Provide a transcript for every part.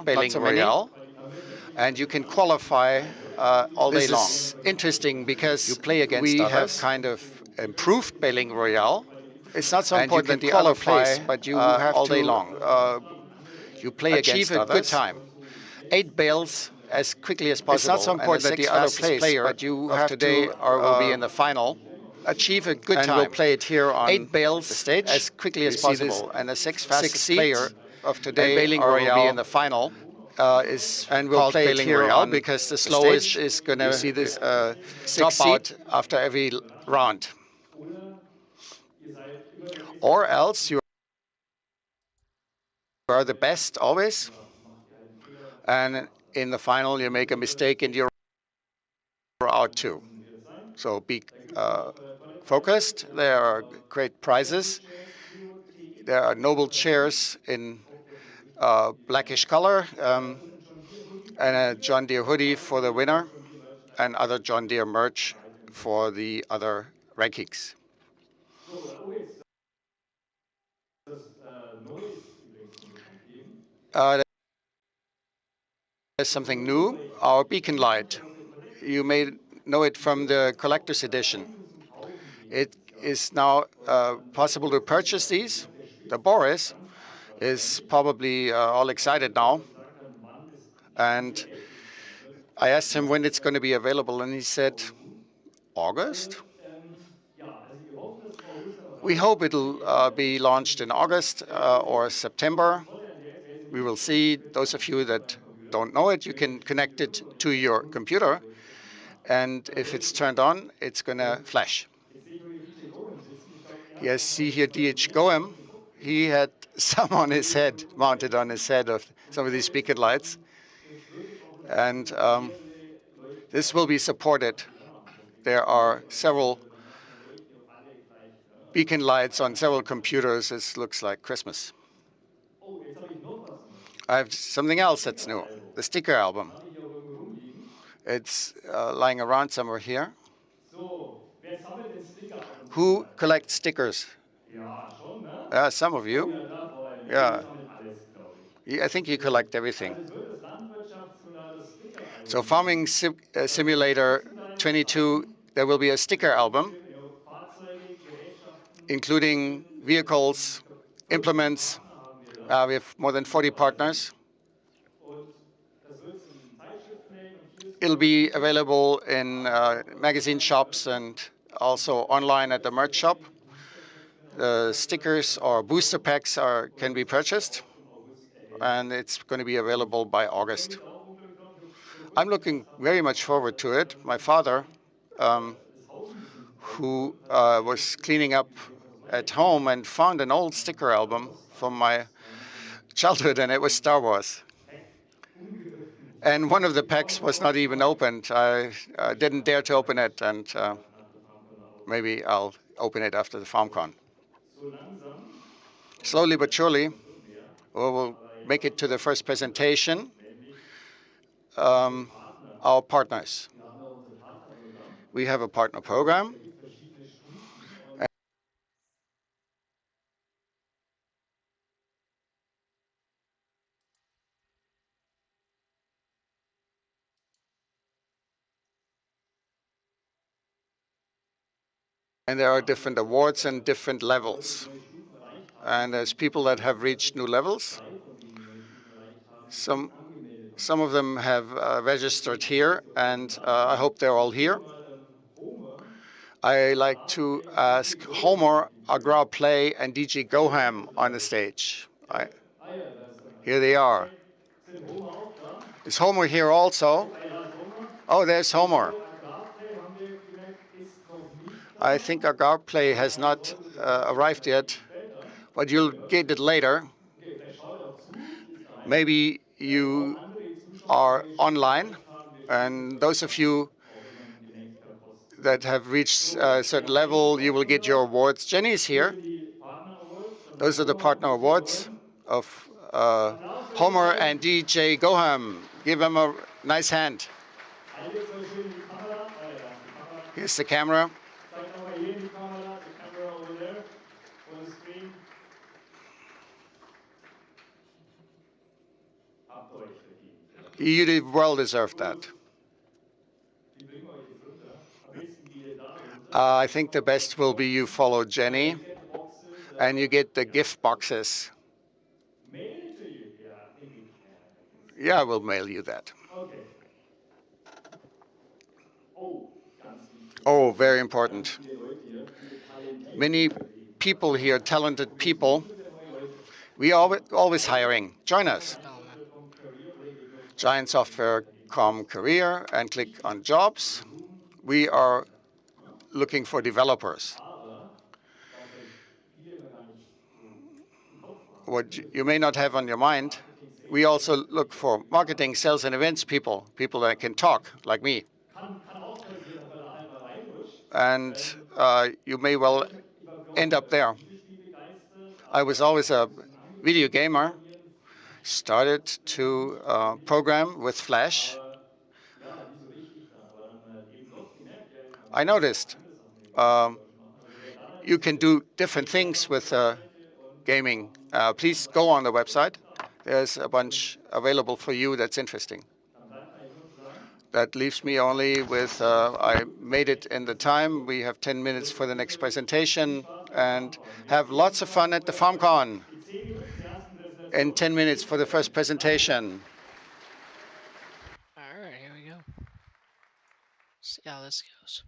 Bailing Royale, and you can qualify all day long. This is interesting You because play against we have others. Kind of improved Bailing Royale, it's not so and you important can that the other qualify plays, but you have all day to long. You play achieve against a good others. time. 8 bales as quickly as It's not so possible, and the important that the 6th other fastest plays, player but you of have today to will be in the final. achieve a good And we'll time. play it here on 8 the bales stage as quickly as you see this possible, and the sixth 6 fastest seats, player of and today Bailing will be in Royale the final. Is and we'll called play it Bailing here Royale on because the the slowest stage. is going You to see this drop 6 seat, out after every round. or else you are the best always, and in the final you make a mistake and you're out too. So be focused. There are great prizes. There are noble chairs in blackish color, and a John Deere hoodie for the winner, and other John Deere merch for the other rankings. Uh, there's something new, our beacon light. You may know it from the collector's edition. It is now possible to purchase these. The Boris is probably all excited now. And I asked him when it's going to be available, and he said, August? We hope it'll be launched in August or September. We will see. Those of you that don't know it, you can connect it to your computer, and if it's turned on, it's going to flash. Yes, see here DH Goem. He had some on his head, mounted on his head of some of these beacon lights. And this will be supported. There are several beacon lights on several computers. This looks like Christmas. I have something else that's new, the sticker album. It's lying around somewhere here. Who collects stickers? Some of you. Yeah. I think you collect everything. So Farming Simulator 22, there will be a sticker album, including vehicles, implements. We have more than 40 partners. It'll be available in magazine shops and also online at the merch shop. Stickers or booster packs can be purchased, and it's going to be available by August. I'm looking very much forward to it. My father, who was cleaning up at home and found an old sticker album from my childhood, and it was Star Wars. And one of the packs was not even opened. I didn't dare to open it, and maybe I'll open it after the FarmCon. Slowly but surely, we will make it to the first presentation. Our partners. We have a partner program. And there are different awards and different levels. And there's people that have reached new levels. Some of them have registered here, and I hope they're all here. I like to ask Homer, Agrar Play, and DJ Goham on the stage. Here they are. Is Homer here also? Oh, there's Homer. I think Agrar Play has not arrived yet, but you'll get it later. Maybe you are online, and those of you that have reached a certain level, you will get your awards. Jenny is here. Those are the partner awards of Homer and DJ Goham. Give them a nice hand. Here's the camera. You well deserve that. I think the best will be you follow Jenny and you get the gift boxes. Yeah, I will mail you that. Oh, very important. Many people here, talented people, we are always hiring. Join us. Oh man. Giantsoftware.com career and click on jobs. We are looking for developers. What you may not have on your mind, we also look for marketing, sales, and events people, people that can talk, like me. And you may well end up there. I was always a video gamer, started to program with Flash. I noticed um, you can do different things with gaming. Please go on the website. There's a bunch available for you that's interesting. That leaves me only with I made it in the time. We have 10 minutes for the next presentation and have lots of fun at the farmcon in 10 minutes for the first presentation. All right, here we go. See how this goes.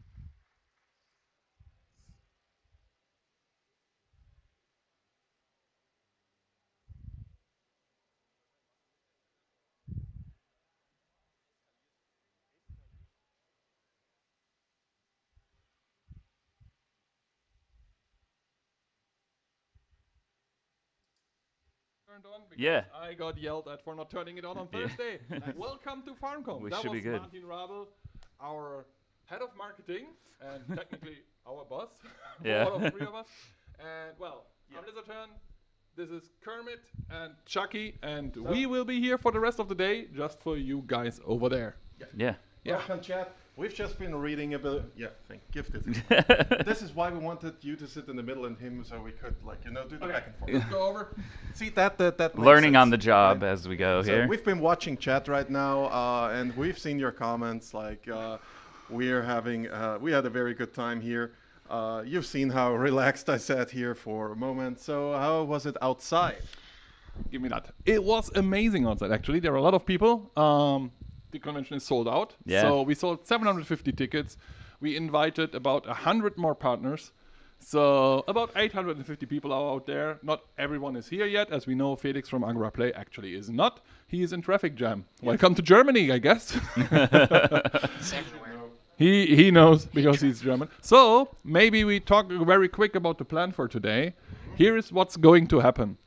Turned on because Yeah. I got yelled at for not turning it on Yeah. Thursday. Welcome to FarmCon. We That should was be good. Martin Rabel, our head of marketing and technically our boss. Yeah. All of three of us. And well, I'm Lizardturn. This is Kermit and Chucky, and we will be here for the rest of the day, just for you guys over there. Yeah. Yeah. Welcome, chat. We've just been reading about. Yeah, gifted. This is why we wanted you to sit in the middle and him, so we could, like, do the back and forth. Let's go over. See that makes Learning on sense, the job right? as we go So here. we've been watching chat right now, and we've seen your comments. Like, we're having, we had a very good time here. You've seen how relaxed I sat here for a moment. So how was it outside? Give me that. It was amazing outside, actually. There were a lot of people. The convention is sold out. Yeah. So we sold 750 tickets. We invited about 100 more partners. So about 850 people are out there. Not everyone is here yet. As we know, Felix from Angora Play actually is not. He is in traffic jam. Welcome to Germany, I guess. It's everywhere. He knows because he's German. So maybe we talk very quick about the plan for today. Here is what's going to happen.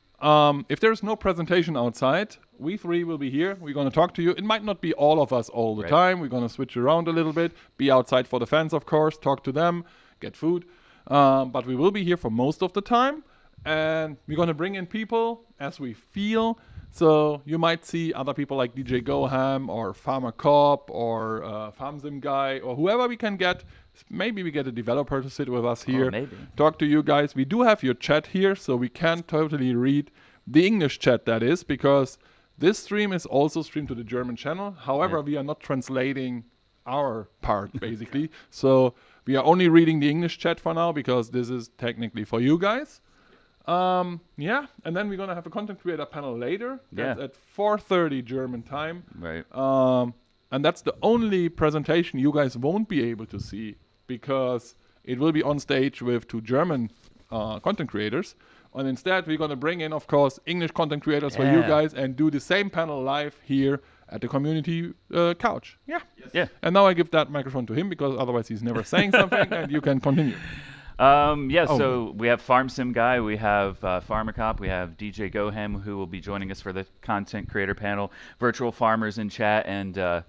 If there's no presentation outside, we three will be here. We're going to talk to you. It might not be all of us all the Right. time. We're going to switch around a little bit. Be outside for the fans, of course. Talk to them. Get food. But we will be here for most of the time. And we're going to bring in people as we feel. So you might see other people like DJ Goham or Farmer Cop or FarmSim guy or whoever we can get. Maybe we get a developer to sit with us here. maybe. Talk to you guys. We do have your chat here, so we can totally read the English chat, that is, because this stream is also streamed to the German channel. However, Yeah. we are not translating our part, basically. So we are only reading the English chat for now because this is technically for you guys. Yeah, and then we're gonna have a content creator panel later. That's Yeah. at 4:30 German time. Right. And that's the only presentation you guys won't be able to see because it will be on stage with two German content creators. And instead, we're gonna bring in, of course, English content creators for you Yeah. guys and do the same panel live here at the community couch. Yeah. Yeah. And now I give that microphone to him because otherwise he's never saying something, and you can continue. Yeah, Oh. so we have FarmSim Guy, we have Farmer Cop, we have DJ Gohem, who will be joining us for the content creator panel, virtual farmers in chat, and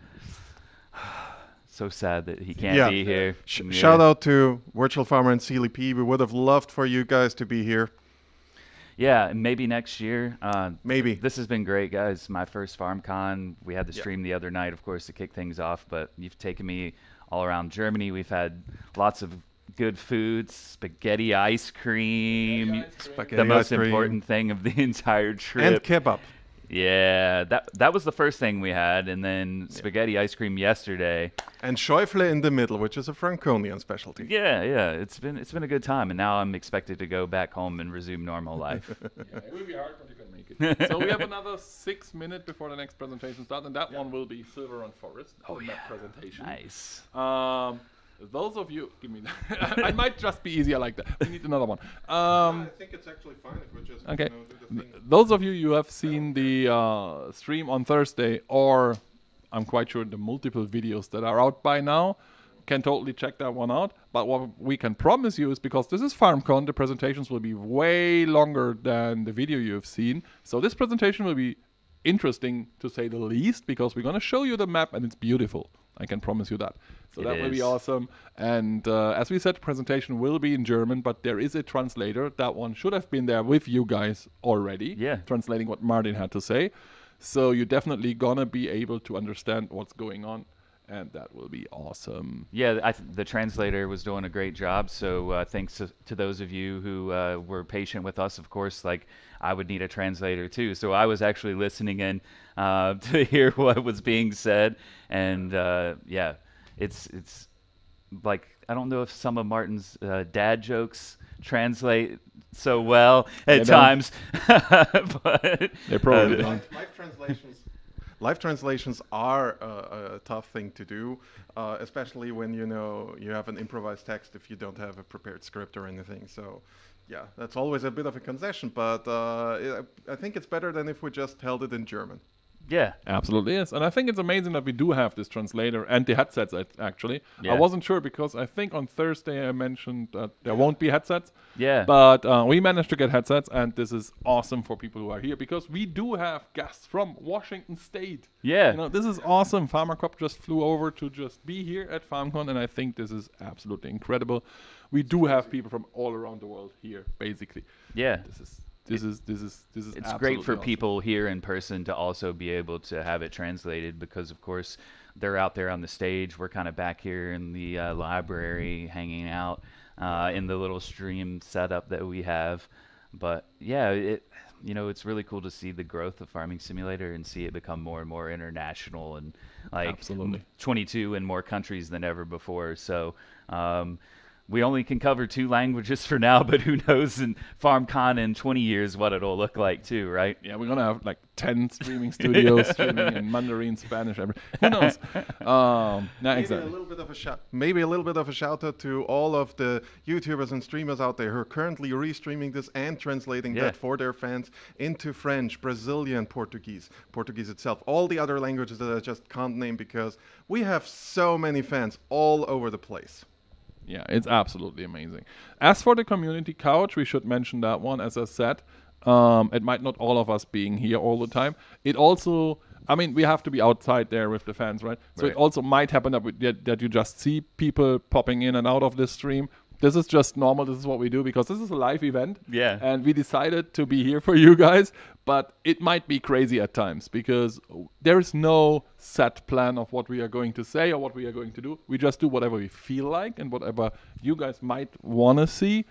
so sad that he can't Yeah. be here. Yeah. Shout out to Virtual Farmer and CLP. We would have loved for you guys to be here. Yeah, and maybe next year. Maybe. This has been great, guys. My first FarmCon. We had the Yeah. stream the other night, of course, to kick things off, but you've taken me all around Germany. We've had lots of good foods, spaghetti ice cream, Spaghetti the most ice cream. important thing of the entire trip. And kebab. Yeah, that was the first thing we had, and then Yeah. spaghetti ice cream yesterday. And Schäufele in the middle, which is a Franconian specialty. Yeah, yeah, it's been a good time, and now I'm expected to go back home and resume normal life. Yeah, it will be hard, but you can make it. So we have another 6 minutes before the next presentation starts, and that one will be Silver and Forest. Oh, that yeah. presentation. Nice. Those of you, give me that. I might just be easier like that. We need another one. I think it's actually fine if we just Okay. do the thing. Those of you who have seen the stream on Thursday, or I'm quite sure the multiple videos that are out by now, can totally check that one out. But what we can promise you is, because this is FarmCon, the presentations will be way longer than the video you have seen. So this presentation will be interesting, to say the least, because we're going to show you the map, and it's beautiful. I can promise you that. So It that will be is. awesome. And as we said, the presentation will be in German, but there is a translator. That one should have been there with you guys already, Yeah. translating what Martin had to say. So you're definitely going to be able to understand what's going on, and that will be awesome. Yeah, the translator was doing a great job. So thanks to those of you who were patient with us. Of course, like I would need a translator too. So I was actually listening in to hear what was being said, and yeah, it's like I don't know if some of Martin's dad jokes translate so well at They don't. times, but They probably uh, don't. Live translations are a tough thing to do, especially when you have an improvised text if you don't have a prepared script or anything. So, yeah, that's always a bit of a concession, but I think it's better than if we just held it in German. yeah, Absolutely is. And I think it's amazing that we do have this translator and the headsets, actually. Yeah. I wasn't sure, because I think on Thursday I mentioned that there won't be headsets. yeah. But we managed to get headsets, and this is awesome for people who are here, because we do have guests from Washington State. Yeah. You know, this is awesome. Farmer Crop just flew over to just be here at FarmCon, and I think this is absolutely incredible. We do have people from all around the world here, basically. Yeah. This is It's great absolutely for awesome. people here in person to also be able to have it translated, because of course they're out there on the stage. We're kind of back here in the library hanging out in the little stream setup that we have. But yeah, it's really cool to see the growth of Farming Simulator and see it become more and more international, and like Absolutely. 22 in more countries than ever before. So we only can cover 2 languages for now, but who knows in FarmCon in 20 years what it'll look like too, right? Yeah, we're gonna have like 10 streaming studios streaming in Mandarin, Spanish, who knows? Yeah, Maybe exactly. a little bit of a shout out to all of the YouTubers and streamers out there who are currently restreaming this and translating Yeah. that for their fans into French, Brazilian, Portuguese itself, all the other languages that I just can't name, because we have so many fans all over the place. Yeah, it's absolutely amazing. As for the community couch, we should mention that one. As I said, it might not all of us being here all the time. It also, I mean, we have to be outside there with the fans, right? So Right. it also might happen that you just see people popping in and out of this stream. This is just normal. This is what we do, because this is a live event. Yeah. And we decided to be here for you guys. But it might be crazy at times, because there is no set plan of what we are going to say or what we are going to do. We just do whatever we feel like and whatever you guys might want to see.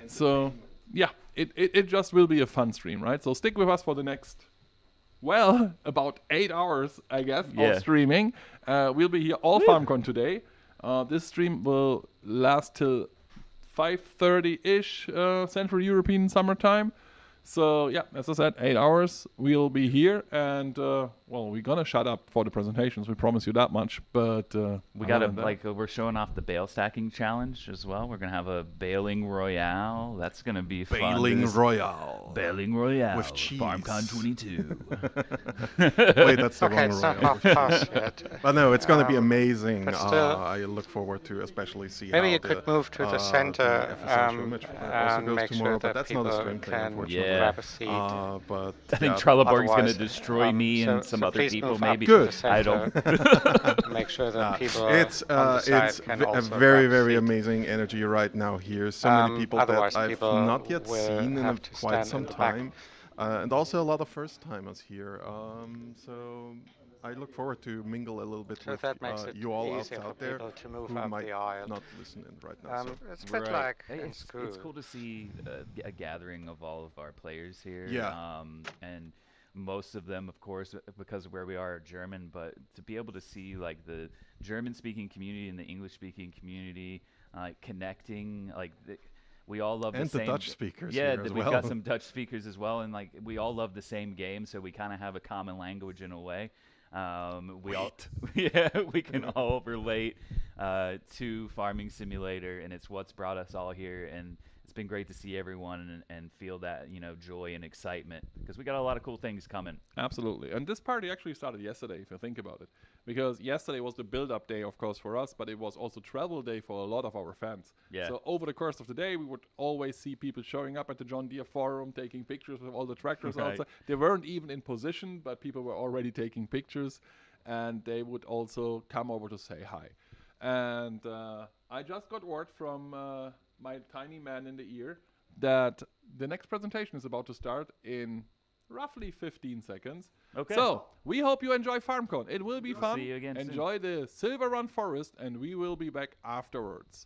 So, yeah, it just will be a fun stream, right? So stick with us for the next, well, about 8 hours, I guess, Yeah. of streaming. We'll be here all FarmCon today. This stream will last till 5:30-ish Central European summertime. So yeah, as I said, 8 hours we'll be here, and well, we're gonna shut up for the presentations. We promise you that much. But We other got than that- we're showing off the bale stacking challenge as well. We're gonna have a baling royale. That's gonna be fun. Bailing Royale. Bailing royale With cheese. FarmCon 22. Wait, that's the Okay, wrong it's not Royale. half past yet. But no, it's going to be amazing. but still- I look forward to especially see Maybe how you could move to the center FSH image also and goes make tomorrow, sure but that that's not a people stream thing, can unfortunately. Yeah. grab a seat. But I think yeah, Trelleborg's gonna otherwise, destroy me and some other please people move maybe. up to the Good. I center. don't. Make sure that people it's on the side it's can a also very grab a very seat. amazing energy right now here. So many people Otherwise, that I've people not yet will seen in have to quite stand some in the back. time, and also a lot of first timers here. So I look forward to mingle a little bit So with that makes it you all easier for out there people to move who up might the aisle. not listen in right now. So. It's a bit Right. like Hey, in it's school. cool to see a gathering of all of our players here. Yeah. And Most of them, of course, because of where we are German, but to be able to see like the German speaking community and the English speaking community connecting, we all love the And the same. Dutch speakers Yeah, here as we've got well. some Dutch speakers as well, and like we all love the same game, so we kind of have a common language in a way. We all, Wait. yeah, we can all relate to Farming Simulator, and it's what's brought us all here. And it's been great to see everyone and feel that joy and excitement because we got a lot of cool things coming. Absolutely. And this party actually started yesterday, if you think about it. Because yesterday was the build up day, of course, for us, but it was also travel day for a lot of our fans. Yeah. So over the course of the day, we would always see people showing up at the John Deere forum, taking pictures of all the tractors Right. outside. They weren't even in position, but people were already taking pictures. And they would also come over to say hi. And I just got word from my tiny man in the ear that the next presentation is about to start in roughly 15 seconds. Okay. So, we hope you enjoy FarmCon. It will be fun. See you again soon. Enjoy the Silver Run Forest, and we will be back afterwards.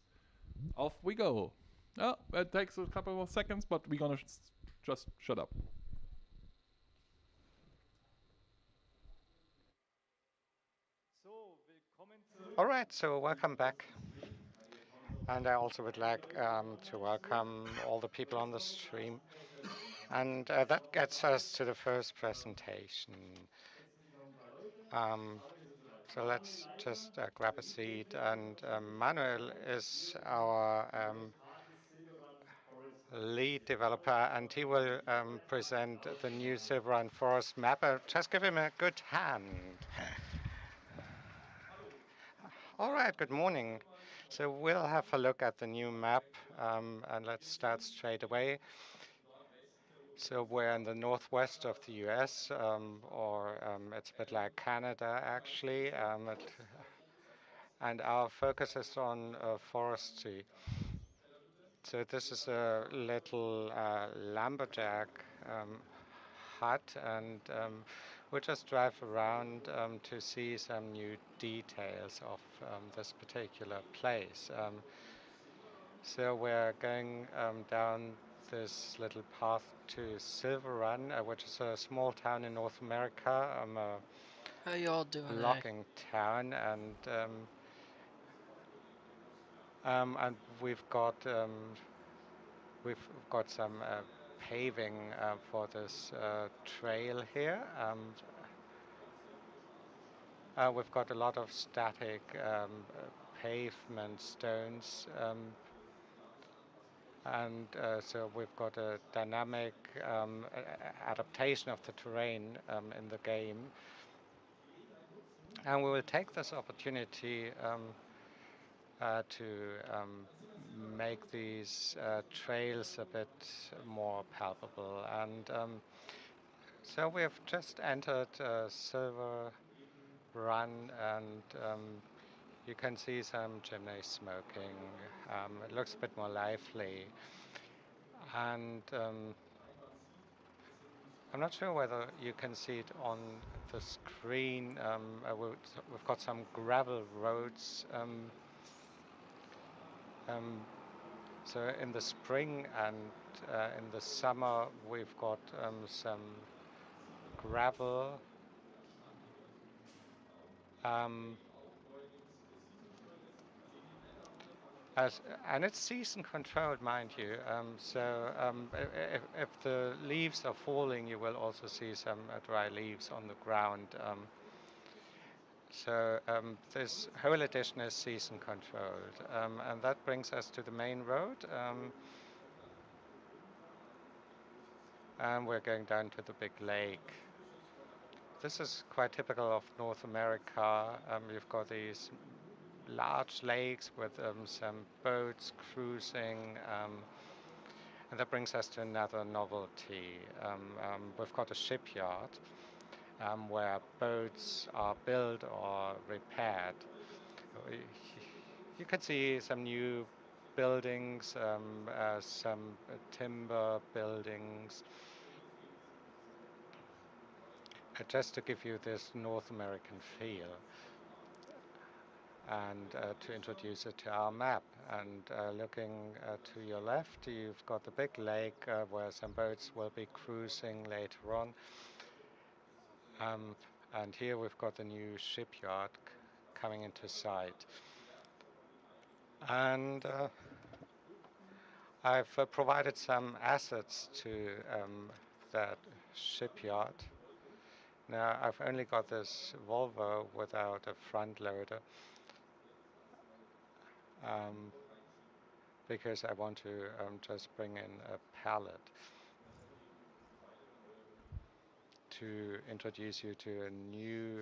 Off we go. Oh, it takes a couple of seconds, but we're gonna just shut up. All right, so welcome back. And I also would like to welcome all the people on the stream. And that gets us to the first presentation. Um, so let's just grab a seat. And Manuel is our lead developer, and he will present the new Silver Forest map. Just give him a good hand. All right, good morning. So we'll have a look at the new map, and let's start straight away. So we're in the northwest of the US, or it's a bit like Canada, actually. And our focus is on forestry. So this is a little lumberjack hut, and we'll just drive around to see some new details of this particular place. So we're going down this little path to Silver Run, which is a small town in North America, a How you all doing today? logging town, and we've got some paving for this trail here. We've got a lot of static pavement stones, and so we've got a dynamic adaptation of the terrain in the game. And we will take this opportunity to make these trails a bit more palpable. And so we have just entered Silver Run, and you can see some chimney smoking. It looks a bit more lively. And I'm not sure whether you can see it on the screen. We've got some gravel roads. Um, so in the spring and in the summer, we've got some gravel. Um, and it's season controlled, mind you. If the leaves are falling, you will also see some dry leaves on the ground. This whole edition is season controlled, and that brings us to the main road, and we're going down to the big lake. This is quite typical of North America. You've got these large lakes with some boats cruising, and that brings us to another novelty. We've got a shipyard where boats are built or repaired. You can see some new buildings, some timber buildings, just to give you this North American feel and to introduce it to our map. And looking to your left, you've got the big lake where some boats will be cruising later on. Um, and here we've got the new shipyard coming into sight. And I've provided some assets to that shipyard. Now I've only got this Volvo without a front loader um, because I want to just bring in a pallet to introduce you to a new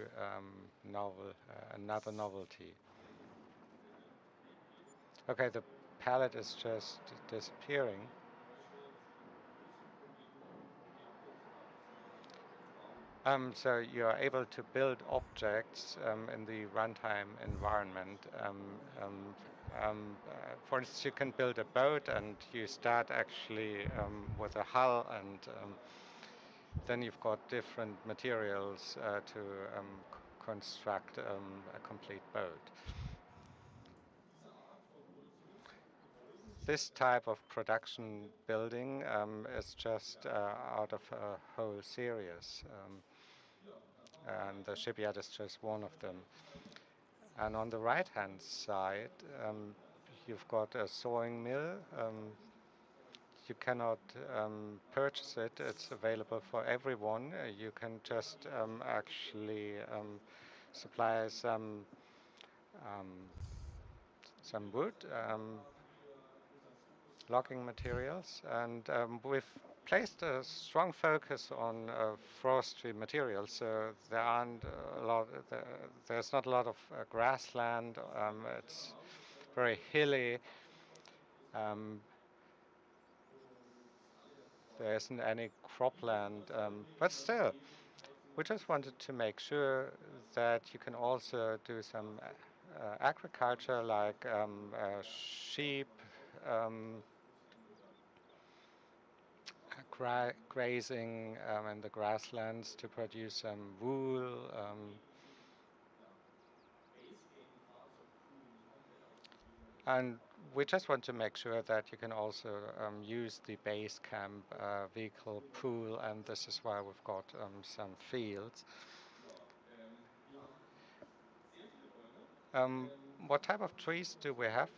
another novelty. Okay, the pallet is just disappearing. So you are able to build objects in the runtime environment. For instance, you can build a boat, and you start actually with a hull, and then you've got different materials to construct a complete boat. This type of production building is just out of a whole series, and the shipyard is just one of them. And on the right-hand side, you've got a sawing mill. You cannot purchase it. It's available for everyone. You can just actually supply um, some wood, logging materials, and we've placed a strong focus on forestry materials. So there aren't a lot. There's not a lot of grassland. It's very hilly. Um, there isn't any cropland, but still, we just wanted to make sure that you can also do some agriculture like sheep, um, grazing in the grasslands to produce some wool. And we just want to make sure that you can also use the base camp vehicle pool, and this is why we've got some fields. Um, what type of trees do we have?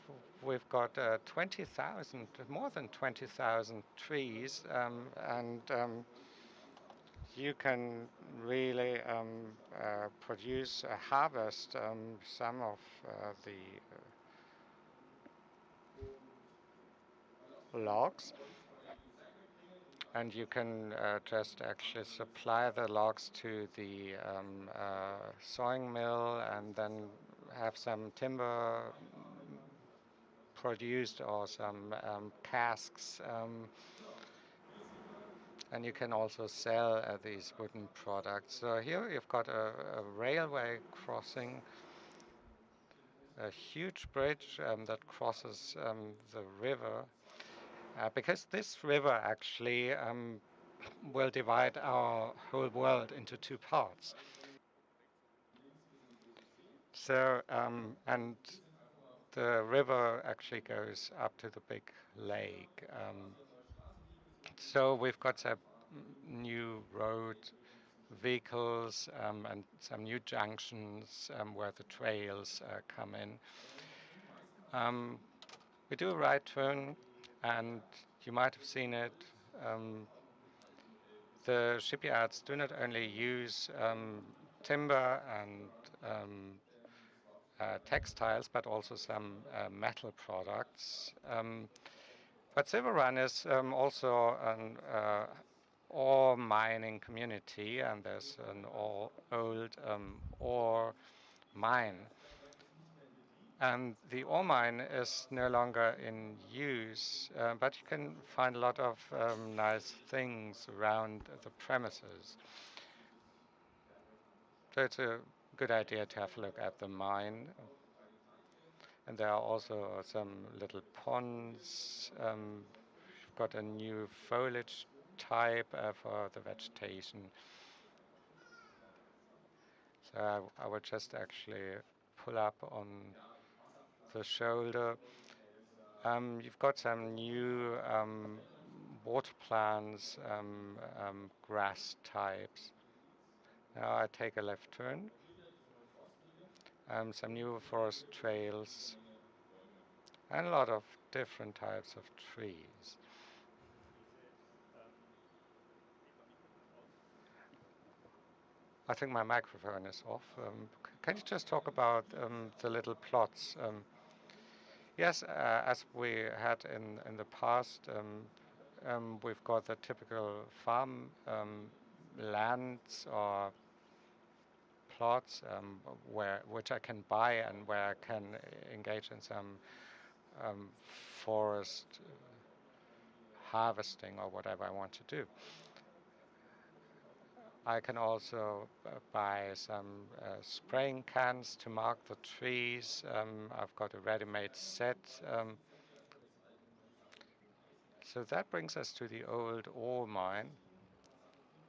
We've got 20,000, more than 20,000 trees, and you can really produce, harvest some of the logs, and you can just actually supply the logs to the sawing mill, and then have some timber produced, or some casks, and you can also sell these wooden products. So here you've got a railway crossing, a huge bridge that crosses the river, because this river actually will divide our whole world into two parts. So, and the river actually goes up to the big lake. So we've got some new road vehicles and some new junctions where the trails come in. Um, we do a right turn, and you might have seen it. Um, the shipyards do not only use timber and textiles, but also some metal products. But Silverrun is also an ore mining community, and there's an old ore mine. And the ore mine is no longer in use, but you can find a lot of nice things around the premises. So it's a good idea to have a look at the mine. And there are also some little ponds. We've got a new foliage type for the vegetation. So I will just actually pull up on the shoulder. You've got some new water plants, grass types. Now I take a left turn, some new forest trails, and a lot of different types of trees. I think my microphone is off. Can you just talk about the little plots? Yes, as we had in the past, we've got the typical farm lands or plots which I can buy and where I can engage in some um, forest harvesting or whatever I want to do. I can also buy some spraying cans to mark the trees. I've got a ready-made set. So that brings us to the old ore mine.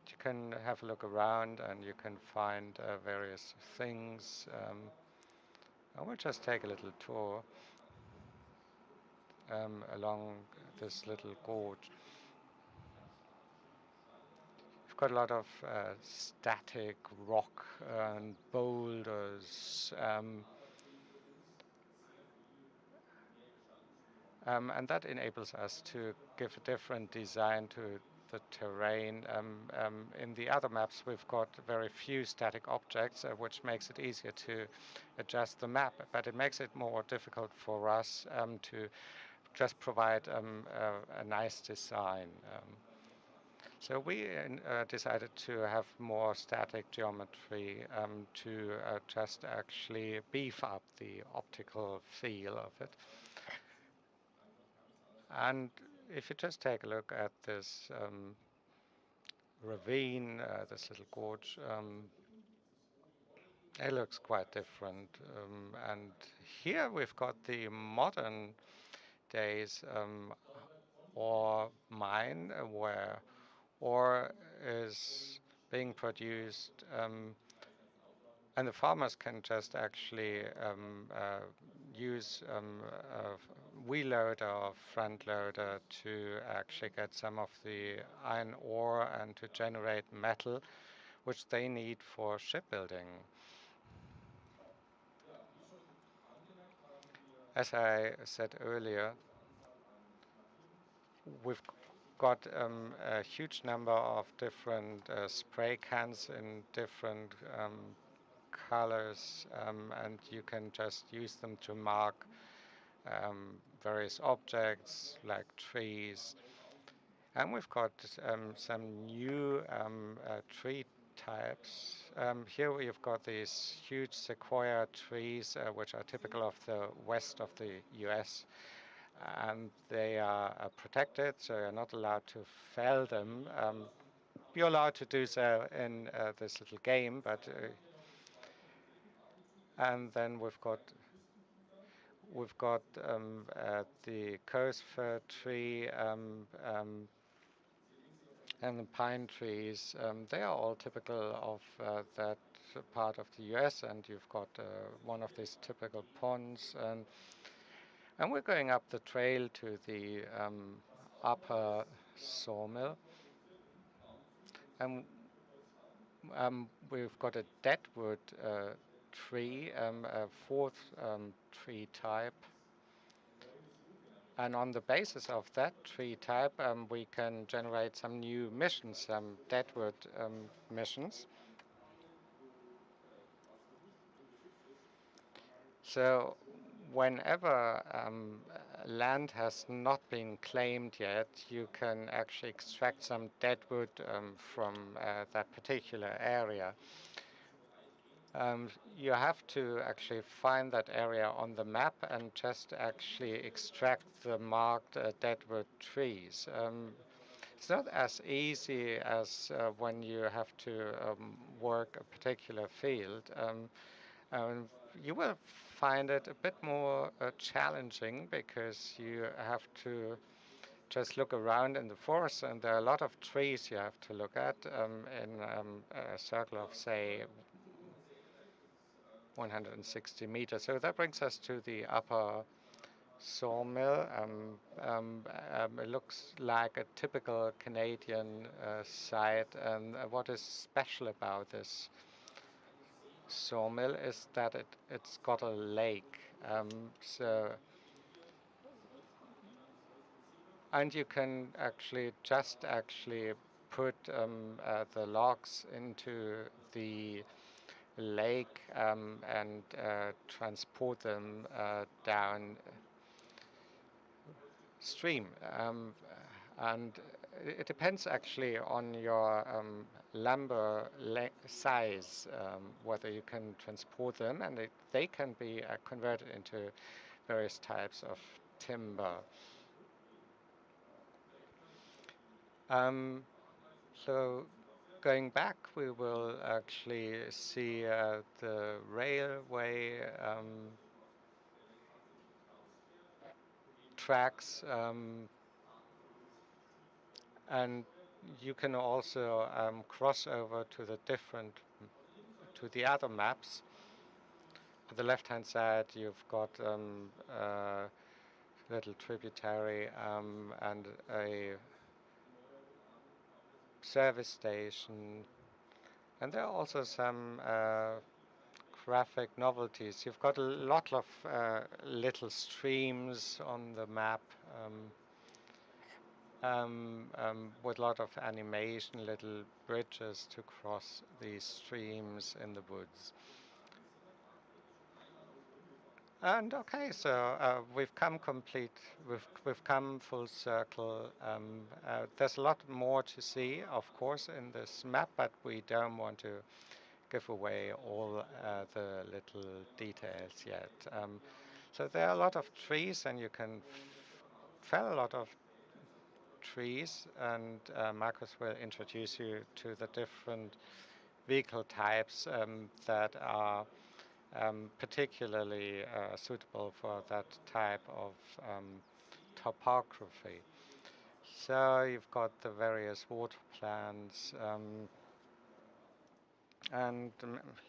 You can have a look around and you can find various things. I will just take a little tour along this little gorge. We've got a lot of static rock and boulders, and that enables us to give a different design to the terrain. In the other maps, we've got very few static objects, which makes it easier to adjust the map, but it makes it more difficult for us to just provide a nice design. So we decided to have more static geometry to just actually beef up the optical feel of it. And if you just take a look at this ravine, this little gorge, it looks quite different. And here we've got the modern days ore mine where ore is being produced, and the farmers can just actually use a wheel loader or front loader to actually get some of the iron ore and to generate metal, which they need for shipbuilding. As I said earlier, we've got a huge number of different spray cans in different colors, and you can just use them to mark various objects like trees. And we've got some new tree types. Here we've got these huge sequoia trees, which are typical of the west of the US. And they are protected, so you're not allowed to fell them. You're allowed to do so in this little game, but and then we've got the coast fir tree and the pine trees. They are all typical of that part of the US, and you've got one of these typical ponds. And we're going up the trail to the upper sawmill. And we've got a deadwood tree, a fourth tree type. And on the basis of that tree type, we can generate some new missions, some deadwood missions. So whenever land has not been claimed yet, you can actually extract some deadwood from that particular area. You have to actually find that area on the map and just actually extract the marked deadwood trees. It's not as easy as when you have to work a particular field. You will find it a bit more challenging because you have to just look around in the forest, and there are a lot of trees you have to look at in a circle of, say, 160 meters. So that brings us to the upper sawmill. It looks like a typical Canadian site. And what is special about this sawmill is that it's got a lake. And you can actually put the logs into the lake and transport them down stream. And it depends actually on your lumber size, whether you can transport them, and they can be converted into various types of timber. Um, so going back, we will actually see the railway tracks, and you can also cross over to the other maps. On the left-hand side, you've got a little tributary and a service station, and there are also some graphic novelties. You've got a lot of little streams on the map with a lot of animation, little bridges to cross these streams in the woods. And okay, so we've come complete. We've come full circle. There's a lot more to see, of course, in this map, but we don't want to give away all the little details yet. So there are a lot of trees, and you can fell a lot of trees, and Marcus will introduce you to the different vehicle types that are particularly suitable for that type of topography. So you've got the various water plants, and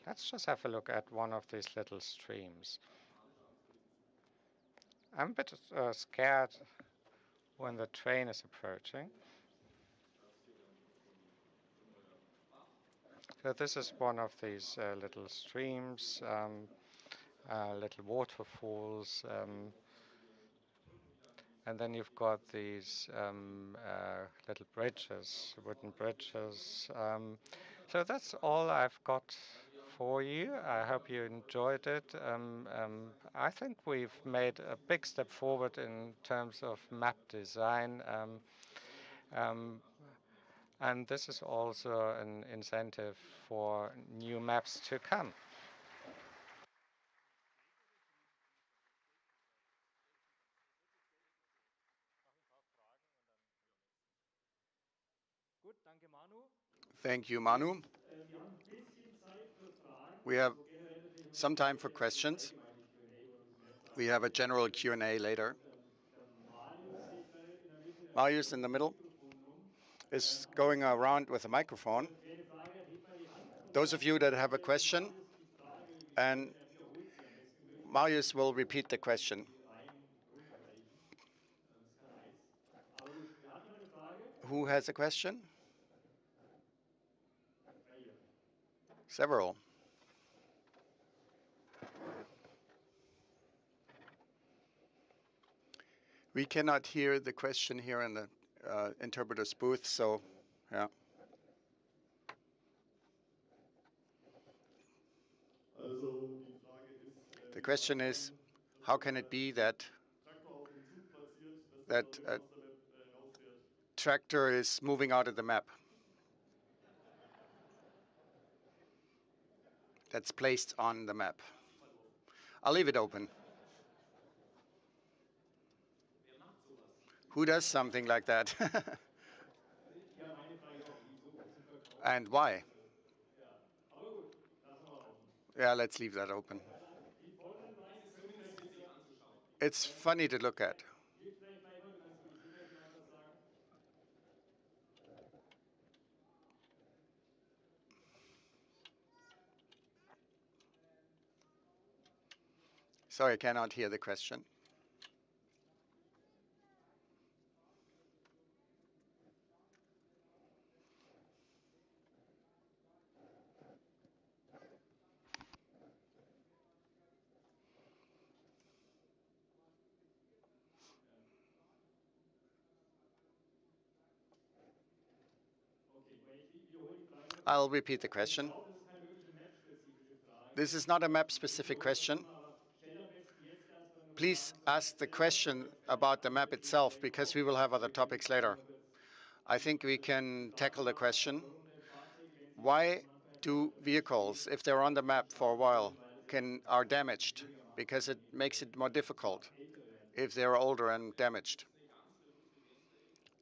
let's just have a look at one of these little streams. I'm a bit scared when the train is approaching. So this is one of these little streams, little waterfalls, and then you've got these little bridges, wooden bridges. So that's all I've got for you. I hope you enjoyed it. I think we've made a big step forward in terms of map design. And this is also an incentive for new maps to come. Thank you, Manu. We have some time for questions. We have a general Q&A later. Marius in the middle is going around with a microphone. Those of you that have a question, and Marius will repeat the question. Who has a question? Several. We cannot hear the question here in the interpreter's booth, so yeah. The question is, how can it be that a tractor is moving out of the map? That's placed on the map. I'll leave it open. Who does something like that? And why? Yeah, let's leave that open. It's funny to look at. Sorry, I cannot hear the question. I'll repeat the question. This is not a map-specific question. Please ask the question about the map itself because we will have other topics later. I think we can tackle the question. Why do vehicles, if they're on the map for a while, are damaged? Because it makes it more difficult if they're older and damaged.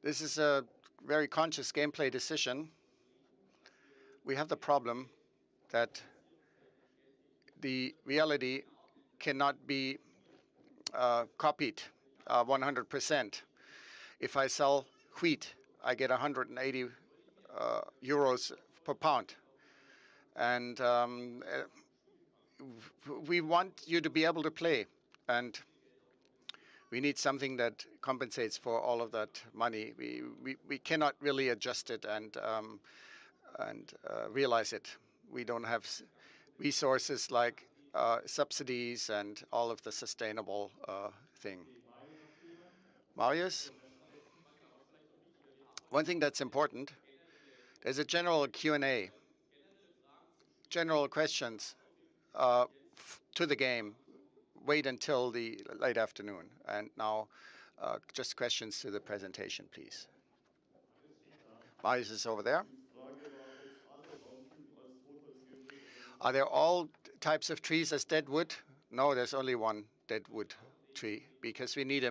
This is a very conscious gameplay decision. We have the problem that the reality cannot be copied 100%. If I sell wheat, I get 180 euros per pound. And we want you to be able to play. And we need something that compensates for all of that money. We cannot really adjust it and realize it. We don't have resources like subsidies and all of the sustainable thing. Marius, one thing that's important, there's a general Q&A, general questions to the game. Wait until the late afternoon. And now just questions to the presentation, please. Marius is over there. Are there all types of trees as dead wood? No, there's only one dead wood tree because we need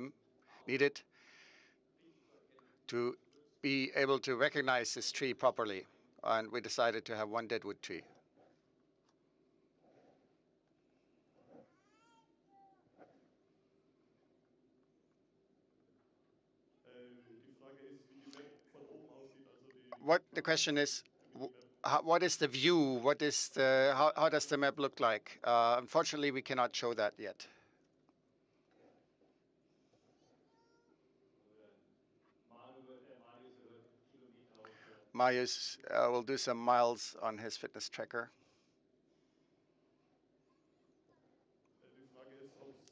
it to be able to recognize this tree properly. And we decided to have one dead wood tree. What the question is, what is the view? What is the how does the map look like? Unfortunately, we cannot show that yet. Marius will do some miles on his fitness tracker.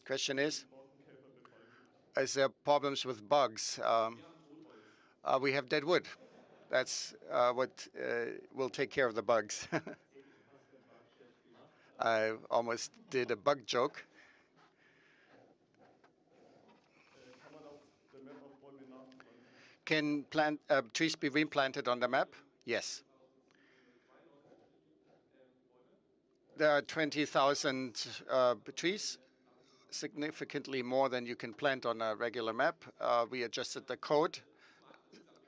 Question is there problems with bugs? We have dead wood. That's what will take care of the bugs. I almost did a bug joke. Can trees be replanted on the map? Yes. There are 20,000 trees, significantly more than you can plant on a regular map. We adjusted the code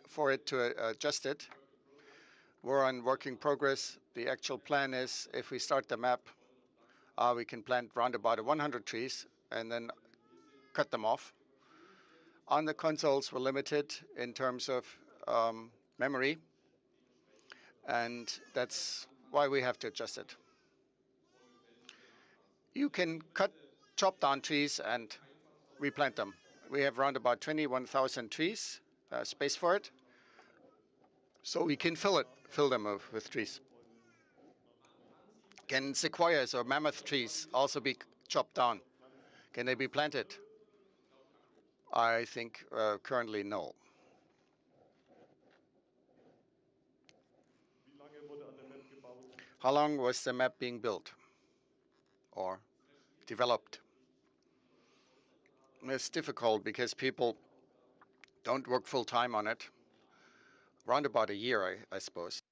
for it to adjust it. We're on working progress. The actual plan is if we start the map, we can plant round about 100 trees and then cut them off. On the consoles, we're limited in terms of memory, and that's why we have to adjust it. You can chop down trees and replant them. We have around about 21,000 trees, space for it, so we can fill them with trees. Can sequoias or mammoth trees also be chopped down? Can they be planted? I think currently no. How long was the map being built or developed? It's difficult because people don't work full time on it. Around about a year, I suppose.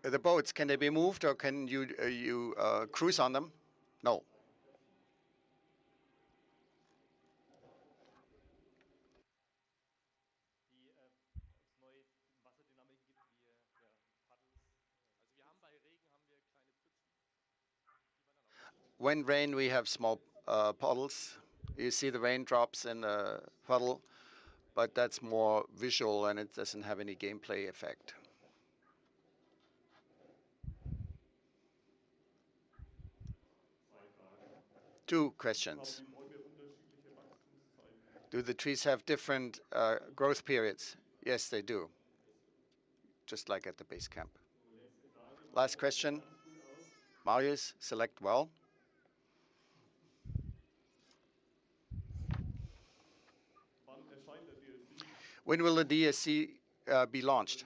The boats, can they be moved or can you cruise on them? No. When rain, we have small puddles. You see the raindrops in the puddle, but that's more visual and it doesn't have any gameplay effect. Two questions. Do the trees have different growth periods? Yes, they do, just like at the base camp. Last question. Marius, select well. When will the DSC be launched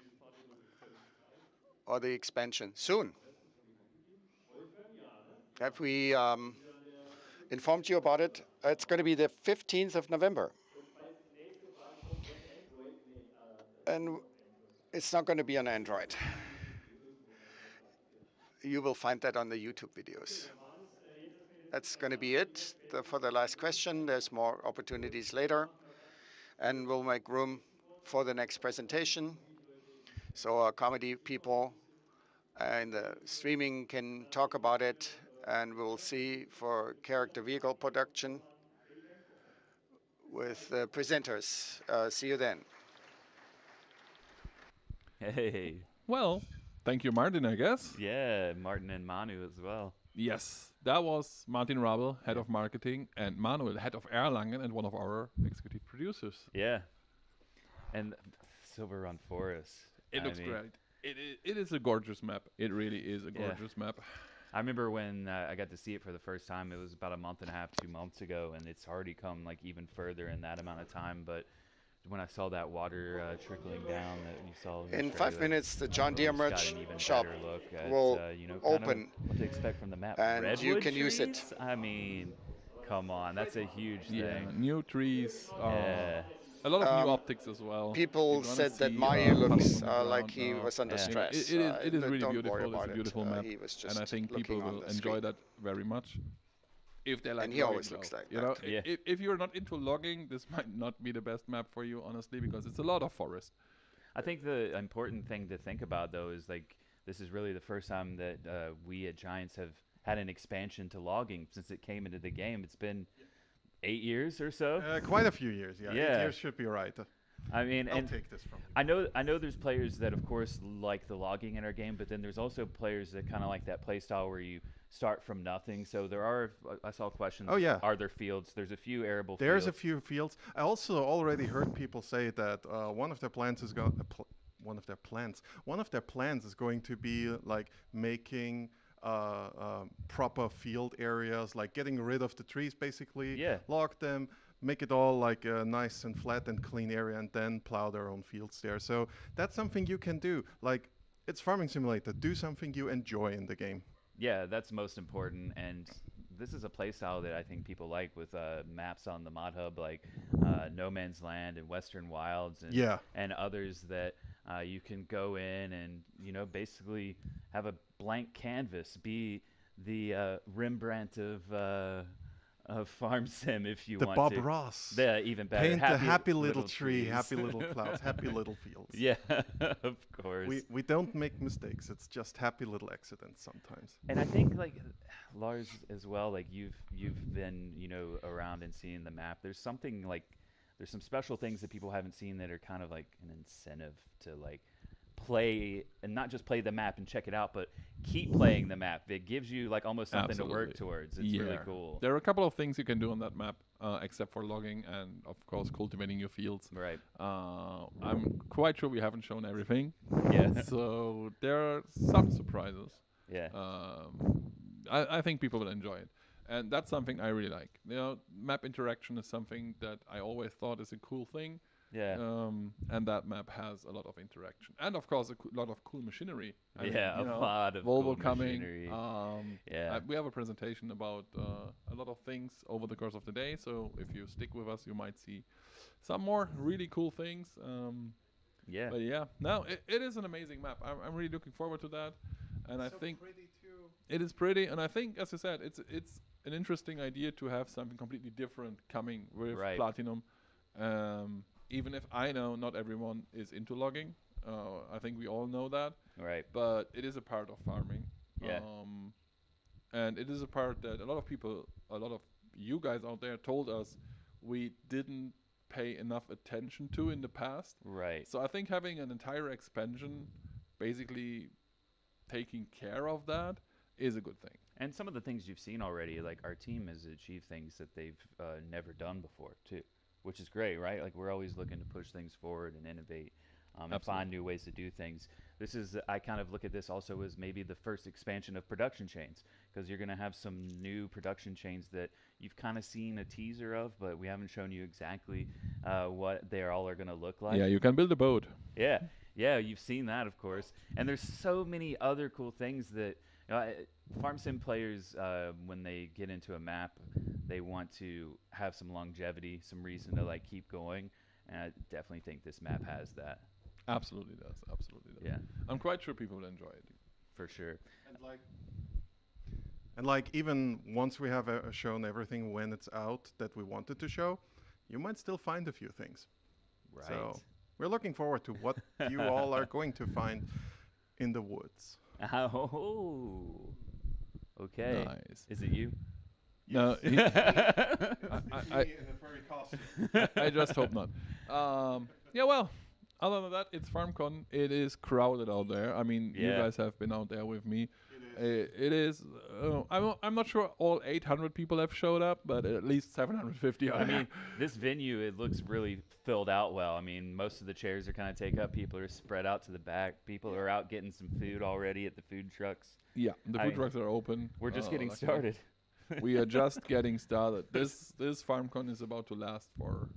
or the expansion? Soon. Have we informed you about it? It's going to be the 15th of November. And it's not going to be on Android. You will find that on the YouTube videos. That's going to be it for the last question. There's more opportunities later, and we'll make room for the next presentation. So our comedy people and the streaming can talk about it, and we'll see for character vehicle production with the presenters. See you then. Hey. Well, thank you, Martin, I guess. Yeah, Martin and Manu as well. Yes, that was Martin Rabel, head Yeah. of marketing, and Manuel, head of Erlangen, and one of our executive producers. Yeah. And Silver Run Forest. It I looks mean, great. It is a gorgeous map. It really is a yeah. gorgeous map. I remember when I got to see it for the first time. It was about a month and a half, 2 months ago, and it's already come like even further in that amount of time. But when I saw that water trickling down that you saw in the In 5 minutes, trailer, the John it Deere just got merch an even shop better look at will kind of open, what to expect from the map. and you Redwood can use it. trees? I mean, come on, that's a huge Yeah, thing. new trees, Yeah, a lot of new Um, optics as well. You're People gonna said that see Mario puddles looks on the like ground he now. was under yeah, You know, stress. it is really Don't worry beautiful. It's about a it. beautiful map, He was and I just think people looking on will the enjoy screen. that very much if they And like he logging always though. looks like You know, that. yeah. if you're not into logging, this might not be the best map for you, honestly, because it's a lot of forest. I think the important thing to think about though is like this is really the first time that we at Giants have had an expansion to logging since it came into the game. It's been 8 years or so. Quite a few years, yeah. Yeah. 8 years should be right. I mean, I'll and take this from you. I know there's players that of course like the logging in our game, but then there's also players that kind of like that play style where you start from nothing. So there are I saw questions. Oh, yeah. Are there fields? There's a few arable There's a fields. few fields. I also already heard people say that one of their plans is going. One of their plans is going to be like making proper field areas, like getting rid of the trees, basically, Yeah. log them, make it all like a nice and flat and clean area, and then plow their own fields there. So that's something you can do. Like it's farming simulator. Do something you enjoy in the game. Yeah, that's most important. And this is a playstyle that I think people like with maps on the Mod Hub like No Man's Land and Western Wilds Yeah. and others that you can go in and basically have a blank canvas, be the Rembrandt of farm sim if you The want Bob to. Ross. The even better. Paint a happy little tree, trees. happy little clouds, happy little fields. Yeah, of course. We don't make mistakes. It's just happy little accidents sometimes. And I think like Lars as well, like you've been, around and seeing the map. There's some special things that people haven't seen that are kind of like an incentive to like play and not just play the map and check it out, but keep playing the map. It gives you like almost something to work Absolutely. towards. It's really cool. There are a couple of things you can do on that map, except for logging and, of course, cultivating your fields. Right. I'm quite sure we haven't shown everything. Yeah. So there are some surprises. Yeah. I think people will enjoy it. And that's something I really like. Map interaction is something that I always thought is a cool thing. Yeah. And that map has a lot of interaction, and of course a lot of cool machinery. I mean, Yeah, a lot of Volvo cool coming. machinery. Yeah, we have a presentation about a lot of things over the course of the day. So if you stick with us, you might see some more really cool things. Yeah. But yeah, no, it is an amazing map. I'm really looking forward to that, and I think pretty too. it is pretty. And I think, as I said, it's an interesting idea to have something completely different coming with Right. Platinum. Even if I know not everyone is into logging, I think we all know that. Right. But it is a part of farming. Yeah. And it is a part that a lot of people, a lot of you guys out there told us we didn't pay enough attention to in the past. Right. So I think having an entire expansion basically taking care of that is a good thing. And some of the things you've seen already, like our team has achieved things that they've never done before too, which is great, right? Like we're always looking to push things forward and innovate. and find Absolutely. new ways to do things. This is, I kind of look at this also as maybe the first expansion of production chains, because you're going to have some new production chains that you've kind of seen a teaser of, but we haven't shown you exactly what they all are going to look Yeah, like. you can build a boat. Yeah, yeah, you've seen that, of course. And there's so many other cool things that farm sim players, when they get into a map, they want to have some longevity, some reason to like keep going. And I definitely think this map has that. Absolutely does. Absolutely does. Yeah, I'm quite sure people will enjoy it. for sure. And like even once we have shown everything when it's out that we wanted to show, you might still find a few things. So Right. we're looking forward to what you all are going to find in the woods. Oh, okay. Nice. Is it you? No, Yes, it's me. It's I, me in a furry costume. I just hope not. Yeah, well, other than that, it's FarmCon. It is crowded out there. I mean, you Yeah. guys have been out there with me. It is. It is. I'm not sure all 800 people have showed up, but at least 750 are I there. mean, this venue, it looks really filled out well. I mean, most of the chairs are kind of take up. People are spread out to the back. People are out getting some food already at the food trucks. Yeah, the food I trucks are open. We're just getting Luckily. started. We are just getting started. This FarmCon is about to last for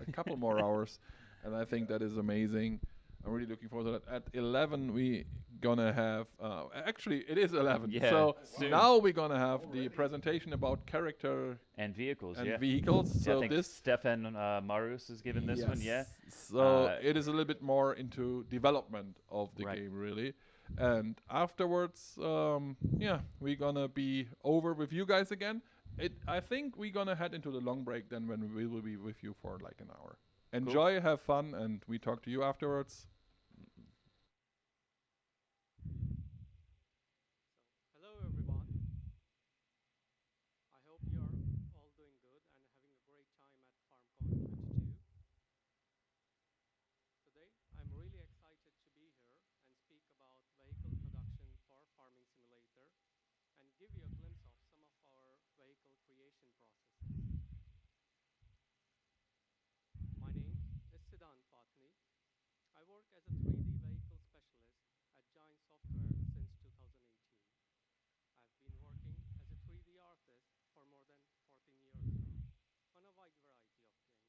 a couple more hours, and I think that is amazing. I'm really looking forward to that. At 11, we gonna have. Actually, it is 11. Yeah, So soon. now we're gonna have the presentation about character And vehicles, and yeah. vehicles. Yeah, I So think this, Stefan Marus is giving this one, yeah. yes. So Uh, it is a little bit more into development of the right. game, really. And afterwards, yeah, we're gonna be over with you guys again. I think we're gonna head into the long break then, when we will be with you for like an hour. Cool. Enjoy, have fun, and we talk to you afterwards. So, hello everyone. I hope you're all doing good and having a great time at FarmCon 22. Today, I'm really excited to be here and speak about vehicle production for Farming Simulator and give you a glimpse of some of our vehicle creation processes. My name is Siddhant Patni. I work as a 3D vehicle specialist at Giant Software since 2018. I've been working as a 3D artist for more than 14 years now on a wide variety of games.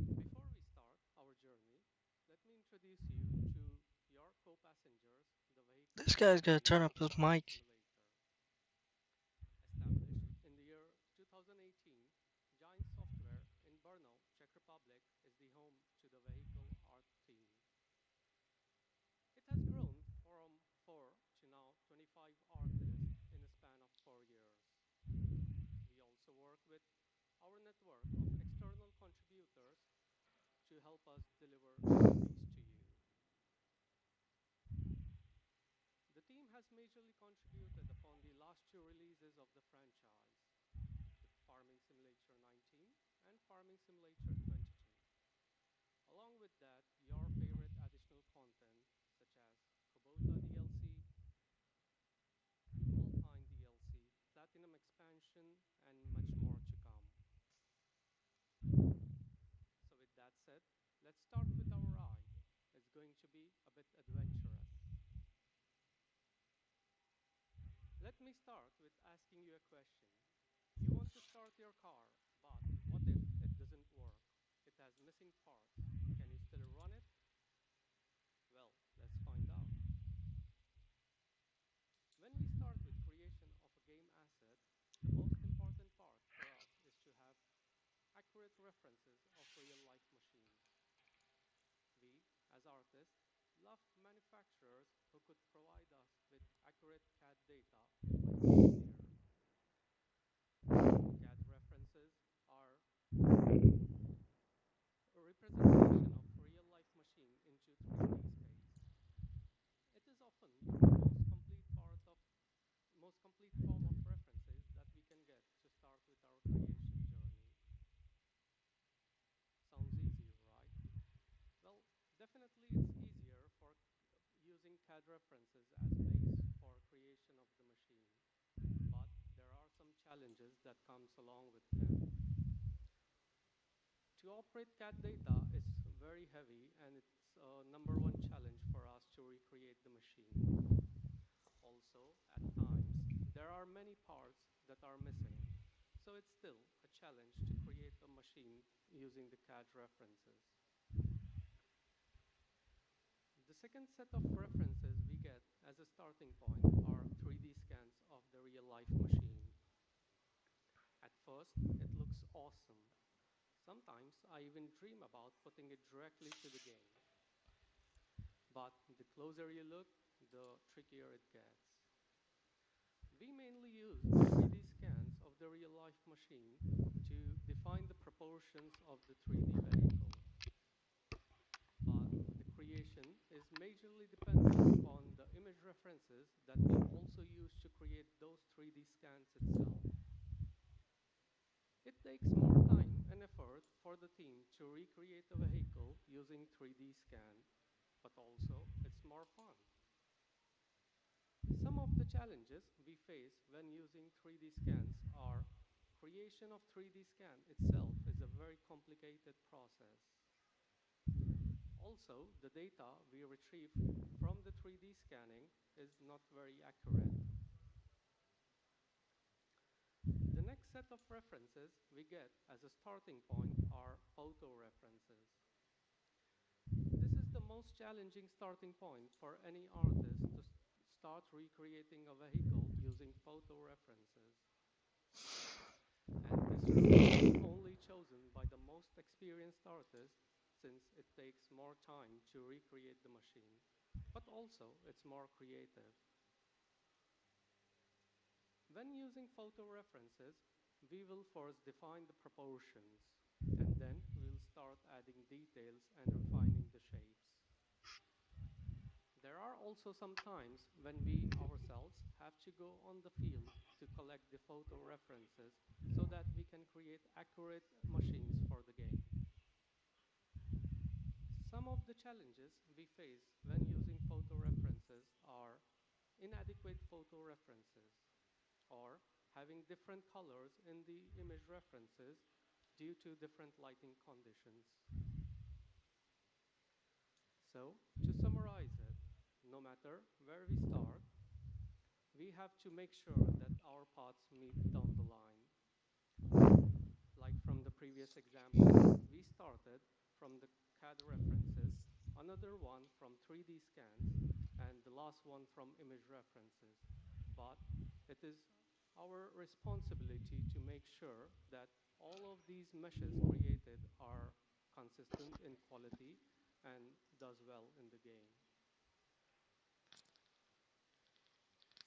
Before we start our journey, let me introduce you to your co-passengers, the This vehicles guy's gotta turn created up in his Farming mic. Simulator. Established in the year 2018, Giant Software in Brno, Czech Republic is the home to the vehicle art team. It has grown from 4 to now 25 artists in a span of 4 years. We also work with our network of external contributors to help us deliver these to you. The team has majorly contributed upon the last two releases of the franchise, with Farming Simulator 19 and Farming Simulator 22. Along with that, your favorite additional content such as Kubota DLC, Alpine DLC, Platinum expansion, and much more to come. So with that said, let's start with our ride. It's going to be a bit adventurous. Let me start with asking you a question. You want to start your car, but what if it doesn't work? It has missing parts. Can you still run it? Well, let's find out. When we start with creation of a game asset, the most important part for us is to have accurate references of real-life machines. We, as artists, love manufacturers who could provide us with accurate CAD data when we need there. CAD references are a representation of real-life machine into 3D space. It is often the most complete form of references that we can get to start with our creation journey. Sounds easy, right? Well, definitely it's easier for using CAD references as base for creation of the machine, but there are some challenges that comes along with them. To operate CAD data is very heavy and it's a number one challenge for us to recreate the machine. Also, at times, there are many parts that are missing, so it's still a challenge to create a machine using the CAD references. The second set of references we get as a starting point are 3D scans of the real-life machine. At first, it looks awesome. Sometimes I even dream about putting it directly to the game. But the closer you look, the trickier it gets. We mainly use the 3D scans of the real-life machine to define the proportions of the 3D vehicle. But the creation is majorly dependent on the image references that we also use to create those 3D scans itself. It takes more time and effort for the team to recreate a vehicle using 3D scan, but also it's more fun. Some of the challenges we face when using 3D scans are creation of 3D scan itself is a very complicated process. Also, the data we retrieve from the 3D scanning is not very accurate. The next set of references we get as a starting point are photo references. This is the most challenging starting point for any artist to start recreating a vehicle using photo references. And this reference is only chosen by the most experienced artists since it takes more time to recreate the machine, but also it's more creative. When using photo references, we will first define the proportions, and then we'll start adding details and refining the shapes. There are also some times when we ourselves have to go on the field to collect the photo references so that we can create accurate machines for the game. Some of the challenges we face when using photo references are inadequate photo references or having different colors in the image references due to different lighting conditions. So, to summarize it, no matter where we start, we have to make sure that our paths meet down the line. Like from the previous example, we started from the CAD references, another one from 3D scans, and the last one from image references. But it is our responsibility to make sure that all of these meshes created are consistent in quality and does well in the game.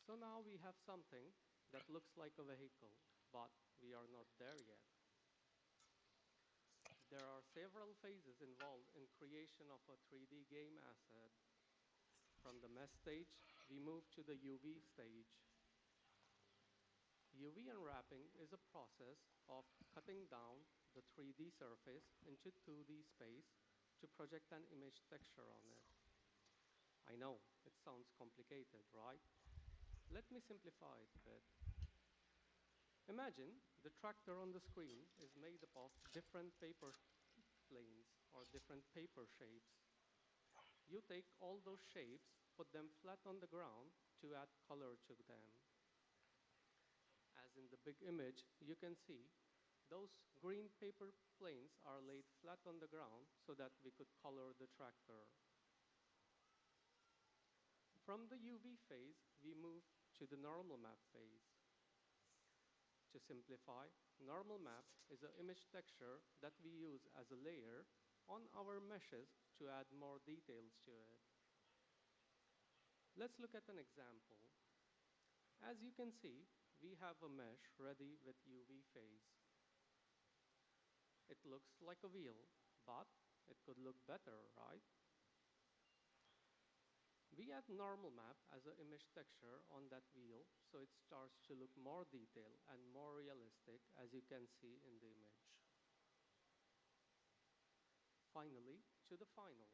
So now we have something that looks like a vehicle, but we are not there yet. There are several phases involved in creation of a 3D game asset. From the mesh stage, we move to the UV stage. UV unwrapping is a process of cutting down the 3D surface into 2D space to project an image texture on it. I know, it sounds complicated, right? Let me simplify it a bit. Imagine the tractor on the screen is made up of different paper planes or different paper shapes. You take all those shapes, put them flat on the ground to add color to them. As in the big image, you can see those green paper planes are laid flat on the ground so that we could color the tractor. From the UV phase, we move to the normal map phase. To simplify, normal map is an image texture that we use as a layer on our meshes to add more details to it. Let's look at an example. As you can see, we have a mesh ready with UV phase. It looks like a wheel, but it could look better, right? We add normal map as an image texture on that wheel, so it starts to look more detailed and more realistic as you can see in the image. Finally, to the final.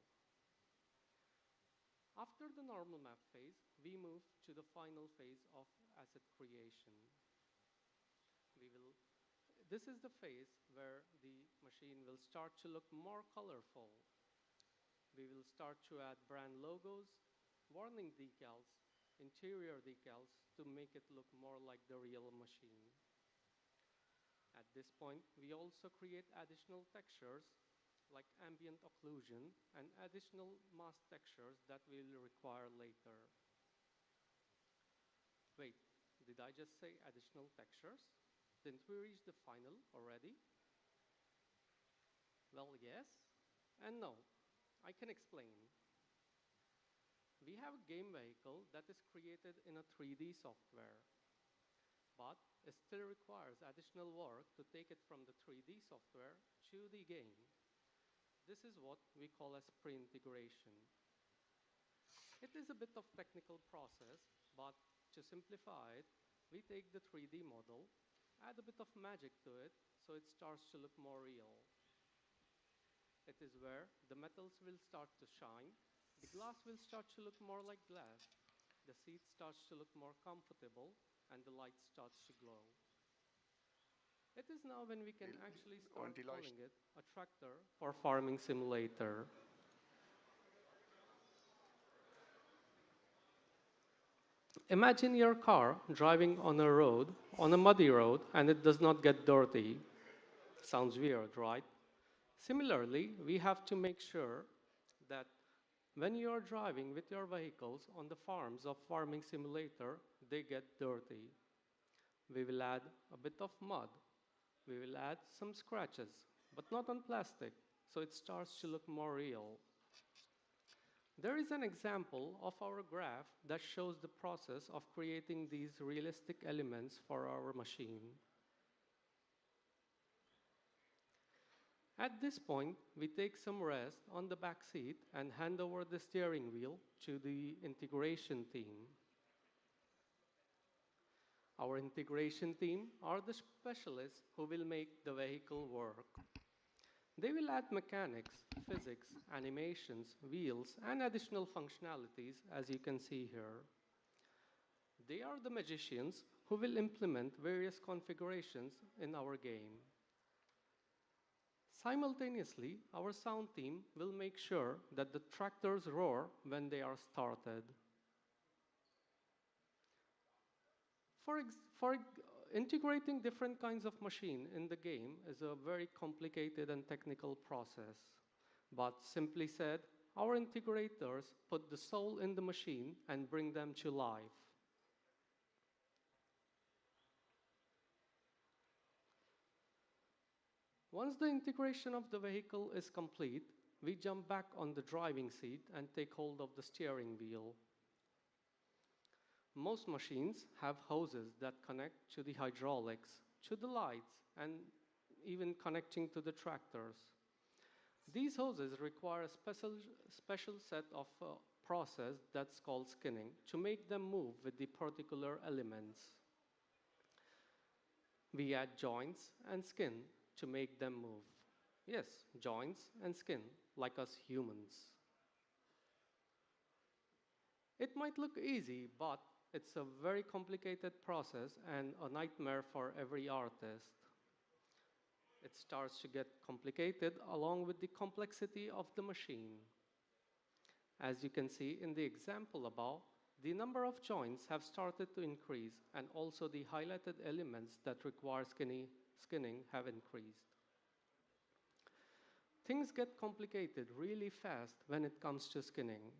After the normal map phase, we move to the final phase of asset creation. We will This is the phase where the machine will start to look more colorful. We will start to add brand logos, warning decals, interior decals to make it look more like the real machine. At this point, we also create additional textures like ambient occlusion and additional mask textures that we'll require later. Wait, did I just say additional textures? Didn't we reach the final already? Well, yes and no. I can explain. We have a game vehicle that is created in a 3D software, but it still requires additional work to take it from the 3D software to the game. This is what we call as pre-integration. It is a bit of technical process, but to simplify it, we take the 3D model, add a bit of magic to it so it starts to look more real. It is where the metals will start to shine, the glass will start to look more like glass, the seat starts to look more comfortable, and the light starts to glow. It is now when we can actually start Und die calling leuchten. it a tractor for farming simulator. Imagine your car driving on a road, on a muddy road, and it does not get dirty. Sounds weird, right? Similarly, we have to make sure that when you are driving with your vehicles on the farms of Farming Simulator, they get dirty. We will add a bit of mud. We will add some scratches, but not on plastic, so it starts to look more real. There is an example of our graph that shows the process of creating these realistic elements for our machine. At this point, we take some rest on the back seat and hand over the steering wheel to the integration team. Our integration team are the specialists who will make the vehicle work. They will add mechanics, physics, animations, wheels, and additional functionalities as you can see here. They are the magicians who will implement various configurations in our game. Simultaneously, our sound team will make sure that the tractors roar when they are started. For integrating different kinds of machine in the game is a very complicated and technical process. But simply said, our integrators put the soul in the machine and bring them to life. Once the integration of the vehicle is complete, we jump back on the driving seat and take hold of the steering wheel. Most machines have hoses that connect to the hydraulics, to the lights, and even connecting to the tractors. These hoses require a special set of process that's called skinning to make them move with the particular elements. We add joints and skin to make them move. Yes, joints and skin, like us humans. It might look easy, but it's a very complicated process and a nightmare for every artist. It starts to get complicated along with the complexity of the machine. As you can see in the example above, the number of joints have started to increase and also the highlighted elements that require skinning have increased. Things get complicated really fast when it comes to skinning.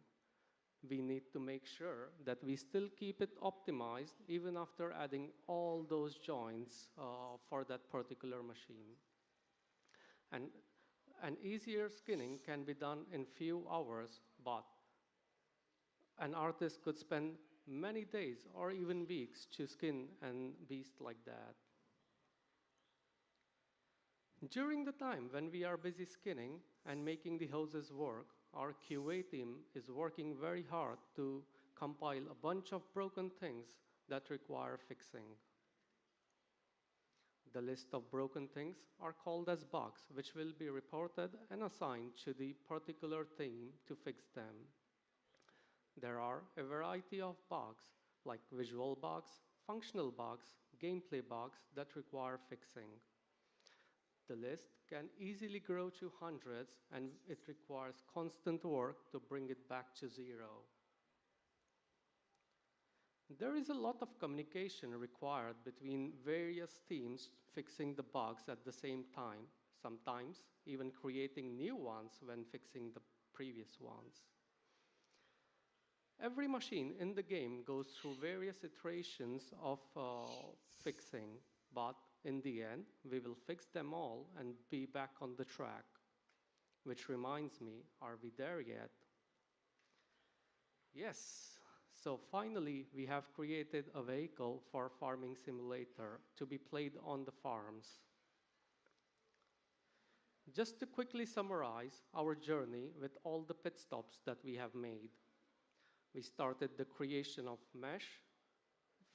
We need to make sure that we still keep it optimized even after adding all those joints for that particular machine. And an easier skinning can be done in few hours, but an artist could spend many days or even weeks to skin a beast like that. During the time when we are busy skinning and making the hoses work, our QA team is working very hard to compile a bunch of broken things that require fixing. The list of broken things are called as bugs, which will be reported and assigned to the particular team to fix them. There are a variety of bugs, like visual bugs, functional bugs, gameplay bugs that require fixing. The list can easily grow to hundreds, and it requires constant work to bring it back to zero. There is a lot of communication required between various teams fixing the bugs at the same time, sometimes even creating new ones when fixing the previous ones. Every machine in the game goes through various iterations of fixing, but in the end, we will fix them all and be back on the track. Which reminds me, are we there yet? Yes. So finally, we have created a vehicle for farming simulator to be played on the farms. Just to quickly summarize our journey with all the pit stops that we have made. We started the creation of mesh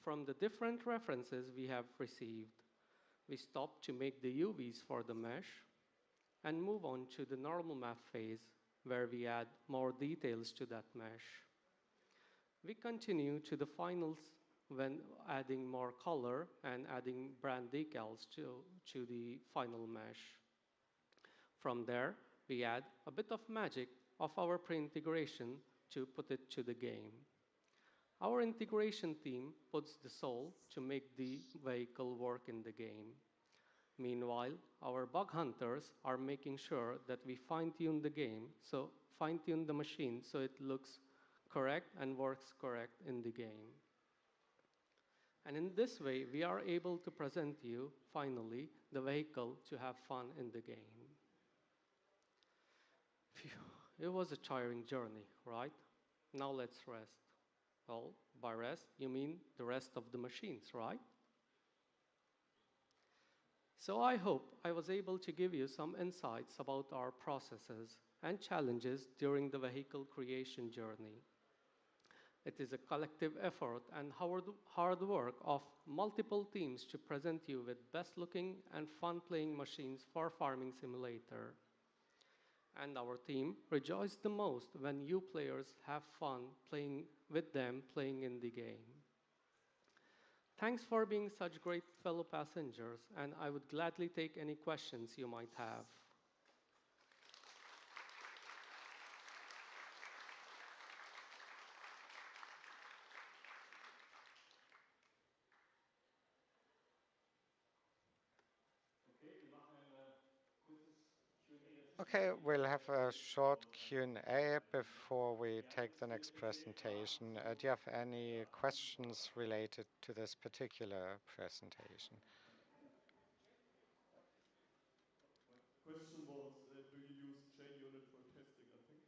from the different references we have received. We stopped to make the UVs for the mesh and move on to the normal math phase where we add more details to that mesh. We continue to the finals when adding more color and adding brand decals to the final mesh. From there, we add a bit of magic of our pre-integration to put it to the game. Our integration team puts the soul to make the vehicle work in the game. Meanwhile, our bug hunters are making sure that we fine-tune the game, so fine-tune the machine so it looks correct and works correct in the game. And in this way, we are able to present you, finally, the vehicle to have fun in the game. Phew, it was a tiring journey, right? Now let's rest. Well, by rest, you mean the rest of the machines, right? So I hope I was able to give you some insights about our processes and challenges during the vehicle creation journey. It is a collective effort and hard work of multiple teams to present you with best looking and fun playing machines for Farming Simulator. And our team rejoices the most when you players have fun playing with them playing in the game. Thanks for being such great fellow passengers, and I would gladly take any questions you might have. Okay, we'll have a short Q&A before we take the next presentation. Do you have any questions related to this particular presentation? Question was, do you use JUnit for testing, I think?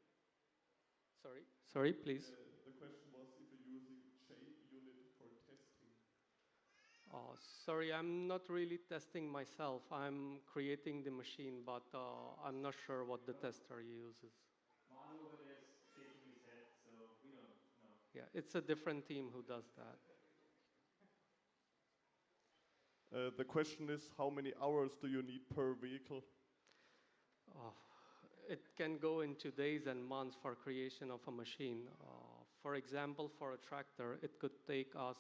Sorry, please. The question was if you're using JUnit for testing. Oh, sorry, I'm not really testing myself. I'm creating the machine, but I'm not sure what the tester uses. Manu over there is shaking his head, so we don't know. Yeah, it's a different team who does that. The question is, how many hours do you need per vehicle? Oh, it can go into days and months for creation of a machine. For example, for a tractor, it could take us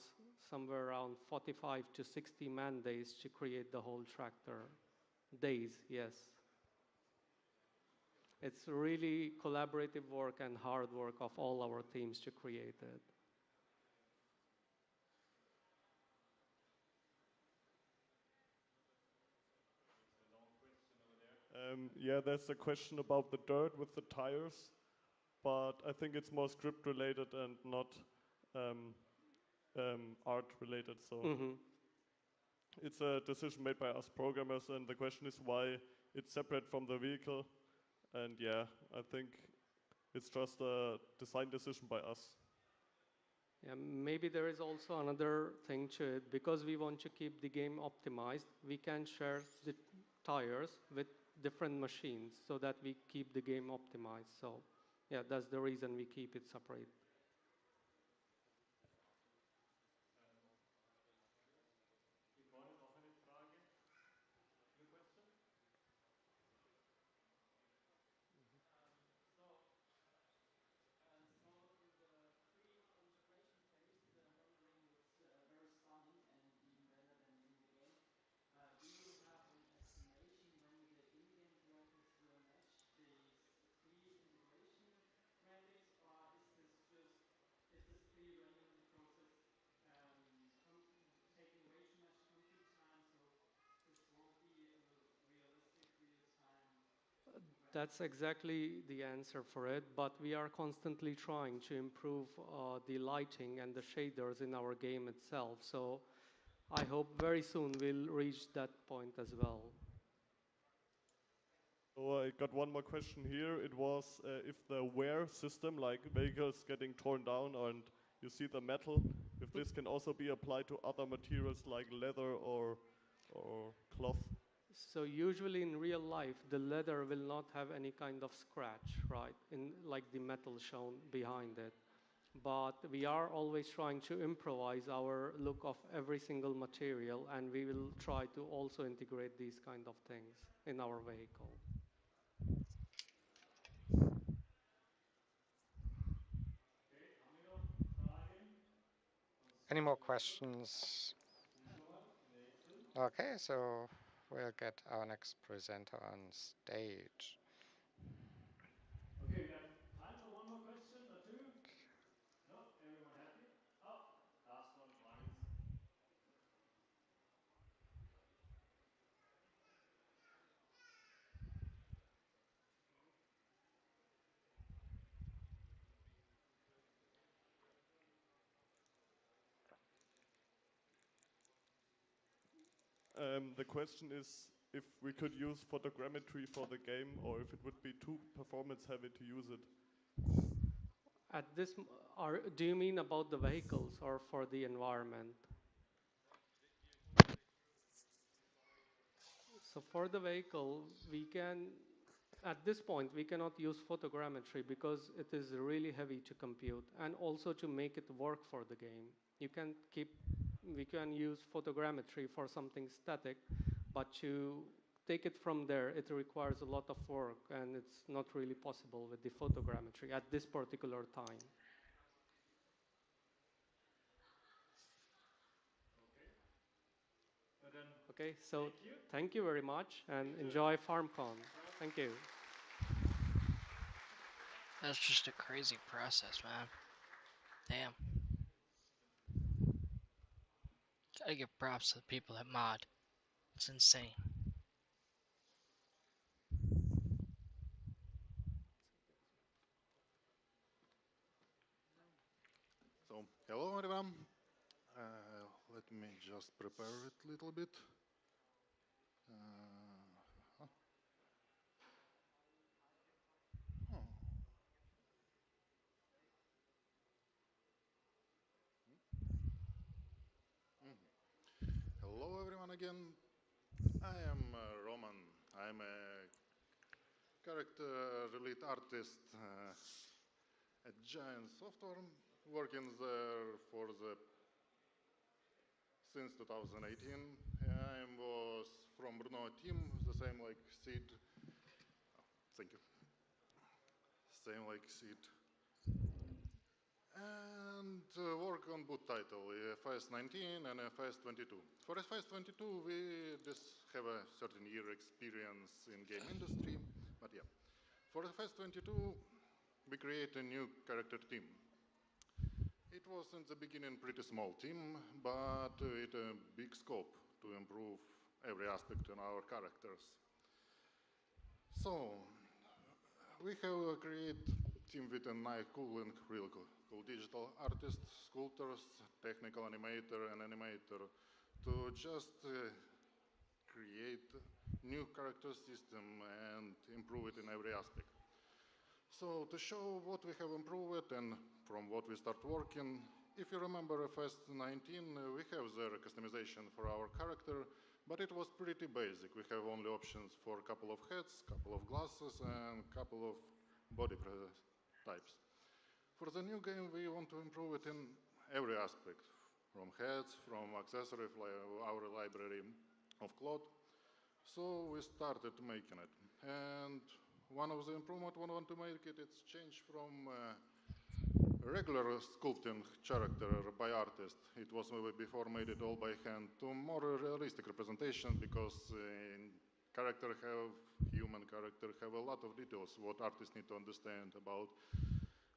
somewhere around 45 to 60 man days to create the whole tractor. Days, yes. It's really collaborative work and hard work of all our teams to create it. Yeah, there's a question about the dirt with the tires, but I think it's more script related and not art related. So it's a decision made by us programmers, and the question is why it's separate from the vehicle. And yeah, I think it's just a design decision by us. Yeah, maybe there is also another thing to it. Because we want to keep the game optimized, we can share the tires with different machines so that we keep the game optimized. So yeah, that's the reason we keep it separate. Hier vorne noch eine Frage. Your question? That's exactly the answer for it, but we are constantly trying to improve the lighting and the shaders in our game itself. So I hope very soon we'll reach that point as well. So I got one more question here. It was if the wear system, like vehicles getting torn down and you see the metal, if this can also be applied to other materials like leather or cloth. So usually in real life, the leather will not have any kind of scratch, right? In like the metal shown behind it. But we are always trying to improvise our look of every single material, and we will try to also integrate these kind of things in our vehicle. Any more questions? Okay, so we'll get our next presenter on stage. Okay, we have time for one more question or two. No, everyone happy? Oh, last one, Marcus. The question is if we could use photogrammetry for the game or if it would be too performance heavy to use it. At this, do you mean about the vehicles or for the environment? So for the vehicle, we can, at this point, we cannot use photogrammetry because it is really heavy to compute and also to make it work for the game. We can use photogrammetry for something static, but to take it from there, it requires a lot of work and it's not really possible with the photogrammetry at this particular time. Okay. Well then, Okay, so thank you. thank you very much and enjoy FarmCon. Thank you. That's just a crazy process, man. Damn. Gotta give props to the people that mod. It's insane. So, hello everyone. Let me just prepare it a little bit. Huh. Oh. Mhm. Hello everyone again. I am Roman. I'm a character lead artist at Giant Software, working there for the since 2018. I was from Brno team, the same like Sid. Oh, thank you. Same like Sid. And work on both title, FS19 and FS22. For FS22, we just have a certain year experience in game industry, but yeah. For FS22, we create a new character team. It was in the beginning pretty small team, but with a big scope to improve every aspect in our characters. So, we have created team with a nice, cool and real cool digital artists, sculptors, technical animator and animator to just create new character system and improve it in every aspect. So to show what we have improved and from what we start working, if you remember FS19, we have the customization for our character, but it was pretty basic. We have only options for a couple of heads, couple of glasses, and couple of body types. For the new game, we want to improve it in every aspect, from heads, from accessories, our library of cloth. So we started making it. And one of the improvements we want to make it, it's change from regular sculpting character by artist. It was before made it all by hand to more realistic representation because character have, human character have a lot of details what artists need to understand about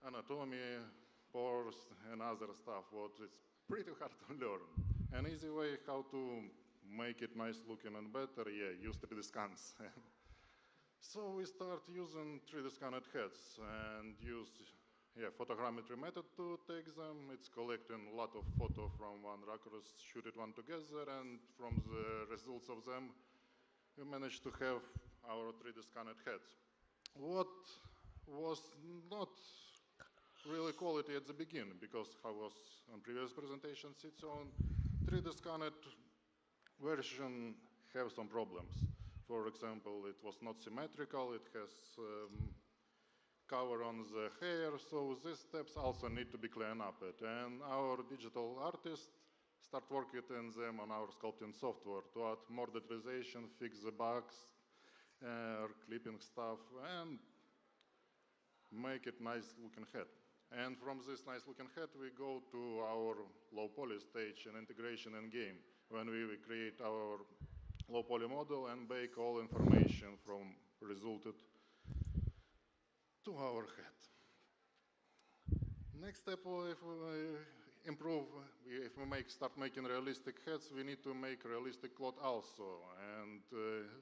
anatomy, pores, and other stuff, what it's pretty hard to learn. An easy way how to make it nice looking and better, yeah, use 3D scans. So we start using 3D scanned heads and use photogrammetry method to take them. It's collecting a lot of photo from one record, shoot it one together, and from the results of them, we managed to have our 3D scanned heads. What was not really quality at the beginning, because I was on previous presentations, its own 3D scanned version have some problems. For example, it was not symmetrical, it has cover on the hair, so these steps also need to be cleaned up. And our digital artists start working in them on our sculpting software to add more detailization, fix the bugs, clipping stuff, and make it nice looking head. And from this nice looking head, we go to our low poly stage and integration in game, when we create our low poly model and bake all information from resulted to our head. Next step, if we improve, if we start making realistic heads, we need to make realistic cloth also. And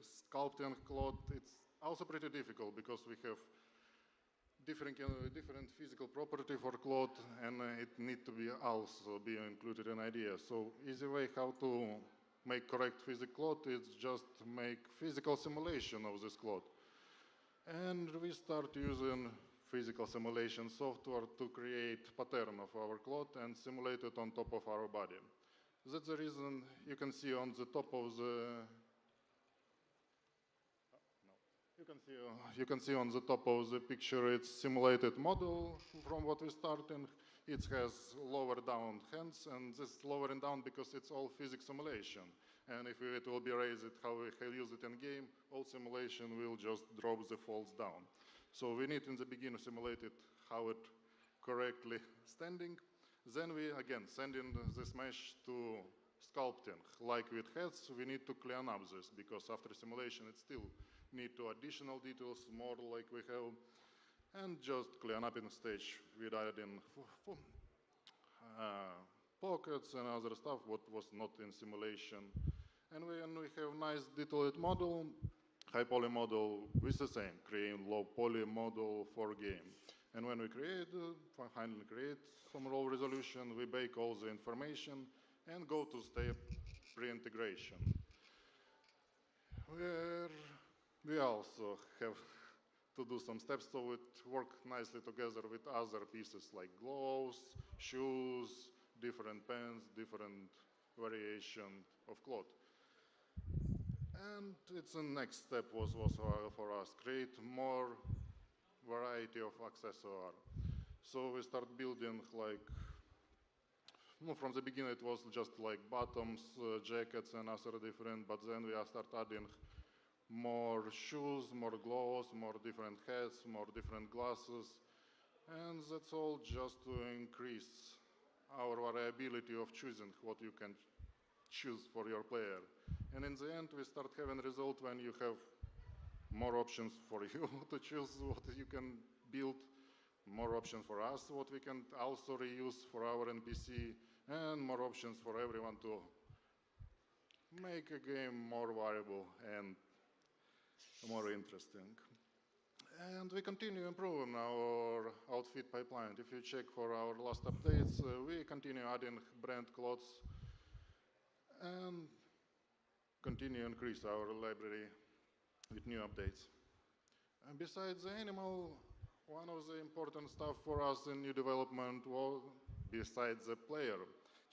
sculpting cloth, it's also pretty difficult because we have different physical property for cloth, and it need to be also be included in idea. So easy way how to make correct physical cloth is just make physical simulation of this cloth. And we start using physical simulation software to create pattern of our cloth and simulate it on top of our body. That's the reason you can see on the top of the you can see on the top of the picture it's simulated model from what we started. It has lower down hands, and this lowering down because it's all physics simulation. And if it will be raised how we use it in game, all simulation will just drop the folds down. So we need in the beginning simulate it how it correctly standing. Then we again sending this mesh to sculpting. Like with heads, we need to clean up this because after simulation it still need to additional details, more like we have, and just clean up in stage with adding pockets and other stuff what was not in simulation. And when we have nice detailed model, high poly model with the same, create low poly model for game. And when we finally create some low resolution, we bake all the information and go to step pre-integration, where we also have to do some steps so it works nicely together with other pieces like gloves, shoes, different pens, different variation of cloth. And it's the next step was for us, create more variety of accessory. So we start building like, from the beginning it was just like bottoms, jackets and other different, but then we start adding more shoes, more gloves, more different hats, more different glasses. And that's all just to increase our variability of choosing what you can choose for your player. And in the end, we start having result when you have more options for you to choose what you can build, more options for us, what we can also reuse for our NPC, and more options for everyone to make a game more variable and more interesting. And we continue improving our outfit pipeline. If you check for our last updates, we continue adding brand clothes and continue increase our library with new updates. And besides the animal, one of the important stuff for us in new development was, besides the player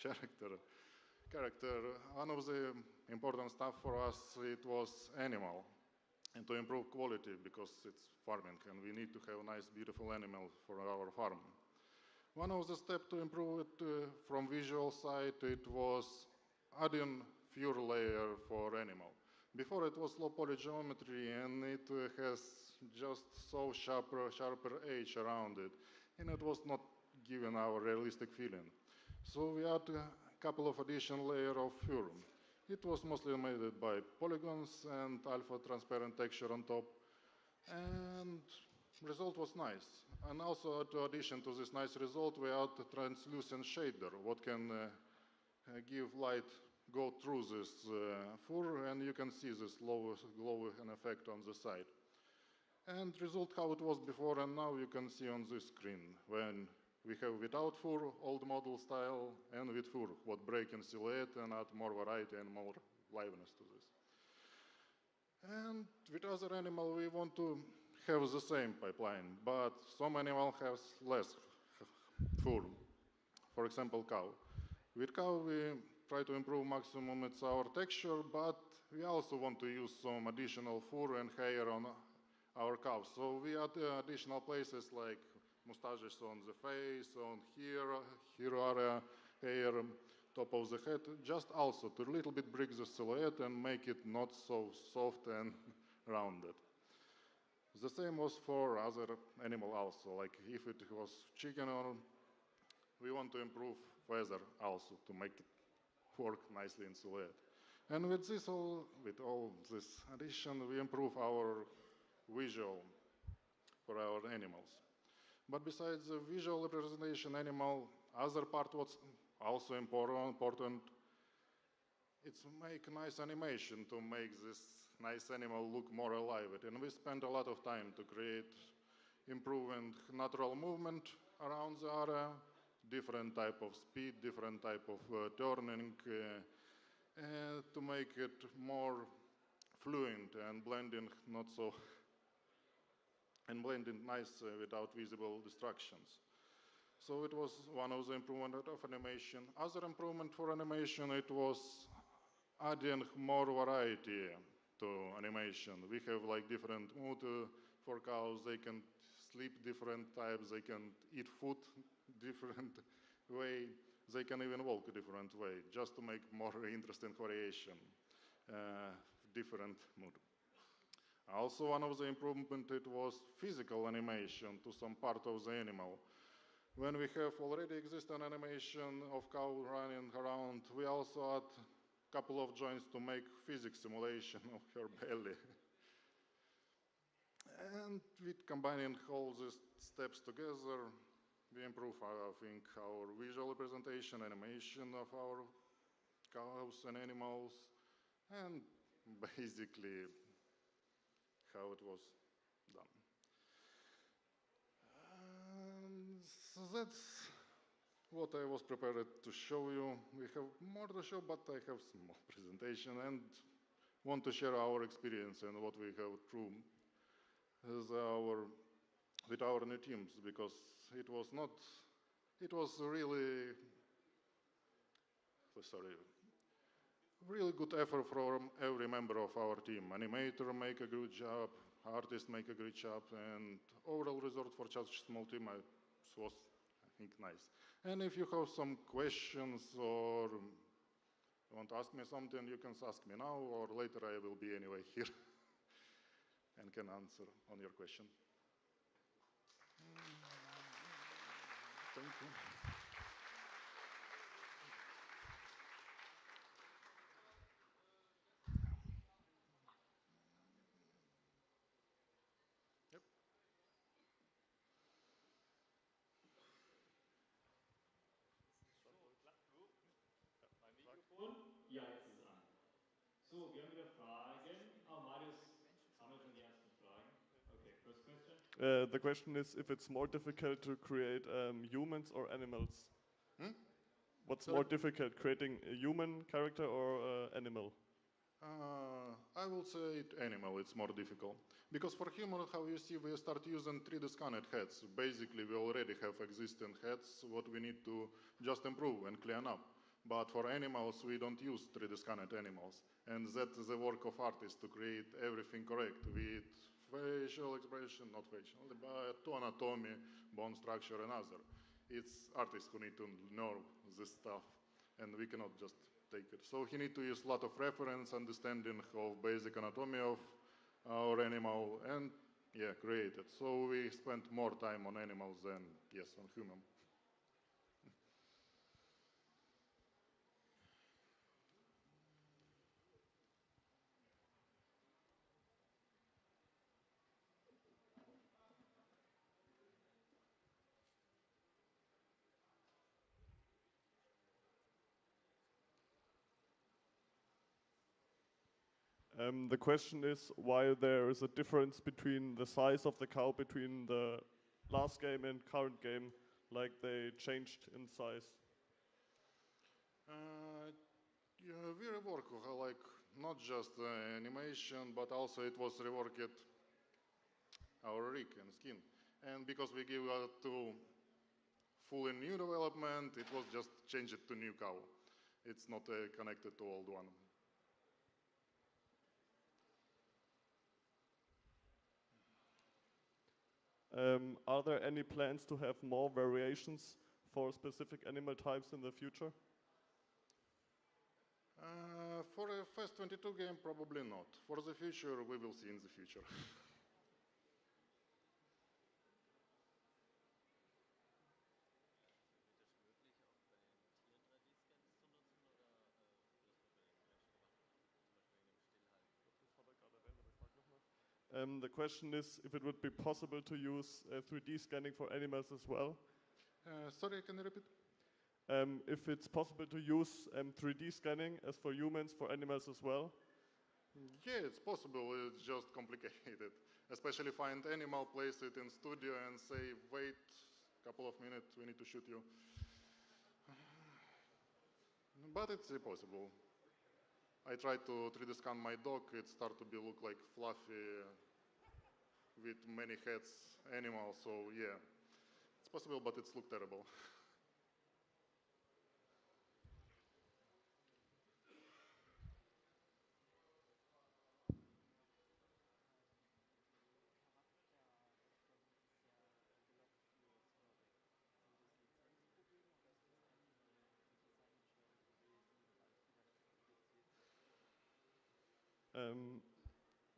character, one of the important stuff for us, it was animal. And to improve quality because it's farming and we need to have a nice, beautiful animal for our farm. One of the steps to improve it from visual side, it was adding fur layer for animal. Before it was low poly geometry and it has just so sharper edge around it, and it was not giving our realistic feeling. So we add a couple of additional layers of fur. It was mostly made by polygons and alpha transparent texture on top, and result was nice. And also, to addition to this nice result, we add a translucent shader, what can give light go through this fur, and you can see this glowing effect on the side. And result how it was before and now you can see on this screen when we have without fur, old model style, and with fur, what break in silhouette and add more variety and more liveliness to this. And with other animal, we want to have the same pipeline, but some animal has less fur. For example, cow. With cow, we try to improve maximum its our texture, but we also want to use some additional fur and hair on our cows. So we add additional places like mustaches on the face, on here area, hair, top of the head, just also to a little bit break the silhouette and make it not so soft and rounded. The same was for other animal also, like if it was chicken or we want to improve feather also to make it work nicely in silhouette. And with this with all this addition, we improve our visual for our animals. But besides the visual representation animal, other part what's also important, it's make nice animation to make this nice animal look more alive. And we spend a lot of time to create improving natural movement around the area, different type of speed, different type of turning, to make it more fluent and blending not so and blending nice without visible distractions. So it was one of the improvement of animation. Other improvement for animation, it was adding more variety to animation. We have like different mood for cows. They can sleep different types. They can eat food different way. They can even walk a different way, just to make more interesting variation, different mood. Also, one of the improvement it was physical animation to some part of the animal. When we have already existing animation of cow running around, we also add a couple of joints to make physics simulation of her belly. And with combining all these steps together, we improve, I think, our visual representation, animation of our cows and animals, and basically how it was done. So that's what I was prepared to show you. We have more to show, but I have small presentation and want to share our experience and what we have through with our new teams, because it was not, it was really, sorry, really good effort from every member of our team. Animator make a good job, artists make a great job, and overall result for such a small team was, I think, nice. And if you have some questions or want to ask me something, you can ask me now or later. I will be anyway here and can answer on your question. Thank you. Yep. So, mein Mikrofon? Ja, jetzt ist es an. So, wir haben wieder Fragen. Oh, Marius, haben wir schon die ersten Fragen? Okay, first question. The question is if it's more difficult to create humans or animals. Hmm? What's Sorry? more difficult, creating a human character or animal? I will say animal, it's more difficult. Because for human, how you see, we start using 3D scanned heads. Basically, we already have existing heads, what we need to just improve and clean up. But for animals, we don't use 3D scanned animals. And that's the work of artists to create everything correct with facial expression, not facial, but to anatomy, bone structure, and other. It's artists who need to know this stuff, and we cannot just take it. So he need to use a lot of reference, understanding of basic anatomy of our animal, and yeah, create it. So we spend more time on animals than, yes, on human. The question is why there is a difference between the size of the cow between the last game and current game, like they changed in size. Yeah, we rework like not just animation, but also it was reworked our rig and skin. And because we give to fully new development, it was just changed to new cow. It's not connected to old one. Are there any plans to have more variations for specific animal types in the future? For a Fast 22 game, probably not. For the future, we will see in the future. The question is if it would be possible to use 3D scanning for animals as well. Sorry, can you repeat? If it's possible to use 3D scanning as for humans for animals as well. Yeah, it's possible. It's just complicated. Especially find animal, place it in studio, and say, wait a couple of minutes, we need to shoot you. But it's possible. I tried to 3D scan my dog. It started to be look like fluffy with many heads animal. So yeah, it's possible, but it's look terrible.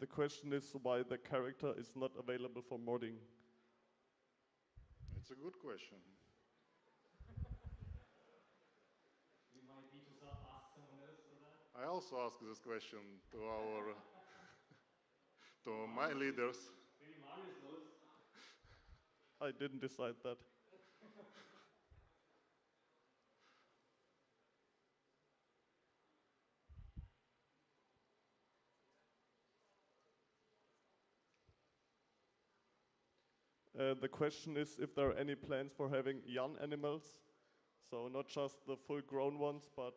The question is why the character is not available for modding. It's a good question. We might need to ask someone else for that. I also asked this question to our to my leaders. Maybe Marius knows. I didn't decide that. The question is if there are any plans for having young animals, so not just the full-grown ones, but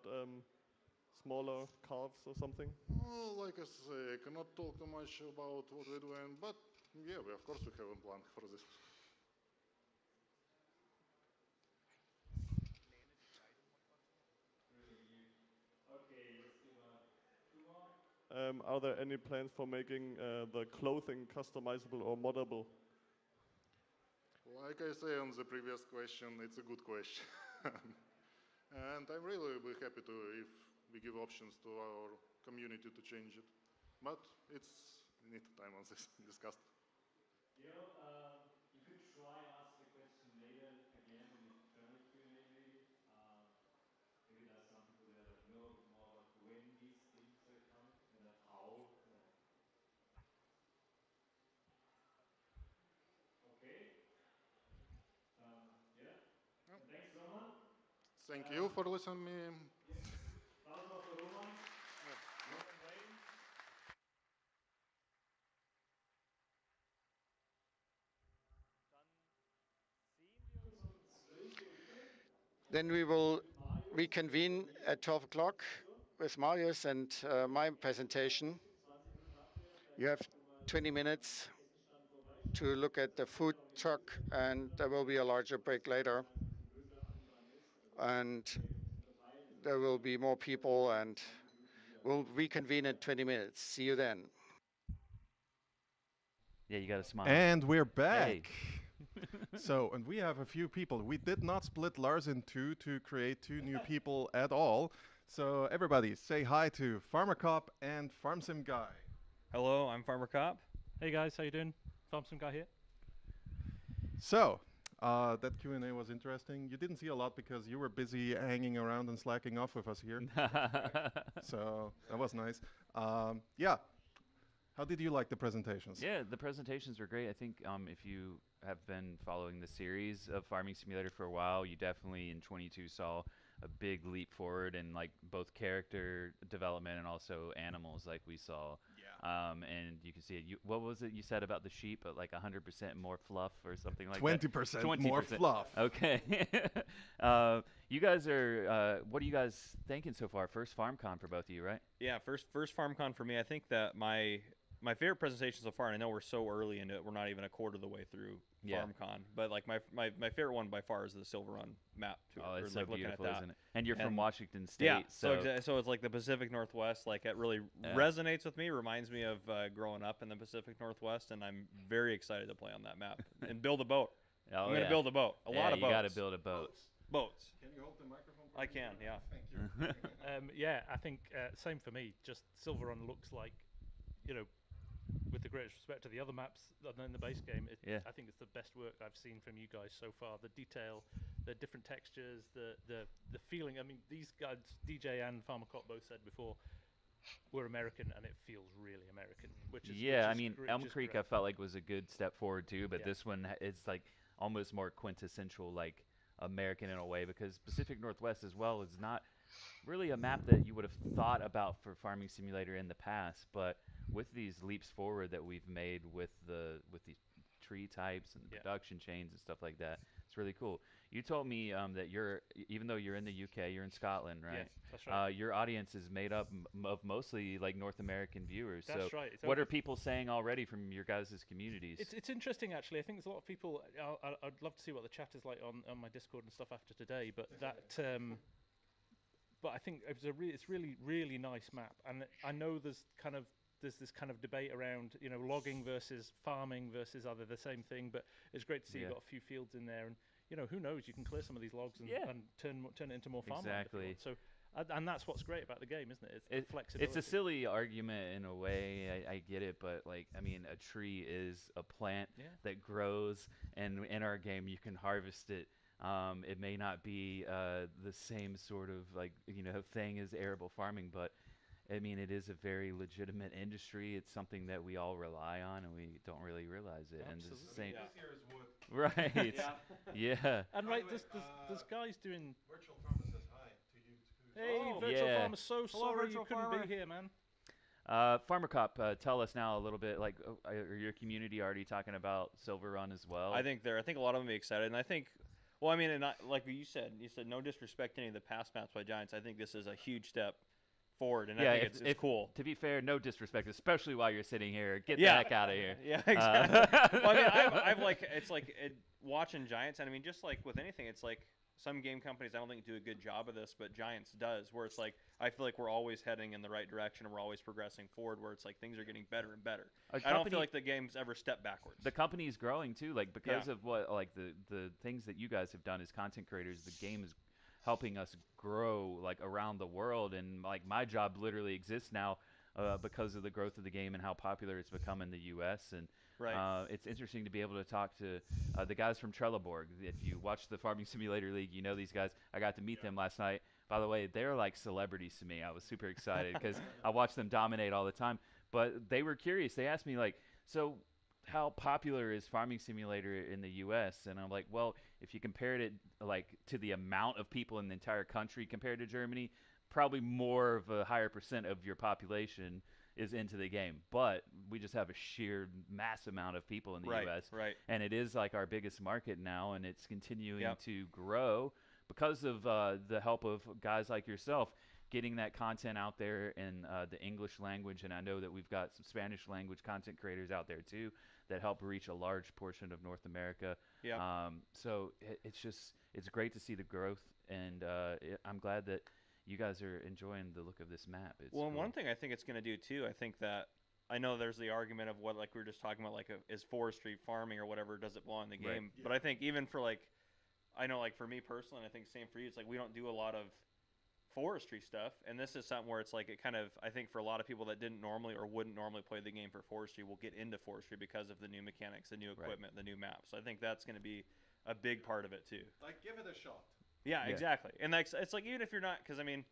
smaller calves or something. Well, like I say, I cannot talk too much about what we're doing, but yeah, of course we have a plan for this. Really weird. Okay, let's do two more. Are there any plans for making the clothing customizable or moddable? Like I say on the previous question, it's a good question. And I'm really be happy to if we give options to our community to change it. But it's we need time on this discussed. You know, you could try ask the question later again in the general Q&A maybe. Maybe there's some people there that know a bit more about when these things are coming and not how. Okay. Yeah. Yeah. And thanks, Roman. Thank you for listening me. Yes. Applaus mal für Roman. Roman Reign. Then we will reconvene at 12 o'clock with Marius and my presentation. You have 20 minutes to look at the food truck, and there will be a larger break later. And there will be more people, and we'll reconvene in 20 minutes. See you then. Yeah, you got to smile. And we're back. Hey. So, and we have a few people. We did not split Lars in two to create two new people at all. So, everybody, say hi to Farmer Cop and Farm Sim Guy. Hello, I'm Farmer Cop. Hey guys, how you doing? Farm Sim Guy here. So, that Q&A was interesting. You didn't see a lot because you were busy hanging around and slacking off with us here. So, that was nice. Yeah. How did you like the presentations? Yeah, the presentations were great. I think if you have been following the series of Farming Simulator for a while, you definitely in 22 saw a big leap forward in like both character development and also animals like we saw. Yeah. And you can see it. What was it you said about the sheep? Like 100% more fluff or something like 20% that? 20% more fluff. Okay. You guys are. What are you guys thinking so far? First FarmCon for both of you, right? Yeah, first FarmCon for me. I think that my favorite presentation so far, and I know we're so early into it, we're not even a quarter of the way through FarmCon, but like my favorite one by far is the Silver Run map tour. Oh, it's or, so like, beautiful, looking at that. isn't it? And you're from Washington State, yeah. so So it's like the Pacific Northwest. Like it really resonates with me. Reminds me of growing up in the Pacific Northwest, and I'm very excited to play on that map and build a boat. I'm gonna build a boat. A lot of boats. You got to build a boat. Boats. Can you hold the microphone? I can. Yeah. Thank you. Yeah, I think same for me. Just Silver Run looks like, you know, with the greatest respect to the other maps other than the base game, I think it's the best work I've seen from you guys so far. The detail, the different textures, the feeling. I mean, these guys, DJ and Farmcon, both said before, we're American, and it feels really American. Which is I mean, Elm Creek I felt like was a good step forward too, but this one is like almost more quintessential, like American in a way, because Pacific Northwest as well is not really a map that you would have thought about for Farming Simulator in the past, but with these leaps forward that we've made with these tree types and the production chains and stuff like that, it's really cool. You told me that even though you're in the UK, you're in Scotland, right? Yes, that's right. Your audience is made up of mostly like North American viewers. That's so right. What are people saying already from your guys' communities? It's interesting, actually. I think there's a lot of people. I'd love to see what the chat is like on my Discord and stuff after today, but but I think it's really nice map, and I know there's this kind of debate around, you know, logging versus farming versus are they the same thing, but it's great to see you've got a few fields in there, and you know, who knows, you can clear some of these logs and turn it into more farmland. Exactly. So and that's what's great about the game, isn't it? It's flexibility. It's a silly argument in a way. I get it, but like, I mean, a tree is a plant that grows, and in our game you can harvest it. It may not be the same sort of, like, you know, thing as arable farming, but I mean, it is a very legitimate industry. It's something that we all rely on, and we don't really realize it. Absolutely. And it's the same. This year is wood. Right. Yeah. And right, there's guys doing. Virtual Farmer says hi to you too. Hey, Virtual Farmer, so sorry you couldn't be here, man. Farmer Cop, tell us now a little bit. Like, are your community already talking about Silver Run as well? I think a lot of them are excited, and I think. Well, I mean, and like you said no disrespect to any of the past maps by Giants. I think this is a huge step forward, and I think it's cool. To be fair, no disrespect, especially while you're sitting here. Get the heck out of here. Yeah, exactly. Well, I mean, I've like, it's like watching Giants, and I mean, just like with anything, it's like some game companies I don't think do a good job of this, but Giants does, where it's like I feel like we're always heading in the right direction and we're always progressing forward, where it's like things are getting better and better. I don't feel like the game's ever stepped backwards. The company's growing too, like because of what, like the things that you guys have done as content creators. The game is helping us grow like around the world, and like my job literally exists now because of the growth of the game and how popular it's become in the U.S. And it's interesting to be able to talk to the guys from Trelleborg. If you watch the Farming Simulator League, you know these guys. I got to meet them last night. By the way, they're like celebrities to me. I was super excited because I watch them dominate all the time. But they were curious. They asked me, like, so how popular is Farming Simulator in the U.S.? And I'm like, well, if you compared it like to the amount of people in the entire country compared to Germany, probably more of a higher percent of your population is into the game. But we just have a sheer mass amount of people in the U.S. Right. And it is like our biggest market now, and it's continuing to grow because of the help of guys like yourself getting that content out there in the English language. And I know that we've got some Spanish language content creators out there too that help reach a large portion of North America. So it's great to see the growth, and I'm glad that you guys are enjoying the look of this map. It's well, cool. One thing I think it's going to do too, I think that I know there's the argument of what, like we were just talking about, like is forestry farming or whatever, does it belong in the game? But I think even for like, I know like for me personally, and I think same for you, it's like we don't do a lot of forestry stuff, and this is something where it's like it kind of, I think for a lot of people that didn't normally or wouldn't normally play the game for forestry will get into forestry because of the new mechanics, the new equipment, the new maps. So I think that's going to be a big part of it too. Like, give it a shot. Yeah, exactly. And like, it's like, even if you're not, because I mean,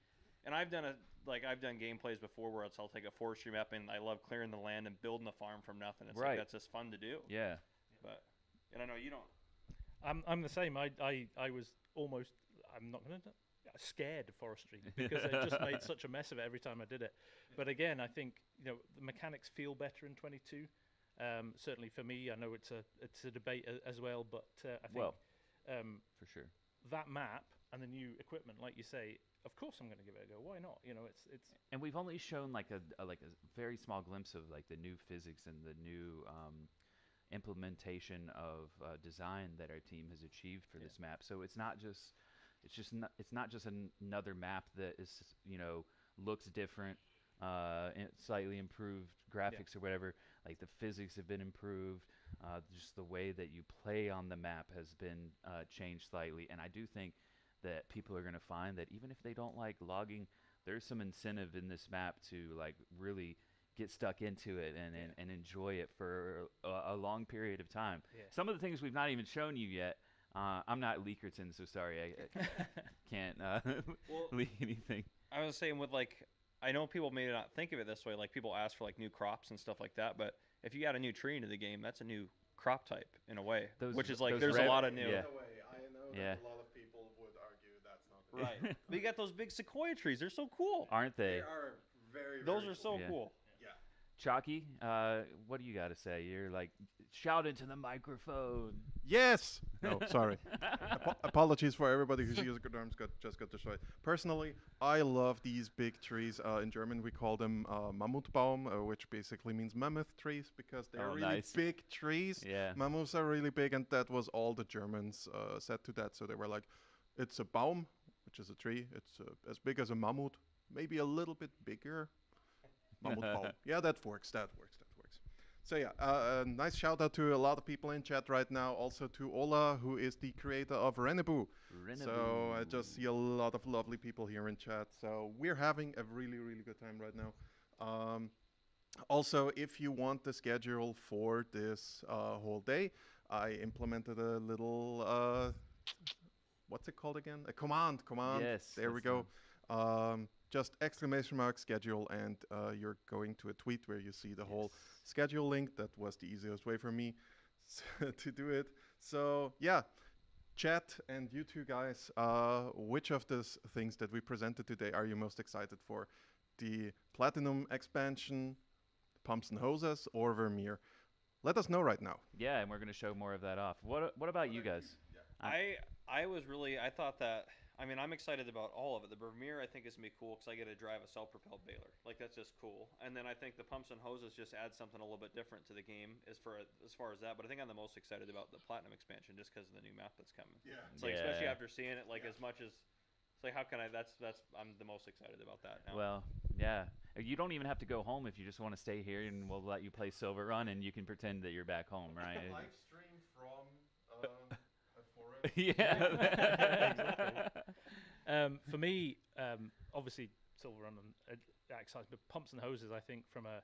and I've done gameplays before where I'll take a forestry map and I love clearing the land and building a farm from nothing. It's like that's just fun to do. Yeah. But and I know you don't. I'm the same. I was almost. I'm not gonna. scared of forestry because it just made such a mess of it every time I did it. But again, I think the mechanics feel better in 22. Certainly for me, I know it's a debate as well, but I think for sure that map and the new equipment, like you say, of course I'm going to give it a go. Why not? It's. And we've only shown like a very small glimpse of like the new physics and the new implementation of design that our team has achieved for this map. So it's not just another map that is looks different, and slightly improved graphics or whatever. Like the physics have been improved, just the way that you play on the map has been changed slightly. And I do think that people are going to find that even if they don't like logging, there's some incentive in this map to like really get stuck into it and enjoy it for a long period of time. Some of the things we've not even shown you yet. I'm not Leakerton, so sorry, I can't leak anything. I was saying with like, I know people may not think of it this way, like people ask for like new crops and stuff like that, but if you add a new tree into the game, that's a new crop type in a way, which is like there's a lot of new. In a way, I know that a lot of people would argue that's not the right. But you got those big sequoia trees; they're so cool, aren't they? They are very. Those very are so cool. Yeah. Chalky, what do you got to say? You're like, shout into the microphone. Yes. No, sorry. Apologies for everybody whose ears just got destroyed. Personally, I love these big trees. In German, we call them Mammutbaum, which basically means mammoth trees because they're really big trees. Yeah. Mammoths are really big, and that was all the Germans said to that. So they were like, it's a Baum, which is a tree. It's as big as a mammoth, maybe a little bit bigger. Mammutbaum. Yeah, that works. So yeah, nice shout out to a lot of people in chat right now. Also to Ola, who is the creator of Rennebu. So I just see a lot of lovely people here in chat. So we're having a really, really good time right now. Also, if you want the schedule for this whole day, I implemented a little, what's it called again? A command. Yes. There we go. Just exclamation mark schedule, and you're going to a tweet where you see the whole schedule link. That was the easiest way for me to do it. So yeah, chat and you two guys, which of these things that we presented today are you most excited for? The Platinum expansion, Pumps and Hoses, or Vermeer? Let us know right now. Yeah, and we're going to show more of that off. What about you guys? I thought that, I mean, I'm excited about all of it. The Vermeer, I think, is going to be cool because I get to drive a self-propelled baler. Like, that's just cool. And then I think the Pumps and Hoses just add something a little bit different to the game as far as that. But I think I'm the most excited about the Platinum expansion just because of the new map that's coming. Yeah. It's like, especially after seeing it, like, as much as, it's like, how can I, I'm the most excited about that now. Well, yeah. You don't even have to go home if you just want to stay here, and we'll let you play Silver Run, and you can pretend that you're back home, right? Live stream from a forest. Yeah. Exactly. For me, obviously Silver Run and exciting, but Pumps and Hoses, I think from a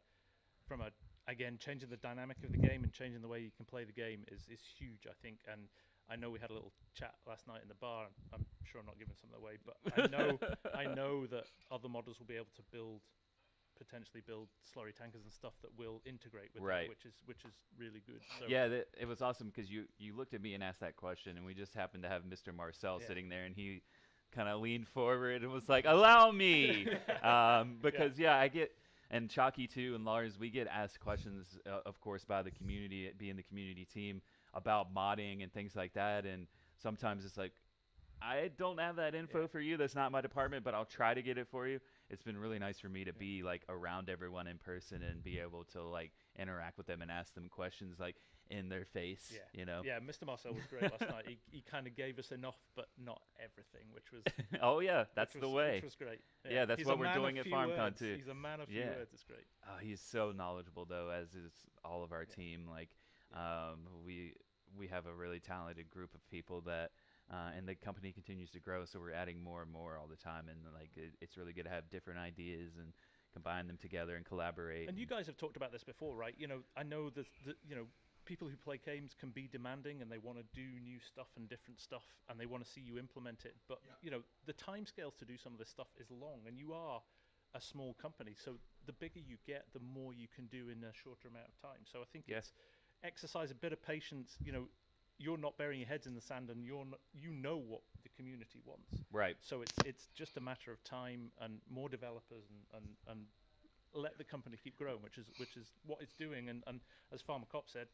again changing the dynamic of the game and changing the way you can play the game is huge, I think. And I know we had a little chat last night in the bar. And I'm sure I'm not giving something away, but I know that other modders will be able to potentially build slurry tankers and stuff that will integrate with that, which is really good. So yeah, it was awesome because you looked at me and asked that question, and we just happened to have Mr. Marcel sitting there, and he kind of leaned forward and was like, "Allow me," because I get, and Chalky too, and Lars, we get asked questions, of course, by the community, being the community team, about modding and things like that, and sometimes it's like, I don't have that info for you. That's not my department, but I'll try to get it for you. It's been really nice for me to be like around everyone in person and be able to like interact with them and ask them questions like in their face. Yeah, Mr. Marcel was great last night. He kind of gave us enough, but not everything, which was that's the way. Which was great. Yeah, that's what we're doing at FarmCon too. He's a man of few words. It's great. He's so knowledgeable though, as is all of our team. Like we have a really talented group of people that. And the company continues to grow, so we're adding more and more all the time, and like it's really good to have different ideas and combine them together and collaborate. And you guys have talked about this before, right? I know that people who play games can be demanding, and they want to do new stuff and different stuff, and they want to see you implement it. But the timescales to do some of this stuff is long, and you are a small company, so the bigger you get, the more you can do in a shorter amount of time. So I think it's exercise a bit of patience. you're not burying your heads in the sand, and you know what the community wants. Right. So it's just a matter of time and more developers and let the company keep growing, which is what it's doing. And as Farmer Cop said,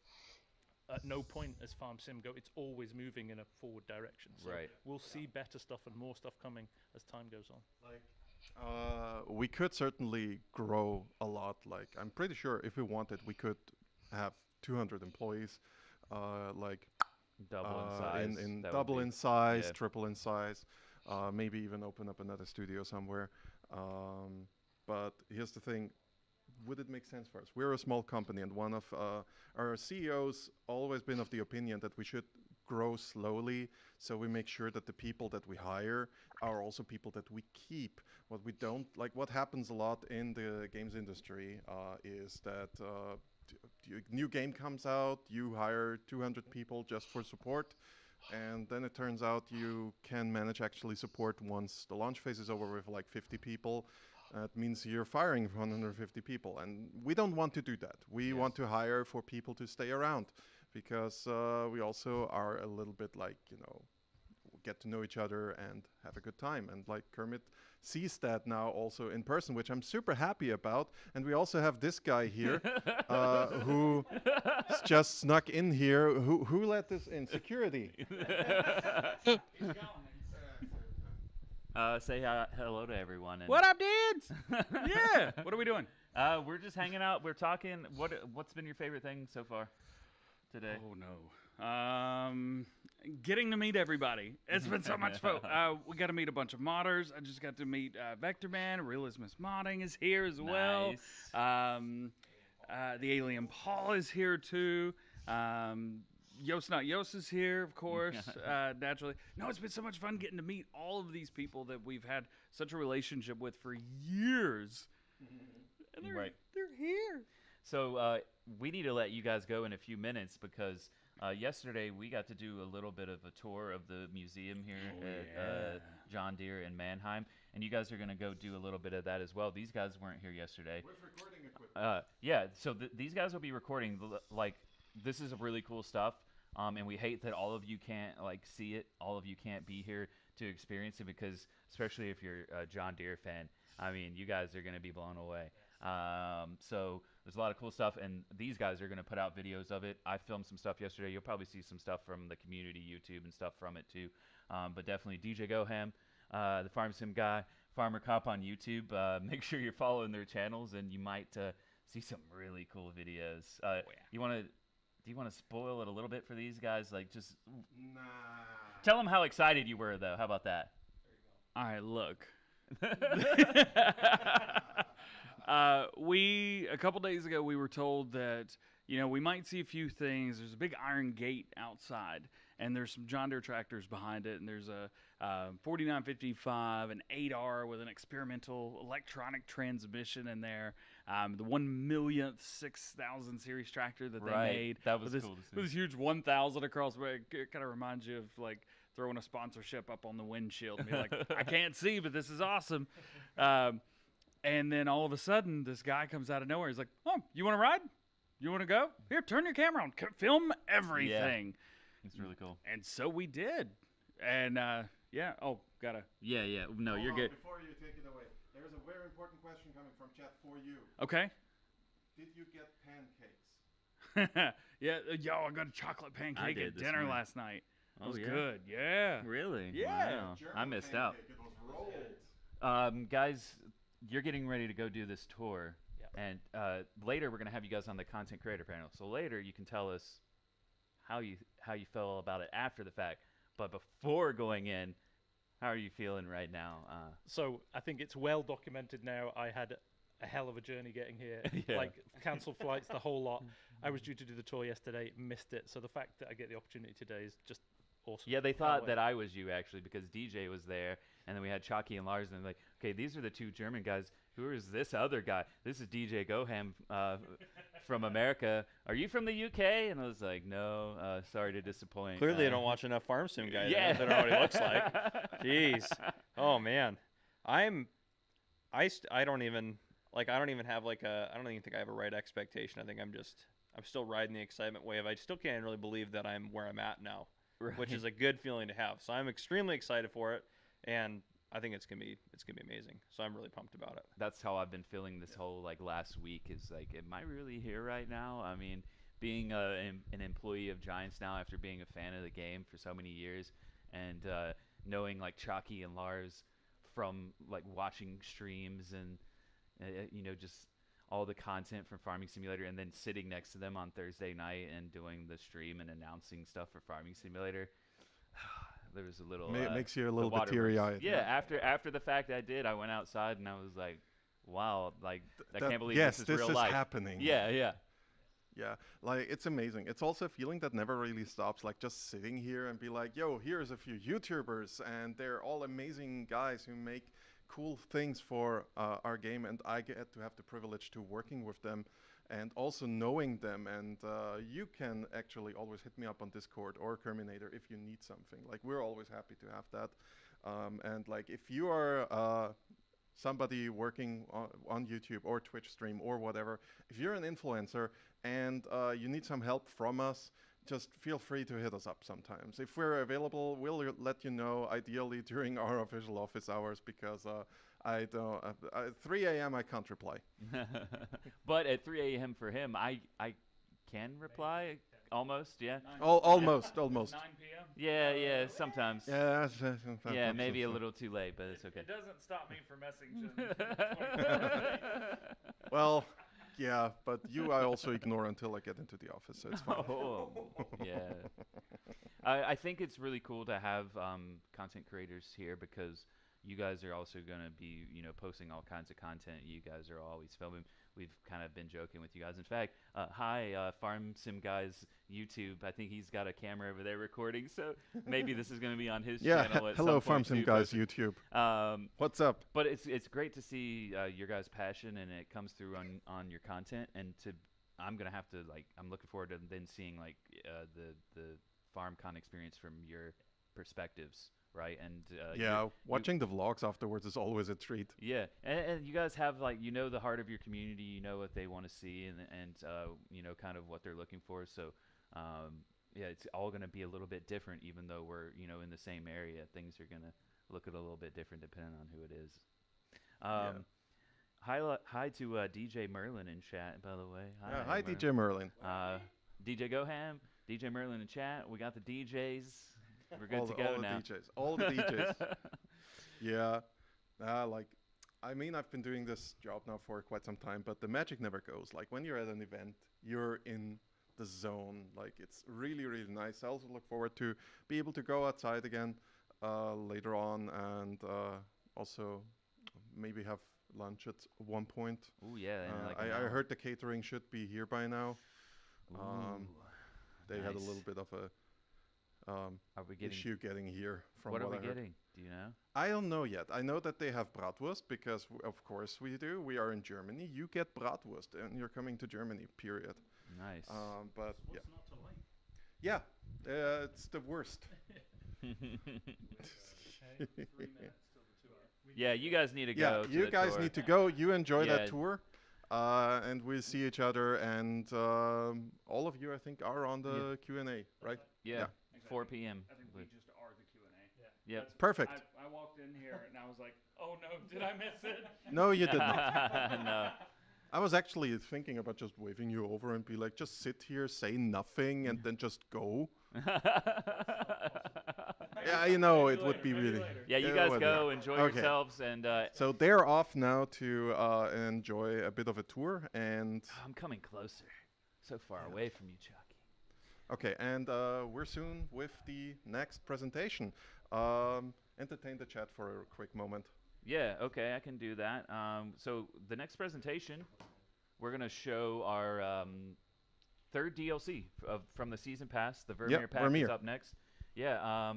at no point as Farm Sim go, it's always moving in a forward direction. So we'll see better stuff and more stuff coming as time goes on. We could certainly grow a lot. Like, I'm pretty sure if we wanted, we could have 200 employees, like double in size, in double in size, triple in size, maybe even open up another studio somewhere. But here's the thing. Would it make sense for us? We're a small company, and one of our CEOs always been of the opinion that we should grow slowly, so we make sure that the people that we hire are also people that we keep. What we don't like, what happens a lot in the games industry is that new game comes out, you hire 200 people just for support, and then it turns out you can manage actually support once the launch phase is over with like 50 people. It means you're firing 150 people, and we don't want to do that. We want to hire for people to stay around, because we also are a little bit like, get to know each other and have a good time. And like Kermit sees that now also in person, which I'm super happy about. And we also have this guy here who just snuck in here. Who let this in? Security. Say hello to everyone. And what up, dudes? Yeah. What are we doing? We're just hanging out. We're talking. What's been your favorite thing so far today? Oh no. Getting to meet everybody. It's been so much fun. We got to meet a bunch of modders. I just got to meet Vector Man. Realismus Modding is here as well. The Alien Paul is here too. Yost Not Yost is here, of course, naturally. No, it's been so much fun getting to meet all of these people that we've had such a relationship with for years. And they're here. So we need to let you guys go in a few minutes, because yesterday we got to do a little bit of a tour of the museum here at John Deere in Mannheim, and you guys are going to go do a little bit of that as well. These guys weren't here yesterday. With recording equipment. So these guys will be recording. Like, this is really cool stuff. And we hate that all of you can't see it. All of you can't be here to experience it, because especially if you're a John Deere fan, I mean, you guys are going to be blown away. So there's a lot of cool stuff, and these guys are going to put out videos of it. I filmed some stuff yesterday. You'll probably see some stuff from the community YouTube and stuff from it too. But definitely DJ Goham, the Farm Sim guy, Farmer Cop on YouTube. Make sure you're following their channels, and you might see some really cool videos. Do you want to spoil it a little bit for these guys? Like, just tell them how excited you were, though. How about that? All right, look. A couple days ago, we were told that, we might see a few things. There's a big iron gate outside, and there's some John Deere tractors behind it, and there's a 4955, an 8R with an experimental electronic transmission in there, the 1,000,000th 6,000 series tractor that they made. That was cool to see. With this huge 1,000 across, it kind of reminds you of like throwing a sponsorship up on the windshield and be like, I can't see, but this is awesome. And then all of a sudden, this guy comes out of nowhere. He's like, oh, you want to ride? You want to go? Here, turn your camera on. Film everything. Yeah. It's really cool. And so we did. And, oh, gotta. Yeah. No, you're good. Before you take it away, there's a very important question coming from chat for you. Okay. Did you get pancakes? Yeah, I got a chocolate pancake at dinner last night. It was good. Yeah. Really? Yeah. Wow. I missed out. It was rolled. Guys, you're getting ready to go do this tour. And later we're going to have you guys on the content creator panel. So later you can tell us how you feel about it after the fact. But before going in, how are you feeling right now? So I think it's well documented now. I had a hell of a journey getting here. Like, cancelled flights, the whole lot. I was due to do the tour yesterday, missed it. So the fact that I get the opportunity today is just awesome. Yeah, they thought that I was you, actually, because DJ was there, and then we had Chalky and Lars, and they're like, okay, these are the two German guys. Who is this other guy? This is DJ Goham from America. Are you from the UK? And I was like, no, sorry to disappoint. Clearly, I don't watch enough Farm Sim guys. Yeah. They don't know what he looks like. Jeez. Oh, man. I don't even have I don't even think I have a right expectation. I think I'm still riding the excitement wave. I still can't really believe that I'm where I'm at now, which Right. is a good feeling to have. So I'm extremely excited for it, and I think it's gonna be amazing. So I'm really pumped about it. That's how I've been feeling this whole like last week. Is like, am I really here right now? I mean, being an employee of Giants now after being a fan of the game for so many years, and knowing like Chalky and Lars from like watching streams and just all the content from Farming Simulator, and then sitting next to them on Thursday night and doing the stream and announcing stuff for Farming Simulator. There was a little Makes you a the little bit water was teary-eyed. yeah, after the fact I went outside and I was like, wow, like I That can't believe yes, this is this real is life. happening. Yeah. Yeah, like it's amazing. It's also a feeling that never really stops. Like just sitting here and be like, "Yo, here's a few YouTubers, and they're all amazing guys who make cool things for our game." And I get to have the privilege to working with them, and also knowing them. And you can actually always hit me up on Discord or Terminator if you need something. Like we're always happy to have that. And like if you are somebody working on YouTube or Twitch stream or whatever, if you're an influencer and you need some help from us, just feel free to hit us up sometimes. If we're available, we'll let you know, ideally during our official office hours, because I don't, 3 a.m. I can't reply. But at 3 a.m. for him, I can reply almost, yeah. Almost. 9 p.m. Yeah, sometimes. Yeah, Yeah, maybe a little too late, but it's okay. It doesn't stop me from messaging. Well, yeah, but you I also ignore until I get into the office, so it's fine. Oh, yeah. I think it's really cool to have content creators here because you guys are also going to be, posting all kinds of content. You guys are always filming. We've kind of been joking with you guys. In fact, hi, Farm Sim Guys YouTube. I think he's got a camera over there recording, so maybe this is going to be on his channel at hello, some Farm point Sim too, Guys posted. YouTube. What's up? But it's great to see your guys' passion and it comes through on your content. And I'm gonna have to I'm looking forward to then seeing the FarmCon experience from your perspectives, right? And watching the vlogs afterwards is always a treat. Yeah, and you guys have the heart of your community. You know what they want to see, and kind of what they're looking for. So yeah, it's all gonna be a little bit different, even though we're in the same area. Things are gonna look a little bit different depending on who it is. Hi to DJ Merlin in chat, by the way. Hi DJ Merlin. DJ Goham, DJ Merlin in chat. We got the DJs. We're good to go all now. All the DJs. Yeah. I mean, I've been doing this job now for quite some time, but the magic never goes. Like when you're at an event, you're in the zone. Like it's really, really nice. I also look forward to be able to go outside again later on, and also maybe have lunch at one point. Oh yeah, I heard the catering should be here by now. They had a little bit of a issue getting here from what what are we I heard. getting? Do you know? I don't know yet. I know that they have bratwurst because of course we do. We are in Germany. You get bratwurst and you're coming to Germany, period. Nice. But So what's not to like? yeah, it's the worst. Okay, 3 minutes till the tour. Yeah, you guys need to go. Yeah, you guys need to go. You enjoy that tour. And we'll see each other, and all of you, I think, are on the Q&A, right? Yeah, Exactly. 4 p.m. I think we just are the Q&A. Yeah. That's Perfect. I walked in here and I was like, oh no, did I miss it? No, you did not. No. I was actually thinking about just waving you over and be like, just sit here, say nothing, and then just go. Yeah, it would be really. Yeah, you guys go, enjoy yourselves, and. So they're off now to enjoy a bit of a tour, and. I'm coming closer. So far away from you, Chucky. Okay, and we're soon with the next presentation. Entertain the chat for a quick moment. Yeah, okay, I can do that. So the next presentation, we're going to show our third DLC from the Season Pass. The Vermeer Pack is up next. Yeah,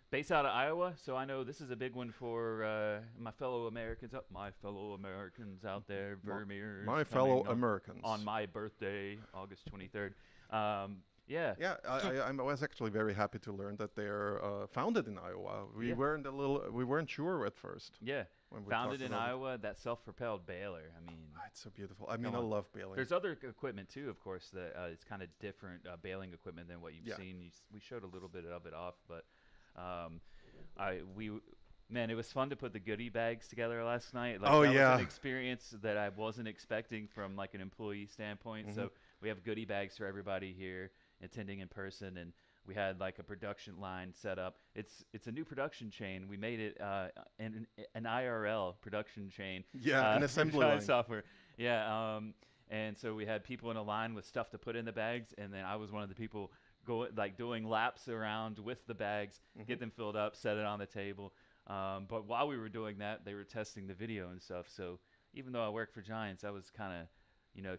based out of Iowa, so I know this is a big one for my fellow Americans. My fellow Americans out there, Vermeer. My fellow Americans. On my birthday, August 23rd. Yeah. Yeah, I was actually very happy to learn that they're founded in Iowa. Yeah. We weren't sure at first. Yeah. When we Founded talked in about it. Iowa, that self-propelled baler. I mean, It's so beautiful. I mean, come I on. love baling. There's other equipment too, of course, that it's kind of different baling equipment than what you've Yeah. seen. We showed a little bit of it off, but um, I we man, it was fun to put the goodie bags together last night. Like Oh, that was an yeah. experience that I wasn't expecting from like an employee standpoint. So we have goodie bags for everybody here attending in person, and we had like a production line set up. It's a new production chain. We made it an IRL production chain. Yeah, an for assembly Giant line. software. Yeah. And so we had people in a line with stuff to put in the bags, and then I was one of the people doing laps around with the bags, get them filled up, set it on the table. But while we were doing that, they were testing the video and stuff. So even though I work for Giants, I was kind of,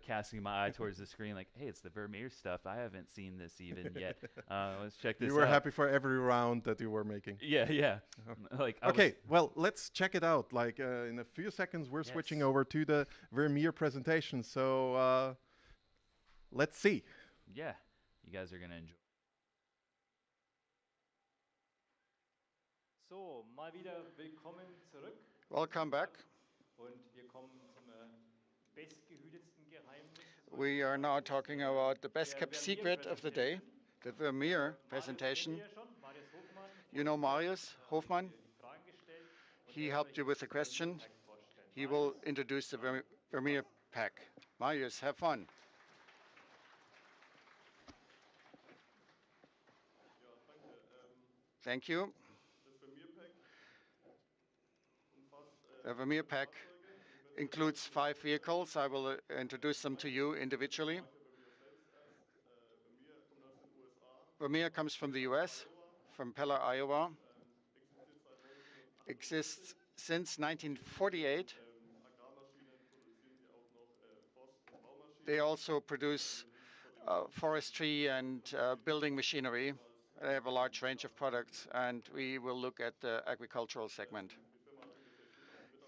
casting my eye towards the screen like, hey, it's the Vermeer stuff. I haven't seen this even yet. Let's check this out. You were happy for every round that you were making. Yeah, yeah. Like okay, well, let's check it out. Like in a few seconds, we're switching over to the Vermeer presentation. So let's see. Yeah, you guys are gonna enjoy. So, mal wieder willkommen zurück. Welcome back. Und wir kommen zum bestgehütetsten Geheimnis. We are now talking about the best kept secret of the day, the Vermeer presentation. You know Marius Hofmann? He helped you with the question. He will introduce the Vermeer pack. Marius, have fun. Ja, danke. Thank you. Das Vermeer Pack umfasst The Vermeer pack includes 5 vehicles. I will introduce them to you individually. Vermeer comes from the US, from Peller, Iowa. Exists since 1948. They also produce forestry and building machinery. They have a large range of products, and we will look at the agricultural segment.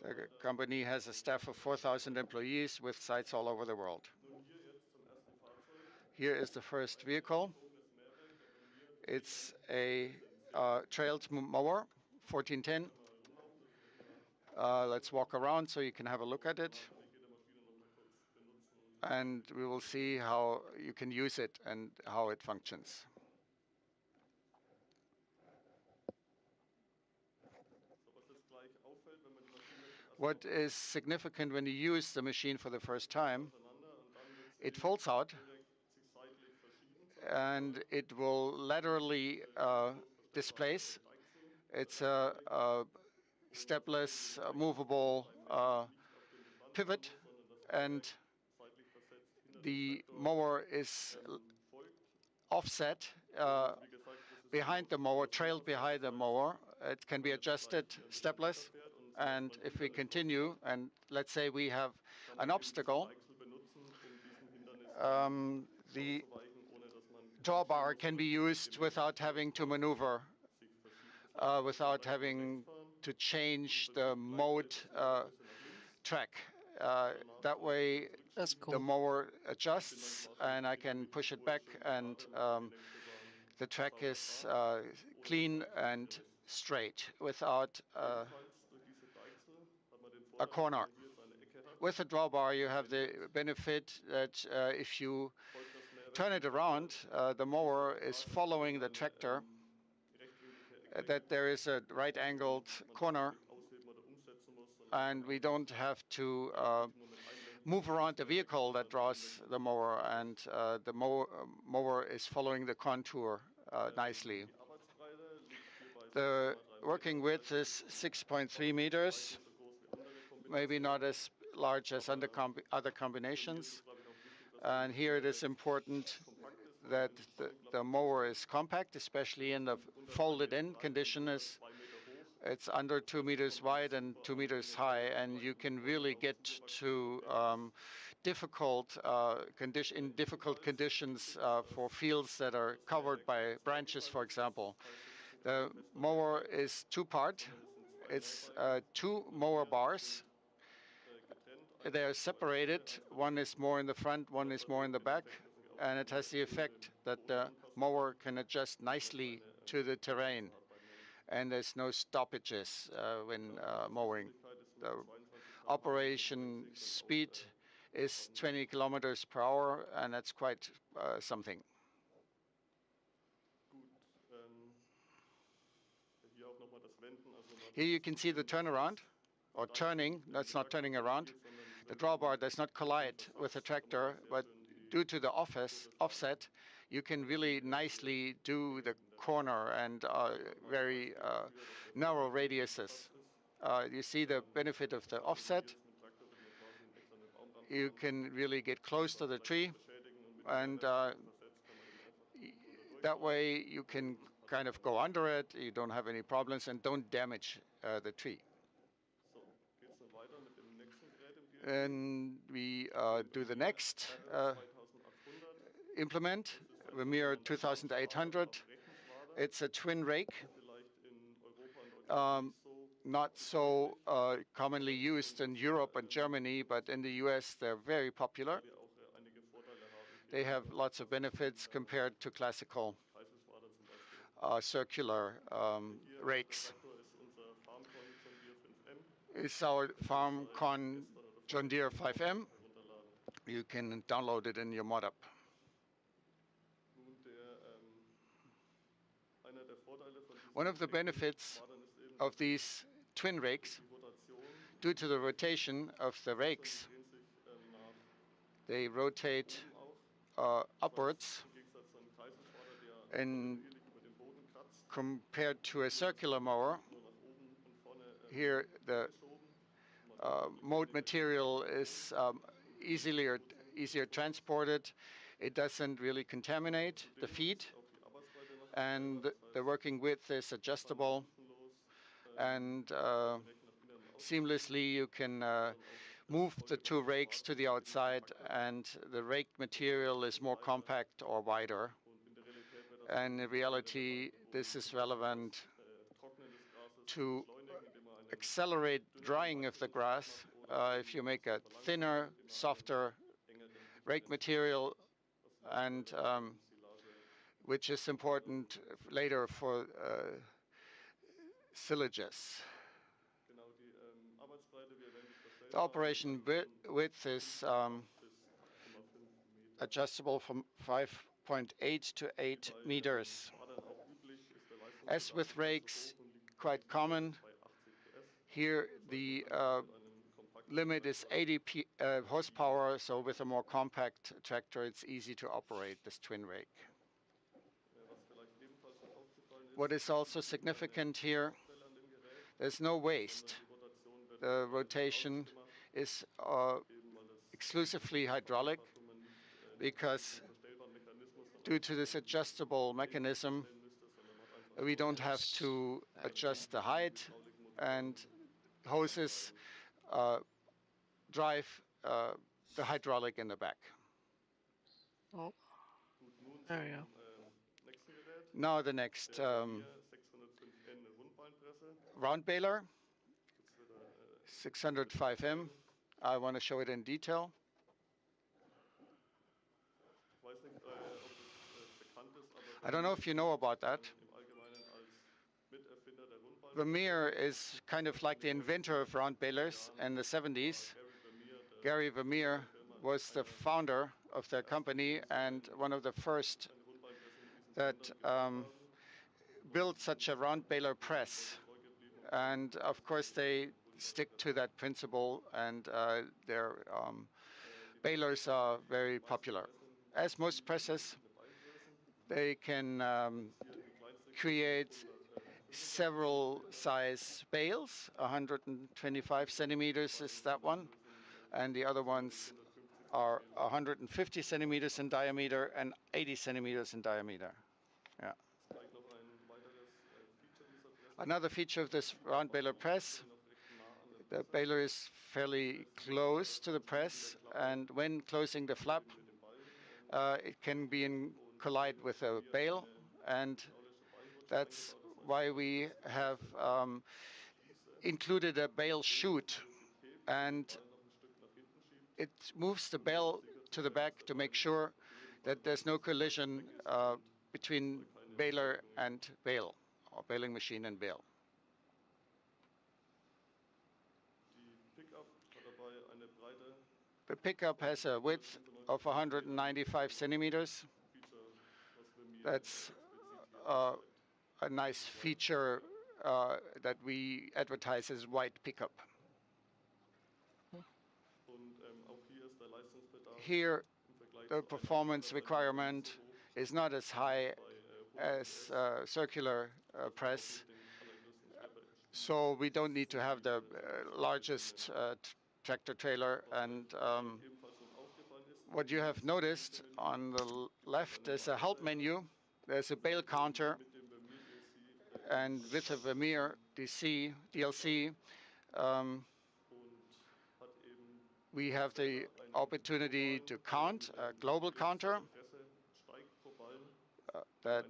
The company has a staff of 4,000 employees with sites all over the world. Here is the first vehicle. It's a trailed mower, 1410. Let's walk around so you can have a look at it. And we will see how you can use it and how it functions. What is significant when you use the machine for the first time, it folds out and it will laterally displace. It's a stepless, movable pivot, and the mower is offset behind the mower, trailed behind the mower. It can be adjusted stepless. And if we continue, and let's say we have an obstacle, the drawbar can be used without having to maneuver, without having to change the mode track. That way, That's cool. the mower adjusts, and I can push it back, and the track is clean and straight without a corner. With the drawbar, you have the benefit that if you turn it around, the mower is following the tractor, that there is a right-angled corner, and we don't have to move around the vehicle that draws the mower, and the mower is following the contour nicely. The working width is 6.3 meters, maybe not as large as other combinations. And here it is important that the mower is compact, especially in the folded-in condition. It's under 2 meters wide and 2 meters high, and you can really get to difficult conditions for fields that are covered by branches, for example. The mower is two-part. It's 2 mower bars. They are separated. One is more in the front, one is more in the back. and it has the effect that the mower can adjust nicely to the terrain, and there's no stoppages when mowing. The operation speed is 20 kilometers per hour, and that's quite something. Here you can see the turnaround, or turning. That's not turning around. The drawbar does not collide with the tractor, but due to the offset, you can really nicely do the corner and very narrow radiuses. You see the benefit of the offset. You can really get close to the tree, and that way you can kind of go under it. You don't have any problems and don't damage the tree. And we do the next implement, Vermeer 2800. It's a twin rake, not so commonly used in Europe and Germany, but in the US they're very popular. They have lots of benefits compared to classical circular rakes. It's our farmcon John Deere 5M. You can download it in your mod-up. One of the benefits of these twin rakes, due to the rotation of the rakes, they rotate upwards, and compared to a circular mower, here the mowed material is easier transported. It doesn't really contaminate the feed, and the working width is adjustable, and seamlessly you can move the two rakes to the outside, and the rake material is more compact or wider. And in reality, this is relevant to accelerate drying of the grass. If you make a thinner, softer rake material, and which is important later for silages. The operation width is adjustable from 5.8 to 8 meters. As with rakes, quite common. Here the limit is 80 horsepower, so with a more compact tractor, it's easy to operate this twin rake. What is also significant here, there's no waste. The rotation is exclusively hydraulic, because due to this adjustable mechanism, we don't have to adjust the height, and hoses drive the hydraulic in the back. Oh, there we go. Now the next round baler, 605M. I want to show it in detail. I don't know if you know about that. Vermeer is kind of like the inventor of round balers in the 70s. Gary Vermeer was the founder of their company and one of the first that built such a round baler press. And of course, they stick to that principle, and their balers are very popular. As most presses, they can create several size bales. 125 centimeters is that one, and the other ones are 150 centimeters in diameter and 80 centimeters in diameter. Yeah. Another feature of this round baler press, the baler is fairly close to the press, and when closing the flap, it can be in collide with a bale, and that's why we have included a bale chute, and it moves the bale to the back to make sure that there's no collision between baler and bale, or baling machine and bale. The pickup has a width of 195 centimeters. That's a nice feature that we advertise as white pickup. Here, the performance requirement is not as high as circular press, so we don't need to have the largest tractor trailer. And what you have noticed on the left is a help menu. There's a bale counter, and with a Vermeer DLC, we have the opportunity to count a global counter that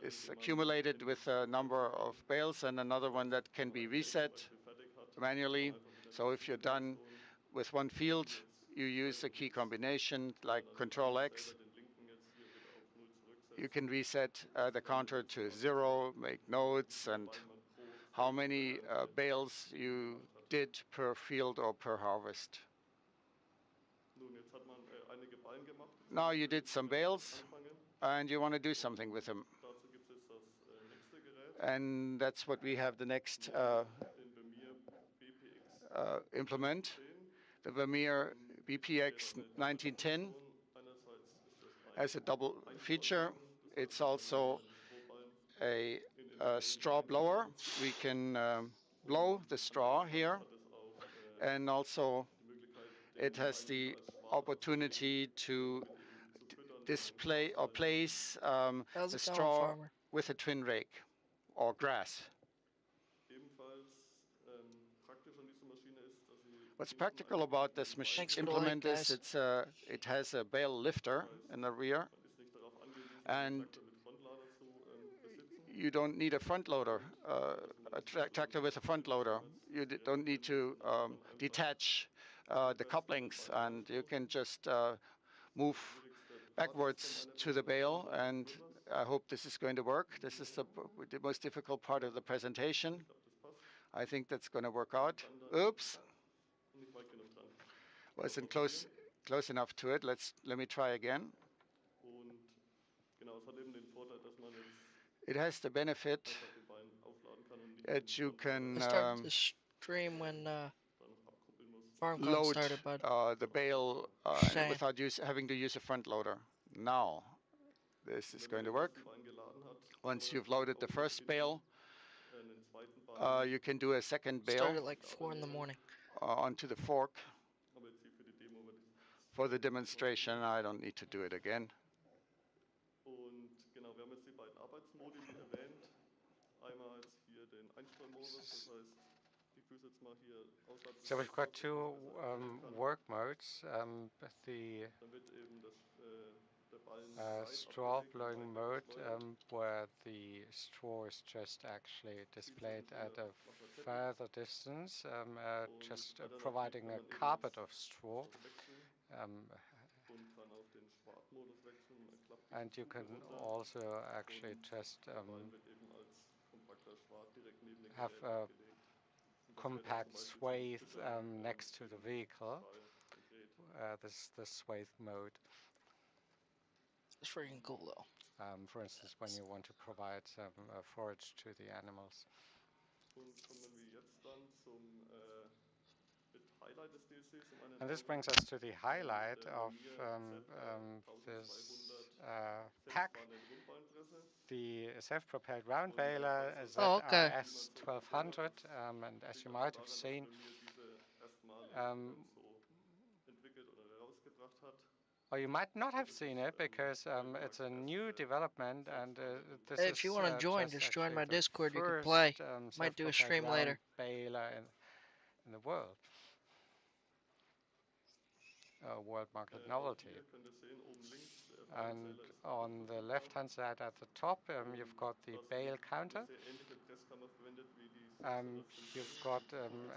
is accumulated with a number of bales, and another one that can be reset manually. So if you're done with one field, you use a key combination like Control X. You can reset the counter to 0, make notes, and how many bales you did per field or per harvest. Now you did some bales and you want to do something with them. And that's what we have the next implement, the Vermeer BPX 1910 has a double feature. It's also a straw blower. We can blow the straw here, and also it has the opportunity to display or place How's the it going, straw farmer? with a twin rake or grass. What's practical about this Thanks for the link, implement is guys. it has a bale lifter in the rear, and you don't need a front loader, a tractor with a front loader. You don't need to detach the couplings, and you can just move backwards to the bale, and I hope this is going to work. This is the most difficult part of the presentation. I think that's going to work out. Oops. Wasn't close enough to it. Let me try again. It has the benefit that you can I started the stream when FarmCon load started, bud. the bale Just saying. without having to use a front loader. Now, this is going to work. Once you've loaded the first bale, you can do a second bale Started at like 4 in the morning. onto the fork. For the demonstration, I don't need to do it again. So we've got two work modes. The straw blowing mode, where the straw is just actually displayed at a further distance, just providing a carpet of straw. And you can also actually just have a compact swathe next to the vehicle. This is the swathe mode. It's freaking cool, though. For instance, when you want to provide some forage to the animals. And this brings us to the highlight of this pack. The self-propelled round baler Oh, okay. ZRS 1200, and as you might have seen, or you might not have seen it because it's a new development, and this Hey, is if you want to join, just join actually my the Discord. You can play. first Might do a self-propelled stream round later. baler in the world. World market novelty. And on the left-hand side at the top, you've got the bale counter. You've got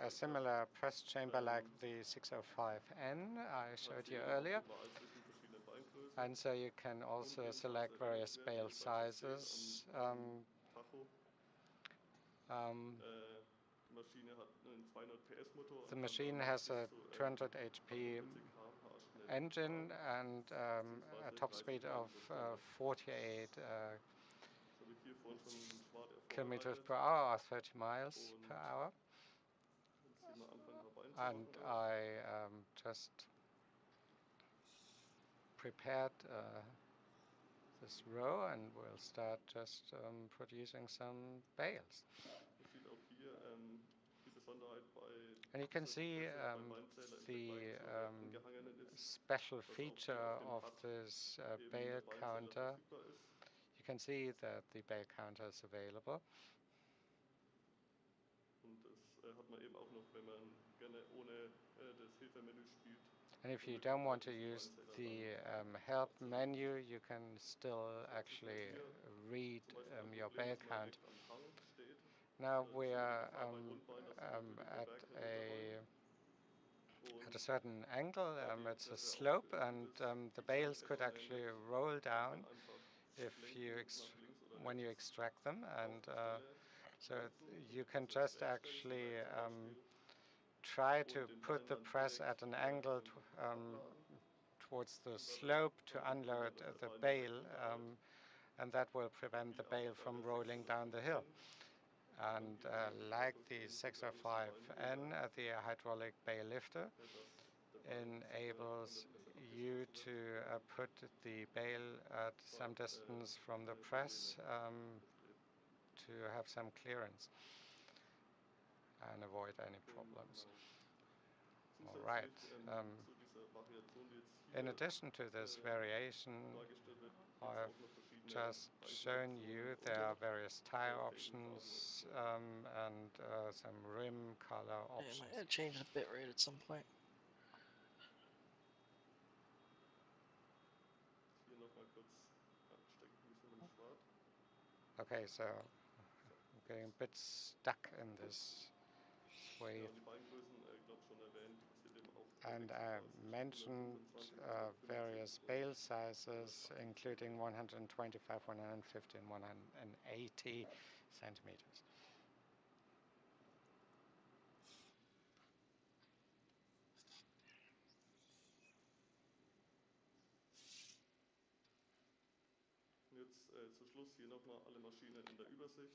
a similar press chamber like the 605N I showed you earlier. And so you can also select various bale sizes. The machine has a 200 HP engine and a top speed of 48 kilometers per hour or 30 miles per hour. And I just prepared this row and we'll start just producing some bales. And you can see the special feature of this bale counter. You can see that the bale counter is available. And if you don't want to use the help menu, you can still actually read your bale count. Now we are at a certain angle. It's a slope, and the bales could actually roll down if you when you extract them, and so you can just actually try to put the press at an angle towards the slope to unload the bale, and that will prevent the bale from rolling down the hill. And like the 605N, the hydraulic bale lifter enables you to put the bale at some distance from the press to have some clearance and avoid any problems. All right. In addition to this variation, I've just shown you there are various tire options and some rim color options. I might change the bitrate at some point. Okay, so I'm getting a bit stuck in this swathe. And I mentioned various bale sizes, including 125, 150, and 180 centimeters.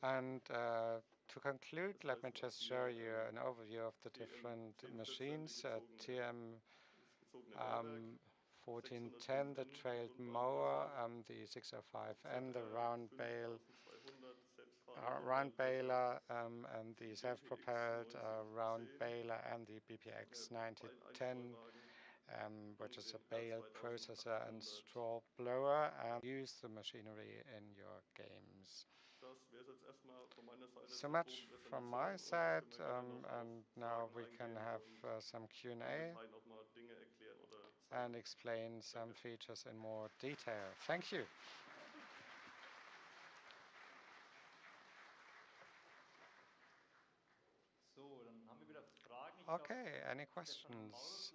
And to conclude, let me just show you an overview of the different machines. TM 1410, the trailed mower, the 605N, the round baler, and the self-propelled round baler, and the BPX 9010, which is a bale processor and straw blower. Use the machinery in your games. So much from my side, and now we can have some Q&A and explain some features in more detail. Thank you. Okay, any questions?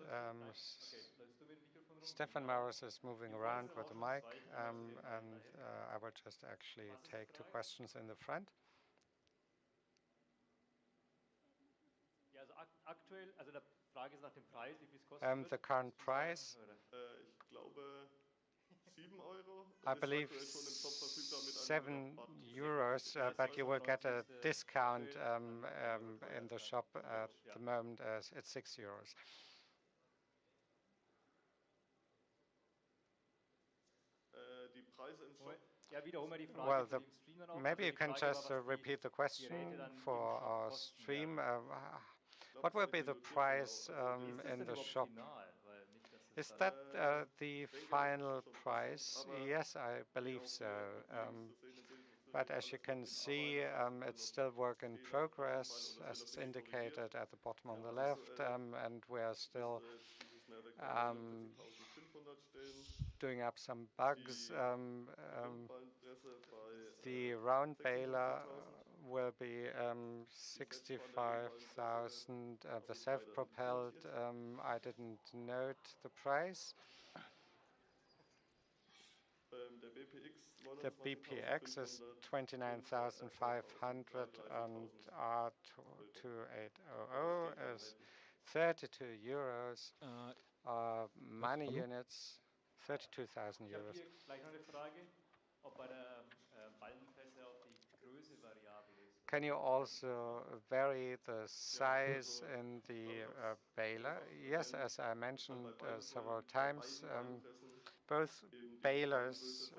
Stefan Maurus is moving around with the mic, and I will just actually take two questions in the front. The current price, I believe €7, but you will get a discount in the shop at the moment. It's €6. Well, maybe you can just repeat the question for our stream. What will be the price in the shop? Is that the final price? Yes, I believe so. But as you can see, it's still work in progress, as it's indicated at the bottom on the left, and we are still doing up some bugs. The round baler will be 65,000. The self-propelled, I didn't note the price. The BPX is 29,500 and R2800 is 32 euros. Money hello? units, 32,000 Ich habe euros. hier gleich noch eine Frage, ob bei der Ballenpresse auch die Größe variabel ist. Can you also vary the size in the baler? Yes, as I mentioned several times, both balers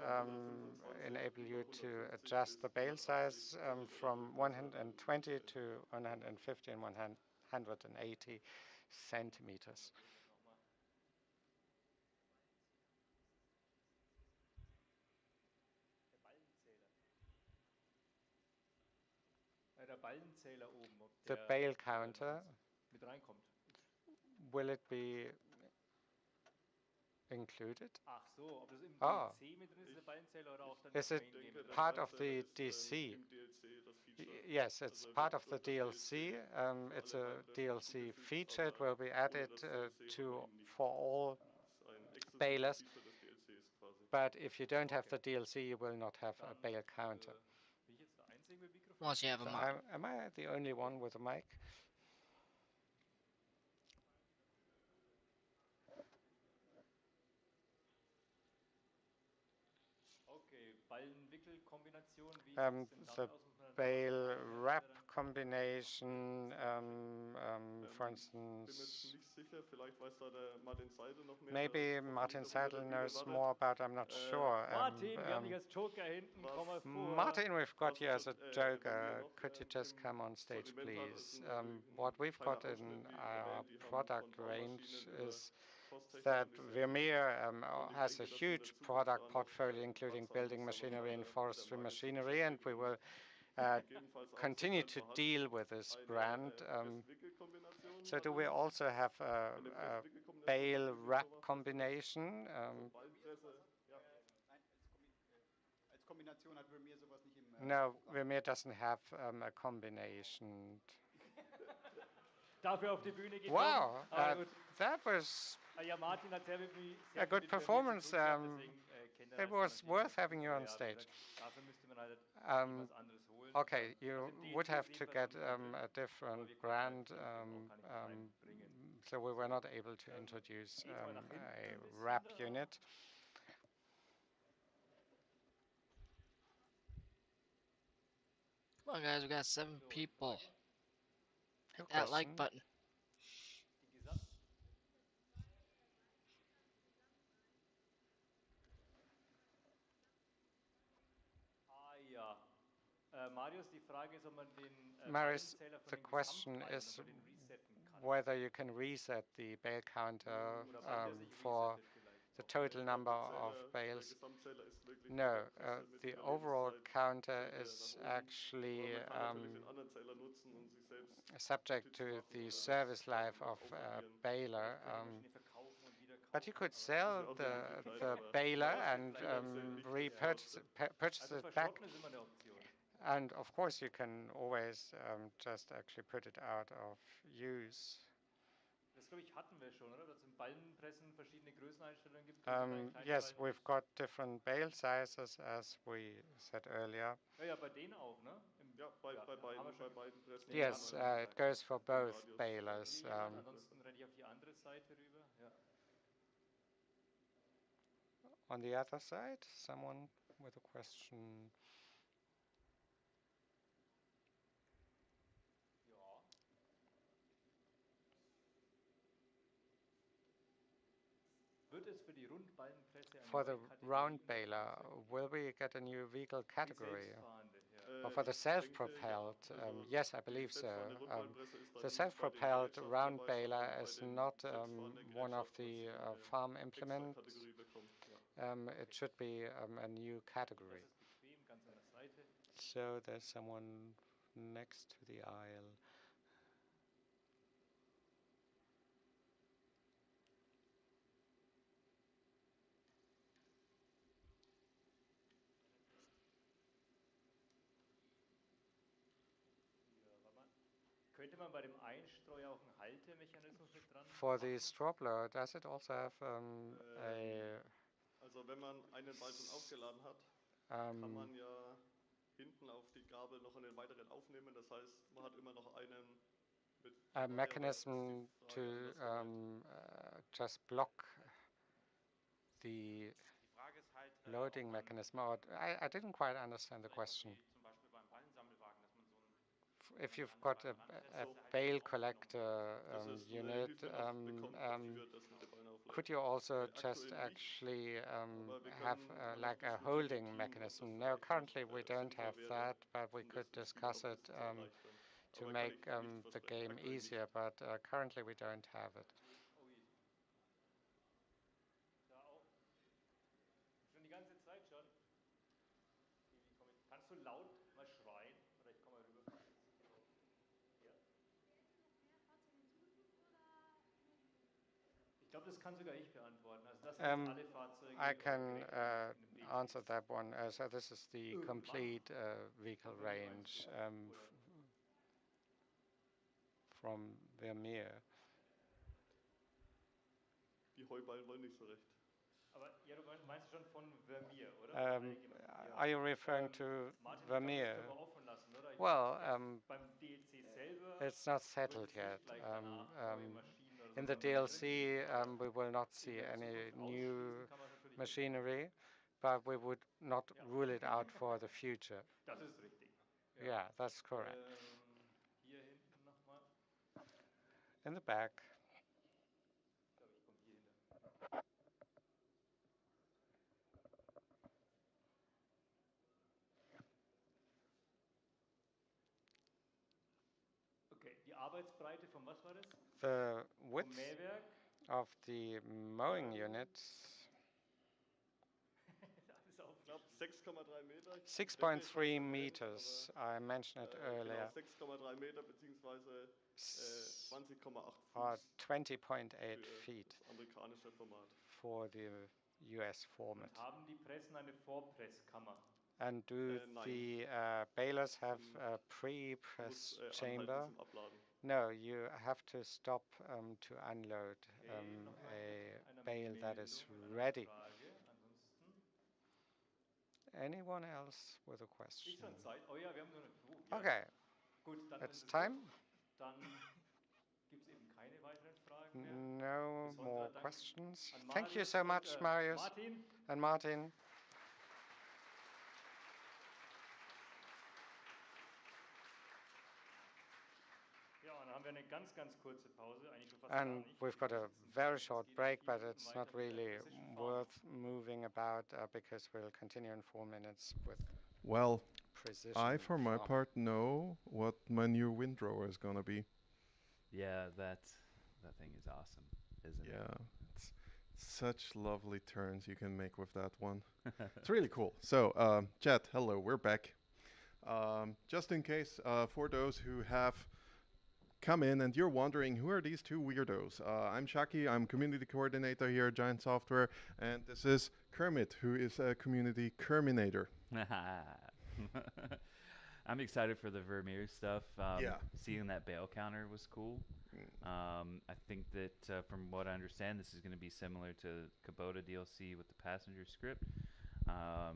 enable you to adjust the bale size from 120 to 150 and 180 centimeters. Der Ballenzähler oben, ob The der bale counter, mit reinkommt. will it be included? Ach so, ob das im Ah, DLC mit drin ist, der Ballenzähler, oder auch dann is das it Main Game mit part rein? of the DC? Yes, it's part of the DLC. It's a DLC feature. It will be added for all balers. But if you don't have the DLC, you will not have a bale counter. Bin ich jetzt der Einzige mit Mikrofon? Once you have a So mic. am I the only one with a mic? Okay, Ballenwickelkombination, wie sieht es denn The damit aus? Muss man dann auch bale einen wrap Hersteller? combination, for instance, maybe Martin Seidel knows more about. I'm not sure. Martin, wir haben dich als Joker hinten, komm mal vor. Martin, we've got you as a joker. Could you just come on stage, please? What we've got in our product range is that Vermeer has a huge product portfolio, including building machinery and forestry machinery, and we will continue to deal with this brand. So do we also have a bale wrap combination? No, Vermeer doesn't have a combination. Dafür auf die Bühne gekommen. Wow, Aber gut. that was Ja, Martin hat sehr viel a good mit Vermeer performance. zu tun gehabt, deswegen kennt er It das was natürlich. worth having you Aber on ja, wie stage. gesagt, dafür müsste man halt was anderes holen. Okay, you Also im would DLC have sehen to wir get es unten drin, a aber different wir konnten brand, halt auch gar nicht reinbringen. so we were not able to introduce Geht's mal nach hinten a ein bisschen, wrap oder? unit. Come on, guys, we got 7 So, people. Frage? Hit that like Question. button. Die Gesamt... Ja. Marius, die Frage ist, ob man den Marius, Ballenzähler von the den question Gesamtballen, is ob man den resetten kann. whether you can reset the bale counter Oder wann der sich for resettet vielleicht. the total number of bales. No, the overall counter is actually subject to the service life of a baler. But you could sell the baler and purchase it back. And of course, you can always just actually put it out of use. Das, glaube ich, hatten wir schon, oder? Dass es im Ballenpressen verschiedene Größeneinstellungen gibt. Yes, we've got different bale sizes, as we said earlier. Ja, bei denen auch, ne? Bei beiden Pressen. Yes, it goes for both balers. Ansonsten renne ich auf die andere Seite rüber. Ja. On the other side, someone with a question. For the round baler, will we get a new vehicle category? Or for the self-propelled? Yes, I believe so. The self-propelled round baler is not one of the farm implements. It should be a new category. So there's someone next to the aisle. Könnte man bei dem Einstreu auch einen Haltemechanismus mit dran For the straw blower, does it also have a Also wenn man einen Ball schon aufgeladen hat, kann man ja hinten auf die Gabel noch einen weiteren aufnehmen. Das heißt, man hat immer noch einen mit a dabei, aber ist die mechanism Frage to andersrum just block the loading mechanism. Or I didn't quite understand the question. If you've got a bale collector Das ist eine unit, Hilfe noch bekommt dafür, dass man den Ball could auflädt. you also just Aktuell nicht, actually aber wir have können mal noch like a diskutieren im holding Team, ob das mechanism? No, vielleicht noch currently we don't sinnvoll have wäre, that, but we um could das dem Spieler discuss auch ein it bisschen zu erleichtern. to Aber kann make ich nichts the versprechen, game aktuell easier, nicht. but currently we don't have it. Da auch. Schon die ganze Zeit schon. Kannst du laut mal schreien? Oder ich komme mal rüber. Ja. Werden noch mehr Fahrzeuge hinzugefügt oder nur die? Ich glaube, das kann sogar ich beantworten. Also das sind jetzt alle Fahrzeuge I oder can Geräte, die in dem answer BC that one. So this is the irgendwann complete vehicle von Vermeer range eingeführt oder from Vermeer. Die Heuballen wollen nicht so recht. Aber ja, du meinst schon von Vermeer, oder? Allgemein. Ja. Are you referring to Martin, ich glaube, das können wir Vermeer? offen lassen, oder? Ich Well, meine, jetzt beim DLC selber it's not wird settled es nicht yet. gleich danach neue Maschinen oder In so the beim Vermeer drin geben, DLC, aber we will not in see der any Zukunft new ausschließen kann man es natürlich nicht. machinery, but we would not Ja. rule it out for the future. Das ist richtig. Ja. Yeah, that's correct. Hier hinten nochmal. In the back. Ich glaube, ich komme hier hinter. Okay, die Arbeitsbreite von was war das? The Vom width Mähwerk. of the mowing units, Alles auf. Knapp 6,3 Meter. 6.3 meters. I mentioned it Genau, earlier. 6,3 Meter beziehungsweise 20,8 Or Fuß 20.8 für feet das amerikanische Format. for the US format. Und haben die Pressen eine Vorpresskammer? And do Nein. the balers have Zum a muss pre-press anhalten chamber? zum Abladen. No, you have to stop to unload Okay, nochmal a einer bale that is Meldung mit einer ready. Frage. Ansonsten. Anyone else with a Ist question? schon Zeit? Oh ja, wir haben nur noch. Ja. Okay, Gut, dann it's ist es time. gut. Dann gibt es eben keine weiteren Fragen mehr. No Besonderer more Dank questions. an Thank you Marius so und, much, Marius Martin. and Martin. Ja, und dann haben wir eine ganz, ganz kurze Pause, eigentlich schon fast gar And nicht. we've Wir got a sitzen very gleich. Es short geht in break, 4 but Minuten it's weiter not mit der really Precision Farming. worth moving about because we'll continue in 4 minutes with Well, precision I, for my farming. part, know what my new windrower is gonna be. Yeah, that thing is awesome, isn't it? Yeah, it's such lovely turns you can make with that one. It's really cool. So, chat, hello, we're back. Just in case, for those who have come in and you're wondering who are these two weirdos, I'm Shaki, I'm community coordinator here at Giant Software, and this is Kermit, who is a community Kerminator. I'm excited for the Vermeer stuff. Yeah. Seeing that bail counter was cool. I think that from what I understand, this is going to be similar to Kubota DLC with the passenger script.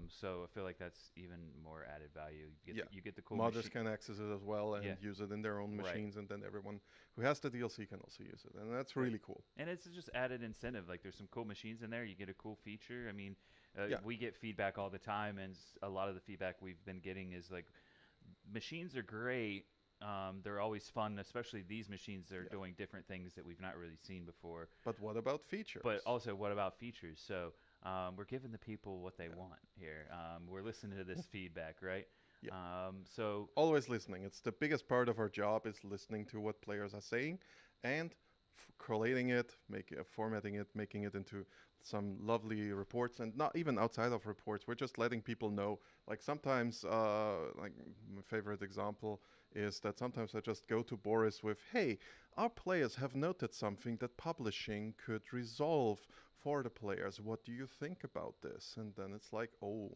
So I feel like that's even more added value. You get the cool modders can access it as well and use it in their own machines, and then everyone who has the DLC can also use it, and that's really cool. And it's just added incentive. Like there's some cool machines in there. You get a cool feature. I mean, we get feedback all the time, and a lot of the feedback we've been getting is like, machines are great. They're always fun, especially these machines that are doing different things that we've not really seen before. But what about features? But also, what about features? So we're giving the people what they want here. We're listening to this feedback, right? Yeah. So always listening. It's the biggest part of our job is listening to what players are saying and collating it, formatting it, making it into some lovely reports, and not even outside of reports. We're just letting people know. Like sometimes, like my favorite example is that sometimes I just go to Boris with, "Hey, our players have noted something that publishing could resolve for the players. What do you think about this?" And then it's like, "Oh,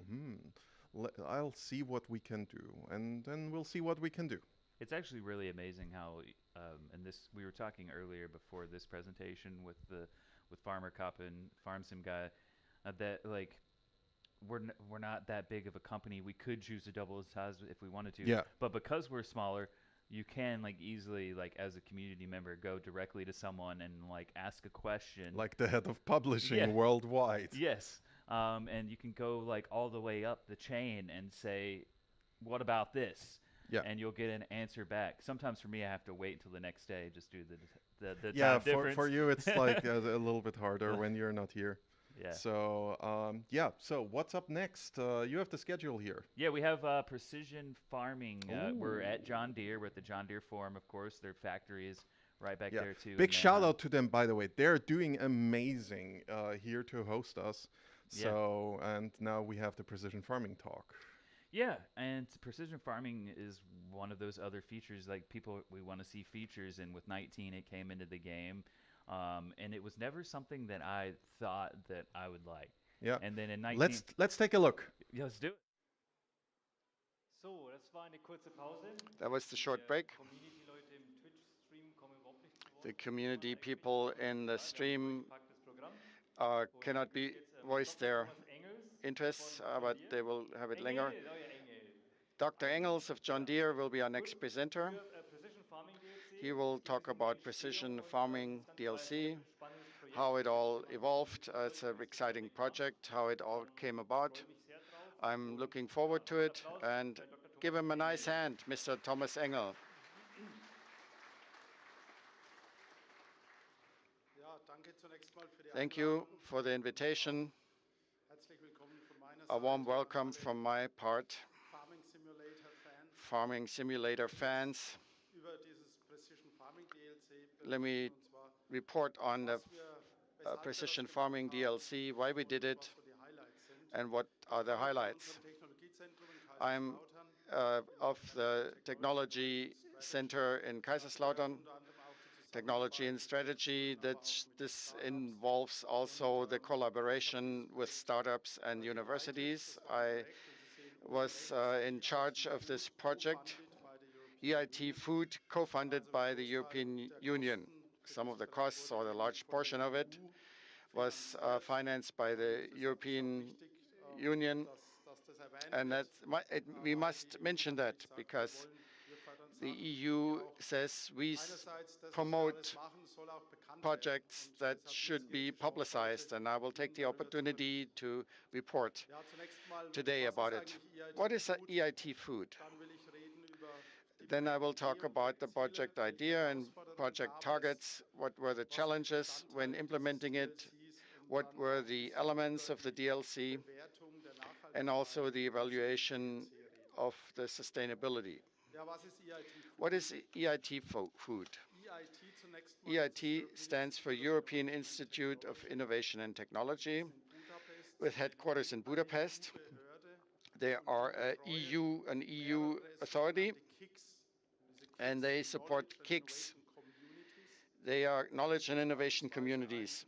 I'll see what we can do, and then we'll see what we can do." It's actually really amazing how, and this we were talking earlier before this presentation with Farmer Cop and Farm Sim guy. that like we're not that big of a company. We could choose to double the size if we wanted to, Yeah. but because we're smaller, you can like easily like as a community member go directly to someone and like ask a question. Like the head of Yeah. publishing worldwide. Yes. And you can go like all the way up the chain and say, "What about this?" Yeah. And you'll get an answer back. Sometimes for me, I have to wait until the next day just due to the Yeah, time for difference. you it's like a little bit harder when you're not here. Yeah. So yeah. So what's up next? You have the schedule here. Yeah, we have precision farming. We're at Ooh. John Deere. We're at the John Deere Forum, of course. Their factory is right back Yeah. there too. Big And then shout out to them, by the way. They're doing amazing here to host us. Yeah. So, and now we have the precision farming talk. Yeah, and precision farming is one of those other features. Like people, we want to see features, and with 19, it came into the game, and it was never something that I thought that I would like. Yeah. And then in 19, Let's take a look. yeah, let's do it. So, das war eine kurze Pause. That was the Die short break. Community-Leute im Twitch-Stream kommen überhaupt nicht zu Wort. The community people in the stream Packtes Programm. cannot be voice their interests, but they will have it later. Engel, oh ja, Engel. Dr. Engels of John Deere will be our next presenter. Für Precision Farming DLC. He will talk about precision farming Ganz DLC, spannendes Projekt. how it all evolved. It's an exciting project, how it all came about. I'm looking forward to it, and give him a nice hand, Mr. Thomas Engel. Thank you for the invitation. A warm welcome from my part. Farming Simulator fans. Let me report on the Precision Farming DLC, why we did it, and what are the highlights. I'm of the Technology Center in Kaiserslautern, Technology and Strategy. This involves also the collaboration with startups and universities. I was in charge of this project. EIT Food, co-funded by the European Union. Some of the costs, or the large portion of it, was financed by the European Union. And we must mention that because the EU says we promote projects that should be publicized, and I will take the opportunity to report today about it. What is EIT Food? Then I will talk about the project idea and project targets, what were the challenges when implementing it, what were the elements of the DLC, and also the evaluation of the sustainability. What is EIT Food? EIT stands for European Institute of Innovation and Technology, with headquarters in Budapest. They are an EU authority, and they support KICs. They are knowledge and innovation communities.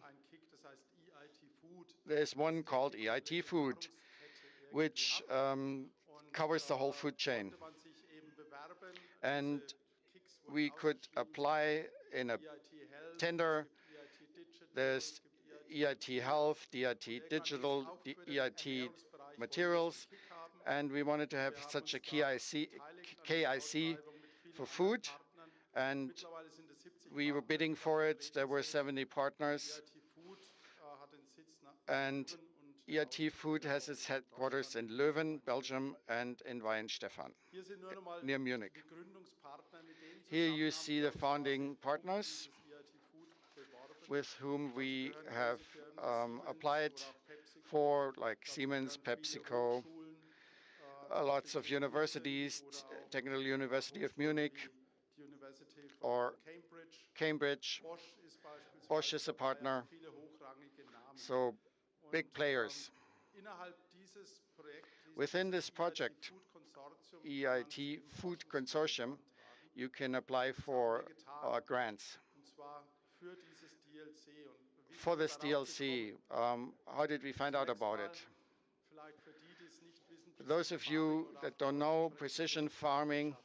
There's one called EIT Food, which covers the whole food chain. And we could apply in a tender. There's EIT Health, EIT Digital, EIT Materials, and we wanted to have such a KIC for food, and we were bidding for it. There were 70 partners, and EIT Food has its headquarters in Leuven, Belgium, and in Weihenstephan, near Munich. Here you see the founding partners with whom we have applied for, like Siemens, PepsiCo, lots of universities, Technical University of Munich, or Cambridge. Bosch is a partner. So big players. Within this project, EIT Food Consortium, you can apply for grants. For this DLC, how did we find out about it? For those of you that don't know, precision farming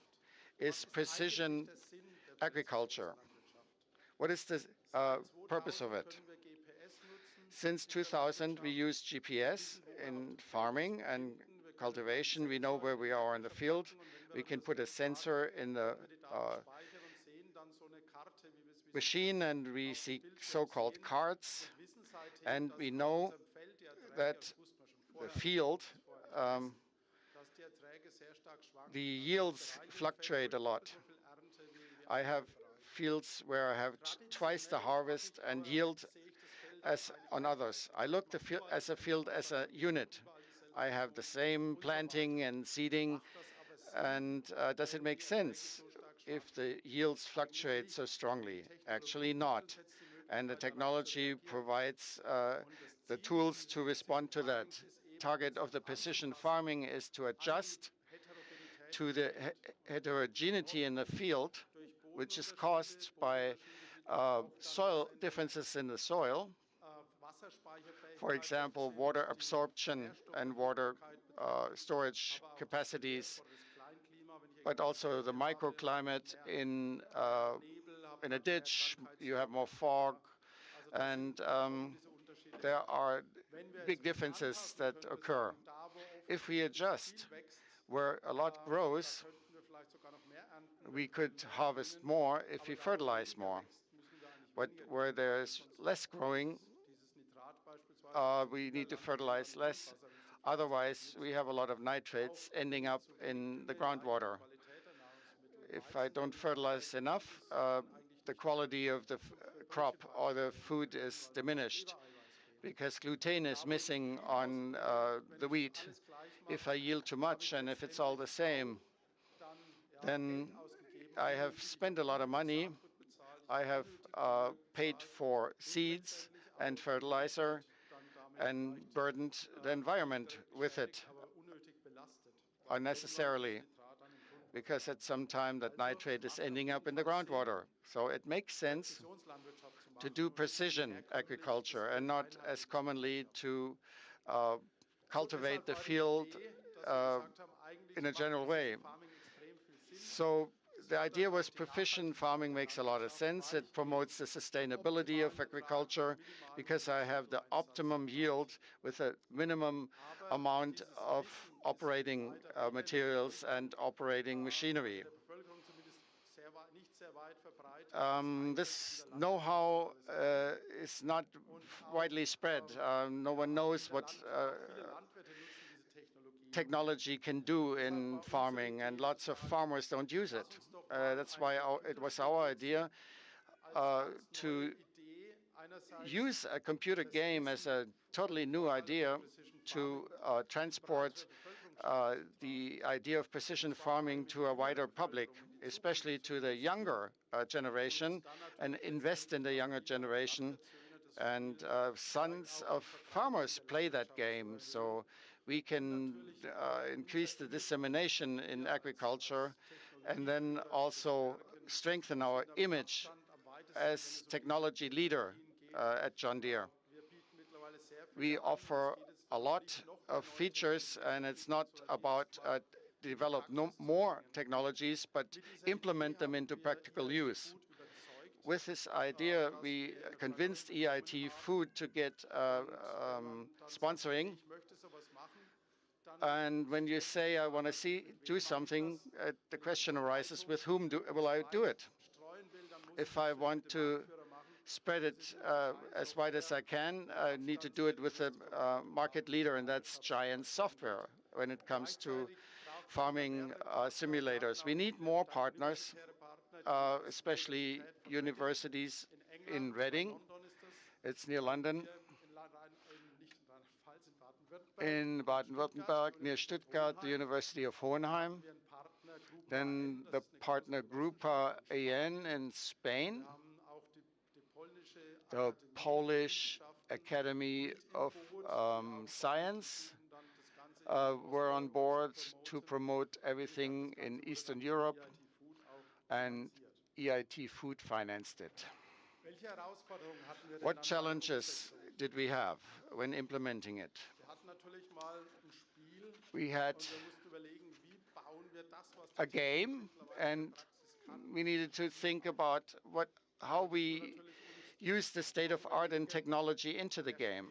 is precision agriculture. What is the purpose of it? Since 2000, we use GPS in farming and cultivation. We know where we are in the field. We can put a sensor in the machine and we see so-called cards. And we know that the field, the yields fluctuate a lot. I have fields where I have twice the harvest and yield as on others. I look as a field as a unit. I have the same planting and seeding, and does it make sense if the yields fluctuate so strongly? Actually not. And the technology provides the tools to respond to that. Target of the precision farming is to adjust to the heterogeneity in the field, which is caused by soil differences in the soil. For example, water absorption and water storage capacities, but also the microclimate in a ditch. You have more fog, and there are big differences that occur. If we adjust where a lot grows, we could harvest more if we fertilize more. But where there's less growing, we need to fertilize less. Otherwise, we have a lot of nitrates ending up in the groundwater. If I don't fertilize enough, the quality of the crop or the food is diminished because gluten is missing on the wheat. If I yield too much and if it's all the same, then I have spent a lot of money. I have paid for seeds and fertilizer and burdened the environment with it unnecessarily, because at some time that nitrate is ending up in the groundwater. So it makes sense to do precision agriculture and not as commonly to cultivate the field in a general way. So the idea was precision farming makes a lot of sense. It promotes the sustainability of agriculture because I have the optimum yield with a minimum amount of operating materials and operating machinery. This know-how is not widely spread. No one knows what technology can do in farming, and lots of farmers don't use it. That's why it was our idea to use a computer game as a totally new idea to transport the idea of precision farming to a wider public, especially to the younger generation, and invest in the younger generation. And sons of farmers play that game, so we can increase the dissemination in agriculture and then also strengthen our image as technology leader at John Deere. We offer a lot of features, and it's not about develop more technologies, but implement them into practical use. With this idea, we convinced EIT Food to get sponsoring. And when you say, I want to do something, the question arises, with whom will I do it? If I want to spread it as wide as I can, I need to do it with a market leader, and that's Giant Software when it comes to farming simulators. We need more partners, especially universities in Reading. It's near London. In Baden-Württemberg, near Stuttgart, the University of Hohenheim. Then the partner Grupa AN in Spain, the Polish Academy of Science were on board to promote everything in Eastern Europe, and EIT Food financed it. What challenges did we have when implementing it? We had a game, and we needed to think about how we use the state of art and technology into the game.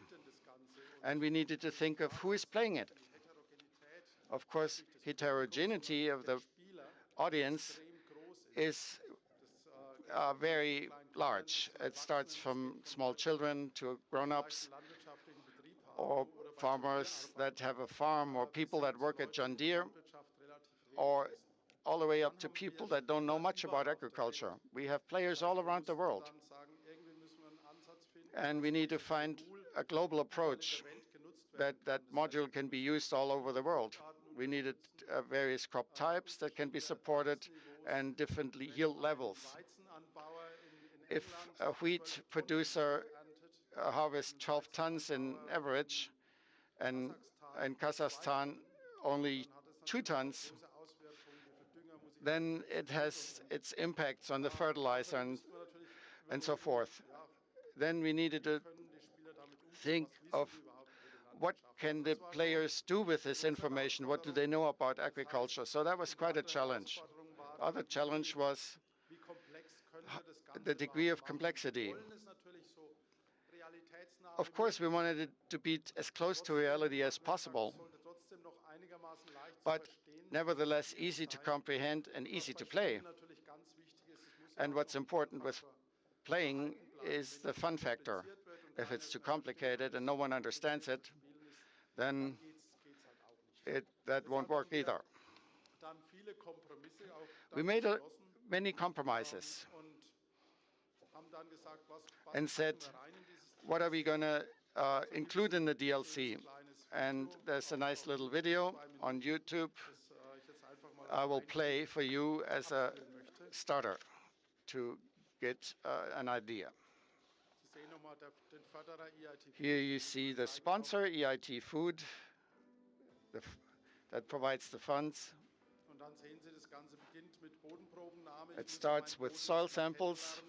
And we needed to think of who is playing it. Of course, heterogeneity of the audience is very large. It starts from small children to grown-ups, or farmers that have a farm, or people that work at John Deere, or all the way up to people that don't know much about agriculture. We have players all around the world. And we need to find a global approach that module can be used all over the world. We needed various crop types that can be supported and different yield levels. If a wheat producer harvests 12 tons in average, and in Kazakhstan only 2 tons, then it has its impacts on the fertilizer and so forth. Then we needed to think of what can the players do with this information? What do they know about agriculture? So that was quite a challenge. The other challenge was the degree of complexity. Of course, we wanted it to be as close to reality as possible, but nevertheless easy to comprehend and easy to play. And what's important with playing is the fun factor. If it's too complicated and no one understands it, then that won't work either. We made many compromises and said, what are we going to include in the DLC? And there's a nice little video on YouTube I will play for you as a starter to get an idea. Here you see the sponsor, EIT Food, that provides the funds. It starts with soil samples.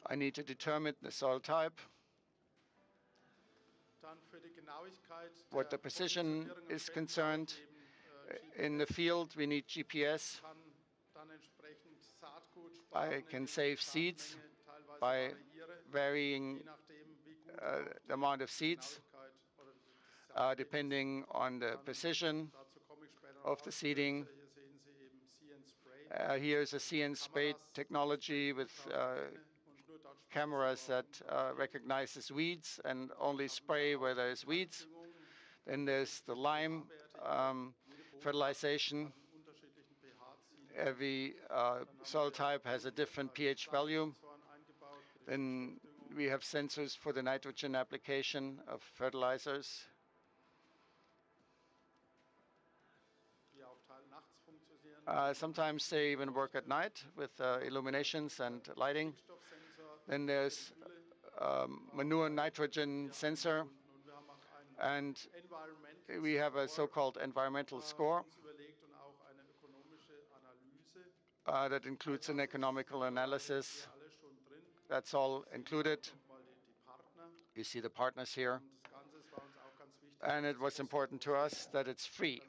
I need to determine the soil type. What the precision is concerned, in the field we need GPS. I can save seeds by varying the amount of seeds depending on the precision of the seeding. Here's a CN spray technology with cameras that recognizes weeds and only spray where there's weeds. Then there's the lime fertilization. Every soil type has a different pH value. Then we have sensors for the nitrogen application of fertilizers. Sometimes they even work at night with illuminations and lighting. Then there's manure nitrogen sensor, and we have a so-called environmental score that includes an economical analysis. That's all included. You see the partners here. And it was important to us that it's free.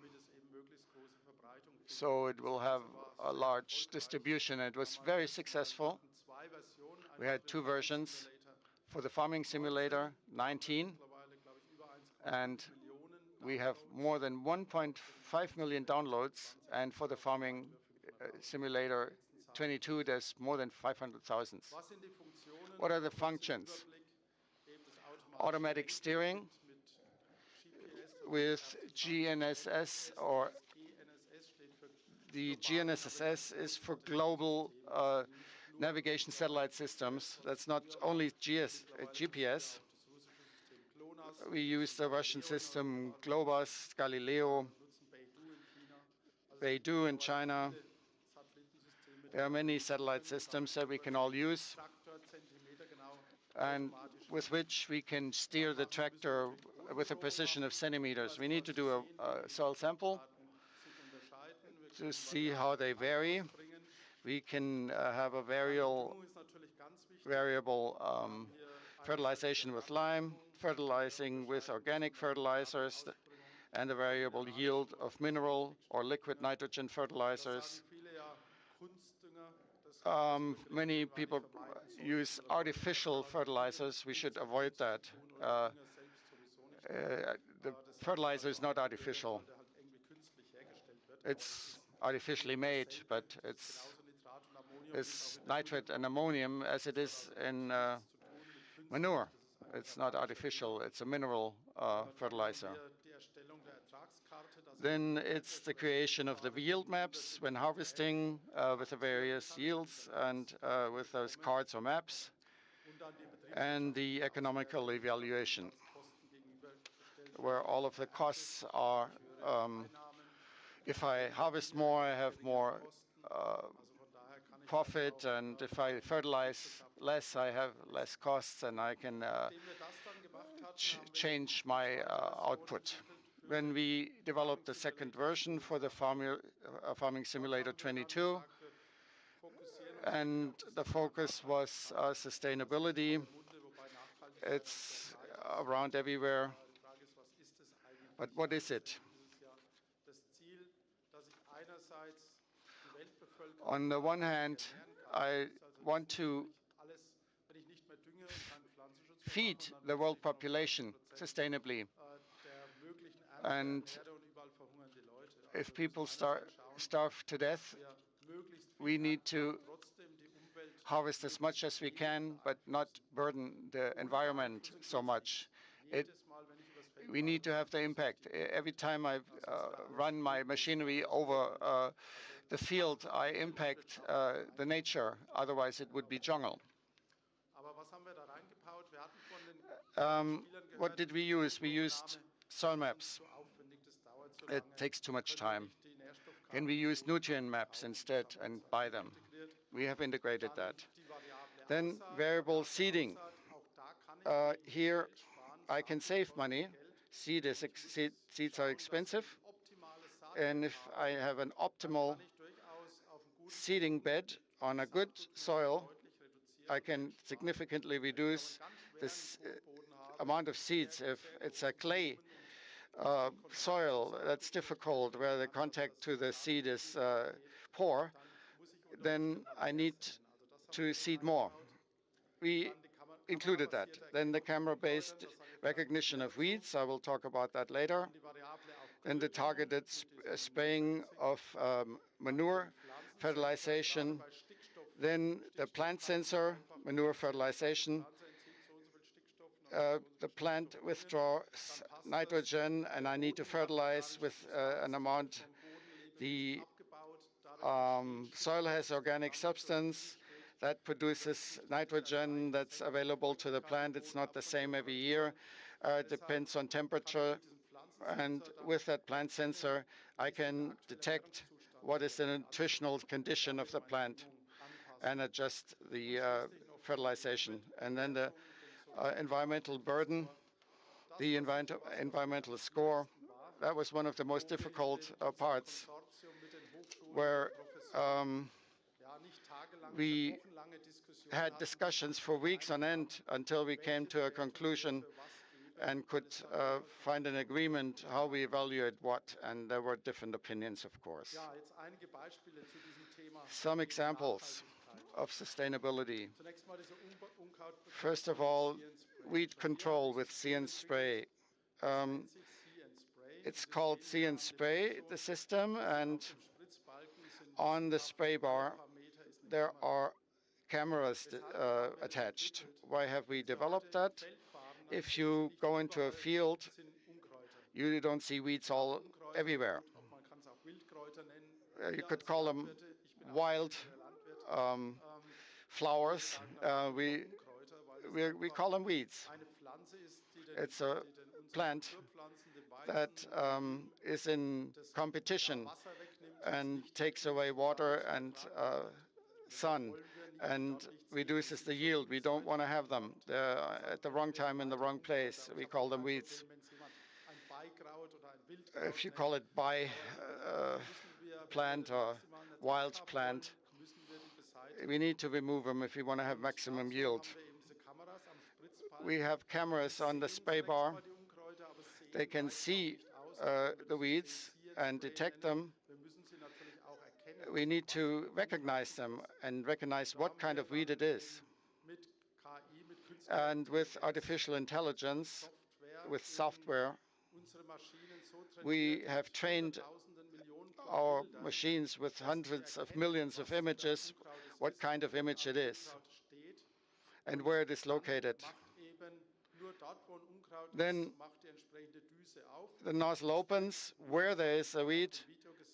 So it will have a large distribution. It was very successful. We had 2 versions for the farming simulator, 19, and we have more than 1.5 million downloads. And for the farming simulator 22, there's more than 500,000. What are the functions? Automatic steering with GNSS, or the GNSS is for global navigation satellite systems. That's not only GPS. We use the Russian system Globus, Galileo, Beidou in China. There are many satellite systems that we can all use, and with which we can steer the tractor with a precision of centimeters. We need to do a soil sample to see how they vary. We can have a variable fertilization with lime, fertilizing with organic fertilizers, and a variable yield of mineral or liquid nitrogen fertilizers. Many people use artificial fertilizers. We should avoid that. The fertilizer is not artificial. It's artificially made, but it's nitrate and ammonium as it is in manure. It's not artificial, it's a mineral fertilizer. Then it's the creation of the yield maps when harvesting with the various yields and with those cards or maps, and the economical evaluation, where all of the costs are, if I harvest more, I have more profit, and if I fertilize less, I have less costs, and I can change my output. When we developed the second version for the Farming Simulator 22, and the focus was sustainability. It's around everywhere. But what is it? On the one hand, I want to feed the world population sustainably. And if people starve to death, we need to harvest as much as we can, but not burden the environment so much. We need to have the impact. Every time I run my machinery over the field, I impact the nature. Otherwise, it would be jungle. What did we use? We used soil maps. It takes too much time. Can we use nutrient maps instead and buy them? We have integrated that. Then variable seeding. Here I can save money. Seeds are expensive. And if I have an optimal seeding bed on a good soil, I can significantly reduce this amount of seeds. If it's a clay soil that's difficult, where the contact to the seed is poor, then I need to seed more. We included that. Then the camera-based recognition of weeds, I will talk about that later. Then the targeted spraying of manure, fertilization. Then the plant sensor, manure fertilization. The plant withdraws nitrogen, and I need to fertilize with an amount. The soil has organic substance that produces nitrogen that's available to the plant. It's not the same every year. It depends on temperature. And with that plant sensor, I can detect what is the nutritional condition of the plant and adjust the fertilization. And then the environmental burden, the environmental score. That was one of the most difficult parts, where we had discussions for weeks on end until we came to a conclusion and could find an agreement how we evaluate what, and there were different opinions, of course. Some examples of sustainability. First of all, weed control with See and Spray. It's called See and Spray, the system, and on the spray bar there are cameras attached. Why have we developed that? If you go into a field, you don't see weeds all everywhere. You could call them wild flowers. We call them weeds. It's a plant that is in competition and takes away water and sun and reduces the yield. We don't want to have them. They're at the wrong time in the wrong place. We call them weeds. If you call it by plant or wild plant, we need to remove them if we want to have maximum yield. We have cameras on the spray bar. They can see the weeds and detect them. we need to recognize them and recognize what kind of weed it is. And with artificial intelligence, with software, we have trained our machines with hundreds of millions of images, what kind of image it is, and where it is located. Then the nozzle opens where there is a weed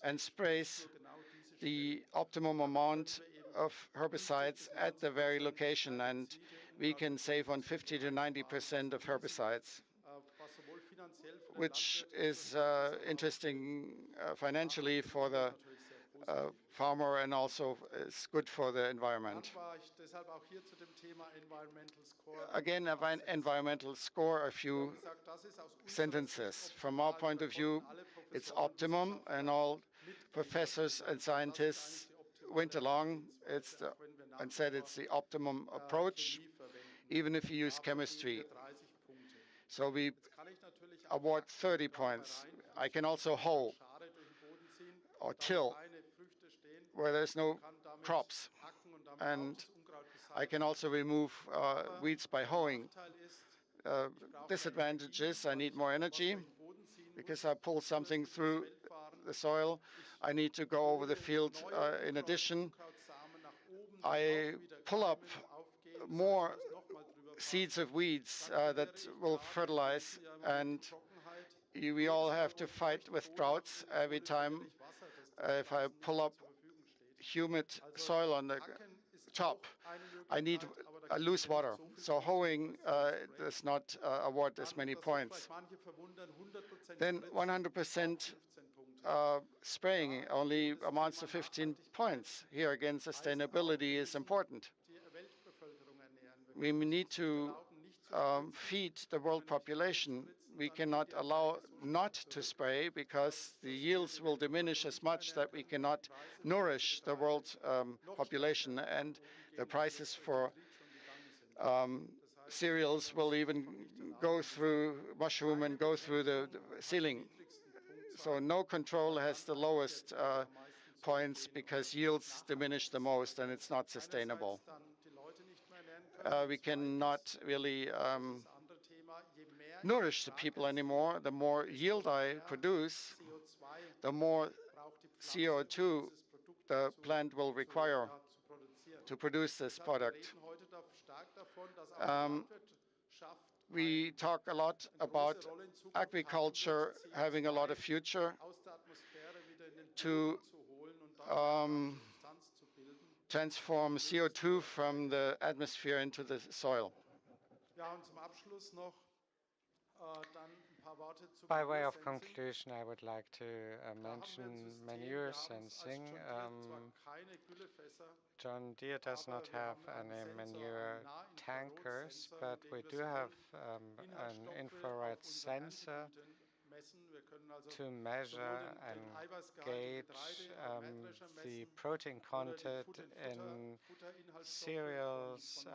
and sprays the optimum amount of herbicides at the very location, and we can save on 50 to 90% of herbicides, which is interesting financially for the farmer and also is good for the environment. Again, environmental score, a few sentences. From our point of view, it's optimum, and all professors and scientists went along and said it's the optimum approach, even if you use chemistry. So we award 30 points. I can also hoe or till where there's no crops. And I can also remove weeds by hoeing. Disadvantages, I need more energy because I pull something through the soil. I need to go over the field. In addition, I pull up more seeds of weeds that will fertilize, and we all have to fight with droughts every time. If I pull up humid soil on the top, I need loose water. So hoeing does not award as many points. Then 100% spraying only amounts to 15 points. Here again, sustainability is important. We need to feed the world population. We cannot allow not to spray because the yields will diminish as much that we cannot nourish the world population, and the prices for cereals will even go through mushroom and go through the ceiling. So no control has the lowest points because yields diminish the most, and it's not sustainable. We cannot really nourish the people anymore. The more yield I produce, the more CO2 the plant will require to produce this product. We talk a lot about agriculture having a lot of future to transform CO2 from the atmosphere into the soil. By way of conclusion, I would like to mention manure sensing. John Deere does not have any manure tankers, but we do have an infrared sensor to measure and gauge the protein content in cereals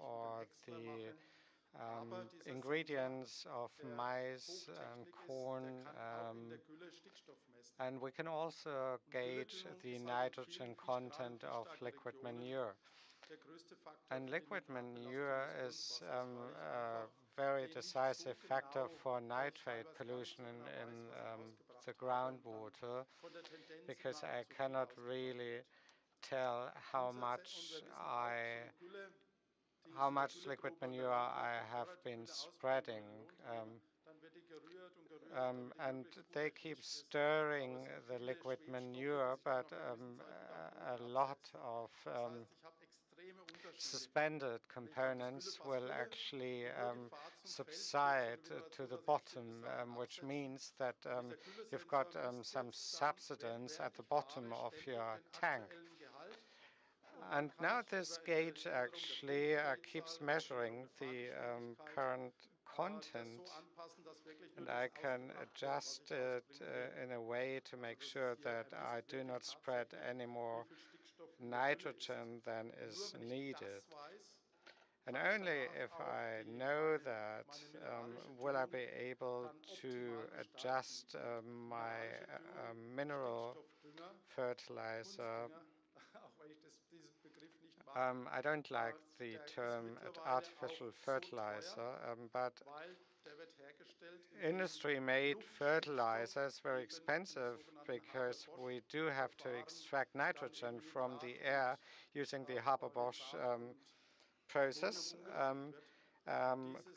or the ingredients of maize and corn, and we can also gauge the nitrogen content of liquid manure. And liquid manure is a very decisive factor for nitrate pollution in the groundwater, because I cannot really tell how much liquid manure I have been spreading. And they keep stirring the liquid manure, but a lot of suspended components will actually subside to the bottom, which means that you've got some subsidence at the bottom of your tank. And now this gauge actually keeps measuring the current content, and I can adjust it in a way to make sure that I do not spread any more nitrogen than is needed. And only if I know that will I be able to adjust my mineral fertilizer. I don't like the term artificial fertilizer, but industry-made fertilizer is very expensive because we do have to extract nitrogen from the air using the Haber-Bosch process,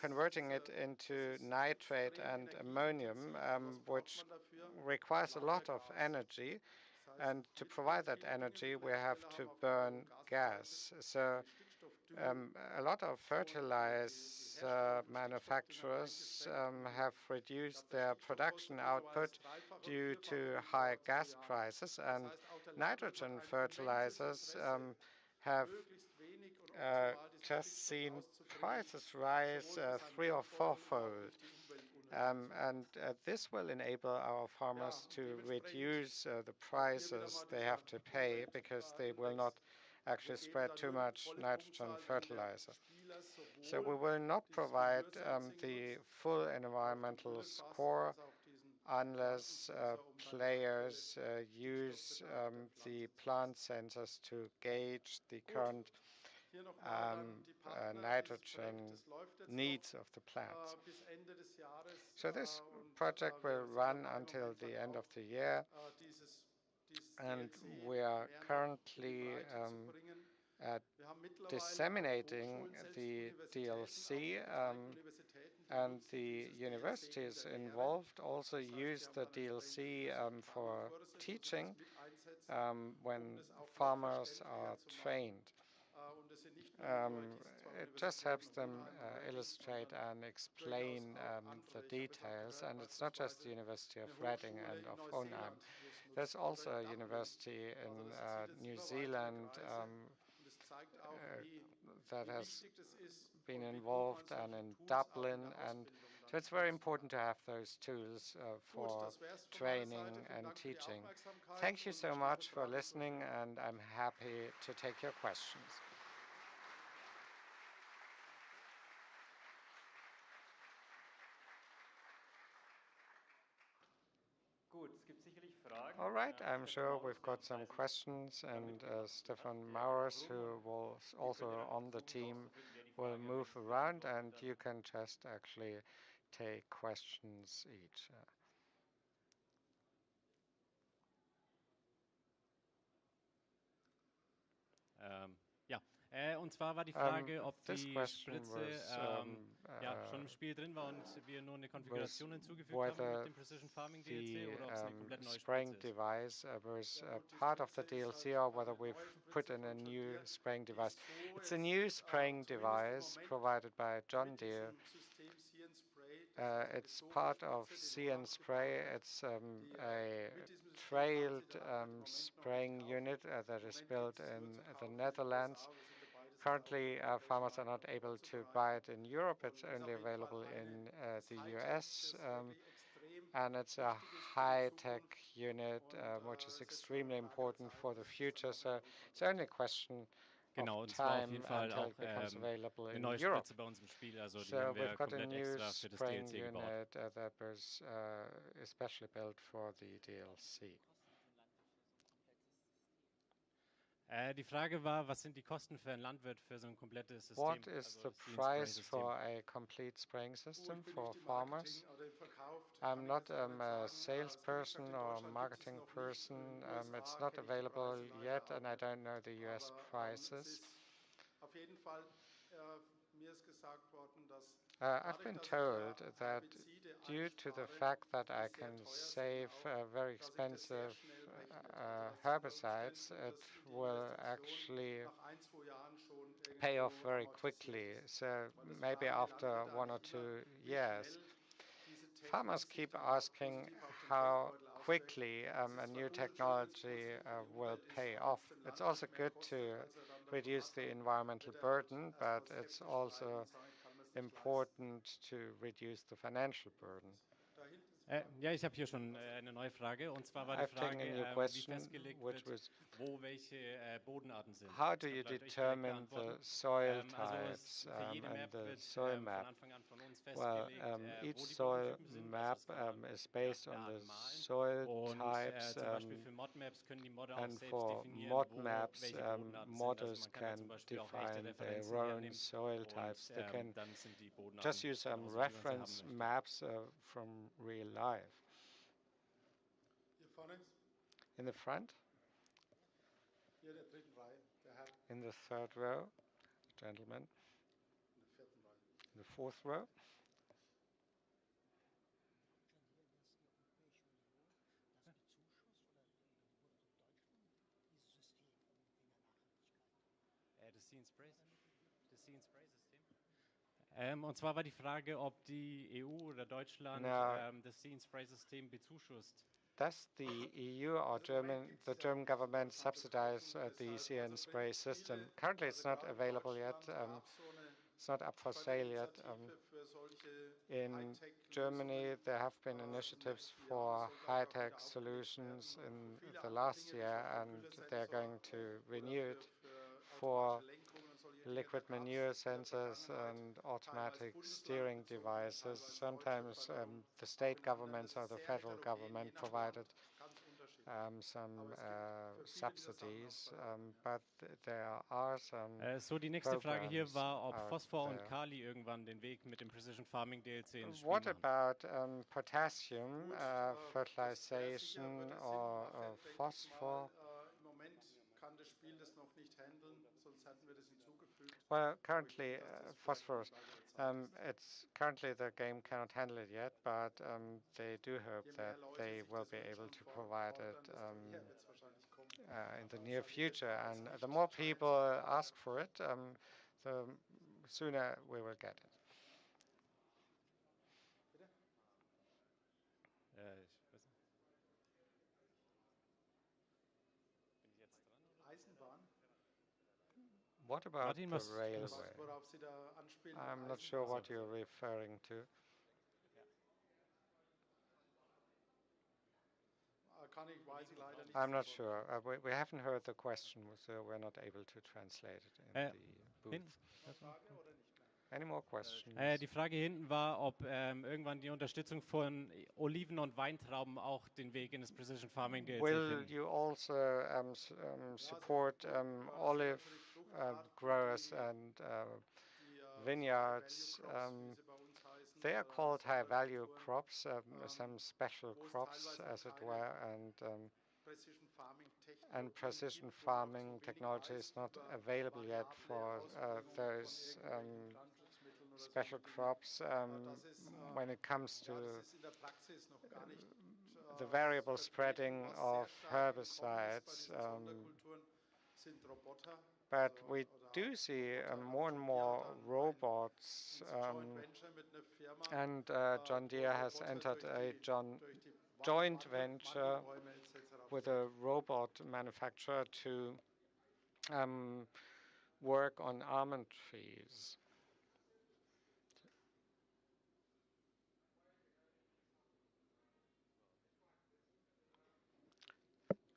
converting it into nitrate and ammonium, which requires a lot of energy. And to provide that energy, we have to burn gas. So a lot of fertilizer manufacturers have reduced their production output due to high gas prices, and nitrogen fertilizers have just seen prices rise three or fourfold. And this will enable our farmers to reduce the prices they have to pay because they will not actually spread too much nitrogen fertilizer. So we will not provide the full environmental score unless players use the plant sensors to gauge the current nitrogen needs of the plants. So this project will run until the end of the year, and we are currently disseminating the DLC, and the universities involved also use the DLC for teaching when farmers are trained. It just helps them illustrate and explain the details. And it's not just the University of Reading and of Hohenheim. There's also a university in New Zealand that has been involved, and in Dublin. And so it's very important to have those tools for training and teaching. Thank you so much for listening, and I'm happy to take your questions. All right, I'm sure we've got some questions, and Stefan Mauers, who was also on the team, will move around, and you can just actually take questions each. Ja, und zwar war die Frage, ob this die question Spritze was ja, schon im Spiel drin war und wir nur eine was Konfiguration hinzugefügt haben mit whether dem Precision Farming DLC the oder ob es eine komplett neue spraying Spritze ist. device was part of the DLC, or whether we've put in a new spraying device. It's a new spraying device provided by John Deere. It's part of See & Spray. It's a trailed spraying unit that is built in the Netherlands. Currently, farmers are not able to buy it in Europe. It's only available in the US, and it's a high-tech unit, which is extremely important for the future. So it's only a question Genau, of und es war auf jeden time Fall until auch it becomes available eine in neue Europe. Spritze bei uns im Spiel, also die So haben we've wir got a komplett new extra für das spraying DLC gebaut. unit that was especially built for the DLC. Die Frage war, was sind die Kosten für einen Landwirt für so ein komplettes System, What is also the das See & price Spray-System? for a complete spraying system for farmers? I'm not a salesperson or a marketing person. It's not available yet, and I don't know the US prices. I've been told that due to the fact that I can save very expensive herbicides, it will actually pay off very quickly. So maybe after 1 or 2 years. Farmers keep asking how quickly a new technology will pay off. It's also good to reduce the environmental burden, but it's also important to reduce the financial burden. Ja, ich habe hier schon eine neue Frage. Und zwar war die I've taken Frage, a new wie question, festgelegt which wird, was wo welche Bodenarten sind. how do Dann you vielleicht euch direkt determine the beantworten. soil Also types für jede and Map the wird soil von map? Anfang an von uns Well, festgelegt, each wo die soil Bodentypen sind. Also map das kann man is ja, based on the anmalen. soil Und types, zum Beispiel für Mod-Maps können die Modder auch and selbst for definieren, mod wo maps, welche Bodenarten sind. Also modders man kann da zum can Beispiel auch echte define their Referenzen own hernehmen soil und types. They can dann sind die just Bodenarten use genauso, wie man sie haben reference möchte. maps from real life. Hier vorne, In the front, hier in der dritten Reihe, der Herr in the third row, gentlemen, in der vierten Reihe. in the fourth row. Das See and Spray System. Und zwar war die Frage, ob die EU oder Deutschland Now, das See and Spray System bezuschusst. does the EU or the German government subsidize the sea and spray system? Currently, it's not available yet. It's not up for sale yet. In Germany, there have been initiatives for high-tech solutions in the last year, and they're going to renew it for liquid manure sensors and automatic steering devices. Sometimes the state governments or the federal government provided some subsidies, but there are some So, die nächste Frage hier programs war, ob out Phosphor und there. Kali irgendwann den Weg mit dem Precision Farming DLC ins Spiel What machen. about potassium, fertilization, or phosphor? Im Moment kann das Spiel das noch nicht handeln, sonst hätten wir das hinzugefügt. Well, currently, phosphorus. It's currently the game cannot handle it yet, but they do hope that they will be able to provide it in the near future. And the more people ask for it, the sooner we will get it. Ich weiß nicht. Bin ich jetzt dran? Eisenbahn. What about Martin, the railway? Worauf Sie da anspielen? I'm not sure what you're referring to. Weiß ich leider nicht. I'm not sure. We haven't heard the question, so we're not able to translate it in the booth. Any more questions? Die Frage hinten war, ob irgendwann die Unterstützung von Oliven und Weintrauben auch den Weg in das Precision Farming DLC Will finden. you also support olive growers and vineyards? They are called high-value crops, some special crops, as it were, and precision farming technology is not available yet for those special crops. When it comes to the variable spreading of herbicides, but we do see more and more robots, and John Deere has entered a joint venture with a robot manufacturer to work on almond trees.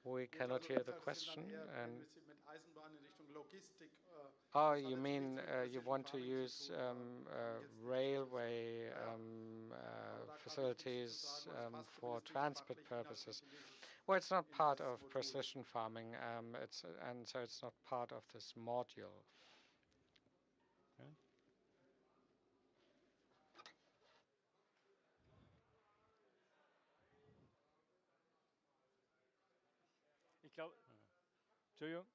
We cannot hear the question. And oh, you mean you want to use railway facilities for transport purposes? Well, it's not part of precision farming, and so it's not part of this module. Okay. Ich glaube, Entschuldigung.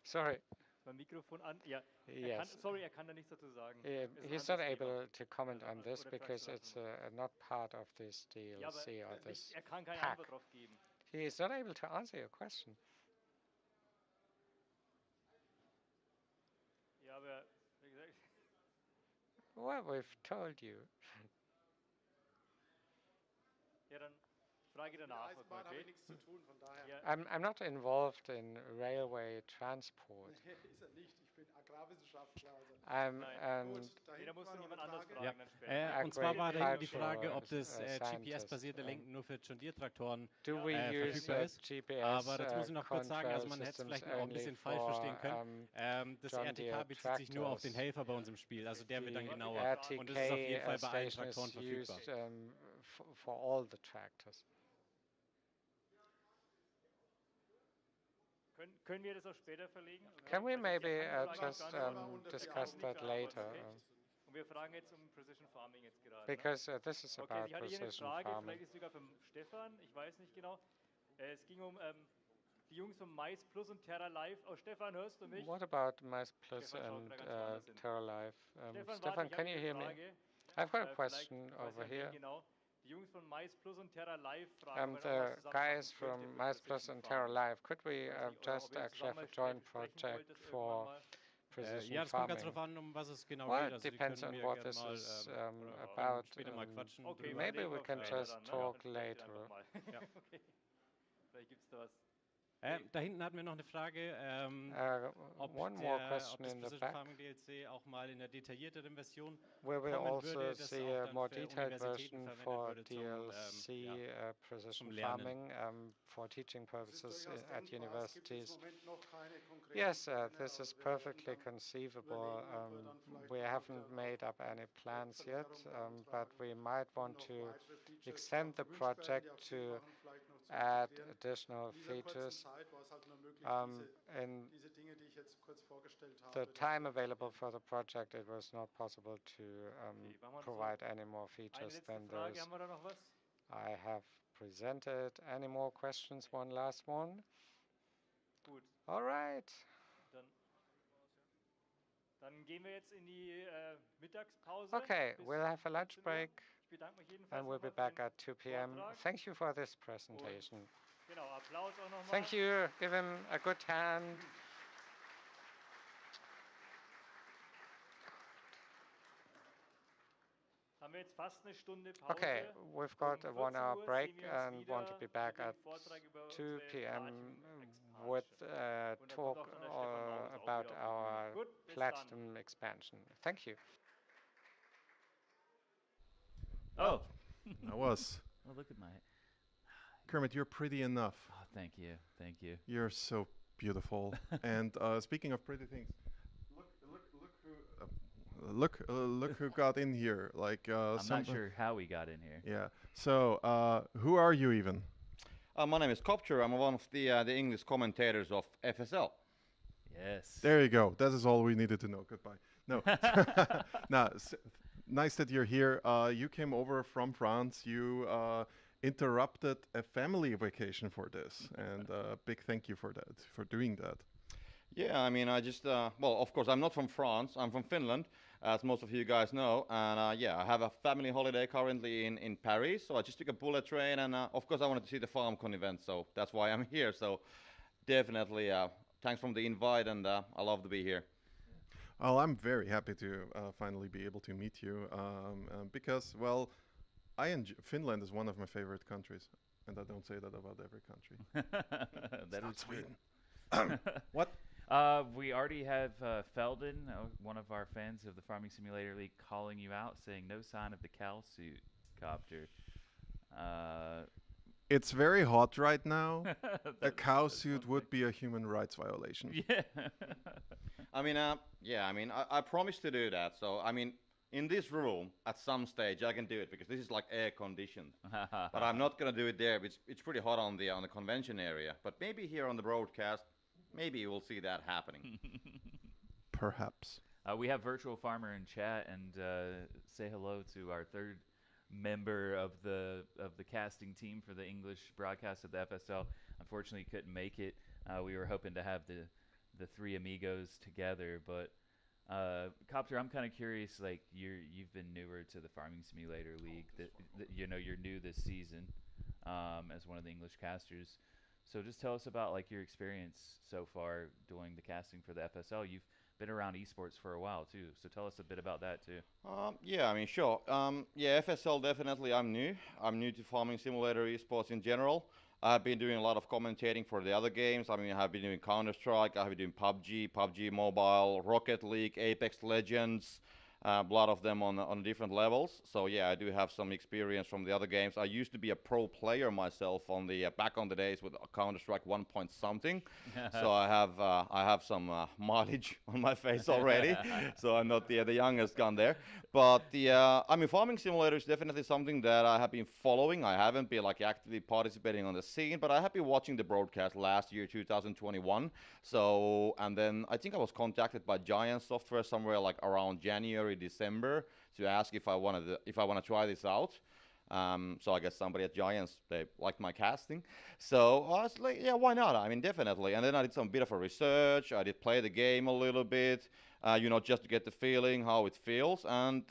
Sorry. Mein Mikrofon an. Ja, yes. Er kann da nichts dazu sagen. He's not able to comment on this because it's not part of this DLC or this Er kann keine pack. Antwort drauf geben. He is not able to answer your question. Ja, aber wie gesagt. Well, we've told you. Ja, dann Frage danach. Okay. I'm not involved in railway transport. And Nee, da musst du jemand anders Ja, fragen dann später. und zwar war dahinten die Frage, agricultural ob das scientist. GPS-basierte Lenken nur für John Deere-Traktoren Do we use verfügbar ist. GPS Aber dazu muss ich noch kurz sagen, also control man hätte es systems vielleicht noch auch ein only bisschen falsch verstehen for können. Das John Deere RTK bezieht sich nur auf den tractors? Helfer bei uns im Spiel, also der wird dann The genauer. Und das ist auf jeden RTK Fall bei allen station Traktoren is verfügbar. used for all the tractors. Können wir das auch später verlegen? Okay? Can we Weil jetzt die maybe andere Frage just beantworten, die discuss anderen nicht that beantworten, later? okay? Und wir fragen jetzt um Precision Farming jetzt gerade. Ne? Because this is Okay, about ich hatte hier eine precision Frage, farming. vielleicht ist sogar vom Stefan, ich weiß nicht genau. Es ging um die Jungs von Mais Plus und Terra Live. Oh, Stefan, hörst du mich? What about Mice Plus Stefan schaut and gerade ganz woanders hin. Terra Life? Stefan, warte, Stefan, ich habe can you hier hear eine me? Frage. I've got a Vielleicht, question ich weiß over nicht, an wen here. genau. Die Jungs von Mais Plus und Terra Live fragen, ob man auch was The zusammen machen guys könnte from für Mice Plus Precision and Terra Farming. Live, could we Ich weiß nicht, oder ob just ihr actually have a zusammen joint sprechen project wollt, das irgendwann for mal. precision Ja, das kommt ganz farming? drauf an, um was es genau Well, geht. it Also die depends können on mir what gerne this mal is dann about. später mal quatschen Okay, drüber. Maybe verlegen we wir auf can später just dann, ne? talk Dann sprecht ihr einfach later. mal. Ja. Okay. Vielleicht gibt es da was. Da hinten hatten wir noch eine Frage, ob One more ob question das in the Precision back. Farming DLC auch mal in der detaillierteren Version We will kommen also würde, das see auch a dann more für detailed Universitäten version verwendet for würde DLC zum precision Lernen. farming for teaching purposes at universities. Yes, this is perfectly conceivable. We haven't made up any plans yet, but we might want to extend the project to add additional features. In the time available for the project, it was not possible to provide any more features than those. Haben wir da noch was? I have presented. Any more questions? One last one. Gut. All right. Dann gehen wir jetzt in die Mittagspause. Okay, bis we'll have a lunch 14 Uhr. break Ich bedanke mich jedenfalls and we'll be nochmal für back den at 2 p.m. Vortrag. Thank you for this presentation. Und genau, Applaus auch nochmal. Thank you. Give him a good hand. Haben wir jetzt fast eine Stunde Pause. Okay, we've got a 14 1-hour Uhr break sehen wir uns and want to wieder be back mit dem at Vortrag über 2 unsere p.m. Platinum with Expansion. Und da kommt talk auch dann der Stefan Maurus auch about wieder auf die Bühne. our Gut, bis platinum expansion. Thank you. Oh. That was. Oh, look at my. Kermit, you're pretty enough. Oh, thank you. Thank you. You're so beautiful. And speaking of pretty things, look who got in here. Like I'm not sure how we got in here. Yeah. So who are you even? My name is Copture. I'm one of the English commentators of FSL. Yes. There you go. That is all we needed to know. Goodbye. No. No. Nice that you're here. You came over from France. You interrupted a family vacation for this, and big thank you for that, for doing that. Yeah, I mean, I just, well, of course, I'm not from France. I'm from Finland, as most of you guys know. And yeah, I have a family holiday currently in Paris. So I just took a bullet train, and of course, I wanted to see the FarmCon event. So that's why I'm here. So definitely, thanks for the invite, and I love to be here. Well, I'm very happy to finally be able to meet you because, well, Finland is one of my favorite countries, and I don't say that about every country. That is Sweden. What? We already have Felden, one of our fans of the Farming Simulator League, calling you out, saying no sign of the cow suit, Copter. It's very hot right now. A cow suit would be a human rights violation. Yeah. I mean, yeah, I mean, I promised to do that. So, I mean, in this room, at some stage, I can do it because this is like air conditioned. But I'm not gonna do it there. It's pretty hot on the convention area. But maybe here on the broadcast, maybe you will see that happening. Perhaps. We have Virtual Farmer in chat, and say hello to our third member of the casting team for the English broadcast of the FSL. Unfortunately, couldn't make it. We were hoping to have the three amigos together, but Copter, I'm kind of curious. Like you've been newer to the Farming Simulator League. You know, you're new this season as one of the English casters. So just tell us about like your experience so far doing the casting for the FSL. You've been around esports for a while too, so tell us a bit about that too. Yeah, I mean, sure. Yeah, FSL definitely. I'm new. I'm new to Farming Simulator esports in general. I've been doing a lot of commentating for the other games. I mean, I have been doing Counter Strike, I have been doing PUBG, PUBG Mobile, Rocket League, Apex Legends, a lot of them on different levels. So yeah, I do have some experience from the other games. I used to be a pro player myself on the back on the days with Counter Strike 1 point something. So I have some mileage on my face already. So I'm not the youngest gun there. But the I mean, Farming Simulator is definitely something that I have been following. I haven't been like actively participating on the scene, but I have been watching the broadcast last year, 2021. So, and then I think I was contacted by Giant Software somewhere like around January, December to ask if I want to try this out. So I guess somebody at Giants, they liked my casting. So I was like, yeah, why not? I mean, definitely. And then I did some bit of a research. I did play the game a little bit, just to get the feeling how it feels. And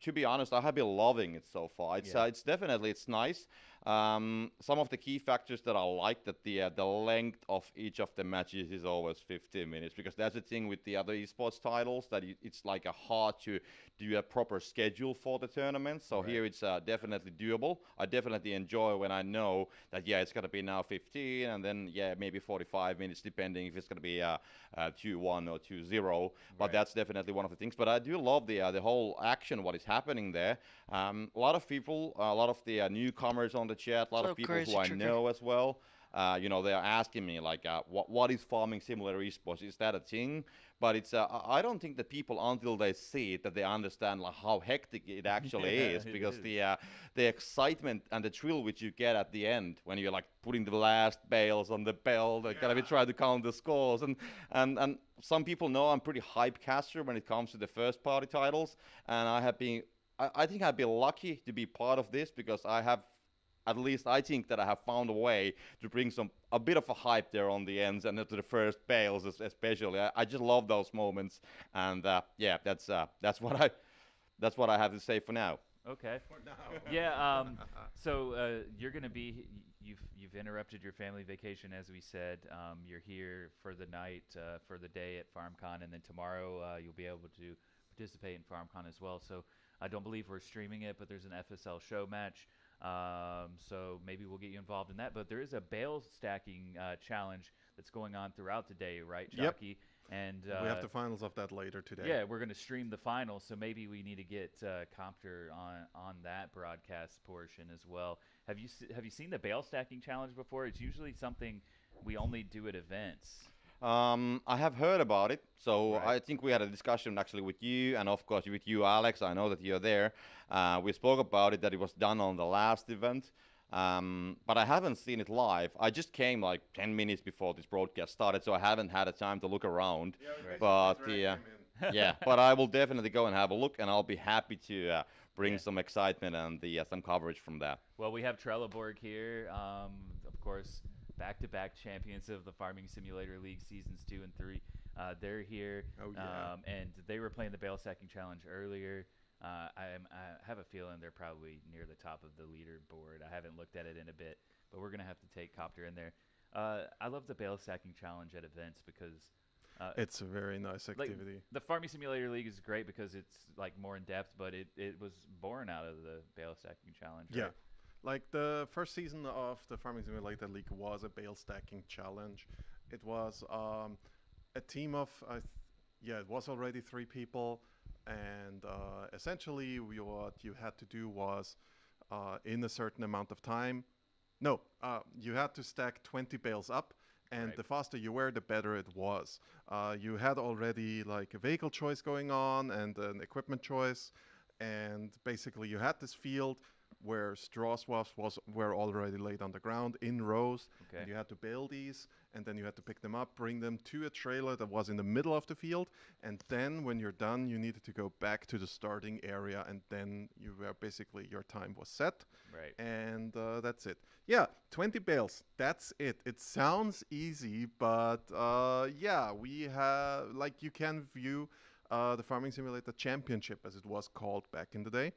to be honest, I have been loving it so far. It's definitely it's nice. Some of the key factors that I like that the length of each of the matches is always 15 minutes because that's the thing with the other esports titles that it's like a hard to do a proper schedule for the tournament. So here it's definitely doable. I definitely enjoy when I know that it's gonna be now 15 and then maybe 45 minutes depending if it's gonna be 2-1 or 2-0. But that's definitely one of the things. But I do love the whole action, what is happening there. A lot of people, a lot of the newcomers on the chat, a lot of people who I know as well. They are asking me like, what is farming simulator esports? Is that a thing? But it's I don't think that people until they see it that they understand like how hectic it actually is because the excitement and the thrill which you get at the end when you're like putting the last bales on the belt and kind of try to count the scores and some people know I'm pretty hype caster when it comes to the first party titles and I think I've been lucky to be part of this because I have at least I think that I have found a way to bring a bit of a hype there on the ends and to the first bales especially. I just love those moments, and that's what I have to say for now. Okay. For now. Yeah. So you're gonna be you've interrupted your family vacation as we said. You're here for the night for the day at FarmCon, and then tomorrow you'll be able to participate in FarmCon as well. So I don't believe we're streaming it, but there's an FSL show match. So maybe we'll get you involved in that. But there is a bale stacking challenge that's going on throughout the day, right, Chalky? Yep. And we have the finals of that later today. Yeah, we're going to stream the finals, so maybe we need to get Compter on that broadcast portion as well. Have you seen the bale stacking challenge before? It's usually something we only do at events. I have heard about it, so I think we had a discussion actually with you, and of course with you, Alex. I know that you're there. We spoke about it that it was done on the last event, but I haven't seen it live. I just came like 10 minutes before this broadcast started, so I haven't had a time to look around. But but I will definitely go and have a look, and I'll be happy to bring some excitement and some coverage from that. Well, we have Trelleborg here, of course. Back-to-back champions of the Farming Simulator League seasons 2 and 3. They're here, and they were playing the bale stacking challenge earlier. I have a feeling they're probably near the top of the leaderboard. I haven't looked at it in a bit, but we're gonna have to take Copter in there. I love the bale stacking challenge at events because it's a very nice activity. Like, the Farming Simulator League is great because it's like more in depth, but it was born out of the bale stacking challenge. Yeah. Right? Like the first season of the Farming Simulator League was a bale stacking challenge. It was a team of, it was already 3 people, and essentially what you had to do was in a certain amount of time. No, you had to stack 20 bales up, and the faster you were, the better it was. You had already like a vehicle choice going on and an equipment choice, and basically you had this field where straw swaths were already laid on the ground in rows. And you had to bale these, and then you had to pick them up, bring them to a trailer that was in the middle of the field, and then when you're done, you needed to go back to the starting area, and then you were basically your time was set. Right. And that's it. Yeah, 20 bales. That's it. It sounds easy, but we have you can view the Farming Simulator Championship as it was called back in the day.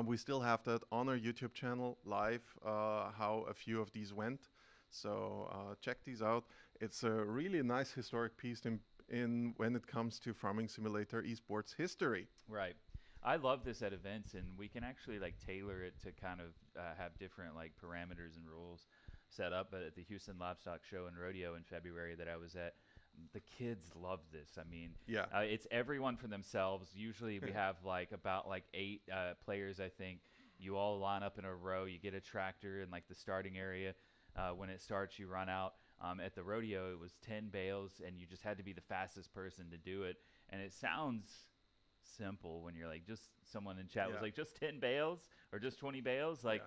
We still have that on our YouTube channel live, how a few of these went. So check these out. It's a really nice historic piece in when it comes to Farming Simulator esports history. Right. I love this at events, and we can actually like tailor it to kind of have different like parameters and rules. set up, but at the Houston Livestock Show and Rodeo in February that I was at, the kids love this. I mean, Yeah. it's everyone for themselves. Usually we have like about like 8 players, I think. You all line up in a row. You get a tractor in like the starting area. When it starts, you run out. At the rodeo, it was 10 bales, and you just had to be the fastest person to do it. And it sounds simple when you're like, just someone in chat was like, just 10 bales or just 20 bales, like.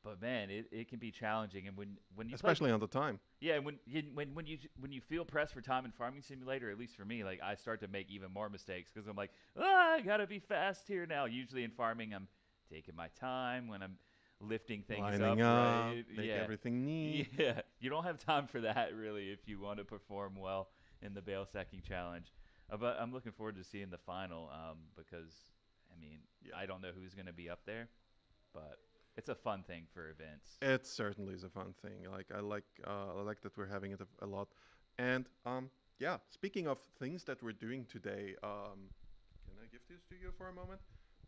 But man, it can be challenging, and when you especially on the time. Yeah, when you feel pressed for time in Farming Simulator, at least for me, like I start to make even more mistakes because I'm like, I gotta be fast here now. Usually in farming, I'm taking my time when I'm lifting things Lining up, up, right? make Yeah, everything neat. yeah. You don't have time for that really if you want to perform well in the bale sacking challenge. But I'm looking forward to seeing the final because I mean I don't know who's gonna be up there, but it's a fun thing for events. It certainly is a fun thing. Like I like that we're having it a lot. And yeah, speaking of things that we're doing today, can I give this to you for a moment?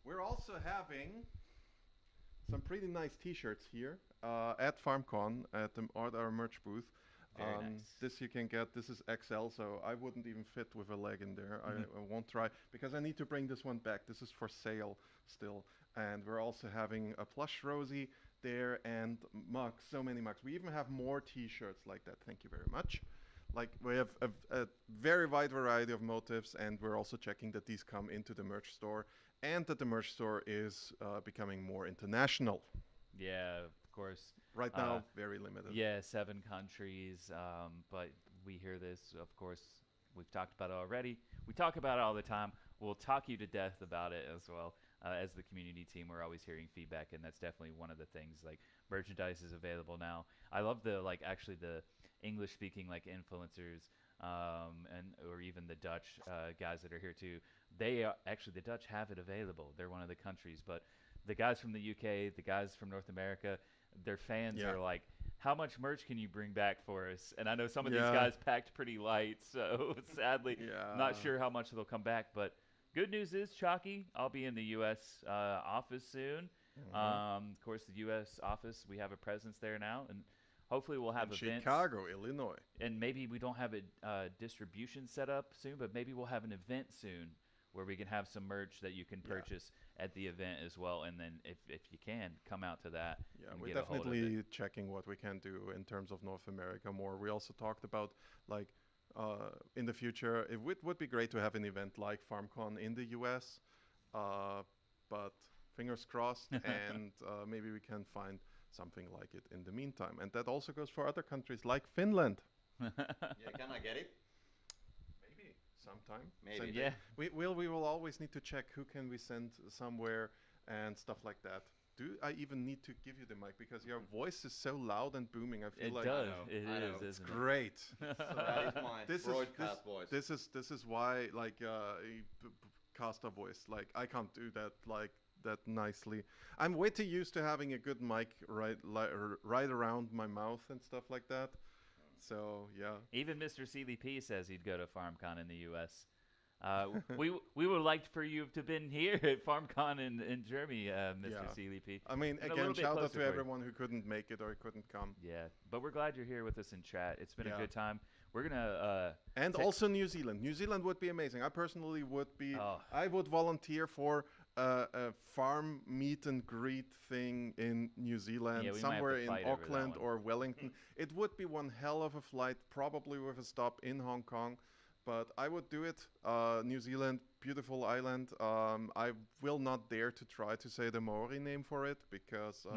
We're also having some pretty nice T-shirts here at FarmCon at our merch booth. Very nice. This you can get. This is XL, so I wouldn't even fit with a leg in there. I won't try because I need to bring this one back. This is for sale still. And we're also having a plush Rosie there and mugs, so many mugs. We even have more T-shirts like that. Thank you very much. Like we have a very wide variety of motifs, and we're also checking that these come into the merch store and that the merch store is becoming more international. Yeah, of course. Right now, very limited. Yeah, 7 countries. But we hear this, of course. We've talked about it already. We talk about it all the time. We'll talk you to death about it as well. As the community team, we're always hearing feedback, and that's definitely one of the things. Like merchandise is available now. I love the actually the English-speaking like influencers, and or even the Dutch guys that are here too. They actually the Dutch have it available. They're one of the countries, but the guys from the UK, the guys from North America, their fans are like, how much merch can you bring back for us? And I know some of these guys packed pretty light, so sadly, not sure how much they'll come back. But good news is, Chalky, I'll be in the U.S. Office soon. Of course, the U.S. office, we have a presence there now, and hopefully we'll have events. Chicago, Illinois. And maybe we don't have a distribution set up soon, but maybe we'll have an event soon where we can have some merch that you can purchase at the event as well. And then if you can, come out to that. Yeah, and we're get a hold of definitely it. checking what we can do in terms of North America more. We also talked about like in the future, it would be great to have an event like FarmCon in the US, but fingers crossed, and maybe we can find something like it in the meantime. And that also goes for other countries like Finland. Yeah, can I get it? Maybe sometime. Maybe. Yeah. We will always need to check who can we send somewhere and stuff like that. Do I even need to give you the mic because your voice is so loud and booming? I feel It like does. It I is, know. isn't it's it? great. So that is my broadcast voice. This is why like caster voice. Like I can't do that like that nicely. I'm way too used to having a good mic right around my mouth and stuff like that. So yeah. Even Mr. CDP says he'd go to FarmCon in the U.S. We would like for you to have been here at FarmCon in Germany, Mr. CDP. I mean, again, shout out to everyone who couldn't make it or couldn't come. Yeah, but we're glad you're here with us in chat. It's been a good time. We're gonna and also New Zealand. New Zealand would be amazing. I personally would be. I would volunteer for a farm meet and greet thing in New Zealand, somewhere in Auckland or Wellington. It would be one hell of a flight, probably with a stop in Hong Kong. But I would do it. New Zealand, beautiful island. I will not dare to try to say the Maori name for it because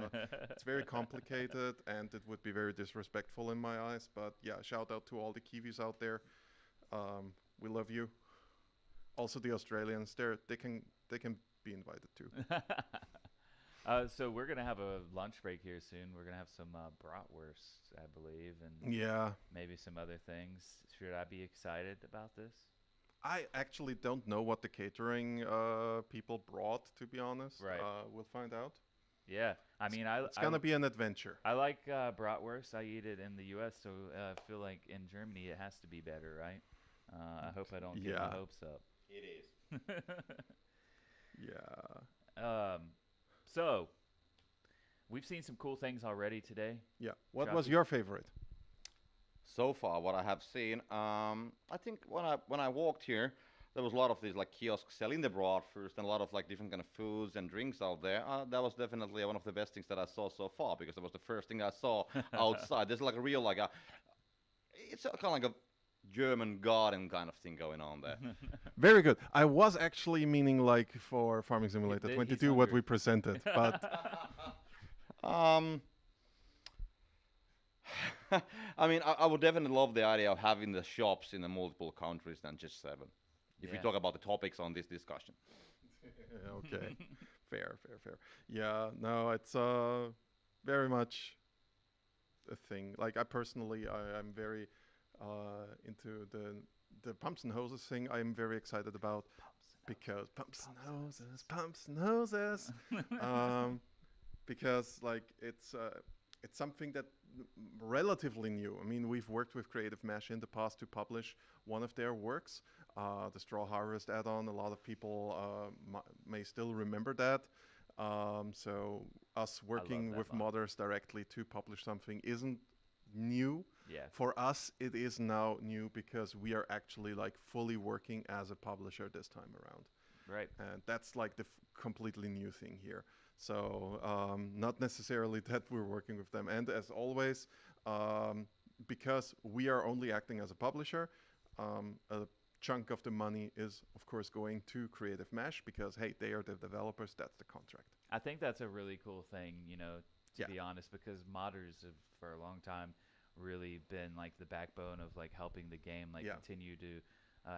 it's very complicated and it would be very disrespectful in my eyes. But yeah, shout out to all the Kiwis out there. We love you. Also the Australians, they can be invited too. So we're gonna have a lunch break here soon. We're gonna have some bratwurst, I believe, and maybe some other things. Should I be excited about this? I actually don't know what the catering people brought, to be honest. Right. We'll find out. Yeah, I mean, it's gonna be an adventure. I like bratwurst. I eat it in the U.S., so I feel like in Germany it has to be better, right? I hope I don't get my hopes up. It is. Yeah. So we've seen some cool things already today. Yeah. What was Chucky? your favorite? So far, what I have seen, I think when I walked here, there was a lot of these like kiosks selling the broad foods and a lot of like different kind of foods and drinks out there. That was definitely one of the best things that I saw so far because it was the first thing I saw outside. There's like a real like a, it's a, kind of like a German garden kind of thing going on there. Very good. I was actually meaning like for Farming Simulator He's 22 what we hungry. presented, but um, I mean, I would definitely love the idea of having the shops in the multiple countries than just 7. If we Yeah. talk about the topics on this discussion. okay. Fair, fair, fair. Yeah, no, it's very much a thing. Like I personally, I'm very into the pumps and hoses thing. I'm very excited about because pumps and hoses. um, because like it's something that relatively new. I mean, we've worked with Creative Mesh in the past to publish one of their works, the Straw Harvest add-on. A lot of people may still remember that. So us working that with mod. modders directly to publish something isn't new. Yeah. For us, it is now new because we are actually like fully working as a publisher this time around. Right. And that's like the completely new thing here. So not necessarily that we're working with them. And as always, because we are only acting as a publisher, a chunk of the money is, of course, going to Creative Mesh because, hey, they are the developers. That's the contract. I think that's a really cool thing, to Yeah. be honest, because modders have for a long time really been like the backbone of like helping the game like Yeah. continue to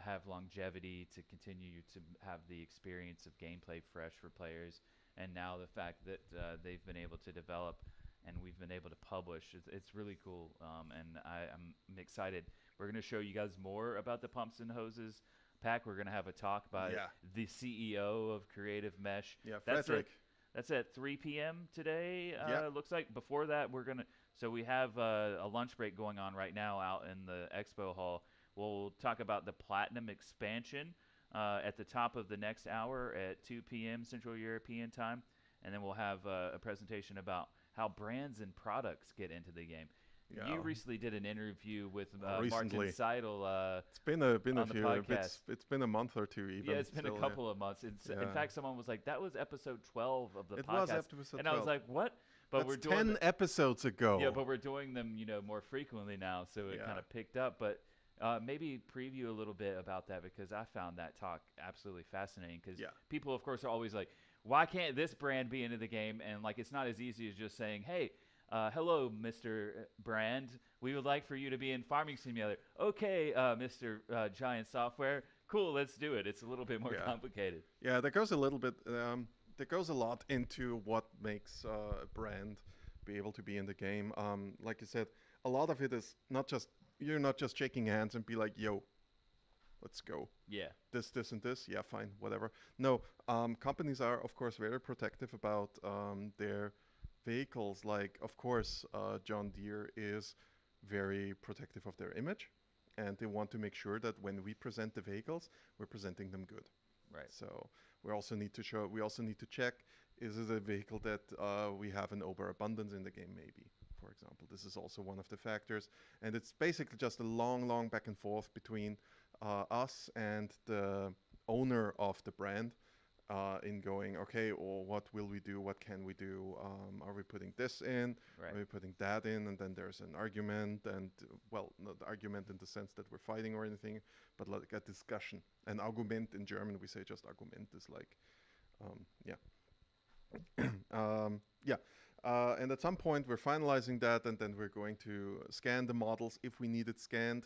have longevity, to continue to have the experience of gameplay fresh for players. And now the fact that they've been able to develop and we've been able to publish, it's really cool. And I'm excited. We're going to show you guys more about the pumps and hoses pack. We're going to have a talk by Yeah. the CEO of Creative Mesh. Yeah, That's Frederick. that's at 3 p.m. today. Yeah. Looks like before that we're gonna. So we have a lunch break going on right now out in the expo hall. We'll talk about the platinum expansion at the top of the next hour at 2 p.m. Central European time, and then we'll have a presentation about how brands and products get into the game. Yeah. You recently did an interview with Martin Recently. Seidel. It's been a on the few. podcast. It's been a month or two even. Yeah, it's been still, a couple of months. In Yeah. fact, someone was like, "That was episode 12 of the It podcast," was episode and I was 12. like, "What?" But That's we're doing 10 episodes ago. Yeah, but we're doing them, more frequently now, so it Yeah. kind of picked up. But maybe preview a little bit about that because I found that talk absolutely fascinating. Because Yeah. people, of course, are always like, "Why can't this brand be into the game?" And like, it's not as easy as just saying, "Hey, hello, Mr. Brand. We would like for you to be in Farming Simulator." Okay, Mr. Giant Software. Cool, let's do it. It's a little bit more Yeah. complicated. Yeah, that goes a little bit. That goes a lot into what makes a brand be able to be in the game. Like you said, a lot of it is not just you're not just shaking hands and be like, "Yo, let's go." Yeah. This, and this. Yeah, fine, whatever. No, companies are of course very protective about their vehicles. Like, of course, John Deere is very protective of their image, and they want to make sure that when we present the vehicles, we're presenting them good. Right. So we also need to show. We also need to check: is it a vehicle that we have an overabundance in the game? Maybe, for example, this is also one of the factors. And it's basically just a long back and forth between us and the owner of the brand in going, okay, or what will we do? What can we do? Are we putting this in? Right. Are we putting that in? And then there's an argument, and well, not argument in the sense that we're fighting or anything, but like a discussion. An Argument in German, we say just Argument is like, yeah. Yeah. And at some point we're finalizing that, and then we're going to scan the models if we need it scanned,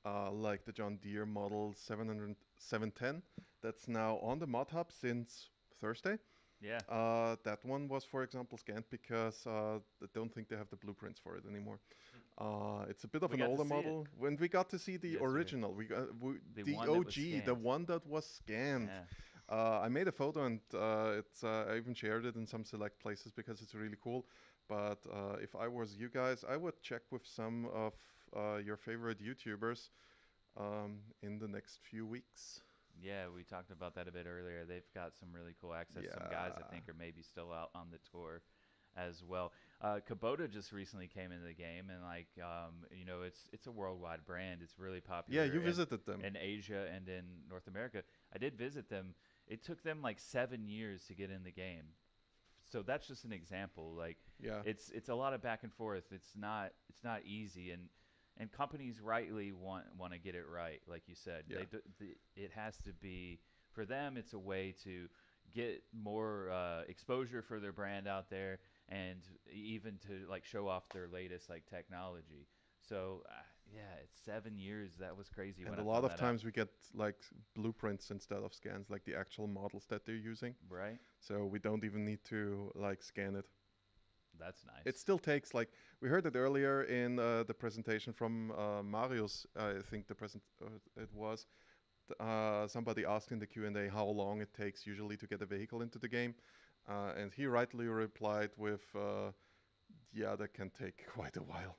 like the John Deere model 710. That's now on the mod hub since Thursday. Yeah. That one was, for example, scanned because I don't think they have the blueprints for it anymore. It's a bit of We an got to older see it. model. When we got to see the Yes, we did. original, The the one that was OG, the scanned. one that was scanned. Yeah. I made a photo and I even shared it in some select places because it's really cool. But if I was you guys, I would check with some of your favorite YouTubers in the next few weeks. Yeah, we talked about that a bit earlier. They've got some really cool access. Some guys I Yeah. think are maybe still out on the tour. as well. Kubota just recently came into the game, and like it's a worldwide brand. It's really Yeah, popular you visited them. in Asia and in North America. I did visit them. It took them like 7 years to get in the game. So that's just an example. Like Yeah. it's a lot of back and forth. It's not easy, and companies rightly want to get it right, like you said. Yeah. It has to be for them. It's a way to get more exposure for their brand out there, and even to like show off their latest like technology. So yeah, it's 7 years. That was crazy And when a I lot found of that out. times we get like blueprints instead of scans, like the actual models that they're using. Right. So we don't even need to like scan it. That's nice. It still takes like we heard it earlier in the presentation from Marius. I think the present it was somebody asked in the Q&A how long it takes usually to get a vehicle into the game, and he rightly replied with, "Yeah, that can take quite a while.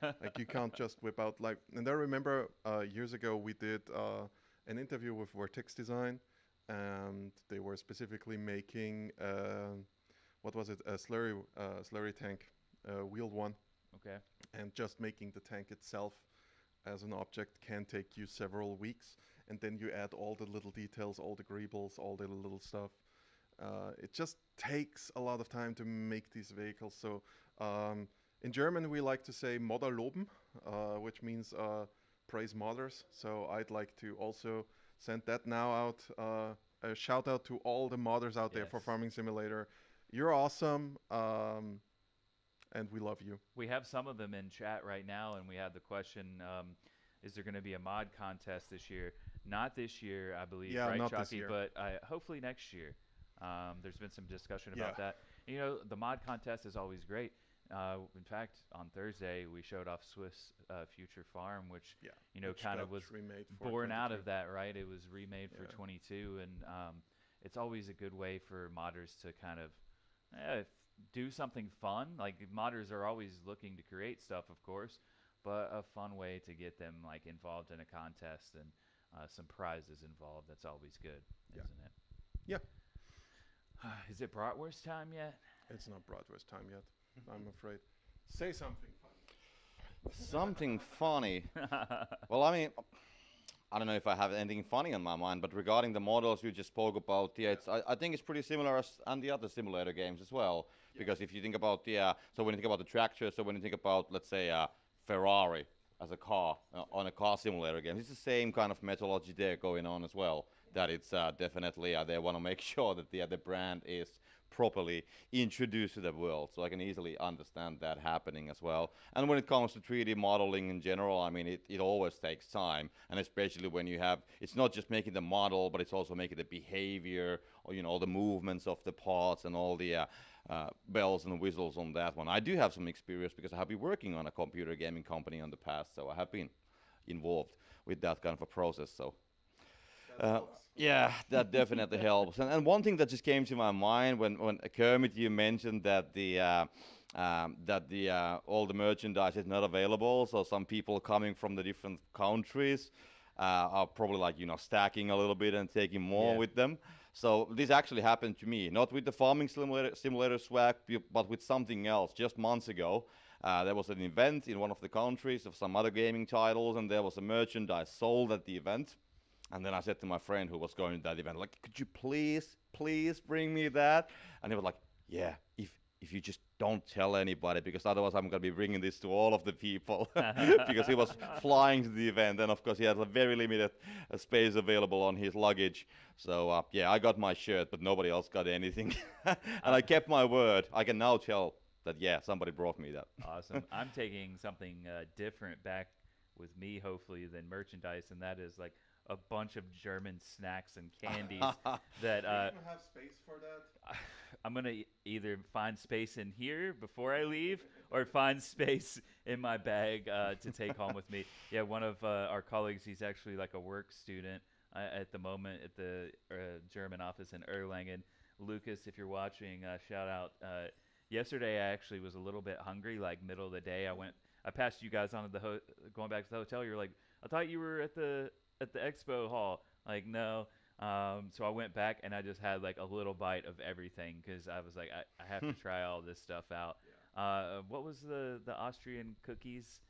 Like you can't just whip out like." And I remember years ago we did an interview with Vertex Design, and they were specifically making what was it, a slurry tank, wheeled one. Okay. And just making the tank itself as an object can take you several weeks, and then you add all the little details, all the greebles, all the little stuff. It just takes a lot of time to make these vehicles. So in German we like to say Modder loben, which means praise modders. So I'd like to also send that now out. A shout out to all the modders out there for Yes. Farming Simulator. You're awesome, and we love you. We have some of them in chat right now, and we had the question: is there going to be a mod contest this year? Not this year, I believe, Yeah, right, not this Chalky? year. But hopefully next year. There's been some discussion about Yeah. that. The mod contest is always great. In fact, on Thursday we showed off Swiss Future Farm, which Yeah, which kind of got was remade for born out 22. of that, right? It was remade for Yeah. 22, and it's always a good way for modders to kind of do something fun. Like modders are always looking to create stuff, of course, but a fun way to get them like involved in a contest and some prizes involved. That's always good, Yeah. isn't it? Yeah. Is it bratwurst time yet? It's not bratwurst time yet, I'm afraid. Say something funny. Something funny. Well, I mean, I don't know if I have anything funny on my mind, but regarding the models you just spoke about, yeah, I think it's pretty similar as and the other simulator games as well. Yeah. Because if you think about so when you think about the tractor, so when you think about let's say Ferrari as a car on a car simulator game, it's the same kind of methodology there going on as well. That it's definitely they want to make sure that the brand is properly introduced to the world. So I can easily understand that happening as well. And when it comes to 3D modeling in general, I mean, it always takes time. And especially when you have, it's not just making the model, but it's also making the behavior, or, all the movements of the parts and all the bells and whistles on that one. I do have some experience because I have been working on a computer gaming company in the past, so I have been involved with that kind of a process. So yeah, that definitely helps. And one thing that just came to my mind when Kermit you mentioned that the all the merchandise is not available, so some people coming from the different countries are probably like stacking a little bit and taking more Yeah. with them. So this actually happened to me, not with the farming simulator swag, but with something else. Just months ago, there was an event in one of the countries of some other gaming titles, and there was a merchandise sold at the event. And then I said to my friend who was going to that event, like, could you please bring me that? And he was like, yeah, if you just don't tell anybody, because otherwise I'm going to be bringing this to all of the people. Because he was flying to the event, and of course he had a very limited space available on his luggage. So yeah, I got my shirt, but nobody else got anything. And I kept my word. I can now tell that, yeah, somebody brought me that. Awesome. I'm taking something different back with me, hopefully, than merchandise, and that is like a bunch of German snacks and candies that Do you even have space for that? I'm gonna either find space in here before I leave, or find space in my bag to take home with me. Yeah, one of our colleagues, he's actually like a work student at the moment at the German office in Erlangen. Lucas, if you're watching, shout out. Yesterday, I actually was a little bit hungry, like middle of the day. I passed you guys on to going back to the hotel. You're like, I thought you were at the expo hall. Like, no, So I went back and I just had like a little bite of everything because I was like, I have to try all this stuff out. What was the Austrian cookies?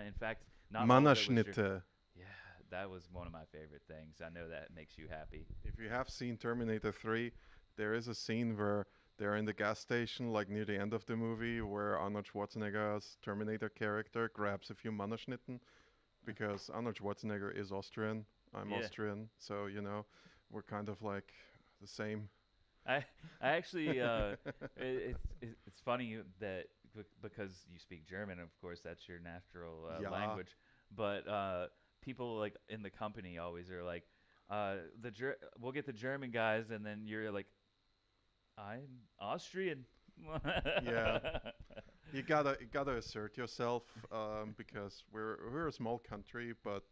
In fact, not all of it was. Mannerschnitte. Yeah, that was one of my favorite things. I know that makes you happy. If you have seen Terminator 3, there is a scene where they're in the gas station, like near the end of the movie, where Arnold Schwarzenegger's Terminator character grabs a few Mannerschnitten because Arnold Schwarzenegger is Austrian. I'm Yeah. Austrian, so we're kind of like the same. I I actually it's funny that because you speak German, of course, that's your natural Yeah. language. But people like in the company always are like, we'll get the German guys, and then you're like, I'm Austrian. Yeah. You gotta assert yourself because we're a small country, but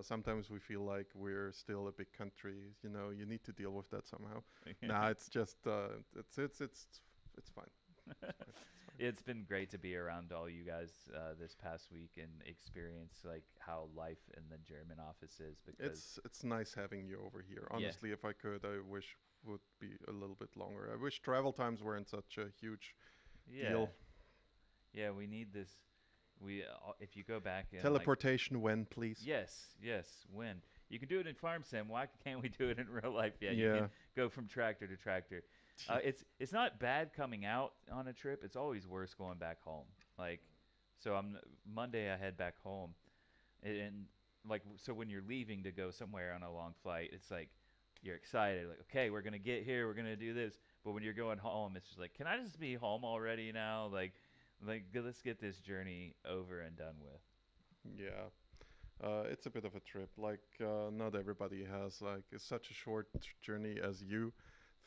sometimes we feel like we're still a big country. You need to deal with that somehow. Nah, it's just it's fine. It's fine. It's fine. It's been great to be around all you guys this past week and experience like how life in the German office is because It's nice having you over here. yeah, Honestly, if I could, I wish would be a little bit longer. I wish travel times weren't such a huge yeah, deal. yeah, we need this. If you go back and like Teleportation when, please? yes, yes, when you can do it in farm sim, why can't we do it in real life? Yeah, you can Yeah. go from tractor to tractor. It's not bad coming out on a trip. It's always worse going back home. Like, so I'm Monday I head back home, and like so when you're leaving to go somewhere on a long flight, it's like you're excited, like okay, we're gonna get here, we're gonna do this. But when you're going home, it's just like, can I just be home already now? Let's get this journey over and done with. Yeah. It's a bit of a trip. Like, not everybody has like such a short journey as you.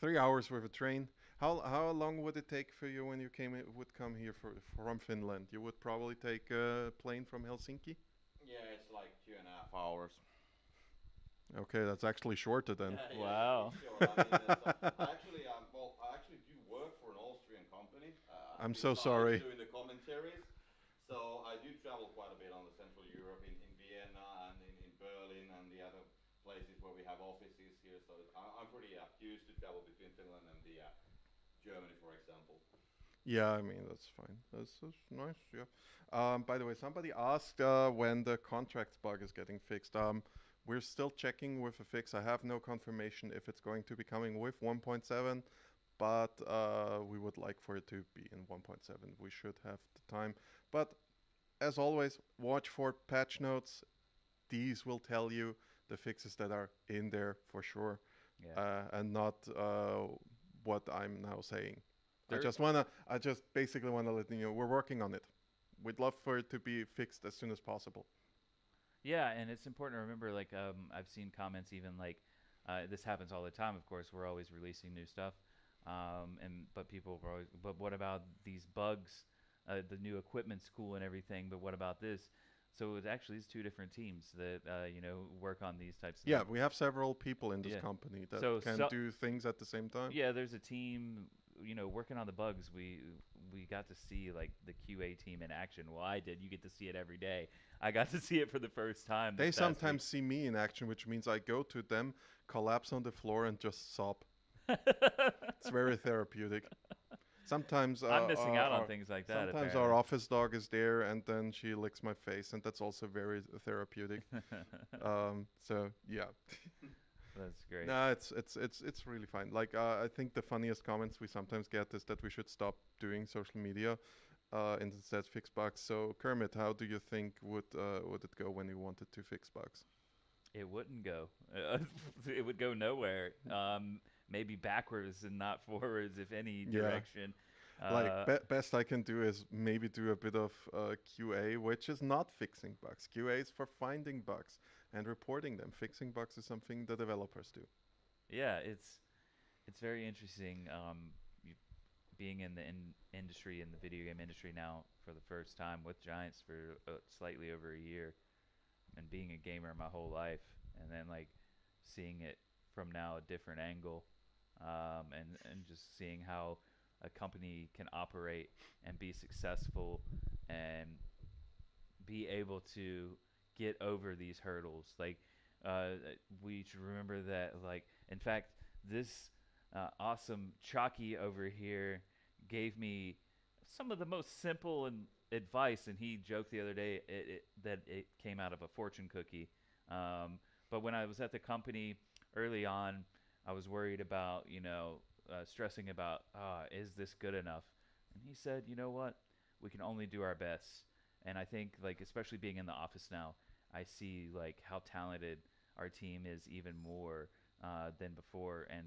3 hours with a train. How long would it take for you when you would come here from Finland? You would probably take a plane from Helsinki. Yeah, it's like 2.5 hours. Okay, that's actually shorter then. Yeah, yeah, Wow. it's short. I mean, I actually do work for an Austrian company. I'm so Besides sorry. doing the commentaries, so I do travel quite a bit on the Central Europe, in Vienna and in Berlin and the other places where we have offices here. So I'm pretty used to travel between Finland and the Germany, for example. Yeah, I mean that's fine. That's nice. Yeah. By the way, somebody asked when the contracts bug is getting fixed. We're still checking with a fix. I have no confirmation if it's going to be coming with 1.7, but we would like for it to be in 1.7. We should have the time. But as always, watch for patch notes. These will tell you the fixes that are in there for sure, Yeah. and not what I'm now saying. There. I just basically wanna let you know we're working on it. We'd love for it to be fixed as soon as possible. Yeah, and it's important to remember. Like, I've seen comments even like, this happens all the time. Of course, we're always releasing new stuff, and but people were always, but what about these bugs? The new equipment's cool and everything, but what about this? So it actually is two different teams that work on these types of Yeah, things. we have several people in this Yeah. company that So can do things at the same time. yeah, there's a team, working on the bugs. We got to see like the QA team in action. Well, I did. You get to see it every day. I got to see it for the first time They this past week. sometimes see me in action, which means I go to them, collapse on the floor, and just sob. It's very therapeutic. Sometimes I'm missing out on things like that, sometimes our apparently. office dog is there, and then she licks my face, and that's also very therapeutic. So yeah. That's great. No, it's really fine. Like I think the funniest comments we sometimes get is that we should stop doing social media, and instead fix bugs. So Kermit, how do you think would it go when you wanted to fix bugs? It wouldn't go. It would go nowhere. Maybe backwards and not forwards, if any Yeah. direction. Like Uh, best I can do is maybe do a bit of QA, which is not fixing bugs. QA is for finding bugs and reporting them. Fixing bugs is something the developers do. yeah, it's very interesting. Being in the industry, in the video game industry now for the first time with Giants for slightly over a year, and being a gamer my whole life, and then like seeing it from now a different angle, and just seeing how a company can operate and be successful and be able to get over these hurdles. Like, we should remember that, like, in fact, this awesome Chalky over here gave me some of the most simple and advice, and he joked the other day that it came out of a fortune cookie. But when I was at the company early on, I was worried about, stressing about, is this good enough? And he said, you know what? We can only do our best. And I think, like, especially being in the office now, I see like how talented our team is even more than before, and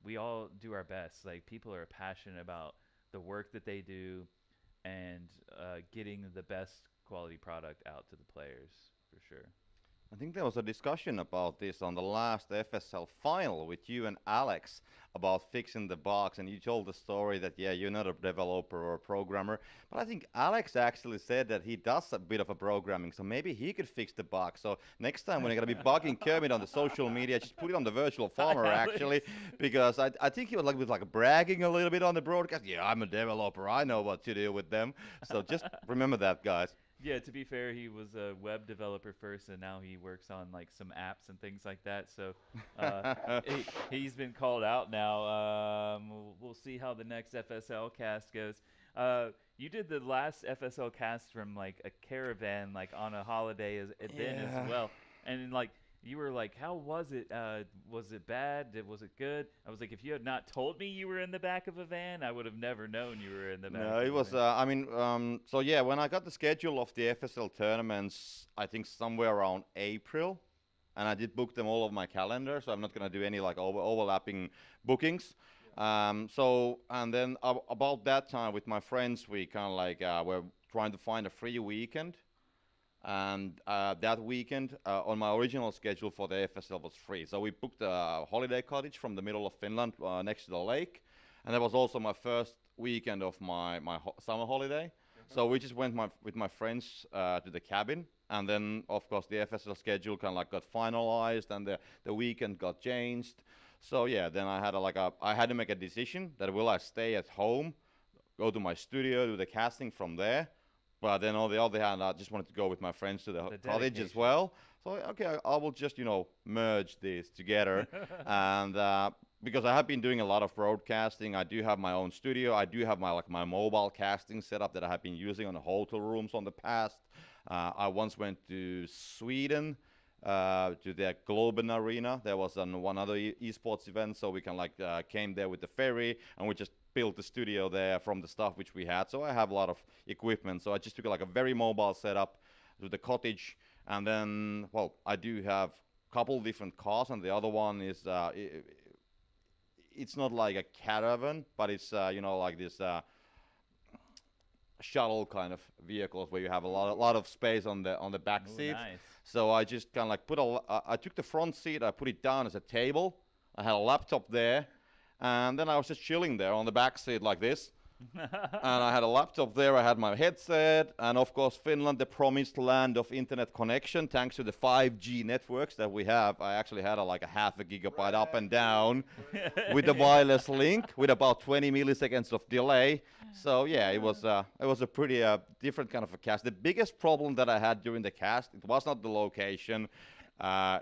we all do our best. Like, people are passionate about the work that they do and getting the best quality product out to the players for sure. I think there was a discussion about this on the last FSL final with you and Alex about fixing the bugs, and you told the story that yeah, you're not a developer or a programmer, but I think Alex actually said that he does a bit of a programming, so maybe he could fix the bug. So next time when you're gonna be bugging Kermit on the social media, just put it on the virtual farmer actually, because I think he was like bragging a little bit on the broadcast. Yeah, I'm a developer, I know what to do with them. So just remember that, guys. Yeah, to be fair, he was a web developer first, and now he works on like some apps and things like that. So he's been called out now. We'll see how the next FSL cast goes. You did the last FSL cast from like a caravan, like on a holiday event as Yeah. well, and like you were like, "How was it? Was it bad? Was it good?" I was like, "If you had not told me you were in the back of a van, I would have never known you were in the No, back it of a was. van." So yeah, when I got the schedule of the FSL tournaments, I think somewhere around April, and I did book them all of my calendar. So I'm not gonna do any like overlapping bookings. So and then about that time with my friends, we kind of like were trying to find a free weekend, and that weekend on my original schedule for the FSL was free. So we booked a holiday cottage from the middle of Finland next to the lake, and that was also my first weekend of my summer holiday. So we just went with my friends to the cabin, and then of course the FSL schedule kind of like got finalized, and the weekend got changed. So yeah, then I had to make a decision that will I stay at home, go to my studio, do the casting from there. But then on the other hand, I just wanted to go with my friends to the cottage as well. So okay, I will just merge these together, and because I have been doing a lot of broadcasting, I do have my own studio. I do have my mobile casting setup that I have been using on the hotel rooms on the past. I once went to Sweden to the Globen Arena. There was one other esports event, so we came there with the ferry, and we just built the studio there from the stuff which we had. So I have a lot of equipment. So I just took like a very mobile setup to the cottage, and then I do have a couple different cars, and the other one is it's not like a caravan, but it's like this shuttle kind of vehicles where you have a lot of space on the back Ooh, seat. nice. So I just kind of like I took the front seat, I put it down as a table. I had a laptop there, and then I was just chilling there on the back seat like this. And I had a laptop there, I had my headset, and of course Finland, the promised land of internet connection, thanks to the 5G networks that we have. I actually had like a half a gigabyte up and down with a wireless link with about 20 milliseconds of delay. So yeah, it was a pretty different kind of a cast. The biggest problem that I had during the cast, it was not the location,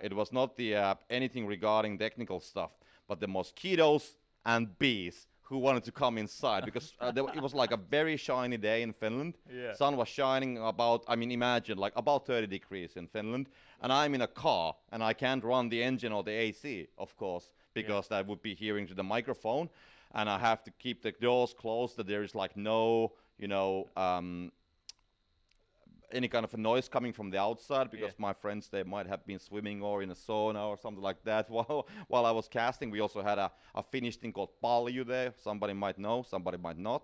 it was not the anything regarding technical stuff, but the mosquitoes and bees who wanted to come inside because it was like a very shiny day in Finland. Yeah. Sun was shining imagine like about 30 degrees in Finland, and I'm in a car and I can't run the engine or the AC, of course, because that would be hearing to the microphone, and I have to keep the doors closed that there is like no, any kind of a noise coming from the outside because my friends, they might have been swimming or in a sauna or something like that while I was casting. We also had a Finnish thing called palju there. Somebody might know, somebody might not.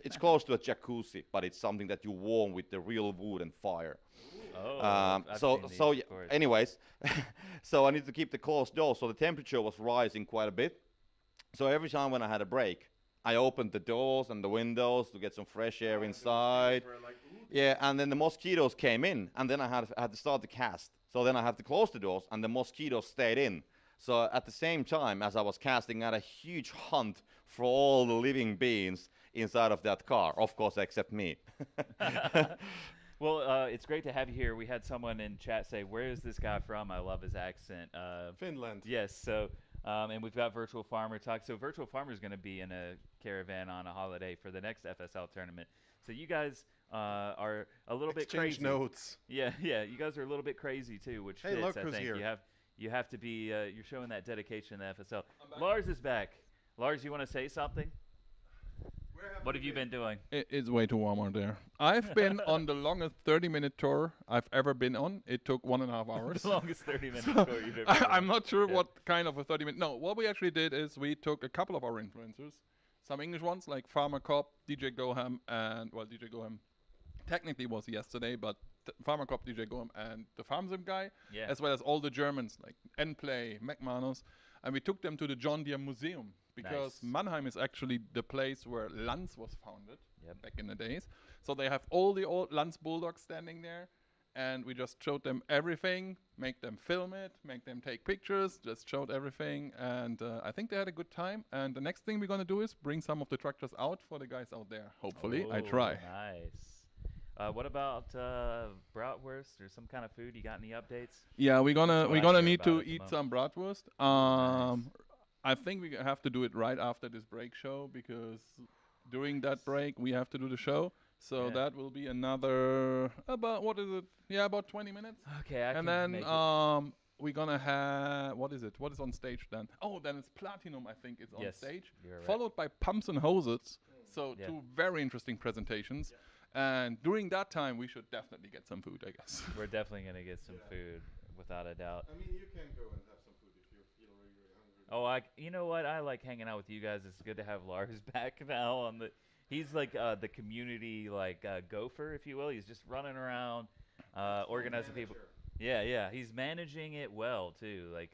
It's close to a jacuzzi, but it's something that you warm with the real wood and fire. Oh, I've so seen these, so of course. anyways, so I need to keep the closed door, so the temperature was rising quite a bit. So every time when I had a break, I opened the doors and the windows to get some fresh air inside. Yeah, and then the mosquitoes came in, and then I had to start the cast. So then I had to close the doors, and the mosquitoes stayed in. So at the same time as I was casting, I had a huge hunt for all the living beings inside of that car, of course, except me. Well, it's great to have you here. We had someone in chat say, "Where is this guy from?" I love his accent. Finland. Yes. So, and we've got Virtual Farmer talk. So, Virtual Farmer is going to be in a caravan on a holiday for the next FSL tournament. So, you guys are a little bit Exchange crazy. notes. Yeah, yeah. You guys are a little bit crazy too, which Hey, fits. look I who's think here. you have to be. You're showing that dedication to FSL. Lars is back. Lars, you want to say something? What have you been doing? It's way too warm out there. I've been on the longest 30-minute tour I've ever been on. It took 1.5 hours. The longest 30-minute So, tour you've ever been I'm on. not sure Yeah. what kind of a 30-minute. No, what we actually did is we took a couple of our influencers, some English ones like Farmer Cop, DJ Goham, and well, DJ Goham technically was yesterday, but Farmer Cop, DJ Goham, and the FarmSim guy, Yeah. as well as all the Germans like Nplay, McManus, and we took them to the John Deere Museum because Nice. Mannheim is actually the place where Lanz was founded Yep. back in the days. So they have all the old Lanz bulldogs standing there, and we just showed them everything, make them film it, make them take pictures, just showed everything, and I think they had a good time. And the next thing we're gonna do is bring some of the tractors out for the guys out there. Hopefully, I try. Nice. What about bratwurst or some kind of food? You got any updates? Yeah, we're That's gonna what we're I gonna care need about to at the eat moment. some bratwurst. Nice. I think we have to do it right after this break show because during that break we have to do the show. So Yeah. that will be another about what is it? Yeah, about 20 minutes. Okay, I And can then make it. we're gonna have what is it? What is on stage then? Oh, then it's Platinum. I think is on Yes, stage, you're right. followed by Pumps and Hoses. So Yeah. two very interesting presentations. And during that time, we should definitely get some food, I guess. We're definitely gonna get some food, without a doubt. I mean, you can go and have some food if you feel really, really hungry. Oh, you know what? I like hanging out with you guys. It's good to have Lars back now on the. He's like the community gopher, if you will. He's just running around, organizing people. Manager. Yeah, yeah. He's managing it well too. Like,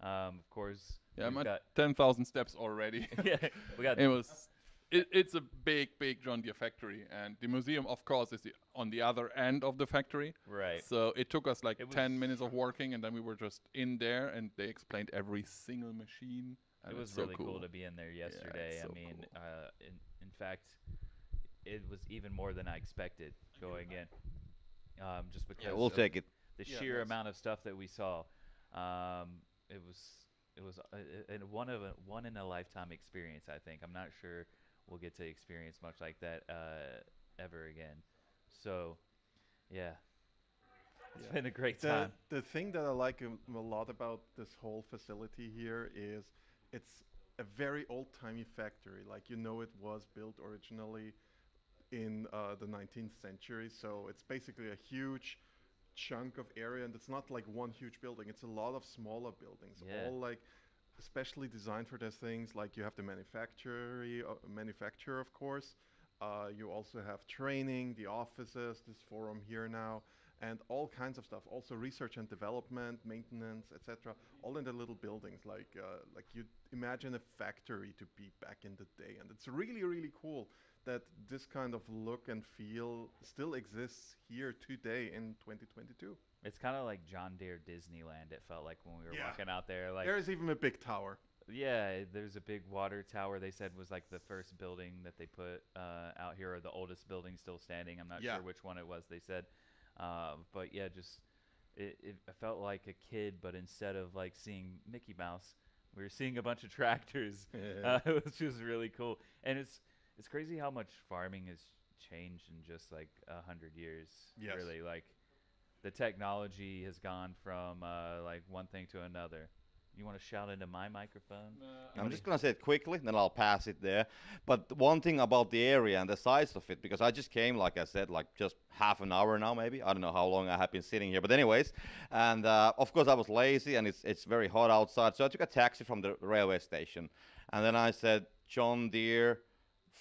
of course, Yeah, I'm we've at got 10,000 steps already. Yeah, we got. It was. It's a big John Deere factory, and the museum, of course, is on the other end of the factory. Right. So it took us like It was- 10 minutes of working, and then we were just in there, and they explained every single machine. And It was it's so really cool to be in there yesterday. it's so I mean, cool. in fact, it was even more than I expected going in. Just because we'll of take it. the Yeah, sheer nice. amount of stuff that we saw. It was one in a lifetime experience. I think I'm not sure we'll get to experience much like that ever again. So, yeah, it's been a great time. The thing that I like a lot about this whole facility here is it's a very old-timey factory. Like, you know, it was built originally in the 19th century, so it's basically a huge chunk of area, and it's not like one huge building. It's a lot of smaller buildings, Yeah. all like especially designed for those things. Like, you have the manufacturer, of course. You also have training, the offices, this forum here now, and all kinds of stuff. Also research and development, maintenance, etc. All in the little buildings. Like you imagine a factory to be back in the day, and it's really, really cool that this kind of look and feel still exists here today in 2022. It's kind of like John Deere Disneyland. It felt like when we were Yeah. walking out there. Like, There's even a big tower. yeah, there's a big water tower. They said was like the first building that they put out here, or the oldest building still standing. I'm not Yeah. sure which one it was. They said, but yeah, just I felt like a kid, but instead of like seeing Mickey Mouse, we were seeing a bunch of tractors, which was really cool. And it's crazy how much farming has changed in just like 100 years. Yes. Really, like the technology has gone from like one thing to another. You want to shout into my microphone? I'm just going to say it quickly, then I'll pass it there. But one thing about the area and the size of it, because I just came, like I said, like just half an hour now, maybe. I don't know how long I have been sitting here. But anyways, and of course I was lazy, and it's very hot outside. So I took a taxi from the railway station. And then I said, John Deere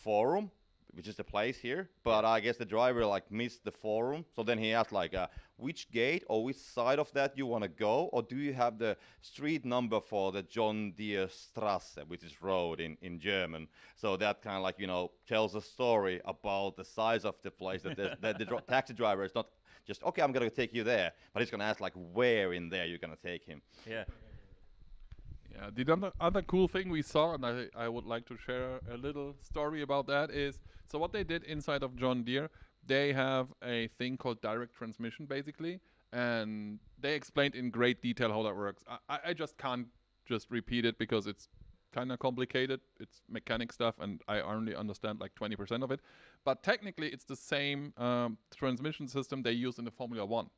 Forum, which is the place here. But I guess the driver like missed the forum. So then he asked like, which gate or which side of that you want to go, or do you have the street number for the John Deere Strasse, which is road in German. So that kind of like, you know, tells a story about the size of the place, that the taxi driver is not just, okay, I'm going to take you there, but he's going to ask like where in there you're going to take him. Yeah. Yeah, the other cool thing we saw, and I would like to share a little story about that, is so what they did inside of John Deere, they have a thing called direct transmission, basically, and they explained in great detail how that works. I just can't just repeat it because it's kind of complicated. It's mechanic stuff, and I only understand like 20% of it. But technically, it's the same transmission system they use in the Formula One,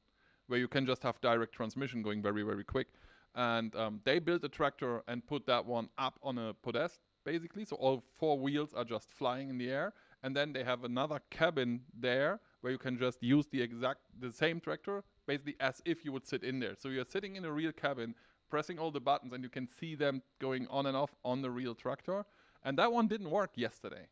where you can just have direct transmission going very, very quick. And they built a tractor and put that one up on a podest, basically. So all four wheels are just flying in the air. And then they have another cabin there where you can just use the same tractor, basically as if you would sit in there. So you're sitting in a real cabin, pressing all the buttons, and you can see them going on and off on the real tractor. And that one didn't work yesterday.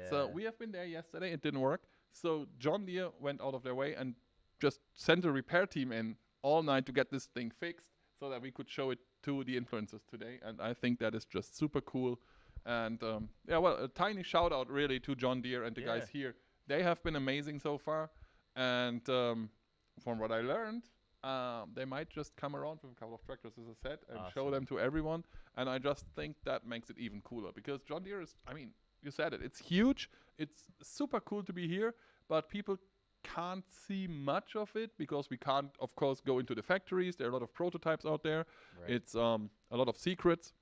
So Yeah. we have been there yesterday, it didn't work. So John Deere went out of their way and just sent a repair team in all night to get this thing fixed so that we could show it to the influencers today. And I think that is just super cool. And yeah, well, a tiny shout out really to John Deere and the Yeah. guys here. They have been amazing so far. And from what I learned, they might just come around with a couple of tractors, as I said, and show them to everyone. And I just think that makes it even cooler because John Deere is, I mean, you said it, it's huge. It's super cool to be here, but people can't see much of it because we can't, of course, go into the factories. There are a lot of prototypes out there. Right. It's a lot of secrets.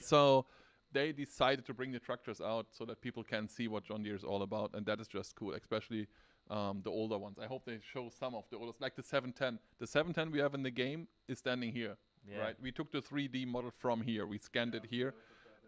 So they decided to bring the tractors out so that people can see what John Deere is all about, and that is just cool, especially the older ones. I hope they show some of the oldest, like the 710. The 710 we have in the game is standing here, Yeah. right? We took the 3D model from here. We scanned it here.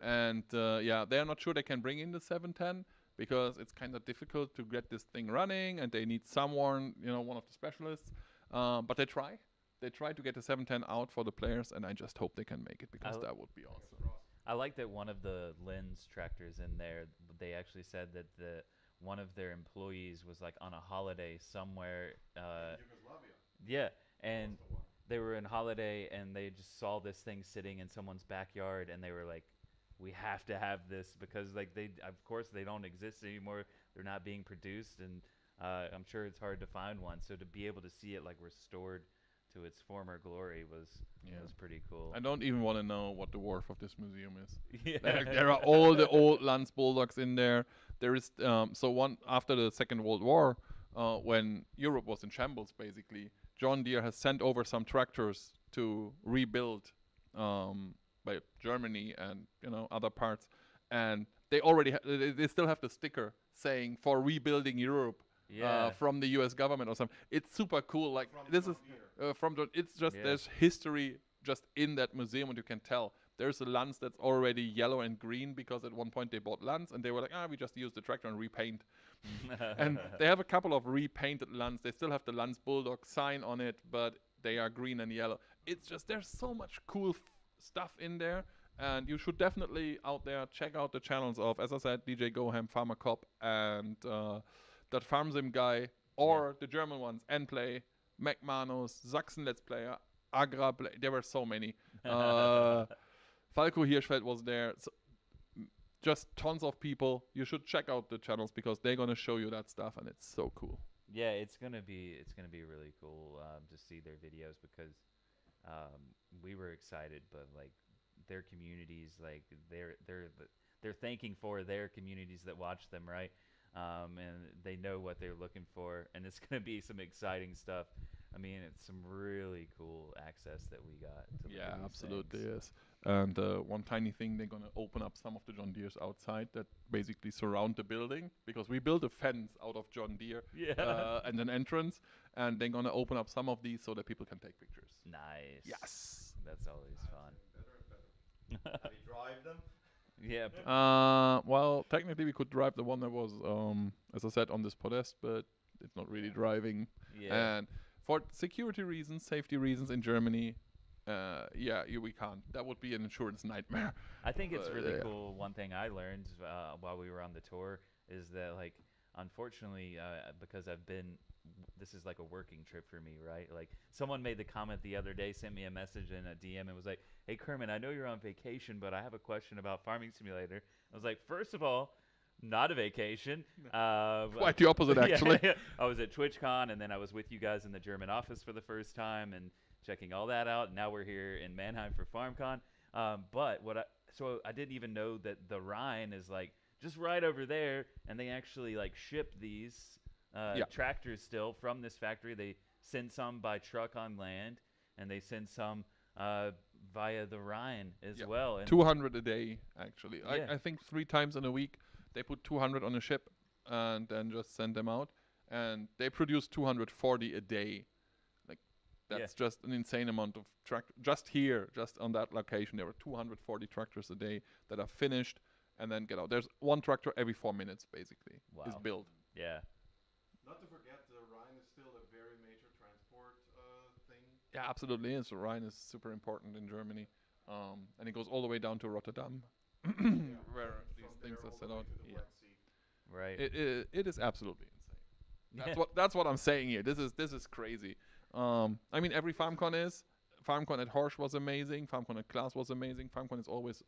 And yeah, they're not sure they can bring in the 710 because it's kind of difficult to get this thing running, and they need someone, you know, one of the specialists. But they try. They try to get the 710 out for the players, and I just hope they can make it because that would be awesome. I like that one of the lens tractors in there. They actually said that one of their employees was like on a holiday somewhere. Yugoslavia. Yeah, and they were in holiday and they just saw this thing sitting in someone's backyard, and they were like, "We have to have this because like of course, they don't exist anymore. They're not being produced, and I'm sure it's hard to find one. So to be able to see it like restored to its former glory was pretty cool. I don't even want to know what the worth of this museum is. Yeah. There are all the old Lance Bulldogs in there. There is so one after the Second World War, when Europe was in shambles, basically, John Deere has sent over some tractors to rebuild by Germany and other parts, and they already they still have the sticker saying for rebuilding Europe. Yeah. From the U.S. government or something. It's super cool. Like this is from John. It's just there's history just in that museum, and you can tell there's a Lance that's already yellow and green because at one point they bought Lance and they were like, we just use the tractor and repaint. And they have a couple of repainted Lance. They still have the Lance Bulldog sign on it, but they are green and yellow. It's just there's so much cool stuff in there. And you should definitely out there check out the channels of, as I said, DJ Goham, Farmer Cop, and that FarmSim guy, or the German ones, Nplay, McManus, Sachsen Let's Player, Agra Play. There were so many. Falco Hirschfeld was there. So, just tons of people. You should check out the channels because they're gonna show you that stuff, and it's so cool. Yeah, it's gonna be really cool to see their videos because we were excited, but like their communities, like they're thanking for their communities that watch them, right? And they know what they're looking for, and it's gonna be some exciting stuff. I mean, it's some really cool access that we got. To Yeah, these absolutely, things. yes. And one tiny thing, they're gonna open up some of the John Deeres outside that basically surround the building because we built a fence out of John Deere and an entrance, and they're gonna open up some of these so that people can take pictures. Nice. Yes. That's always fun. Have you drive them? Yeah. Well, technically we could drive the one that was, as I said, on this podest, but it's not really driving. Yeah. And for security reasons, safety reasons in Germany, we can't. That would be an insurance nightmare. I think it's really cool. One thing I learned while we were on the tour is that, like, unfortunately, because this is like a working trip for me, right? Like, someone made the comment the other day, sent me a message in a DM, and was like, "Hey, Kermit, I know you're on vacation, but I have a question about Farming Simulator." I was like, first of all, not a vacation. Quite the opposite, actually. I was at TwitchCon, and then I was with you guys in the German office for the first time, and checking all that out. Now we're here in Mannheim for FarmCon. So I didn't even know that the Rhine is like just right over there, and they actually like ship these Yeah. tractors still from this factory. They send some by truck on land, and they send some via the Rhine as Yeah. well. And 200 a day, actually. yeah, I think 3 times in a week they put 200 on a ship and then just send them out. And they produce 240 a day. Like, yeah, that's just an insane amount of tractor. Just here, just on that location, there were 240 tractors a day that are finished and then get out. There's one tractor every 4 minutes, basically, is wow, built. yeah. Not to forget, the Rhine is still a very major transport thing. Yeah, absolutely is. The Rhine is super important in Germany. And it goes all the way down to Rotterdam, Yeah, where and these from things there are all the set way out. to the Yeah. Black Sea. Right. It is absolutely insane. Yeah. That's what I'm saying here. This is crazy. I mean, every FarmCon is. FarmCon at Horsch was amazing. FarmCon at Class was amazing. FarmCon is always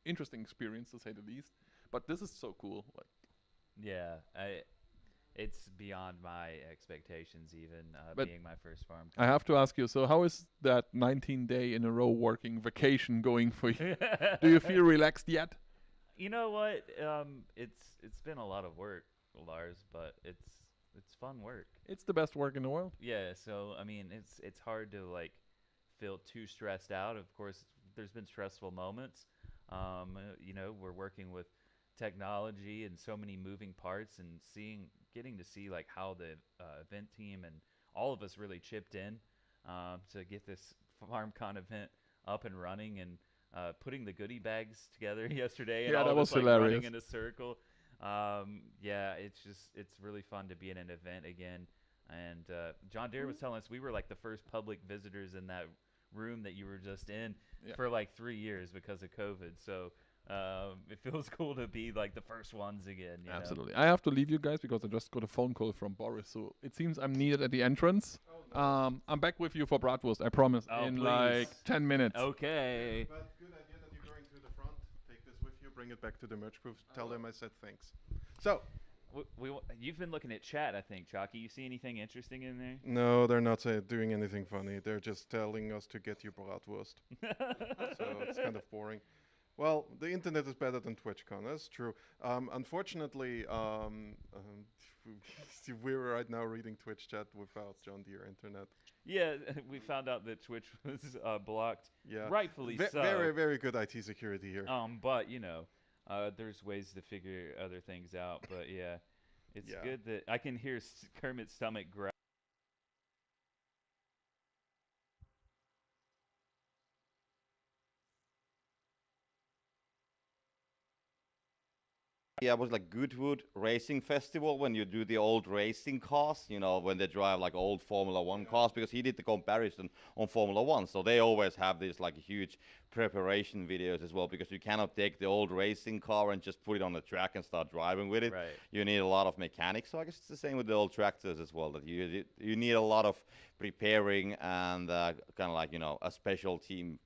interesting experience to say the least. But this is so cool. Like, Yeah, it's beyond my expectations even but being my first farm I con. have to ask you. So, how is that 19-day in a row working vacation going for you? Do you feel relaxed yet? You know what? It's been a lot of work, Lars, but it's fun work. It's the best work in the world. Yeah, so I mean, it's hard to like feel too stressed out. Of course, there's been stressful moments. We're working with technology and so many moving parts, and getting to see like how the event team and all of us really chipped in to get this FarmCon event up and running, and putting the goodie bags together yesterday, and Yeah, all that of us was like running hilarious. in a circle. Yeah, it's really fun to be in an event again. And John Deere was telling us we were like the first public visitors in that room that you were just in Yeah. for like 3 years because of COVID. So it feels cool to be like the first ones again. You know? Absolutely. I have to leave you guys because I just got a phone call from Boris. So it seems I'm needed at the entrance. I'm back with you for bratwurst, I promise, Oh, in please. like 10 minutes. Okay. But good idea that you're going to the front. Take this with you, bring it back to the merch booth. Tell them I said thanks. So, You've been looking at chat, I think, Chalky. You see anything interesting in there? no, they're not doing anything funny. They're just telling us to get you bratwurst. So it's kind of boring. Well, the internet is better than TwitchCon. That's true. Unfortunately, we're right now reading Twitch chat without John Deere internet. Yeah, we found out that Twitch was blocked. Yeah, Rightfully so. Very, very good IT security here. But there's ways to figure other things out. But yeah, it's good that I can hear Kermit's stomach growl. Yeah, it was like Goodwood Racing Festival when you do the old racing cars, when they drive like old Formula One cars, because he did the comparison on Formula One. So they always have these like huge preparation videos as well, because you cannot take the old racing car and just put it on the track and start driving with it. Right. You need a lot of mechanics. So I guess it's the same with the old tractors as well, that you need a lot of preparing and kind of like, a special team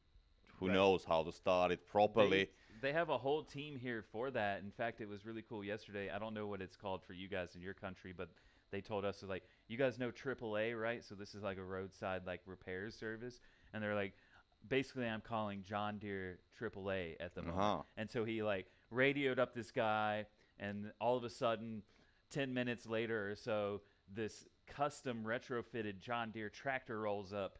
who knows how to start it properly. They have a whole team here for that. In fact, it was really cool yesterday. I don't know what it's called for you guys in your country, but they told us, like, you guys know AAA, right? So this is like a roadside like repairs service, and they're like, basically, I'm calling John Deere AAA at the moment. And so he like radioed up this guy, and all of a sudden, 10 minutes later or so, this custom retrofitted John Deere tractor rolls up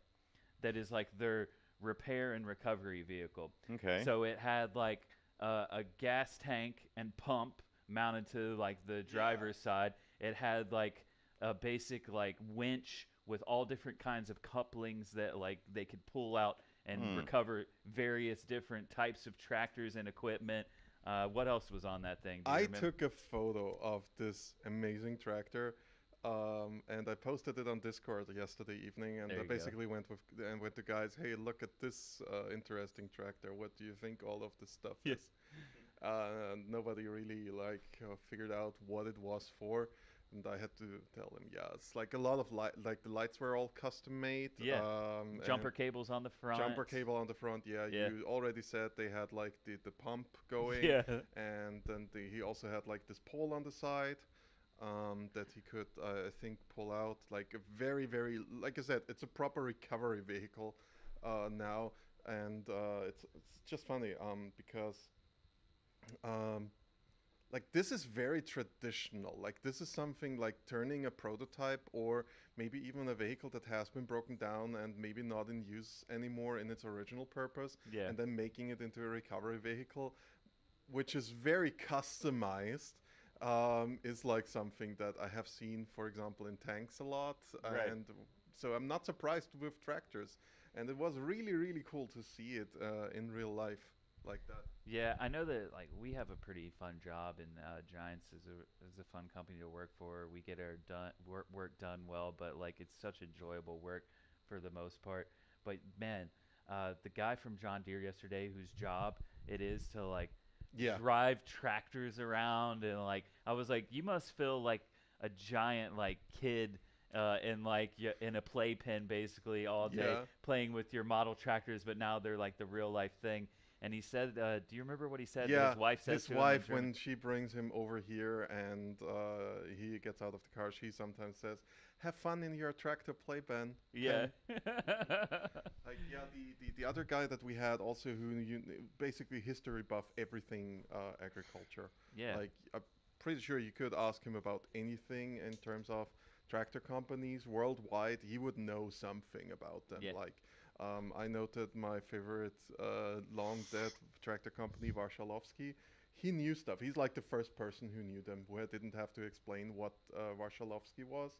that is like their repair and recovery vehicle. Okay. So it had like a gas tank and pump mounted to like the driver's side. It had like a basic like winch with all different kinds of couplings that like they could pull out and recover various different types of tractors and equipment. What else was on that thing? Do you I remember? took a photo of this amazing tractor, and I posted it on Discord yesterday evening. And There I you go. basically went to guys, hey, look at this interesting tractor. What do you think all of this stuff is? Nobody really figured out what it was for. And I had to tell them, yeah, it's like a lot of like the lights were all custom made. Yeah. Jumper cables on the front. Jumper cable on the front, yeah. You already said they had like the pump going. Yeah. And then he also had like this pole on the side that he could, I think, pull out. Like a very, very, like I said, it's a proper recovery vehicle now. And it's just funny because like this is very traditional. Like this is something like turning a prototype or maybe even a vehicle that has been broken down and maybe not in use anymore in its original purpose, Yeah. and then making it into a recovery vehicle, which is very customized, is like something that I have seen, for example, in tanks a lot. Right. And so I'm not surprised with tractors. And it was really, really cool to see it in real life like that. Yeah, I know that like we have a pretty fun job in Giants is a fun company to work for. We get our work done well, but like it's such enjoyable work for the most part. But man, the guy from John Deere yesterday, whose job it is to like Yeah. drive tractors around, and like I was like, you must feel like a giant like kid in like in a playpen basically all day Yeah. playing with your model tractors, but now they're like the real life thing. And he said, "Do you remember what he said? That his Yeah, wife says his to him in wife, German." when she brings him over here and he gets out of the car, she sometimes says, "Have fun in your tractor playpen." Yeah. Like, yeah, the other guy that we had also who basically history buff everything agriculture. Yeah. Like, I'm pretty sure you could ask him about anything in terms of tractor companies worldwide. He would know something about them. Yeah. Like, I noted my favorite long dead tractor company, Warshalowski. He knew stuff. He's like the first person who knew them, who I didn't have to explain what Warshalowski was.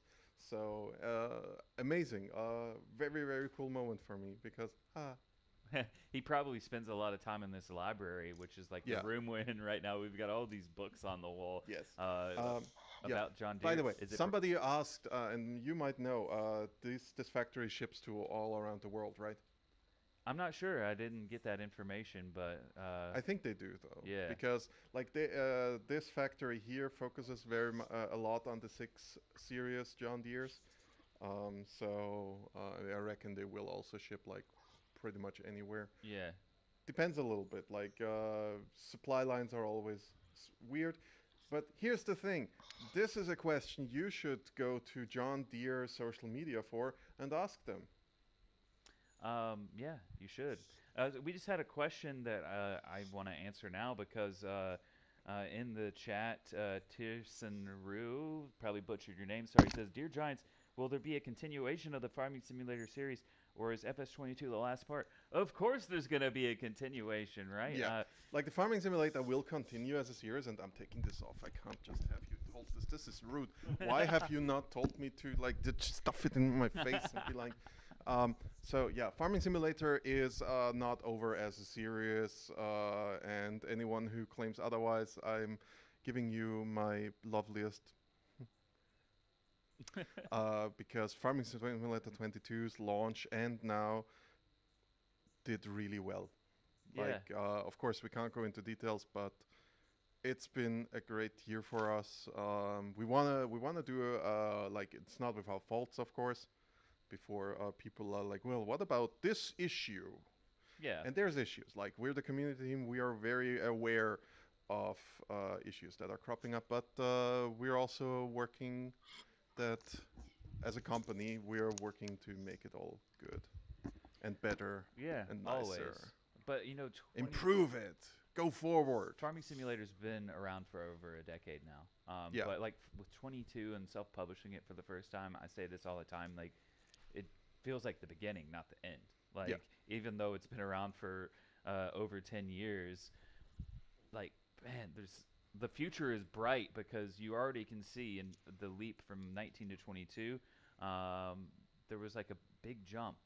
So amazing. Very, very cool moment for me because, He probably spends a lot of time in this library, which is like the yeah. room we're in right now. We've got all these books on the wall Yes. Yeah. about John By Deere. the way, Is it somebody asked, and you might know, this factory ships to all around the world, right? I'm not sure. I didn't get that information, but I think they do though, yeah. because like this factory here focuses a lot on the 6 Series John Deeres. So I reckon they will also ship like pretty much anywhere. Yeah. Depends a little bit. Like supply lines are always weird. But here's the thing. This is a question you should go to John Deere social media for and ask them. Yeah, you should. We just had a question that I want to answer now because in the chat, Tirsen Rue, probably butchered your name, sorry, says, "Dear Giants, will there be a continuation of the Farming Simulator series, or is FS22 the last part?" Of course there's going to be a continuation, right? Yeah, like the Farming Simulator will continue as a series, and I'm taking this off. I can't just have you hold this. This is rude. Why have you not told me to like just stuff it in my face and be like? So yeah, Farming Simulator is not over as a series, and anyone who claims otherwise, I'm giving you my loveliest. Because Farming Simulator 22's launch and now did really well. Yeah. Like, of course, we can't go into details, but it's been a great year for us. We wanna do like it's not without faults, of course. Before people are like, well, what about this issue? Yeah. And there's issues. Like we're the community team, we are very aware of issues that are cropping up, but we're also working that as a company, we're working to make it all good and better Yeah, and always. nicer. But you know, Improve it. Go forward. Farming Simulator's been around for over a decade now. Yeah. But like with 22 and self-publishing it for the first time, I say this all the time. Like, it feels like the beginning, not the end. Like, even though it's been around for over 10 years, like, man, the future is bright because you already can see in the leap from 19 to 22, there was like a big jump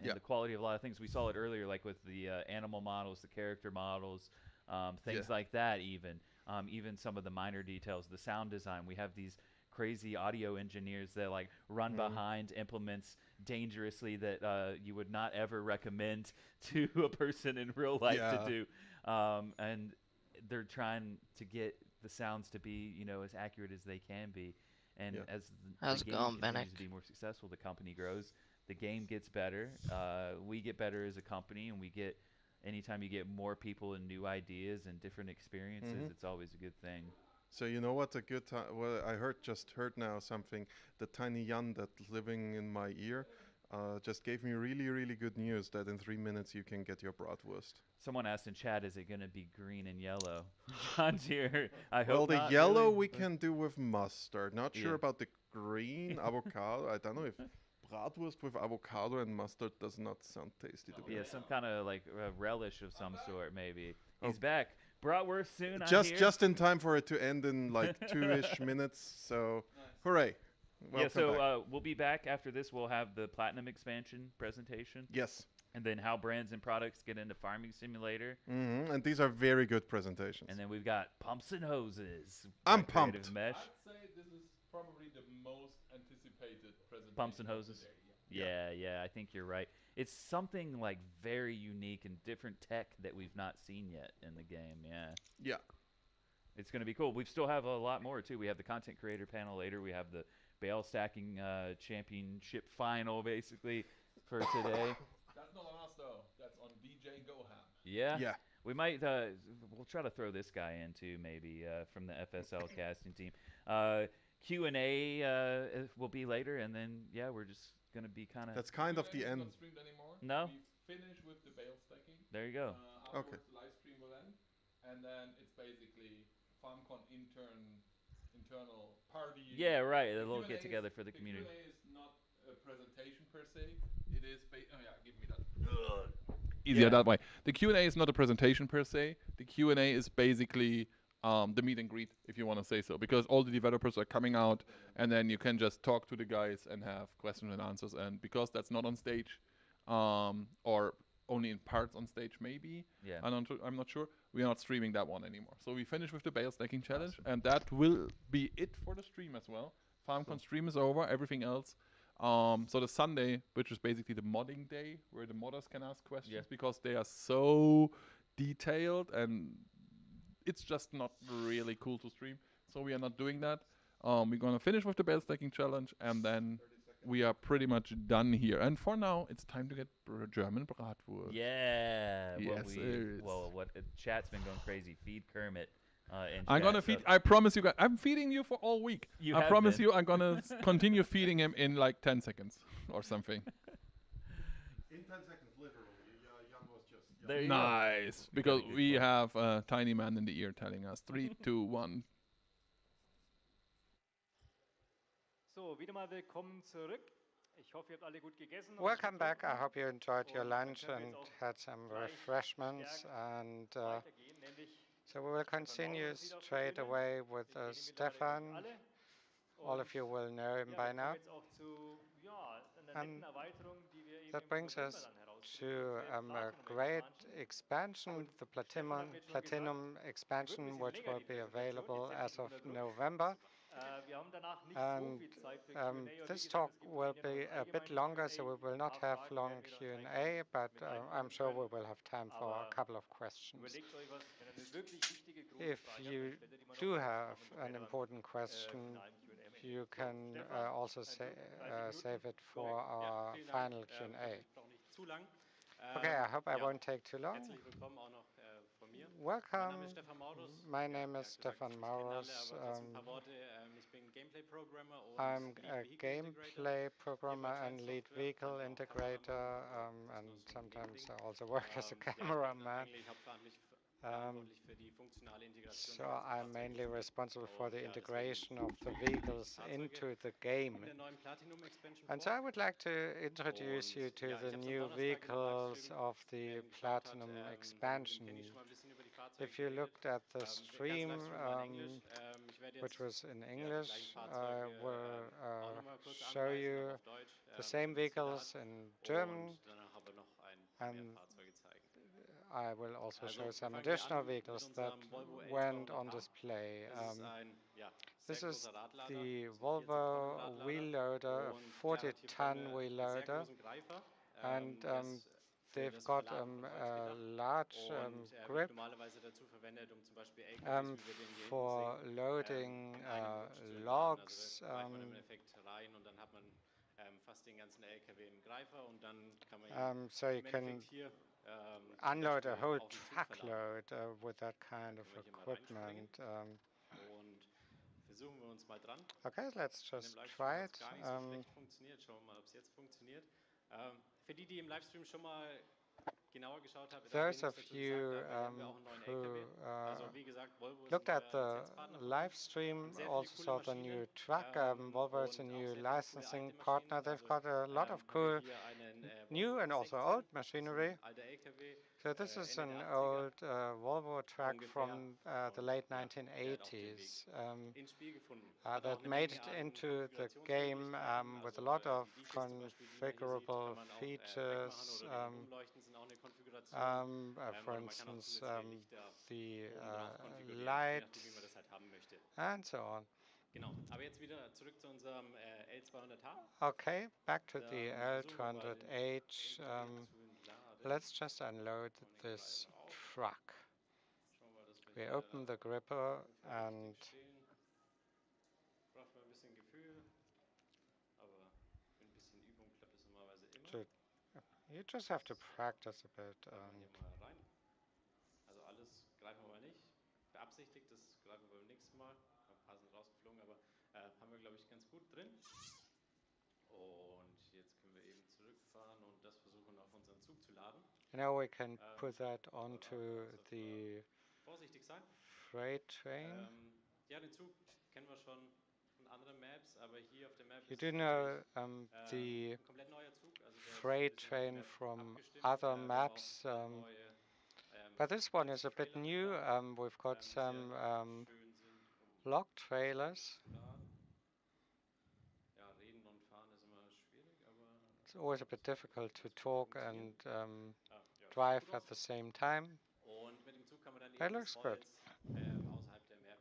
in the quality of a lot of things. We saw it earlier, like with the animal models, the character models, things like that. Even some of the minor details, the sound design. We have these crazy audio engineers that like run behind implements dangerously that you would not ever recommend to a person in real life to do, and they're trying to get the sounds to be, you know, as accurate as they can be. And as How's the it game going, continues to Benek? be more successful, the company grows, the game gets better, we get better as a company, and we get, anytime you get more people and new ideas and different experiences, it's always a good thing. So you know what a good time? Well, I just heard now something. The tiny Jan that's living in my ear. just gave me really, really good news that in 3 minutes you can get your bratwurst. Someone asked in chat, is it going to be green and yellow? John's here. I Well, hope the not, yellow really, we but- can do with mustard. Not sure Yeah. about the green avocado. I don't know if bratwurst with avocado and mustard does not sound tasty to me. Yeah, some kind of like relish of some sort, maybe. Oh. He's back. Bratwurst soon, I Just hear. just in time for it to end in like 2-ish minutes. So, hooray! Welcome Yeah, so back. we'll be back after this. We'll have the Platinum expansion presentation. Yes. And then how brands and products get into Farming Simulator. And these are very good presentations. And then we've got Pumps and Hoses. I'm by Creative pumped. Mesh. I'd say this is probably the most anticipated presentation. Pumps and of Hoses. the day, Yeah, I think you're right. It's something like very unique and different tech that we've not seen yet in the game. Yeah. Yeah. It's going to be cool. We still have a lot more too. We have the content creator panel later. We have the bale stacking championship final basically for today. That's not on us though. That's on DJ Goham. Yeah. Yeah. We might. We'll try to throw this guy in too, maybe from the FSL casting team. Q&A will be later, and then yeah, we're just gonna be kind of. That's kind of the end. Not streamed anymore. No. We finish with the bale stacking. There you go. Afterwards, the live stream will end, and then it's basically FarmCon internal party. Yeah, right. A The little Q&A get together is- for the community. Q&A is not a presentation per se. It is. Oh yeah, give me that. Easier that way. The Q&A is not a presentation per se. The Q&A is basically the meet and greet, if you want to say so, because all the developers are coming out, and then you can just talk to the guys and have questions and answers. And because that's not on stage, or only in parts on stage, maybe. Yeah. I'm not sure. We are not streaming that one anymore. So we finish with the bale stacking challenge, and that will be it for the stream as well. FarmCon stream is over. Everything else. So the Sunday, which is basically the modding day, where the modders can ask questions because they are so detailed and it's just not really cool to stream. So we are not doing that. We're gonna finish with the bale stacking challenge, and then we are pretty much done here. And for now, it's time to get German bratwurst. Yeah. Yes, What chat's been going crazy. Feed Kermit. I'm gonna feed. I promise you guys. I'm feeding you for all week. You I have promise been. you. I'm gonna continue feeding him in like 10 seconds or something. In 10 seconds, literally. Jan was just. There you Nice, go. because we have a tiny man in the ear telling us 3, 2, 1. So, wieder mal willkommen zurück. Ich hoffe, ihr habt alle gut gegessen. und Welcome back. I getrunken. hope you enjoyed your Und lunch dann können and wir jetzt auch had some gleich refreshments. gestärkt And weitergehen, nämlich so we will continue straight away with Den kennen mittlerweile, Stefan. glaube ich, alle. All of Und you will know him ja, by wir kommen now. jetzt auch zu einer And netten Erweiterung, die wir eben that im brings November us dann herausbringen. to Das wäre a Platinum great Expansion. expansion, Und the Stefan hat Platinum, mir jetzt schon Platinum gesagt, expansion, bisschen which länger will die be Präsentation, available jetzt setze as ich of unter Druck. November. Wir haben danach nicht so And viel Zeit für Q&A. Und wie this gesagt, talk es gibt will am Ende noch be ein a bit allgemeines longer, so Q&A. we will Ein not paar have Fragen long werden wir dann gleich Q&A, but mit einbauen I'm sure we können. will have time for a Aber couple of questions. überlegt euch was, wenn ihr eine wirklich wichtige große If Frage habt, you dann stellt ihr die mal noch. do Das have machen wir an später beim important question, finalen Q&A am Ende. you So, can Stefan, also ein Druck, 30 save Minuten. it Go. for our vielen Dank. final Ich Q&A. hoffe, ich brauche nicht zu lang. Okay, I hope I ja, won't take too long. herzlich willkommen auch noch von mir. Mein Name Welcome. ist Stefan Maurus. My name is Gesagt, Stefan ich kenne alle, Maurus. aber trotzdem ein paar Worte. Ich bin Gameplay-Programmer und I'm Lead a Vehicle Integrator. gameplay programmer Nebenbei and lead Flight vehicle Software, integrator, and sometimes I also work as a cameraman. Eigentlich verantwortlich für die funktionale Integration So der ganzen I'm mainly Fahrzeuge. responsible for the Ja, integration of the deswegen vehicles Fahrzeuge into the in game. der neuen Platinum Expansion And so I would like to introduce you Und to ja, the ich habe es am new Donnerstag im vehicles Livestream, of the wer ihn geschaut hat, Platinum dem expansion. kenne ich schon mal ein bisschen über die Fahrzeuge If you geredet. looked at the Der ganze stream, Livestream war in Englisch. Ich werde which jetzt was in ja, die English, gleichen I Fahrzeuge will auch nochmal kurz show anreißen, aber you auf Deutsch, the same damit es jeder vehicles hat. in German, Und danach aber noch ein paar mehr and Fahrzeuge zeigen. I will also show Also some fangen wir additional an mit vehicles that unserem Volvo went on L200H. display. Das ist ein ja, sehr This is großer Radlader, the so ein 40 Tonnen Volvo Radlader. wheel loader, a Und der hat hier 40-ton vorne wheel einen sehr loader, großen Greifer. and Der ist für they've das got Verladen von Holz a gedacht. large Und er wird grip normalerweise dazu verwendet, um zum Beispiel LKWs, wie wir den hier hinten for sehen, loading in einem Rutsch zu entladen. logs. Also da greift man im Endeffekt rein und dann hat man fast den ganzen LKW im Greifer und dann kann man ihn So you im can Endeffekt hier unload a whole auf den Zug verladen. truckload with that kind of Können wir hier mal equipment. Und versuchen wir uns mal dran. Okay, let's In dem just Livestream try hat es it. gar nicht so schlecht funktioniert. Schauen wir mal, ob es jetzt funktioniert. Für die, die im Livestream schon mal genauer geschaut haben, da will ich Those nichts of dazu gesagt you haben, haben wir auch einen neuen who LKW. Also wie gesagt, Volvo ist looked at unser the Lizenzpartner von live uns stream, und sehr viele also coole saw the new Maschinen truck. Volvo is a und auch new sehr viele coole licensing alte partner. Maschinen. They've Also got a lot of haben wir cool hier einen Volvo new and also V16, old das ist ein machinery. alter LKW, So this is Ende der an 80er old Volvo truck ungefähr. from the Und late ja, der hat auch den Weg 1980s ins Spiel gefunden. Hat auch that eine made Menge it an into the game Konfigurationsmöglichkeiten. with a Also lot of die Lichtes zum Beispiel, die man hier sieht, kann configurable man auch wegmachen features. oder die rumleuchten, sind auch eine Konfiguration. For Oder man kann auch instance, zusätzliche Lichter the oben drauf konfigurieren, je nachdem, wie man das lights halt haben möchte. and so on. Genau, aber jetzt wieder zurück zu unserem L200H. Okay, back to the Dann versuchen wir mal den L200H. LKW zu entladen. Let's just unload Machen wir den this Greifer auf. truck. Schauen wir, dass wir We hier open the gripper ungefähr richtig and stehen. Braucht man ein bisschen Gefühl, aber mit ein bisschen Übung klappt es normalerweise immer. to, you just have to So, practice a bit. greifen wir hier mal rein. Also alles greifen wir mal nicht. Beabsichtigt, das greifen wir beim nächsten Mal. Ein paar sind rausgeflogen, aber haben wir, glaube ich, ganz gut drin. Und jetzt können wir eben zurückfahren und das versuchen auf unseren Zug zu laden. Now we can put Beim that onto Laden sollten wir the vorsichtig sein. freight train. Ja, den Zug kennen wir schon von anderen Maps, aber hier auf der Map You ist do es know natürlich the ein komplett neuer Zug. Also der ist ein freight bisschen auf die train Map from abgestimmt. other Wir haben auch maps, neue but this one is a bit Trailer mit new. bei, We've got die sehr some schön sind, um log Sachen trailers. zu laden. Ja, reden und fahren ist immer schwierig, aber It's always a ja, bit das sollte difficult eigentlich to ganz gut talk funktionieren. and Ja, es sieht gut drive at aus. the same time. Und mit dem Zug kann man dann It eben das looks good. Holz außerhalb der Map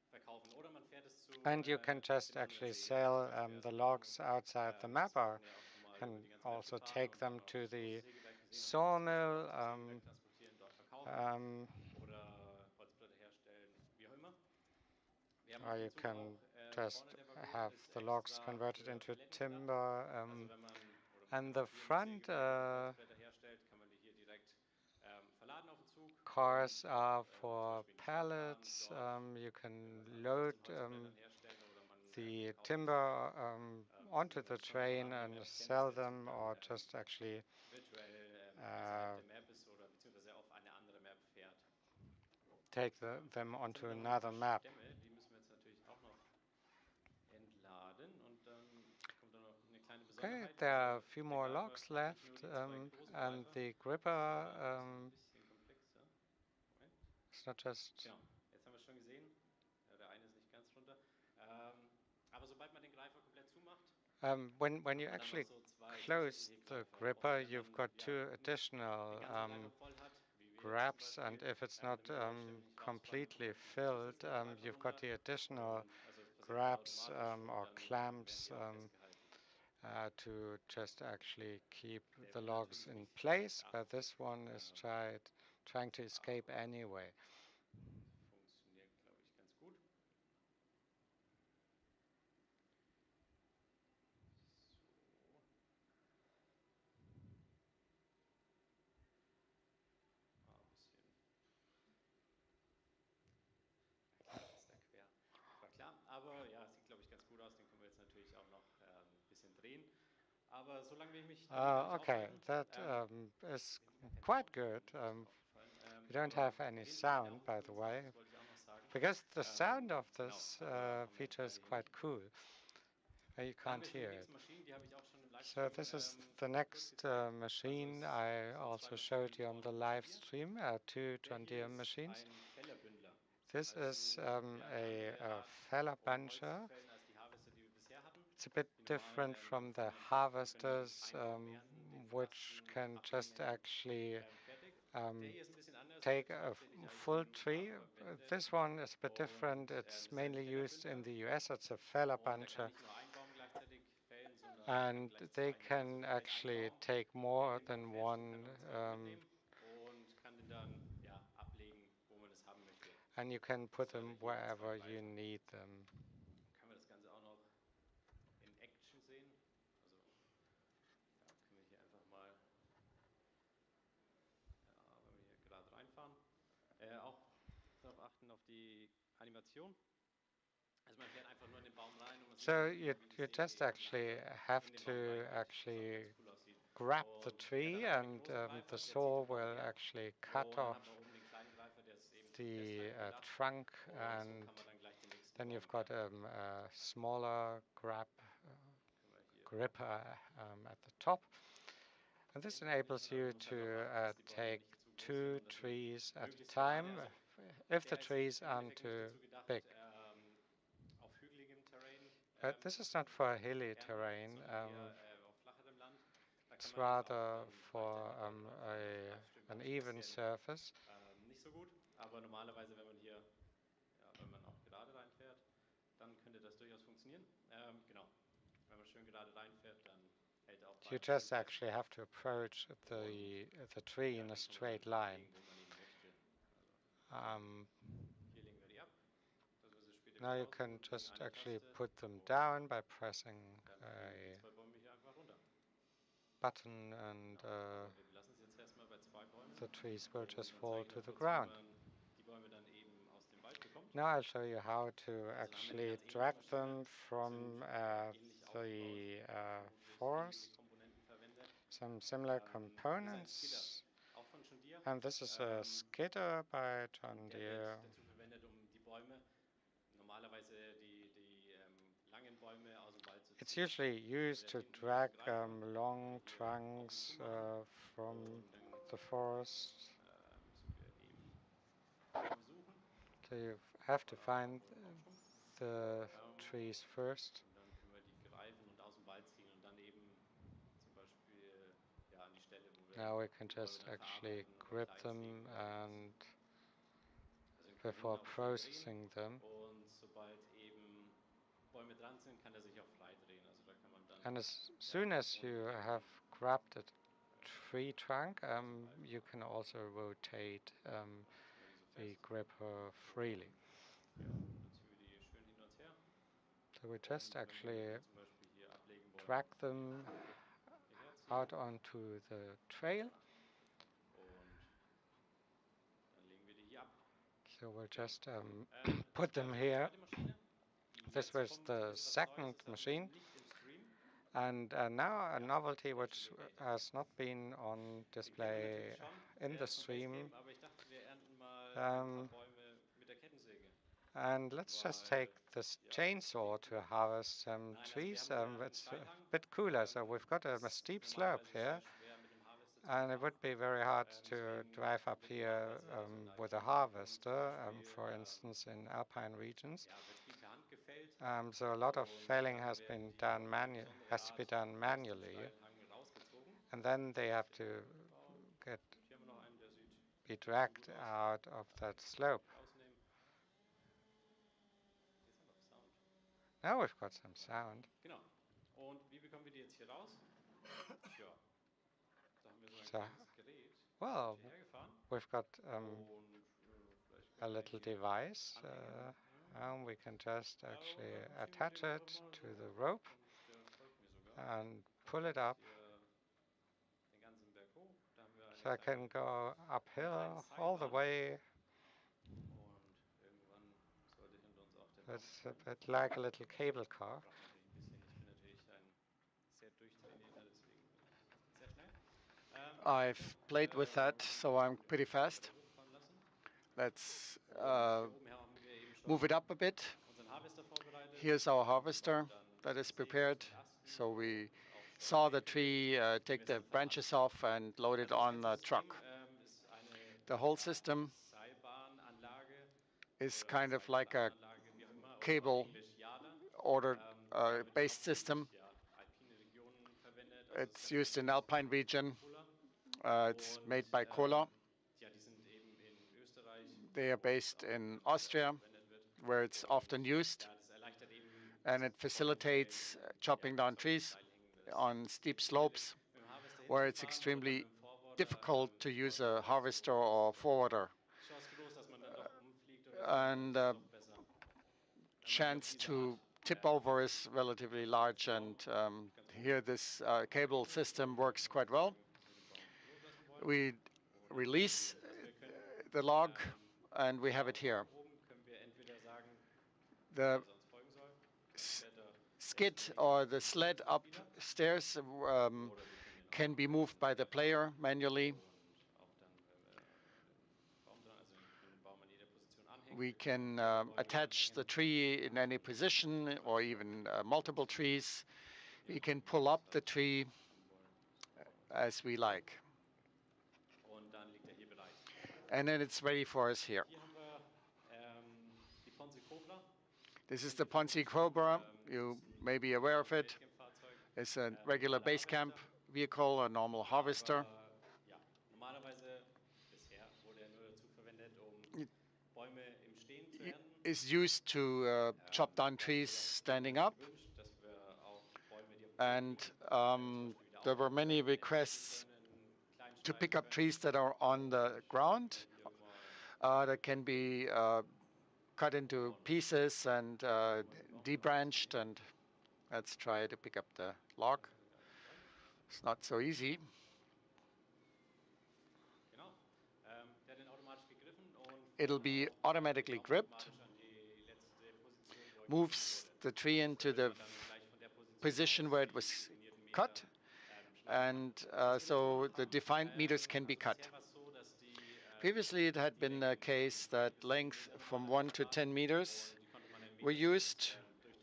verkaufen. Oder man fährt es And you can zu just den anderen actually Seen. Also sell zum Beispiel the Erstladen. logs outside the Das map, wird or dann ja auch schon mal über can die ganze Map also gefahren take und dann them auf to das große the Sägewerk gesehen und kann es zum Beispiel sawmill. auch zum Sägewerk transportieren, dort verkaufen oder Holzplatte herstellen, wie auch immer. Wir haben auf Or dem you Zug auch can just vorne der Waggon have ist the logs extra converted für into Paletten gedacht. timber. Also wenn man oder man And kann the auch hier mit front Sägewerk dann Holzblätter herstellt, kann man die hier direkt verladen auf den Zug cars und are zum for Beispiel in die Stadt fahren, pallets. dort You can aus load den Holzblättern herstellen oder man the verkauft es dann timber das onto sind the also schon von train anderen and Maps kennt, dass sell der Zug them, dann or just actually virtuell außerhalb der Map ist oder beziehungsweise auf eine andere Map fährt. take So, them jetzt haben onto wir da noch ein another paar map. Stämme, die müssen wir jetzt natürlich auch noch entladen und dann kommt da noch eine kleine Okay, Besonderheit. there are a Also few der more Greifer logs hat nicht nur left, die zwei großen and Greifer, the sondern ist ein gripper bisschen komplexer. Moment. it's not just. Genau, jetzt haben wir es schon gesehen. Ja, der eine ist nicht ganz runter. Aber sobald man den Greifer komplett zumacht, When hat you man dann noch actually so zwei close zusätzliche the Greifer. Und gripper, wenn you've man got ja two nicht den additional ganzen Greifer voll hat, wie wir jetzt zum grabs, and Beispiel, if it's not damit die Holzstämme nicht rausfallen, completely kommt dieser filled, zusätzliche Greifer you've got runter the additional und also es passiert grabs vollautomatisch und or dann werden clamps die auch festgehalten. to just actually keep Der the will logs natürlich in nicht place, ja, but this one is trying to escape anyway. funktioniert, glaube ich, ganz gut. So. Ein bisschen. Ist da quer. War klar, aber ja, sieht glaube ich ganz gut aus. Den können wir jetzt natürlich auch noch ein bisschen drehen. Aber solange will ich mich damit gar nicht Okay, aufhalten. that is Wir haben gar keinen quite Sound, good. mir ist aufgefallen. We don't Aber have any auf jeden Fall hat er auch sound, einen by the coolen Sound, way, das wollte ich auch noch sagen. because the sound of Genau, this aber haben wir feature is leider hier quite nicht. cool. You Da haben can't wir schon die hear it. nächsten Maschinen, die habe ich auch schon im So Livestream this is the kurz next gezeigt. Also machine es I sind zwei also Maschinen showed you on the von live John Deere. stream, two Der John hier Deere ist machines. ein Fällerbündler. Das This heißt, is ja, eine andere a Art, feller um Holz zu buncher. fällen, als die Harvester, die wir bisher hatten. It's a bit Die normal different from the fällen am Tag und können den harvesters, Einbau während den which Verlasten can just ablehnen, actually fertig. Der hier ist ein bisschen anders, der take tut a hauptsächlich eigentlich full an tree. Tragwände This one is a bit und different. It's ist ein mainly used in Fellerbündler. the US. It's a feller Und er kann buncher. nicht nur einen Baum gleichzeitig fällen, sondern er kann And gleich they zwei nehmen. Also can gleich einen actually Baum, take wenn more den than umfällt, kann er one, einen zweiten mitnehmen und kann den dann ja, ablegen, wo man es haben möchte. and you can Das put bedeutet them hier zwei wherever you Greifer. need them. Können wir das Ganze auch noch in Action sehen? Also ja, können wir hier einfach mal, ja, wenn wir hier gerade reinfahren, auch darauf achten auf die Animation. Also man fährt einfach nur in den Baum rein und man sieht So dann immer, wie die you Säge just eben actually langsam have in den Baum to reingeht, was auch ganz actually cool aussieht. grab the tree, and the saw will actually cut off the trunk, and then you've got a smaller gripper at the top. And this enables you to take two trees at a time if the trees aren't too big. auf hügeligem Terrain But this is not for hilly ernten, terrain. sondern eher auf flacherem Land. Da kann It's man das auch rather dann for weiterentwickeln. Also das stimmt an auch ein even bisschen surface. nicht so gut. Aber normalerweise, wenn man hier, ja, wenn man auch gerade reinfährt, dann könnte das durchaus funktionieren. Genau. Wenn man schön gerade reinfährt, dann hält er auch You weiter schön just fest. actually have to approach the tree Ja, in a den kann man straight dann line. ablegen, wo man ihn möchte. Um, Hier legen wir die ab, dass wir sie später Now wieder you can rausholen mit just einer actually Taste. put them Und down by pressing dann fallen die a zwei Bäume hier einfach runter. button, and Genau, aber wir belassen es jetzt erstmal bei 2 Bäumen the trees will just und fall zeigen to dann the kurz, wie ground. man die Bäume dann eben aus dem Wald bekommt. Now I'll show you how to Also dann haben wir eine actually ganz ähnliche drag Maschine, them sind from ähnlich aufgebaut, the vermutlich ähnliche forest. Komponenten verwende. Some similar Das ist ein Skidder, components. auch von John Deere. And this is a skidder by John Der wird Deere. dazu verwendet, um die Bäume, normalerweise die langen Bäume aus dem Wald zu It's ziehen. usually Also used der to dient hier drag zum Greifen, den können wir long hier außen trunks zumachen from und dann the forest. müssen wir eben Bäume suchen. So you have to Einfach find vor dem Baumstumpf. the trees first. Und dann können wir die greifen und aus dem Wald ziehen und dann eben zum Beispiel ja, an die Stelle, wo wir Now we can die Bäume just dann actually verarbeiten oder grip klein them, sägen oder ähnliches. and Also den können wir hinten before auch schön drehen processing them. und sobald eben Bäume dran sind, kann er sich auch frei drehen. Also da kann man dann And as ja, soon as ohne you have Bedenkung grabbed a tree trunk, you can also rotate dann setzen wir die so the fest gripper freely. und ja, und dann ziehen wir die schön hinter uns her. So we just Und wenn wir die actually dann zum Beispiel hier ablegen wollen, drag können wir them die hierher ziehen out onto the trail. und dann legen wir die hier ab. So we'll Genau. just Das put ist, glaube them ich, auch die here. zweite Maschine. This Jetzt was kommt ein the bisschen was Neues, second das hatten wir noch machine. nicht im Stream. And now a Ja, novelty which Vegetable Gate. has not been on Den kennen wir display natürlich schon in the vom stream. Basecamp, aber ich dachte, wir ernten mal ein paar Um, Bäume mit der Kettensäge. and let's just take Weil, this ja, chainsaw to harvest some nein, also wir trees. haben hier einen It's a Steilhang. bit cooler. So we've got a Ist steep slope normalerweise sehr here, schwer mit dem Harvester zu and it befahren. would be very hard to Deswegen drive up wird here normalerweise so in with a alpinen Regionen zum harvester, Beispiel for instance, in alpine regions. ja, wird viel per Hand gefällt So a lot of und felling dann has werden been die done auf eine besondere has to be Art done aus dem manually, steilen Hang rausgezogen. and then they have Den können to wir mitbauen. get Und hier haben wir noch einen, der sieht be nicht so dragged gut aus. out of that Den können wir slope. gleich rausnehmen. Jetzt haben wir Sound. Now we've got some sound. Genau. Und wie bekommen wir die jetzt hier raus? Tja, da haben wir so ein So, kleines Gerät. Das habe well, ich hierher gefahren. we've got Und vielleicht a können wir den little hier device, anhängen. and we can just actually Oder ziehen wir attach den einfach it mal to so the rope und der folgt mir sogar. and Dann pull kann it ich up. hier den ganzen Berg hoch. Da haben wir So I can go eine kleine uphill all the Seilbahn. way. Und irgendwann sollte hinter uns auch der Baum It's a stehen. bit like a little cable car. Braucht natürlich ein bisschen. Ich bin natürlich ein sehr durchtrainierter, deswegen bin ich sehr schnell. So, I've played with that, so I'm pretty fast. weiter hochfahren lassen. Let's Und hier oben haben wir eben move it schon up a bit. unseren Harvester vorbereitet. Here's our Den bauen harvester wir dann that zum is Sägen und prepared. zum Berasten So we und auch schon saw the Mähgerät, tree, den take wir the dann branches verdrahten. off and load it Also das on ganze the System truck. ist eine The whole ja, system Seilbahnanlage is oder kind of like a Seilbahnanlage, wie auch immer, auf cable Englisch Jada. ordered Ja, wird based system. hauptsächlich ja, alpine Regionen verwendet, also ist It's ganz used in ähnlich alpine wie ein region. Puller. It's Und made by Kohler. ja, die sind eben in Österreich, They are wo es based auch in sehr Austria, verwendet wird. where it's Und often used, ja, das erleichtert eben and das it Bäume hier facilitates ja, chopping down besonders trees steil hängendes on steep Gebiet mit slopes, dem Harvester where it's hinzufahren oder dann extremely mit dem Forwarder difficult to die use Bäume a harvester rauszuholen. or Das forwarder. Chance groß, dass man dann doch umfliegt oder so, aber And es ist doch besser, wenn man die auf chance diese Art to tip lernen kann. over is relatively large, and here this cable system works quite well. We release the log and we have it here. Oben können wir entweder sagen, The dass er uns folgen soll, dann fährt er rechts und skid links or auf the den sled Spieler. upstairs can be moved by the player manually. We can attach the tree in any position or even multiple trees. We can pull up the tree as we like. And then it's ready for us here. This is the Ponzi Cobra. You may be aware of it. It's a regular base camp vehicle, a normal harvester. It is used to chop down trees standing up. And there were many requests to pick up trees that are on the ground that can be cut into pieces and debranched. And let's try to pick up the log. It's not so easy. It'll be automatically gripped, moves the tree into the position where it was cut, and so the defined meters can be cut. Previously, it had been a case that length from 1 to 10 meters were used,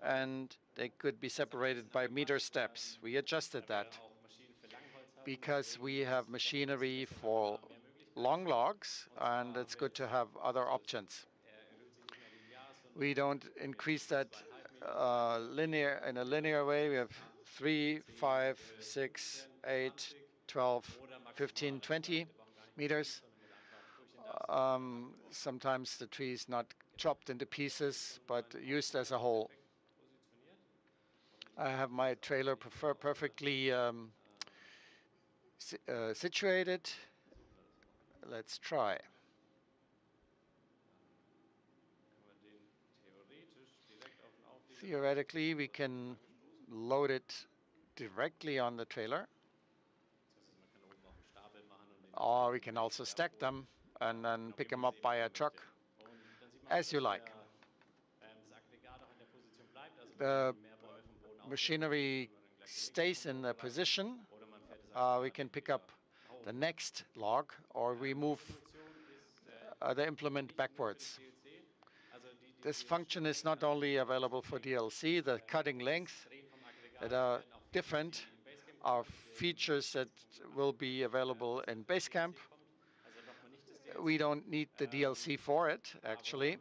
and they could be separated by meter steps. We adjusted that because we have machinery for long logs, and it's good to have other options. We don't increase that in a linear way. We have 3, 5, 6, 8, 12, 15, 20 meters. Sometimes the tree is not chopped into pieces, but used as a whole. I have my trailer perfectly situated. Let's try. Theoretically, we can load it directly on the trailer. Or we can also stack them and then pick them up by a truck, as you like. The machinery stays in the position. We can pick up the next log, or we move the implement backwards. This function is not only available for DLC, the cutting length that are different are features that will be available in Basecamp. We don't need the DLC for it, actually.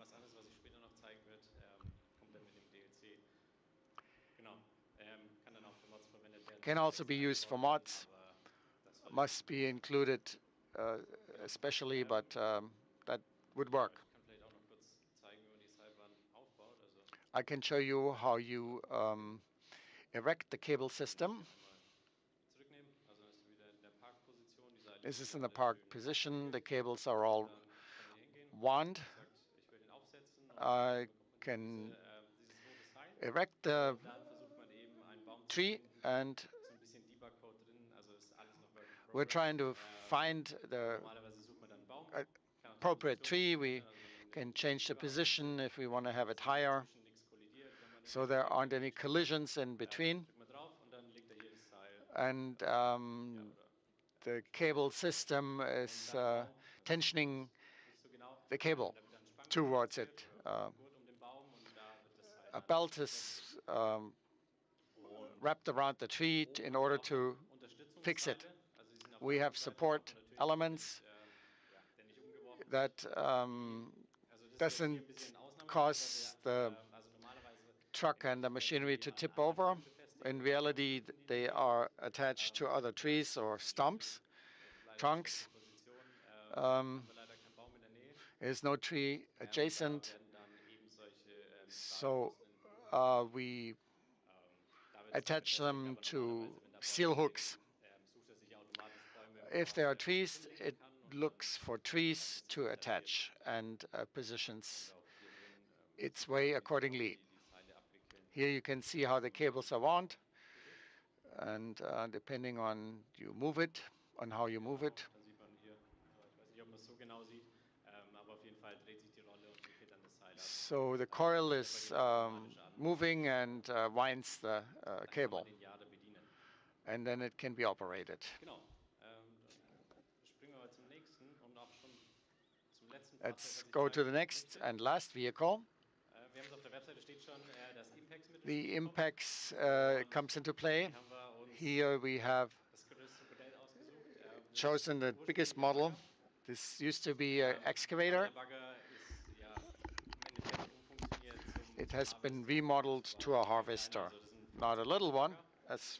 Can also be used for mods. Must be included especially, but that would work. I can show you how you erect the cable system. This is in the park position. The cables are all wound. I can erect the tree, and we're trying to find the appropriate tree. We can change the position if we want to have it higher, so there aren't any collisions in between. And the cable system is tensioning the cable towards it. A belt is wrapped around the tree in order to fix it. We have support elements that doesn't cause the truck and the machinery to tip over. In reality, they are attached to other trees or stumps, trunks. There's no tree adjacent, so we attach them to seal hooks. If there are trees, it looks for trees to attach and positions its way accordingly. Here you can see how the cables are wound, and depending on how you move it. So the coil is moving and winds the cable. and then it can be operated. Genau. Dann springen wir mal zum nächsten und auch schon zum letzten Fahrzeug, Let's was ich go to zeigen the next möchte. and last vehicle. Wir haben es auf der Webseite steht schon, das The Impax-Mittelspiel kommt. Impex comes into play. Hier haben wir uns Here we have das größte Modell ausgesucht. chosen the biggest model. This used to be an Aber excavator. der Bagger ist ja im Endeffekt umfunktioniert It zum has been Harvester, zum remodeled to a Aufzubauen. Viel kleiner, harvester. also das ist ein Not a 50 little Tonnen one, Bagger. as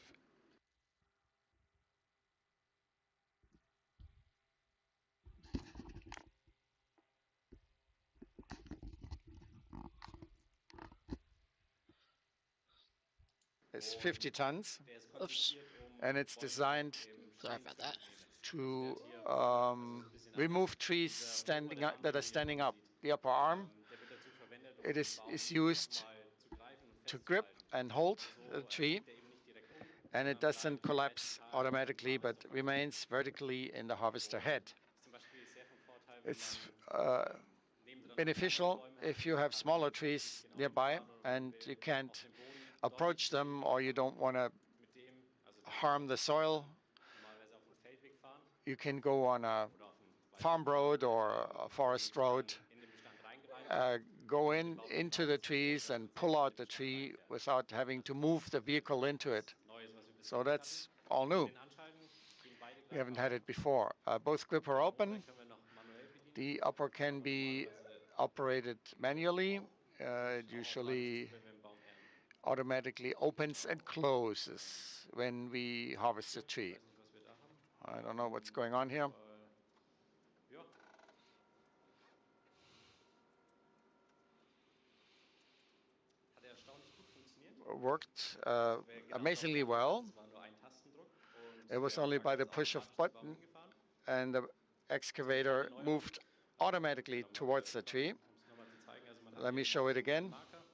is 50 tons, Der ist Oops. konzipiert, and it's Bäume designed im Sorry Stehen about zu that. entnehmen. to Also der hat hier also ist ein bisschen remove anders. trees Dieser obere Arm, that den are man hier standing vorne up. sieht, The upper arm, der wird dazu verwendet, it den is Baum used nochmal zu greifen und to grip festzuhalten. and hold Und the so tree, kippt er eben nicht direkt um, and it sondern doesn't bleibt collapse vertikal im automatically, but Harvesterkopf drin. remains vertically in the harvester head. Ist zum Beispiel sehr vom Vorteil, wenn It's man nebendran noch kleinere beneficial Bäume hat if und you man have kann smaller vielleicht nicht trees genau nearby hinfahren oder man and you will auf can't den Boden deutlich approach zu sehen them, or you fahren. don't want to Mit dem, also der harm the Baum kann soil. dann normalerweise auf dem Feldweg fahren You can go on a oder auf dem farm Waldweg fahren road mit dem or Baum a und forest road, in den Bestand reingreifen go und den Baum eben into the harvestieren, bevor er trees ganz and speziell pull in den out the Bestand tree reinfährt. without having to Das move the ist vehicle into it. was Neues, was wir bisher So nicht hatten. that's all Wenn wir new. den anschalten, gehen beide We Griffe haven't had auf. it before. Both grip are Den open. oberen können wir noch manuell bedienen. The upper can Aber be normalerweise operated manually. geht It auch automatisch zu, usually wenn wir den Baum ernten. automatically opens and closes when we harvest a Okay, ich tree. weiß nicht, was wir da haben. I don't know what's going on here. Ja. Hat erstaunlich gut funktioniert. Worked Also wer genau darauf amazingly geachtet hat, well. es war nur ein Tastendruck und It was der only by Bagger the ist push of automatisch zum Baum button, hingefahren. and the Das ist eine excavator kleine Neuerung. moved automatically Nochmal towards the tree. um es nochmal zu zeigen, also man hat Let hier me eben show auch it so einen again. Marker.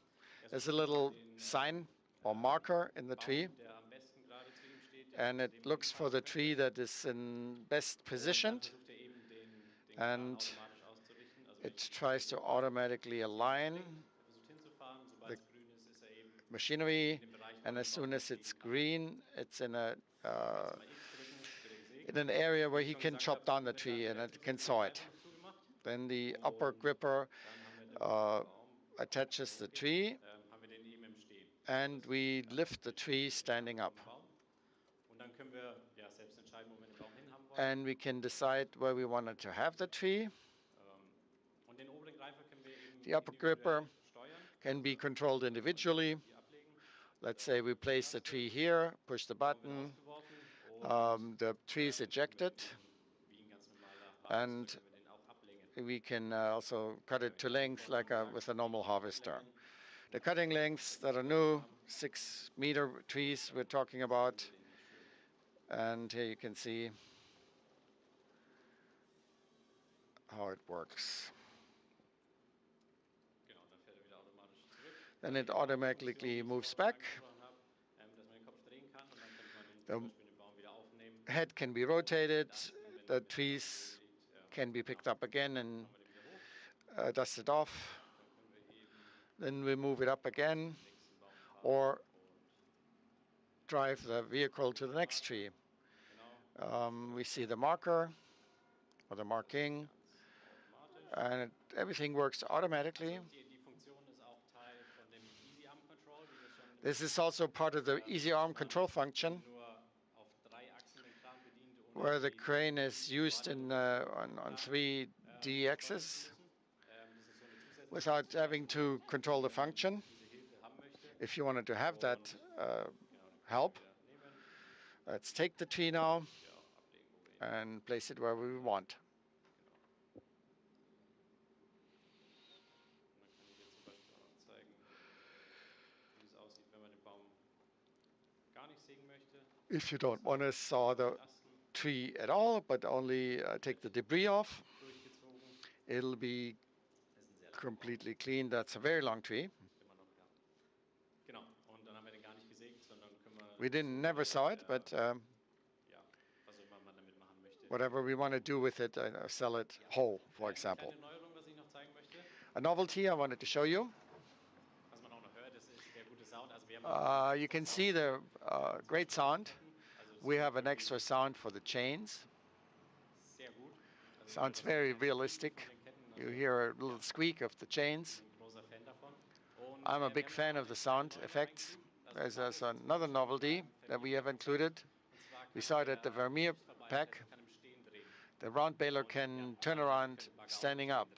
Der There's a sucht immer little den sign or marker in the tree, Baum, der am besten gerade zu ihm steht, and zu dem it man looks for hinfahren the möchte. tree that is in best Und dann positioned, versucht er eben den Kran and automatisch auszurichten. Also wenn it ich jetzt tries to hier drücke, automatically ist er jetzt blinkt, align er versucht hinzufahren. Sobald the es grün ist, ist er eben in machinery, dem Bereich, wo and er as den Baum soon as it's aufsägen kann. green, it's in a Falls wir mal X drücken, wird er in gesägt. an area Wie where ich he schon can gesagt chop habe, down the wird dann tree and der it can griffige saw it. Greifer noch zugemacht. Then the upper Und gripper dann haben wir, damit der Baum attaches the tree, haben wir den eben im Stehen. and we lift the tree standing up. Baum. Und dann können wir ja selbst entscheiden, wo wir den Baum hinhaben wollen. And we can decide where we wanted to have the tree. Und den oberen Greifer können wir eben The upper gripper steuern. can be controlled individually. Let's say we place the tree here, push the button, the tree is ejected, Wie ein ganz normaler and Harvester können wir den auch ablängen. we can also cut it to length like with a normal harvester. The cutting lengths that are new, 6-meter trees we're talking about, and here you can see how it works. Genau, dann fährt er wieder automatisch zurück. Then it automatically moves back. Dass man den Kopf drehen kann und dann könnte man den, The zum Beispiel den Baum wieder aufnehmen. head can be rotated, the trees can be picked up again and dusted off. Then we move it up again or drive the vehicle to the next tree. We see the marker or the marking, and everything works automatically. Die Funktion ist auch Teil von dem Easy Arm Control, wie wir schon This is also part of the easy arm control function, nur auf 3 Achsen den Kran bedient, where the crane is used on 3D axis without having to control the function. If you wanted to have that help, let's take the tree now and place it where we want. Dann kann ich jetzt zum Beispiel auch noch zeigen, wie es aussieht, wenn man den Baum gar nicht sägen möchte. If you don't want to saw the tree at all, but only take the debris off, it'll be completely clean. That's a very long tree. Genau, und dann haben wir den gar nicht gesägt, sondern können wir We didn't never saw it, but ja, was immer man damit machen möchte. whatever we want to do with it, sell it whole, for example. Eine Neuerung, was ich noch zeigen möchte, A novelty I wanted to show you. was man auch noch hört, das ist der gute Sound. Also wir haben You can see the great sound. We have an extra sound for the chains. Sounds very realistic. You hear a little squeak of the chains. I'm a big fan of the sound effects. There's another novelty that we have included. We saw it at the Vermeer pack. The round baler can turn around standing up.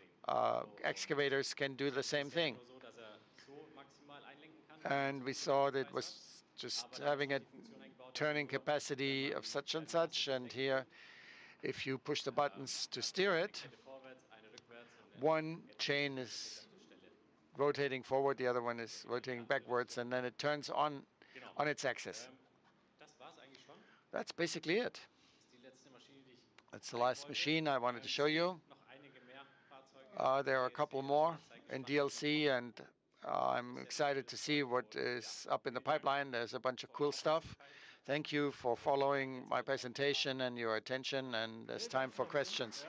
Excavators can do the same thing. And we saw that it was just having a turning capacity of such and such. And here, if you push the buttons to steer it, one chain is rotating forward, the other one is rotating backwards, and then it turns on its axis. That's basically it. That's the last machine I wanted to show you. There are a couple more in DLC, and I'm excited to see what is up in the pipeline. There's a bunch of cool stuff. Thank you for following my presentation and your attention, and it's time for questions.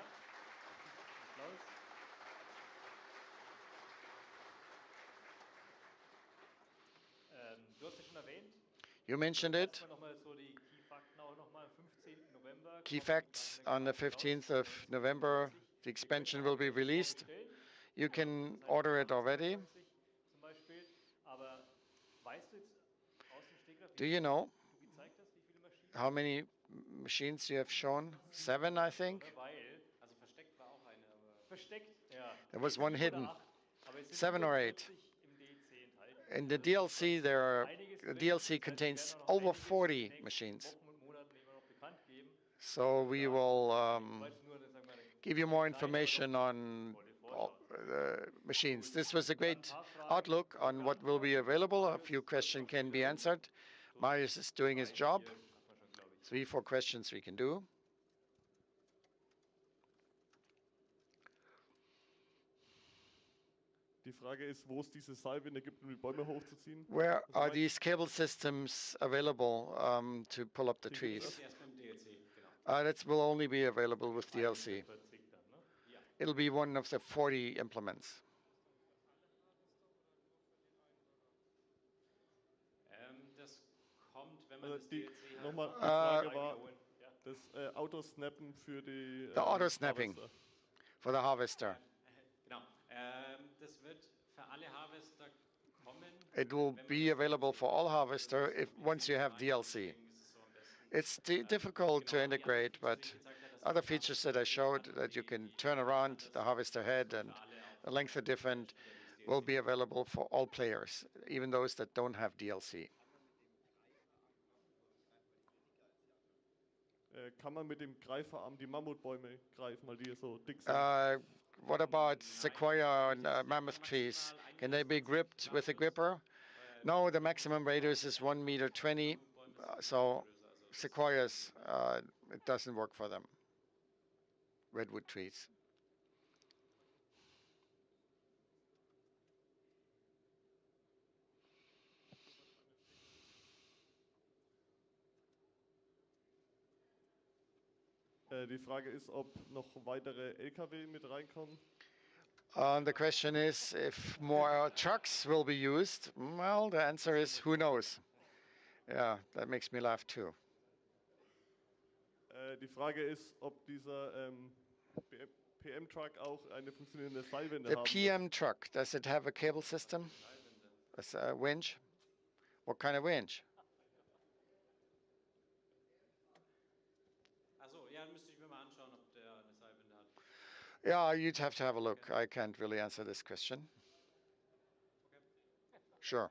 Du hast ja schon erwähnt. You mentioned it. Key facts on the 15th of November. The expansion will be released. You can order it already. Do you know how many machines you have shown? 7, I think. There was one hidden. 7 or 8. In the DLC, the DLC contains over 40 machines. So we will give you more information on all the machines. This was a great outlook on what will be available. A few questions can be answered. Marius is doing his job. 3, 4 questions we can do. Die Frage ist, wo es diese Seilwinde gibt, um die Bäume hochzuziehen. Where are these cable systems available to pull up the trees? That will only be available with DLC. It'll be one of the 40 implements. Nochmal, die Frage war, das Autosnappen für die the auto-snapping for the harvester. Genau. Das wird für alle Harvester kommen. It will be available for all harvester once you have DLC. It's difficult to integrate, but other features that I showed, that you can turn around the harvester head and the length of different, will be available for all players, even those that don't have DLC. Kann man mit dem Greiferarm die Mammutbäume greifen, weil die so dick sind? What about sequoia and mammoth trees? Can they be gripped with a gripper? No, the maximum radius is 1.20 meters. So sequoias, it doesn't work for them. Redwood trees. Die Frage ist, ob noch weitere LKW mit reinkommen. The question is if more trucks will be used. Well, the answer is who knows. Yeah, that makes me laugh too. Die Frage ist, ob dieser PM-Truck auch eine funktionierende Seilwinde The haben PM truck, does it have a cable system? A winch? What kind of winch? Also, ja, müsste ich mir mal anschauen, ob der eine Seilwinde hat. Yeah, you'd have to have a look. I can't really answer this question. Okay. Sure.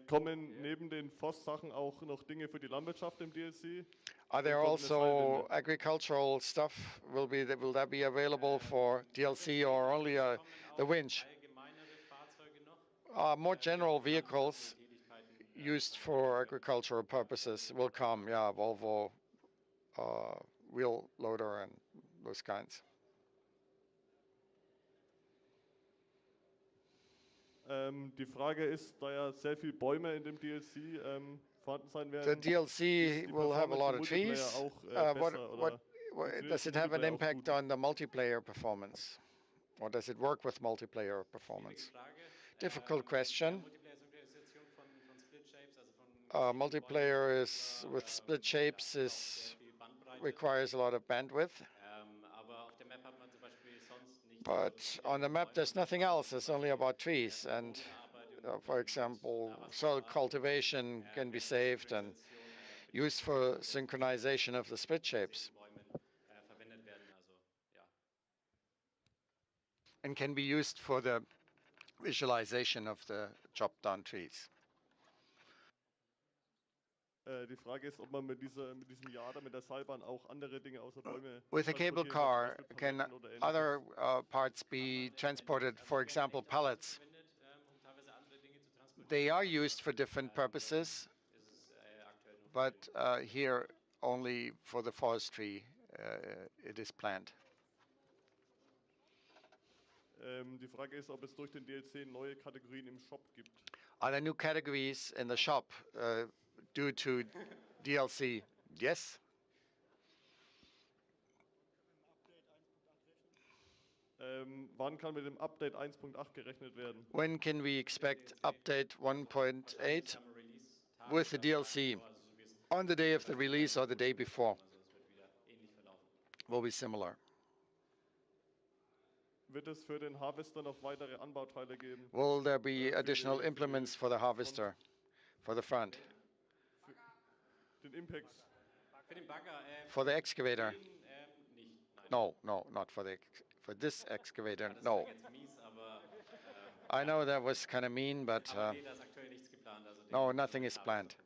Kommen neben den Forst-Sachen auch noch Dinge für die Landwirtschaft im DLC? Are there also agricultural stuff? Will that be available for DLC or only the winch? More general vehicles used for agricultural purposes will come. Yeah, Volvo, wheel loader, and those kinds. Die Frage ist, da ja sehr viele Bäume in dem DLC vorhanden sein The werden, DLC will have a lot of trees. auch besser, Does it have an impact on the multiplayer performance? Or does it work with multiplayer Schwierige performance? Frage. Difficult Ja, question. Multiplayer-Synchronisation von Split Shapes, also von gestreamten Bäumen Multiplayer is with oder split ja, shapes braucht sehr is viel Bandbreite. requires a lot of bandwidth. Aber auf der Map hat man zum Beispiel sonst nichts. Also But viele on the dieser map, Bäume there's und nothing Wildbahnen else. sind zum It's only Beispiel about trees. für And Bodenbearbeitung for und example, soil Meerwasserbearbeitung cultivation can be werden für saved and Synchronisation used benötigt for oder die synchronization of the split von shapes gestreamten Bäumen verwendet werden. Also ja. and can be used for the visualization of the chopped down trees. Die Frage ist, ob man mit diesem Jader, mit der Seilbahn auch andere Dinge außer Bäume With a cable transportieren kann, zum car, Beispiel can Paletten oder other ähnliches. parts be transported, Also for die werden example, echt auch dafür pallets? verwendet, um teilweise andere Dinge zu They transportieren, are aber used for different purposes, ist es aktuell nur für but den Transport. here only for the forestry it is planned. Die Frage ist, ob es durch den DLC neue Kategorien im Shop gibt. Are there new categories in the shop due to DLC? Yes. Wann kann mit dem Update 1.8 gerechnet werden? When can we expect update Wahrscheinlich 1.8 am Release-Tag with the oder am Tag DLC? davor, also so wie es On the day of the üblicherweise bei release or the day Produkten ist. before? Also es wird wieder ähnlich verlaufen. Will be similar. Wird es für den Harvester noch weitere Anbauteile geben? Will there be additional Für die implements for the harvester, for the front, für den Impex? Für den Bagger, for the für excavator? den nicht, nein. No, no, not for the for this excavator. Ja, das No. klang jetzt mies, aber I know that was kind of mean, but aber nee, da ist aktuell nichts geplant. Also no, den nothing nur is mit Harvester planned. geplant.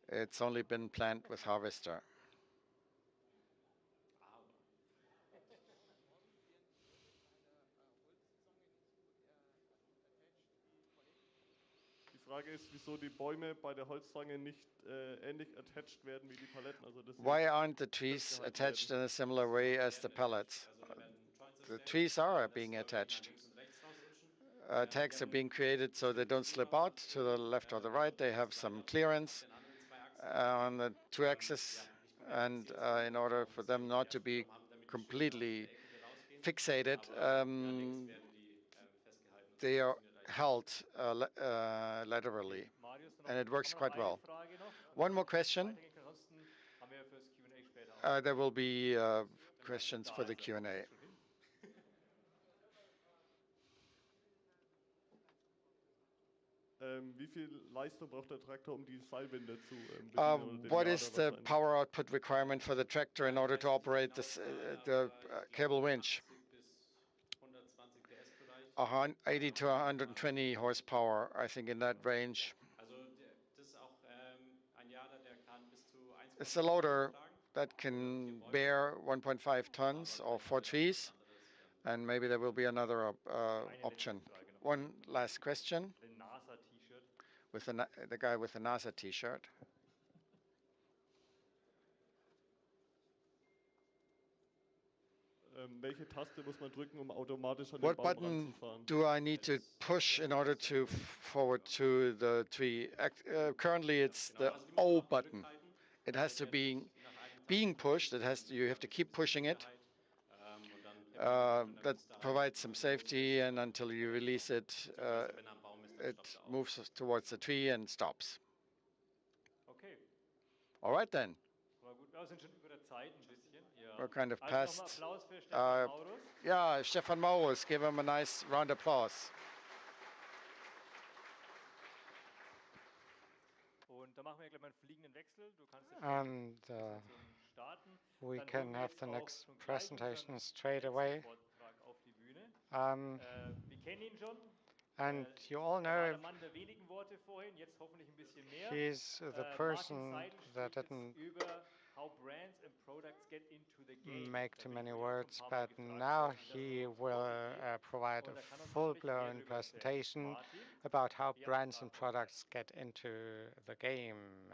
It's only been planned with harvester. Aber Die Frage ist, wieso die Bäume bei der Holzzange nicht ähnlich attached werden wie die Paletten, also dass sie Why aren't the trees festgehalten attached werden. in a similar way as the pellets? also da werden Joints The erstellt, trees are dass being Bäume nicht nach attached. links und rechts rausrutschen. Die Tags are haben being ein created so they don't bestimmtes slip Zulauf out nach to the oben, left or the auf right. They den have zwei some auf clearance den anderen zwei Achsen, on the two ja, axes, nicht komplett and fixiert sind, in aber order auch ein for them bisschen not ja, to be Spielraum haben, damit die schön auf die completely Ecken rausgehen. fixated, Aber ja, links werden die festgehalten und das they are funktioniert eigentlich ganz held laterally, Okay, Marius, and it haben works wir noch quite eine well. Frage noch? One more question. Weitergehen können. Ansonsten haben wir fürs Q&A später auch noch. There will be questions for Da the ist er, kommt Q&A. jetzt schon hin. Wie viel Leistung braucht der Traktor, um die Seilwinde zu bedienen oder den What Lader is the wahrscheinlich? power output requirement for the tractor in order to operate this, the cable winch? 80 bis 120 PS Bereich. 80 to 120 horsepower, I think, in that range. Also das ist auch ein Jader, der kann bis zu It's a 1,5 Tonnen loader tragen that oder 4 can Bäume. bear 1.5 tons Aber or vielleicht 4 hat er noch was trees, anderes. and maybe there will be another Eine letzte option. Frage noch. One last question Den NASA-T-Shirt. with the guy with the NASA T-shirt. Welche Taste muss man drücken, um automatisch an den What Baum button ranzufahren? do I need to push in order to forward to the tree? Currently, it's Genau, the also die muss man O auch button. zurückhalten. It has to Der be dreht nach einem being Tastenzug pushed. sich It has to, dann you have to ein keep bisschen pushing it. Sicherheit. Und dann hebt er wieder ab und dann That ist da provides wenn some man ihn safety, loslässt, and until you release it, beziehungsweise wenn er am Baum ist, dann stoppt it er auch. moves towards the tree and stops. Okay. All right then. War gut. Wir sind schon über der Zeit ein bisschen. Ja. We're kind of Also nochmal past. Applaus für Stefan Maurus. Yeah, Stefan Maurus, give him a nice round of applause. Und da machen wir gleich mal einen fliegenden Wechsel. Du kannst ja And Präsentation starten. we Dann can holen wir have jetzt the auch next schon gleich presentation unseren straight letzten away. Vortrag auf die Bühne. Um, Wir kennen ihn schon. and you all Er war know der Mann der wenigen Worte vorhin, jetzt hoffentlich ein bisschen mehr. he's the Martin person Seidel that spricht jetzt didn't über how brands and products get into the game. make Da too bin ich many von ihm schon ein words, paar Mal but gefragt now worden, wie das he so will vor sich geht. provide a Und da kann uns hoffentlich mehr full-blown darüber erzählen. presentation Martin, about how ihr habt das brands and Sprachrohr frei. products get into the game.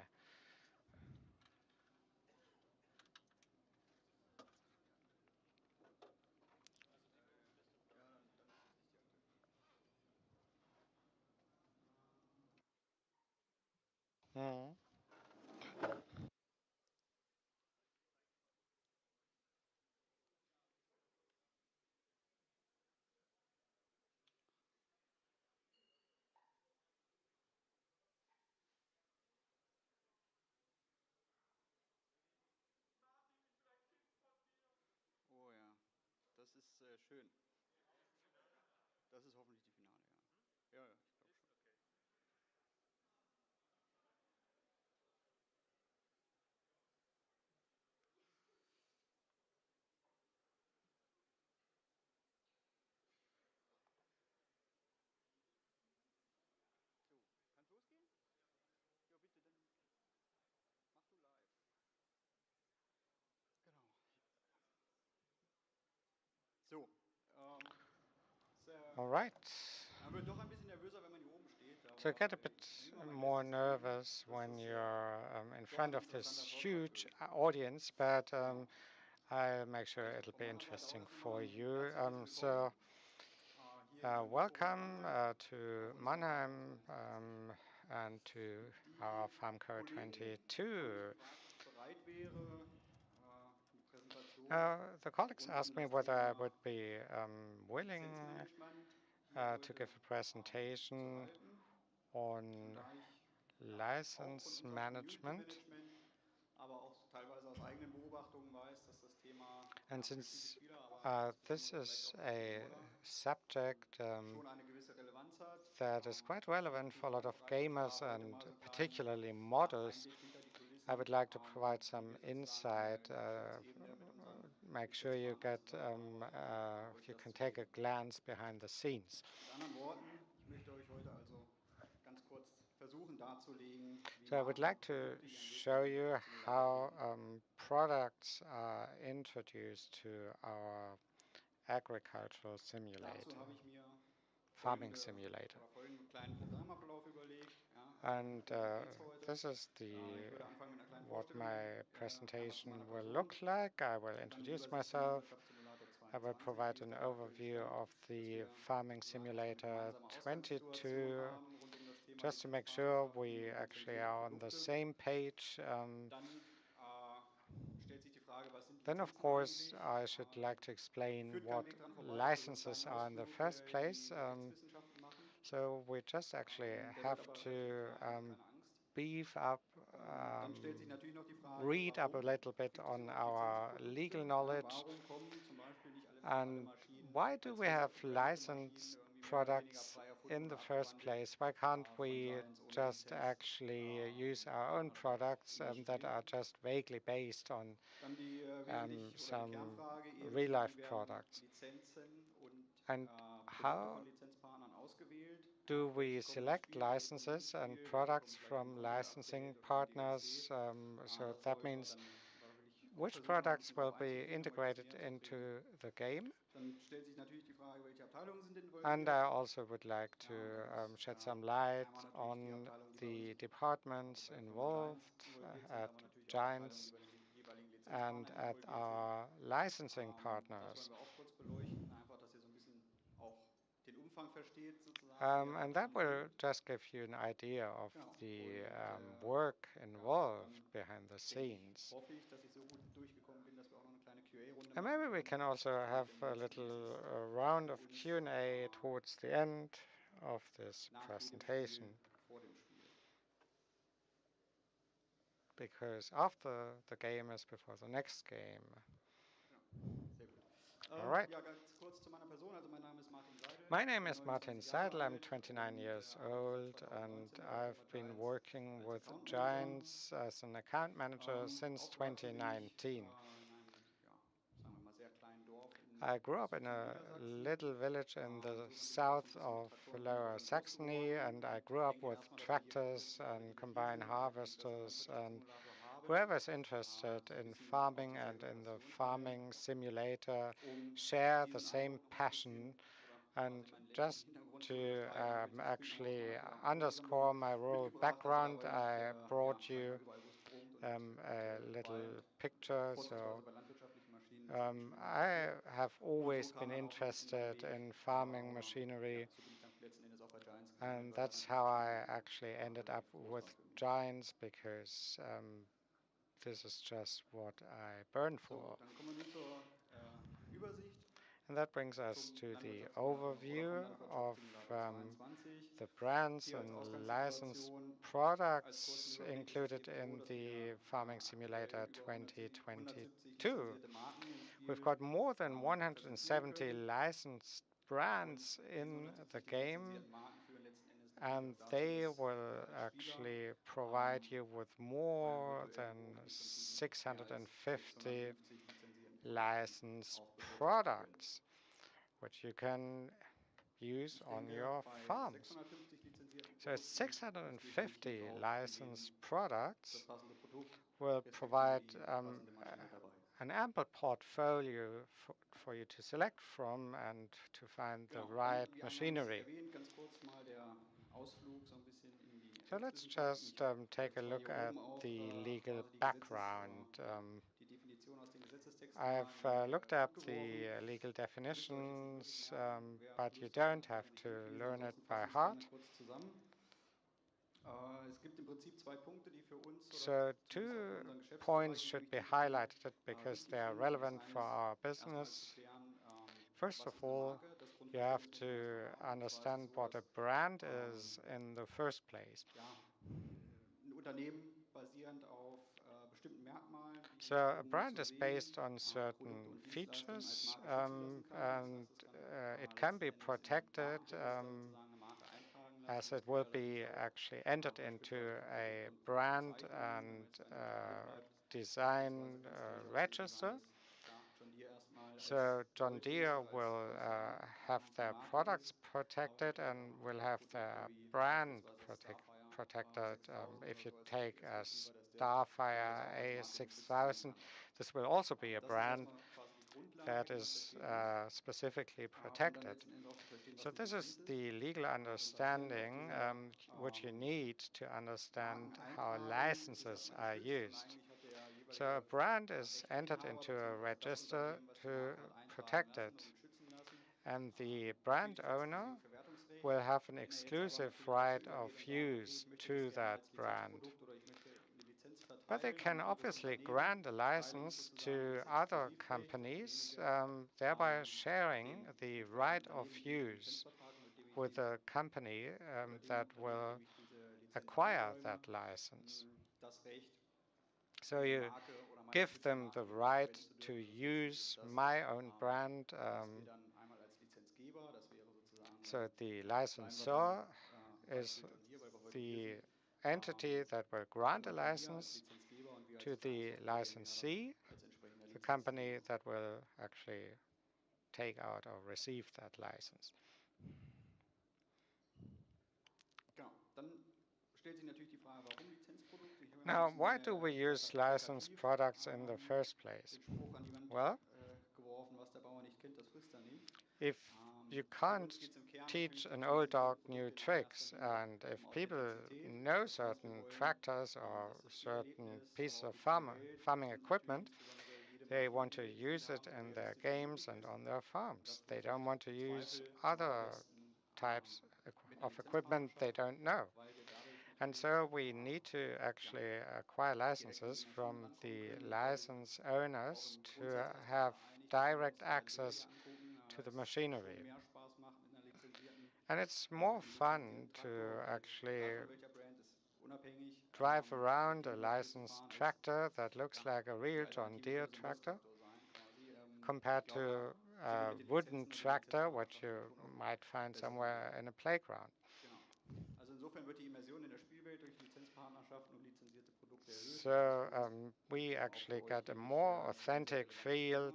Mm. schön. Das ist hoffentlich die Finale, ja. Ja, ja, ich glaube schon. So, kann's losgehen? Ja, bitte, dann mach du live. Genau. So, All right. man wird doch ein bisschen nervöser, wenn man hier oben steht, To aber get a ich bit will mal mein more Bestes geben. nervous Das when ist you're in doch ein front of interessanter this Vortrag huge wird. audience, but Genau. I'll make sure Also it'll von be meiner Seite auch interesting erst for nochmal ein you. herzliches So, Willkommen hier in Mannheim welcome auf to unserer Mannheim FarmCon 2020. and to our Die FarmCo Kollegen haben mich 22. gefragt, ob ich bereit wäre, die Präsentation The colleagues rund um asked me das whether I Thema would be willing Lizenzmanagement hier to heute give a zu presentation halten. Und on da ich auch von license unserem Community management. Management, aber auch teilweise aus eigenen Beobachtungen weiß, dass das Thema And für viele since Spieler, aber this insbesondere vielleicht is auch für viele a Modder subject schon eine gewisse Relevanz hat, that is quite bin relevant ich, wie for a lot gesagt, of bereit, euch gamers da heute and mal so einen kleinen particularly modders, Einblick hinter die I would Kulissen, like to provide wie some wir sozusagen in der insight, Geschäftsebene mit unseren make sure you Lizenzpartnern get zusammenarbeiten, euch you das can zu take a geben. glance behind the scenes. Mit anderen Worten, ich möchte euch heute also ganz kurz versuchen darzulegen, wie So I would like to Markenprodukte ihren Weg in show den you Simulator how finden. products are introduced to our agricultural Dazu simulator, habe ich mir farming simulator. folgenden kleinen Programmablauf überlegt. Ja, And worum geht es heute? this is Ich würde anfangen mit einer kleinen what Vorstellung my einmal zu meiner presentation will Person, look like. I will dann die introduce Übersicht zum myself. Landwirtschaftssimulator I will 22, wie provide ist an da der aktuelle overview Stand, of dass the wir farming sozusagen auch eine simulator gemeinsame Ausgangssituation 22, haben rund um das Thema just to make sure Lizenzpartnerschaften we und actually lizenzierte are on the Produkte. same page. Dann stellt sich die Frage, was sind Then, of Lizenzen course, eigentlich? I should like to explain Führt kein what Weg dran vorbei, das wird einen kleinen licenses are in the Ausflug first in place. die Rechtswissenschaften machen. So we just actually Der wird have aber relativ to klein, also keine Angst. beef up, Dann stellt sich natürlich noch die Frage, read up a warum little bit gibt es on überhaupt our legal Lizenzprodukte? Ja, knowledge. warum kommen zum Beispiel nicht alle And Maschinen why do als we have gebrandete Maschinen licensed irgendwie mehr oder weniger products frei erfunden in the oder first abgewandelt place? Why can't von we Giants ohne just Lizenz actually use our own products in welchen that are Ländern? just vaguely based on Dann die wesentlich oder die some Kernfrage eben, real wie life werden products? Lizenzen und And Produkte von how Lizenzpartnern ausgewählt? do Ja, we welche kommen ins select Spiel, welche kommen nicht ins licenses and Spiel, welche kommen products vielleicht im from licensing Content-Update oder im partners? DLC? So Das that wollte ich heute means dann oder will ich auch which versuchen, noch ein products bisschen will drauf be einzugehen, um euch das integrated näher zu bringen. into the game. Dann stellt sich natürlich die Frage, welche Abteilungen sind And involviert. I also would like Ja, to und shed some da light haben wir natürlich die on Abteilungen, die bei uns the departments bei der Firma Giants involved involviert sind, at aber natürlich auch Abteilungen, die Giants bei den jeweiligen and Lizenzpartnern at involviert sind. our licensing Das wollen partners. wir auch kurz beleuchten, einfach, dass ihr so ein bisschen auch den Umfang versteht, sozusagen, der da And that wahrscheinlich will liegt. just give you an idea of Genau. the Und work dann involved behind the denke ich, scenes. hoffe ich, dass ich so gut durchgekommen bin, dass wir auch noch eine kleine QA-Runde And machen maybe we können. can also Die have dann a letzten little Endes round für of uns Q&A towards the end of this nach jedem Spiel, presentation. vor dem Spiel. Because after the game is before the next game. Genau. Sehr gut. All right. Ja, ganz kurz zu meiner Person. Also mein Name ist Martin Seidel. My Ich name bin is Martin 29 Jahre Seidel. I'm alt 29 und years arbeite seit old, and 2019 bei der Firma I've been Giants working als with Account Manager. Giants as an account manager since Aufgewachsen bin ich 2019. in einem, ja, sagen wir mal, sehr kleinen Dorf im I grew up in Süden a Niedersachsen. little village in the So sind wir auch so ein south bisschen mit of Traktoren, Lower Bulldozern groß Saxony, geworden. and I Ich grew up denke with erstmal, dass wir hier tractors alle, oder and die wir hier combine sind, alle ein Interesse am harvesters, and Landwirtschaftssimulator haben. whoever's interested So ein in bisschen aus farming derselben and in the Passion teilen, farming simulator um share the diesen same Eindruck noch mal ein passion. bisschen oder quasi And meinen ländlichen just Hintergrund zu to unterstreichen, habe ich das Greenhouse actually meiner Frau in underscore Rosenburg my rural mitgebracht. Also da, background, wo nicht I ja, brought scheinbar you überall, wo es stromt und a little qualmt, picture. vorzugsweise So bei landwirtschaftlichen Maschinen, das hat mich schon immer interessiert. I have Und so always kam been dann auch so ein bisschen mein interested Weg. in farming Ja, machinery, so bin ich dann letzten Endes auch bei Giants gelandet, and weil das that's natürlich how I schon actually ended up relativ groß war with für mich. Giants, because this is just what I burn So, for. dann kommen wir nun zur Übersicht And that brings us zum to the Landwirtschaftssimulator oder vom overview of Landwirtschaftssimulator 22. the brands Hier als and licensed Ausgangssituation als kurzen products Überblick ist es included eben so, in dass the wir Farming aktuell Simulator über 170 2022. lizenzierte Marken im Spiel We've got more than 170 licensed brands in the game, and they will actually provide you with more than 650 licensed products, which you can use on your farms. So 650 licensed products will provide an ample portfolio for you to select from and to find the right machinery. So let's just take a look at the legal background. I've looked up the legal definitions, but you don't have to learn it by heart. So two points should be highlighted because they are relevant for our business. First of all, you have to understand what a brand is in the first place. So a brand is based on certain features, and it can be protected as it will be actually entered into a brand and design register. So John Deere will have their products protected and will have their brand protected. If you take a Starfire A6000, this will also be a brand that is specifically protected. So this is the legal understanding which you need to understand how licenses are used. So a brand is entered into a register to protect it, and the brand owner will have an exclusive right of use to that brand. But they can obviously grant a license to other companies, thereby sharing the right of use with a company that will acquire that license. So you give them the right to use my own brand. So the licensor is the entity that will grant a license to the licensee, the company that will actually take out or receive that license. Now, why do we use licensed products in the first place? Well, if you can't teach an old dog new tricks, and if people know certain tractors or certain pieces of farming equipment, they want to use it in their games and on their farms. They don't want to use other types of equipment they don't know. And so we need to actually acquire licenses from the license owners to have direct access to the machinery. And it's more fun to actually drive around a licensed tractor that looks like a real John Deere tractor compared to a wooden tractor, which you might find somewhere in a playground. So we actually get a more authentic feel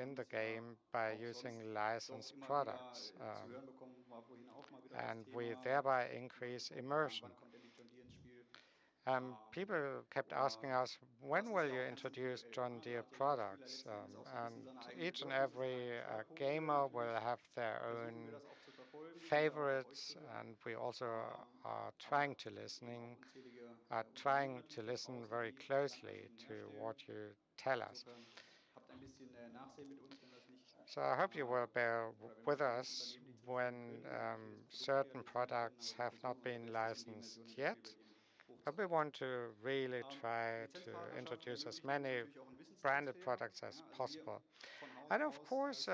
in the game by using licensed products, and we thereby increase immersion. People kept asking us, when will you introduce John Deere products? And each and every gamer will have their own favorites, and we also are trying to listen very closely to what you tell us. So I hope you will bear with us when certain products have not been licensed yet. But we want to really try to introduce as many branded products as possible. And of course,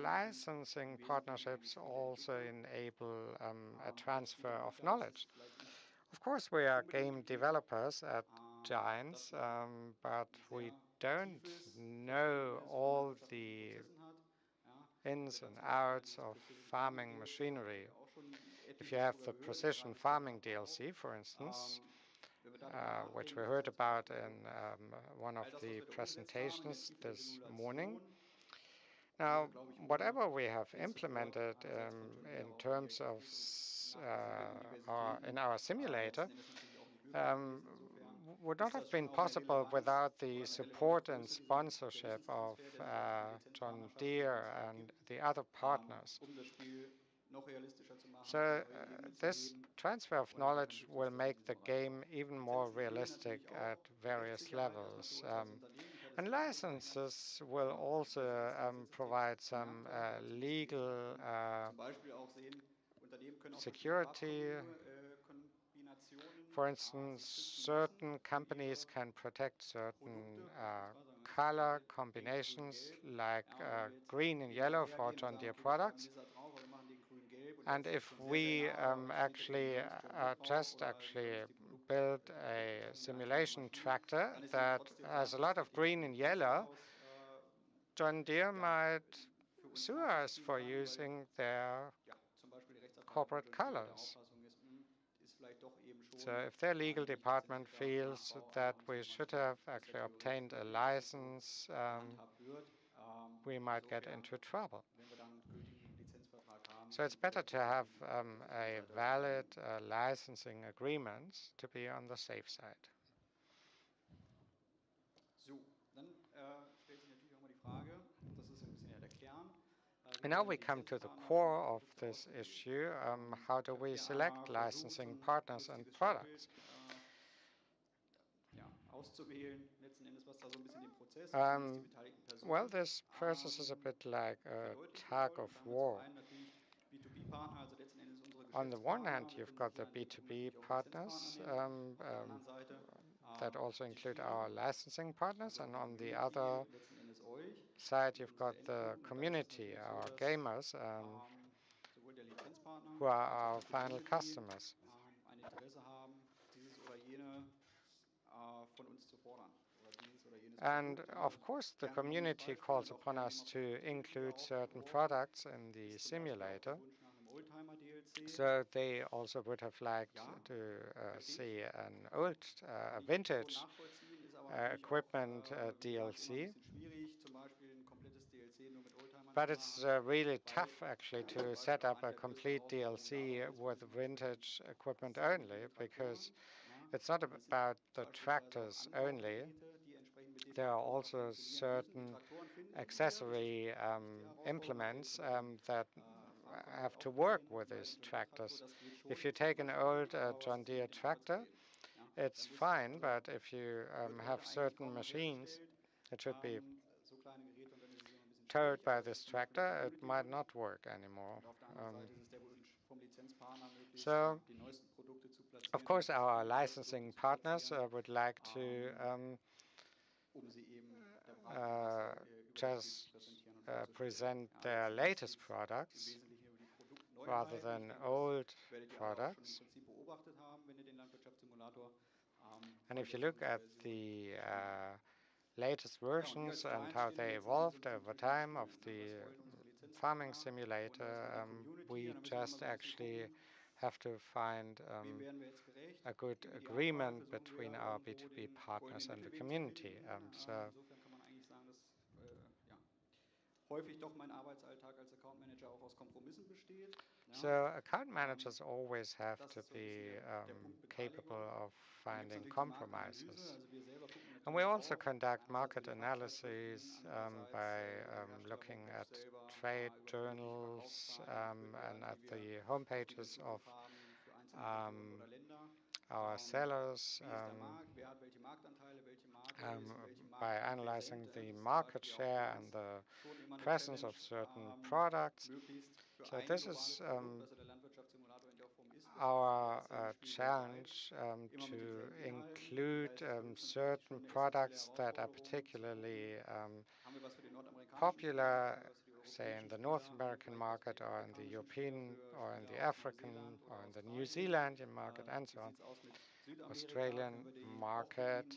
licensing partnerships also enable a transfer of knowledge. Of course, we are game developers at Giants, but we don't know all the ins and outs of farming machinery. If you have the precision farming DLC, for instance, which we heard about in one of the presentations this morning. Now, whatever we have implemented in terms of in our simulator would not have been possible without the support and sponsorship of John Deere and the other partners. So this transfer of knowledge will make the game even more realistic at various levels. And licenses will also provide some legal security. For instance, certain companies can protect certain color combinations like green and yellow for John Deere products. And if we just actually build a simulation tractor that has a lot of green and yellow, John Deere might sue us for using their corporate colors. So if their legal department feels that we should have actually obtained a license, we might get into trouble. So it's better to have a valid licensing agreement to be on the safe side. And now we come to the core of this issue. How do we select licensing partners and products? Well, this process is a bit like a tug of war. On the one hand, you've got the B2B partners that also include our licensing partners, and on the other side, you've got the community, our gamers, who are our final customers. And of course, the community calls upon us to include certain products in the simulator. So they also would have liked to see an a vintage equipment DLC. But it's really tough actually to set up a complete DLC with vintage equipment only, because it's not about the tractors only. There are also certain accessory implements that have to work with these tractors. If you take an old John Deere tractor, it's fine, but if you have certain machines that should be towed by this tractor, it might not work anymore. So, of course, our licensing partners would like to just present their latest products rather than old products. And if you look at the latest versions and how they evolved over time of the farming simulator, we just actually have to find a good agreement between our B2B partners and the community. So account managers always have to be capable of finding compromises. And we also conduct market analyses by looking at trade journals and at the homepages of our sellers, by analyzing the market share and the presence of certain products. So this is our challenge, to include certain products that are particularly popular, say in the North American market or in the European or in the African or in the New Zealandian market and so on, Australian market.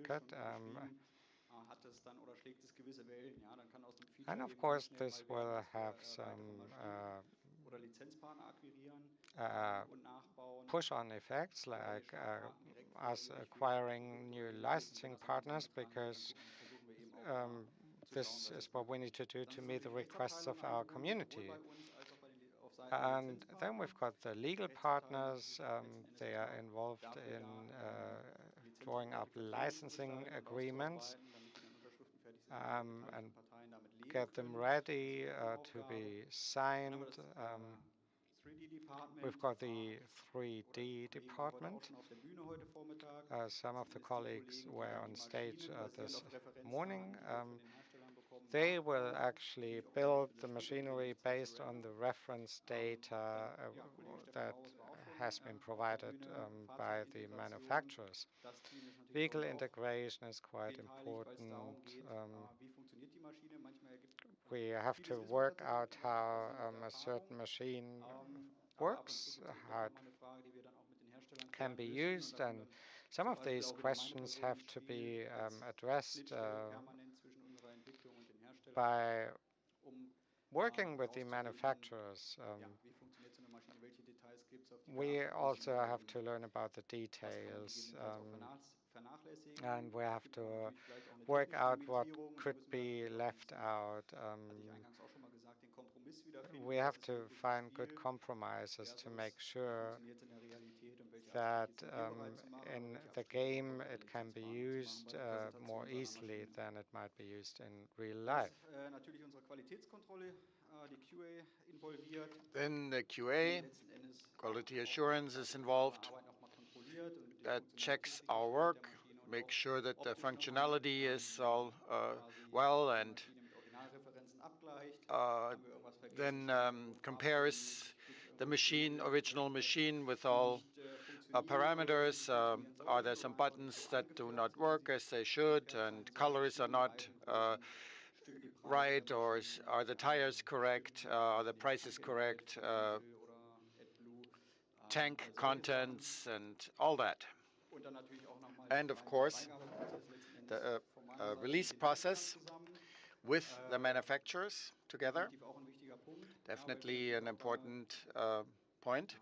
market. Hat es dann oder schlägt es gewisse Wellen, ja, dann kann aus einem And Feature of eben ganz course, schnell this mal werden, will dass have wir weitere some Maschinen oder Lizenzpartner akquirieren. push-on effects like us acquiring new licensing partners because this is what we need to do to meet the requests of our community. And then we've got the legal partners. They are involved in drawing up licensing agreements and get them ready to be signed. We've got the 3D department. Some of the colleagues were on stage this morning. They will actually build the machinery based on the reference data that has been provided by the manufacturers. Vehicle integration is quite important. We have to work out how a certain machine works, how it can be used, and some of these questions have to be addressed by working with the manufacturers. We also have to learn about the details, and we have to work out what could be left out. We have to find good compromises to make sure that in the game it can be used more easily than it might be used in real life. Then the QA, quality assurance, is involved. That checks our work, makes sure that the functionality is all well, and then compares the original machine with all parameters. Are there some buttons that do not work as they should, and colors are not right, or are the tires correct, are the prices correct, tank contents, and all that. And of course, the release process with the manufacturers together, definitely an important point.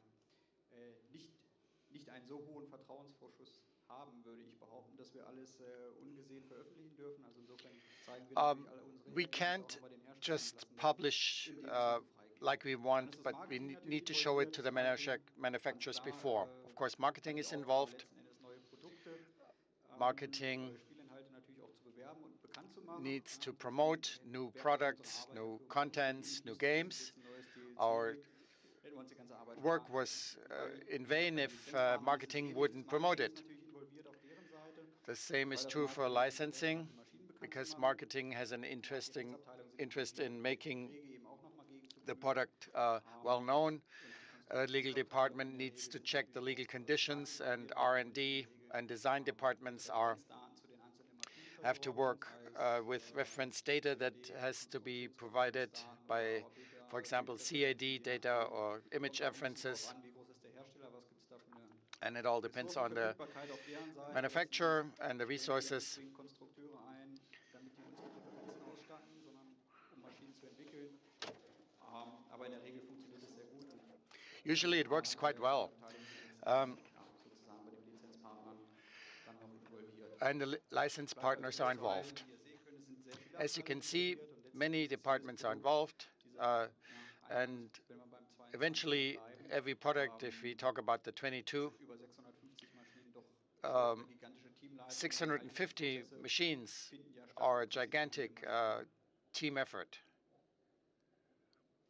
Nicht einen so hohen Vertrauensvorschuss haben, würde ich behaupten, dass wir alles ungesehen veröffentlichen dürfen. Also insofern zeigen wir natürlich alle unsere We Ergebnisse auch can't nochmal den Herstellern und just lassen das publish in dem Zuge freigeben. like we want, Dann ist das but we Marketing natürlich need to show it involviert. to the Ganz manufacturers before. klar Of course, hat marketing die is Aufgabe involved. letzten Endes neue Produkte, Marketing neue Spielinhalte natürlich auch zu bewerben und bekannt zu machen. needs to Insofern promote new werden wir unsere products, Arbeit new dafür contents, new umgehen. Müssten wir games. jetzt ein neues Our DLC, hätten wir uns die ganze Arbeit work sparen was können. Bei in vain den if Lizenzpartnern ist es marketing ähnlich. Das wouldn't promote Marketing ist it. natürlich involviert auf deren Seite, The same weil is das true for Marketing das Interesse hat, licensing, die Maschinen bekannt zu because machen. marketing has an Die interesting Lizenzabteilungen sind interest involviert, in um die making Verträge eben auch nochmal gegen zu the prüfen. product well known. Und die Legal Konstruktionsabteilungen department in der needs Regel to sind check the natürlich legal auch stark conditions, and involviert, weil sie uns in R&D der Regel and design mit departments Referenzdaten zu den einzelnen Maschinen have to versorgen, work sei es with reference data that has to be provided Konstruktionsreferenzdaten oder by, aber for BPA, example, Bildreferenzen, CAD je data nachdem. or image Kommt auch ein bisschen drauf references, an, wie groß ist der Hersteller, was gibt es da für eine and it all depends on the Ressourcenverfügbarkeit auf deren Seite. Letzten Endes manufacturer and the stellen wir ja nicht resources. zwingend Konstrukteure ein, damit die uns mit Referenzen ausstatten, sondern um Maschinen zu entwickeln. Aber in der Regel funktioniert es sehr gut und Usually it works quite die well. Abteilungen sind letzten Endes sozusagen bei den Lizenzpartnern dann noch involviert. And the license Bleibt also partners are festzuhalten, involved. wie ihr sehen könnt, es sind sehr viele As you Abteilungen can see, involviert und letzten many Endes ist jedes departments are Produkt involved, dieser and wenn wir beim 22er eventually bleiben, every product, if we talk about the 22, über 650 Maschinen doch so eine gigantische Teamleistung. 650 machines Finden ja statt are a und sich die gigantic team effort.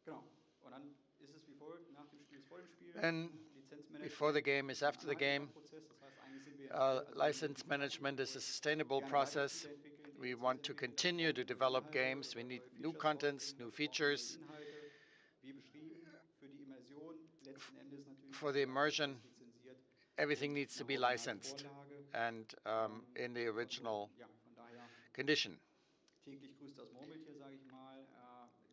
Genau. Und dann ist es wie folgt: Nach dem Spiel ist vor dem Spiel. Then Lizenzmanagement before the game is ist ein after the game. nachhaltiger Prozess. Das heißt, eigentlich sind wir interessiert, dass wir License management is a sustainable gerne weiter process. Spiele entwickeln, die We Lizenz want to entwickeln. continue to Dafür brauchen wir neue develop Inhalte games. We oder need neue new Features contents, rausbringen. new Dafür brauchen wir neue features. Inhalte, wie beschrieben, für die Immersion. Letzten Endes natürlich For the immersion, alles lizenziert everything und needs to nach be licensed Originalvorlage. and in the original Von daher condition. täglich grüßt das Murmeltier, sage ich mal.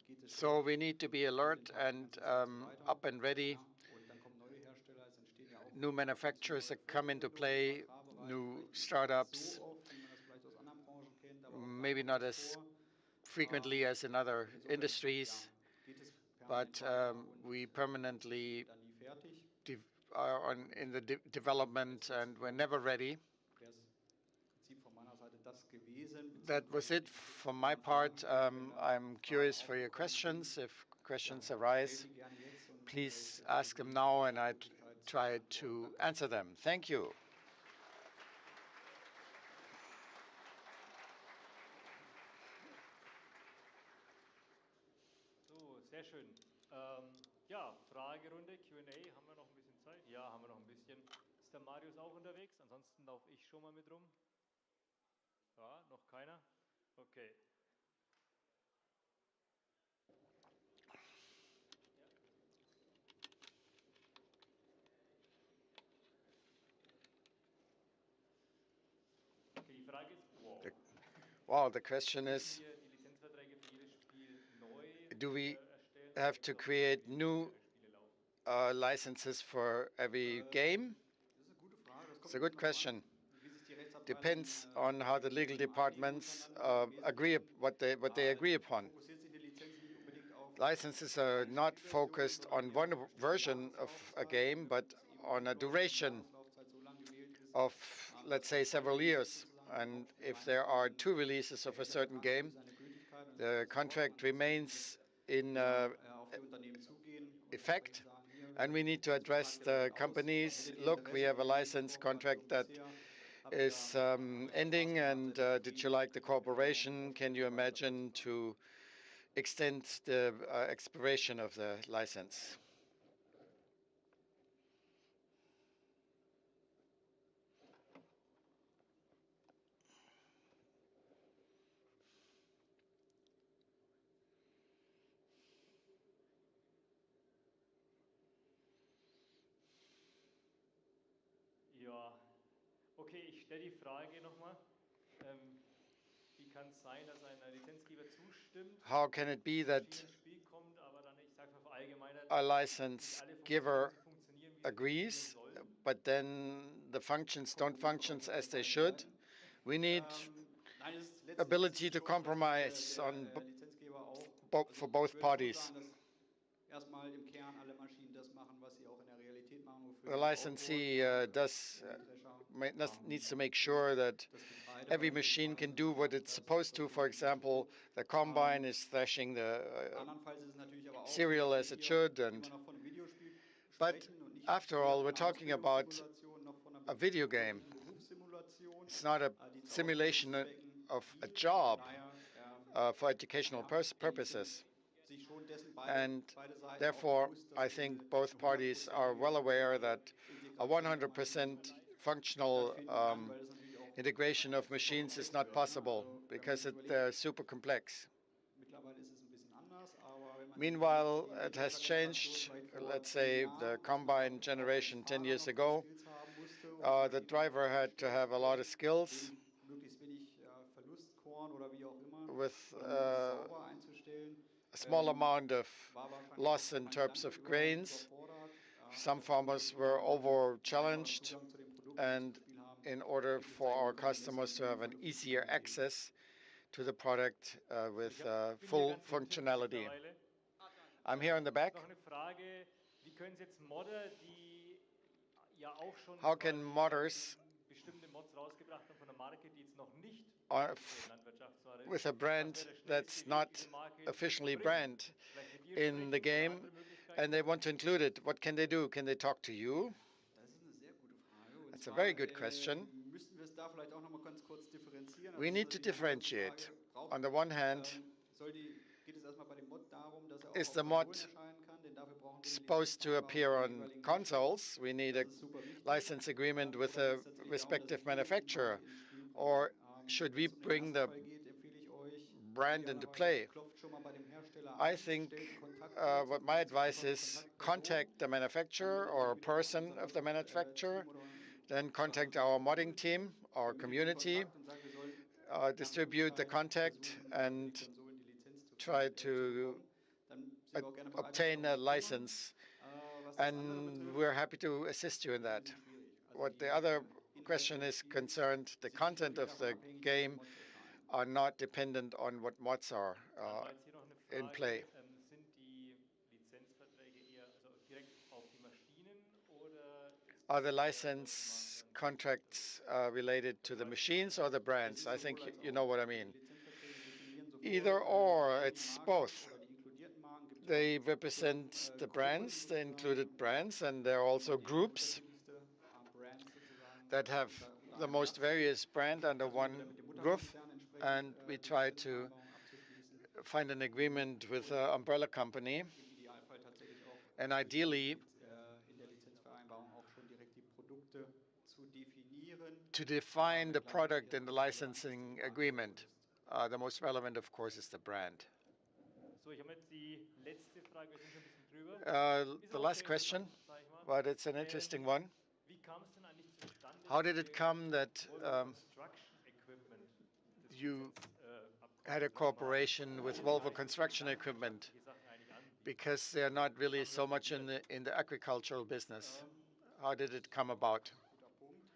Geht es So schlecht, we need to be geht den alert Tag die and ganze Zeit so weiter. up and ready. Und dann kommen neue Hersteller, es entstehen ja auch New manufacturers that come into play, new startups, so oft, wie man das vielleicht aus anderen Branchen kennt, aber auch da maybe kommt not es as vor. frequently as in other Und insofern industries, geht es permanent but weiter und we permanently dann nie fertig. are in the development and we're never ready. That was it from my part. I'm curious for your questions. If questions arise, please ask them now and I try to answer them. Thank you. So, sehr schön. Ja, Fragerunde, Q&A, haben wir noch ein bisschen Zeit? Ja, haben wir noch ein bisschen. Ist der Marius auch unterwegs? Ansonsten laufe ich schon mal mit rum. Ja, noch keiner? Okay. Okay, die Frage ist, wow. Wow, the question is, Müssen wir die Lizenzverträge für jedes Spiel neu do we erstellen oder have gibt to es auch create Spiele, die schon new mehrere Spiele laufen? licenses for every game? Das ist eine gute Frage. Das It's kommt a ein bisschen good darauf question. an, wie sich die Rechtsabteilungen Depends on how the legal eben einigen departments untereinander. Im agree Wesentlichen what they agree upon. fokussiert sich eine Lizenz nicht unbedingt auf Licenses are eine not Spielversion, focused sondern on eher auf one eine bestimmte version of a Jahreslaufzeit. Und game, wenn but es eben on gut a läuft und die duration Jahreslaufzeit so lang gewählt ist, of, let's dass man say, zwei several Releases years. sozusagen And auf die if Beine there are stellen, two releases of a behält der certain Vertrag natürlich game, seine Gültigkeit. Und es ist the jetzt in Ordnung. contract Ansonsten müssen wir remains in eher auf die Unternehmen zugehen und entsprechend effect. sagen, hier, And we der need to Lizenzvertrag, address der the läuft aus. companies. Hättet ihr Look, we Interesse, have a die neue license contract Kooperation that bisher? Habt ihr is euch Spaß ending, gelassen, and seid ihr did you zufrieden? like the Dann können wir morgen cooperation? offen Can you darüber weiter imagine fortzufahren. to extend the expiration of the license? Ja, okay, ich stelle die Frage nochmal. Wie kann es sein, dass ein Lizenzgeber zustimmt, How can it be dass ein Spiel that ins Spiel kommt, aber dann, ich sage mal verallgemeinert, a nicht license alle Funktionen giver so funktionieren, wie sie funktionieren agrees, sollen? but then the functions don't function Kompromiss as auf they beiden should? Seiten. We need Nein, letztlich ist ability es to schon, dass compromise on der Lizenzgeber auch, for also ich both würde schon parties. sagen, dass erstmal im Kern alle Maschinen das machen, was sie auch in der Realität machen, wofür The sie gebaut licensee wurden. does Mähdrescher, needs to make sure that das Getreide every machine beispielsweise, can do what it's supposed to. das For unbedingte example, Produkt. the combine is threshing the Andernfalls ist es natürlich aber auch so, cereal dass wir as it hier should, immer and noch von einem Videospiel but sprechen und nicht after weder all, von we're einer talking about Ausbildungssimulation noch von einer a video game. wirklichen Berufssimulation, It's not a die zu simulation Ausbildungszwecken of a dient. Und von job daher for educational sind purposes. sich schon dessen And beide Seiten auch therefore, bewusst, dass I eben think eine both parties are hundertprozentige, well aware funktionale that a Integration der Maschinen 100% functional stattfinden kann, weil es natürlich auch integration of super machines is komplex not wird. Ne? possible Also wenn man because sich überlegt, they're super complex. mittlerweile ist es ein bisschen anders, aber wenn man sich überlegt, Meanwhile, die it has Mähdreschergeneration changed. vielleicht vor Let's 10 say the Jahren, wo es combine auch ein generation 10 Fahrer years noch die ago, Skills haben musste, um die the Maschine driver had to einstellen zu have a lot of können, skills eben möglichst wenig Verlustkorn oder wie auch immer with sauber einzustellen. a small amount of War wahrscheinlich auch loss für in manche terms Landwirte of grains. überfordert. Some Das heißt, wir farmers möchten were aber over einen einfachen challenged, Zugang zu den Produkten, die zum and Spiel haben, in order wirklich for zeigen, our wo kann ich bessere customers to Bedingungen, have an vernünftige easier Bedingungen kriegen. access to the product So, with bin hier full ganz hinten functionality. mittlerweile. I'm here in the back. Noch eine Frage, wie können es jetzt Modder, die ja auch schon How can quasi modders bestimmte Mods rausgebracht haben von der Marke, die jetzt noch nicht landwirtschaftsnah ist, with a was wäre brand der schnellste that's Weg, diese not Marke officially zu bringen? brand Vielleicht mit dir in the sprechen oder game, andere and Möglichkeiten? they want to include it? What can they do? Can they talk to you? Das ist eine sehr gute Frage. Und That's a very zwar good question. müssten wir es da vielleicht auch noch mal ganz kurz differenzieren. Also We es ist need to natürlich einerseits die differentiate. Frage, On the one hand, geht es erstmal bei dem Mod darum, dass er auch is auf the Konsolen mod erscheinen kann, denn dafür brauchen wir eine supposed to Lizenzvereinbarung appear mit den on jeweiligen Herstellern. consoles? We need Das a ist super wichtig. license agreement with Oder geht a es tatsächlich darum, dass respective wir ihn quasi manufacturer. ins Spiel bringen? Or should Wenn we es um den bring ersten the Fall geht, empfehle ich euch brand into idealerweise, play? klopft schon mal bei dem Hersteller I an, think stellt einen Kontakt her, what zum, my im advice Zweifel eine is Kontaktperson. contact the Wenn manufacturer ihr or a entweder person unser of the manufacturer, Team oder then sagen wir contact vielleicht our unsere modding team, our Community community, Kontakt und sagt, wir sollen nach distribute the Möglichkeit contact, versuchen, für die and Konsolen die Lizenz try zu to bekommen. Dann sind wir auch gerne bereit, uns obtain darum a zu kümmern. license. Was das andere And betrifft, we're happy to assist you in ist ein that. bisschen schwierig. Also What the die other Inhalte question des is Spiels concerned, the sind nicht content wirklich of davon the abhängig, welche game Mods erscheinen. are not dependent on what mods are Dann war jetzt hier noch eine in Frage, play. sind die Lizenzverträge eher also direkt auf die Maschinen oder Are the license contracts related to the machines or the brands? I think you know what I mean. Either or, it's both. They represent the brands, the included brands, and there are also groups that have the most various brand under one roof, and we try to find an agreement with an umbrella company, and ideally in der Lizenzvereinbarung auch schon direkt die Produkte zu definieren, to define the damit gleichzeitig product das in the kommerzielle Angebot licensing vereinbart agreement. ist. The most relevant, of course, is the brand. So, ich habe jetzt die letzte Frage, wir sind schon ein bisschen drüber. Ist The aber auch last sehr question, interessant, sage ich mal. but it's an interesting one. Wie kam es denn eigentlich zustande, How dass did it ihr come mit that Volvo Construction Equipment das you Lizenzabkommen had a getroffen habt? cooperation with Ihr sind ja Volvo eigentlich so für Construction Equipment? landwirtschaftliche Sachen eigentlich anbieten. Because they're not Wie really kam so das much passiert? in the agricultural business. How did it come about? Guter Punkt.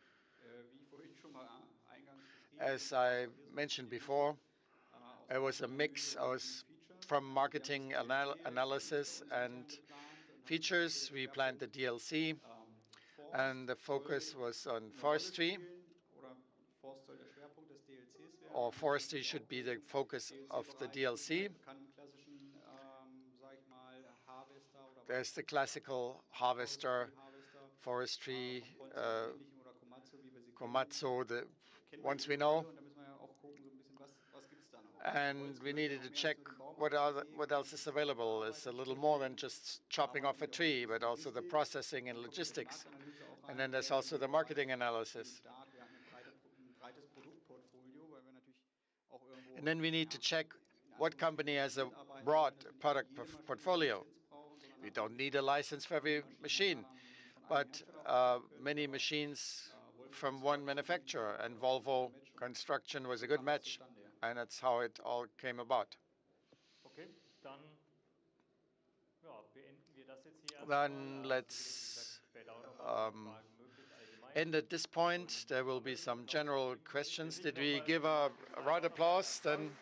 Wie vorhin schon mal eingangs beschrieben, As ursprünglich I war wir so ein bisschen mentioned die Mischung before, aus it was a mix Marktanalyse und Features. from Wir haben das marketing DLC letztendlich bei analysis uns intern and geplant und haben gesagt, okay, features. der We planned the Schwerpunkt DLC, and Forst the soll focus was on eine Rolle forestry, spielen oder Forst soll der Schwerpunkt des DLCs werden. or Wir möchten forestry natürlich should auch be the den focus of the DLC-Bereich mit DLC. altbekannten klassischen, sag ich mal, Harvester oder There's the classical harvester, Forestry Harvester forestry, von Preußen und ähnlichem oder Komatsu, wie wir sie kennen. Komatsu, the Kennen wir ones eigentlich we schon alle know. und da müssen wir ja auch gucken, so ein bisschen, was gibt es da noch? And Holz we gehört ja needed noch to mehr als check nur den Baum what abzusägen what und else das is zu available. It's a verarbeiten, zu little more than verfilzen. just chopping Aber off a natürlich auch eine tree, but gewisse also the Logistik. processing and Dann kommt noch die logistics. Marktanalyse auch And rein then und there's der ist in also the dem Bereich marketing ziemlich analysis. stark. Wir hatten ein breites Produktportfolio, weil wir natürlich auch And irgendwo, then we need to ja, check in what Anführungsstrichen company has a Automobilarbeit wollen wir broad natürlich nicht product jede Maschine eine portfolio. Lizenz brauchen, sondern We nachher don't möglichst need a license for viele every Maschinen von machine, von einem but Hersteller verkaufen können. many Aber machines Volvo from one Construction manufacturer. war And da ein guter Volvo Match und Construction was a so good kam das match. zustande, ja. And that's how it all came about. Okay, dann ja, beenden wir das jetzt hier Then erstmal. Sicherlich, wie gesagt, let's später auch nochmal sind Fragen möglich, allgemein. end at this point. There will Haben wir be jetzt einen some Applaus für general kriegen? Wir questions. kriegen Did we nochmal give den a Markus round Seidler of nochmal einen applause? Applaus. Then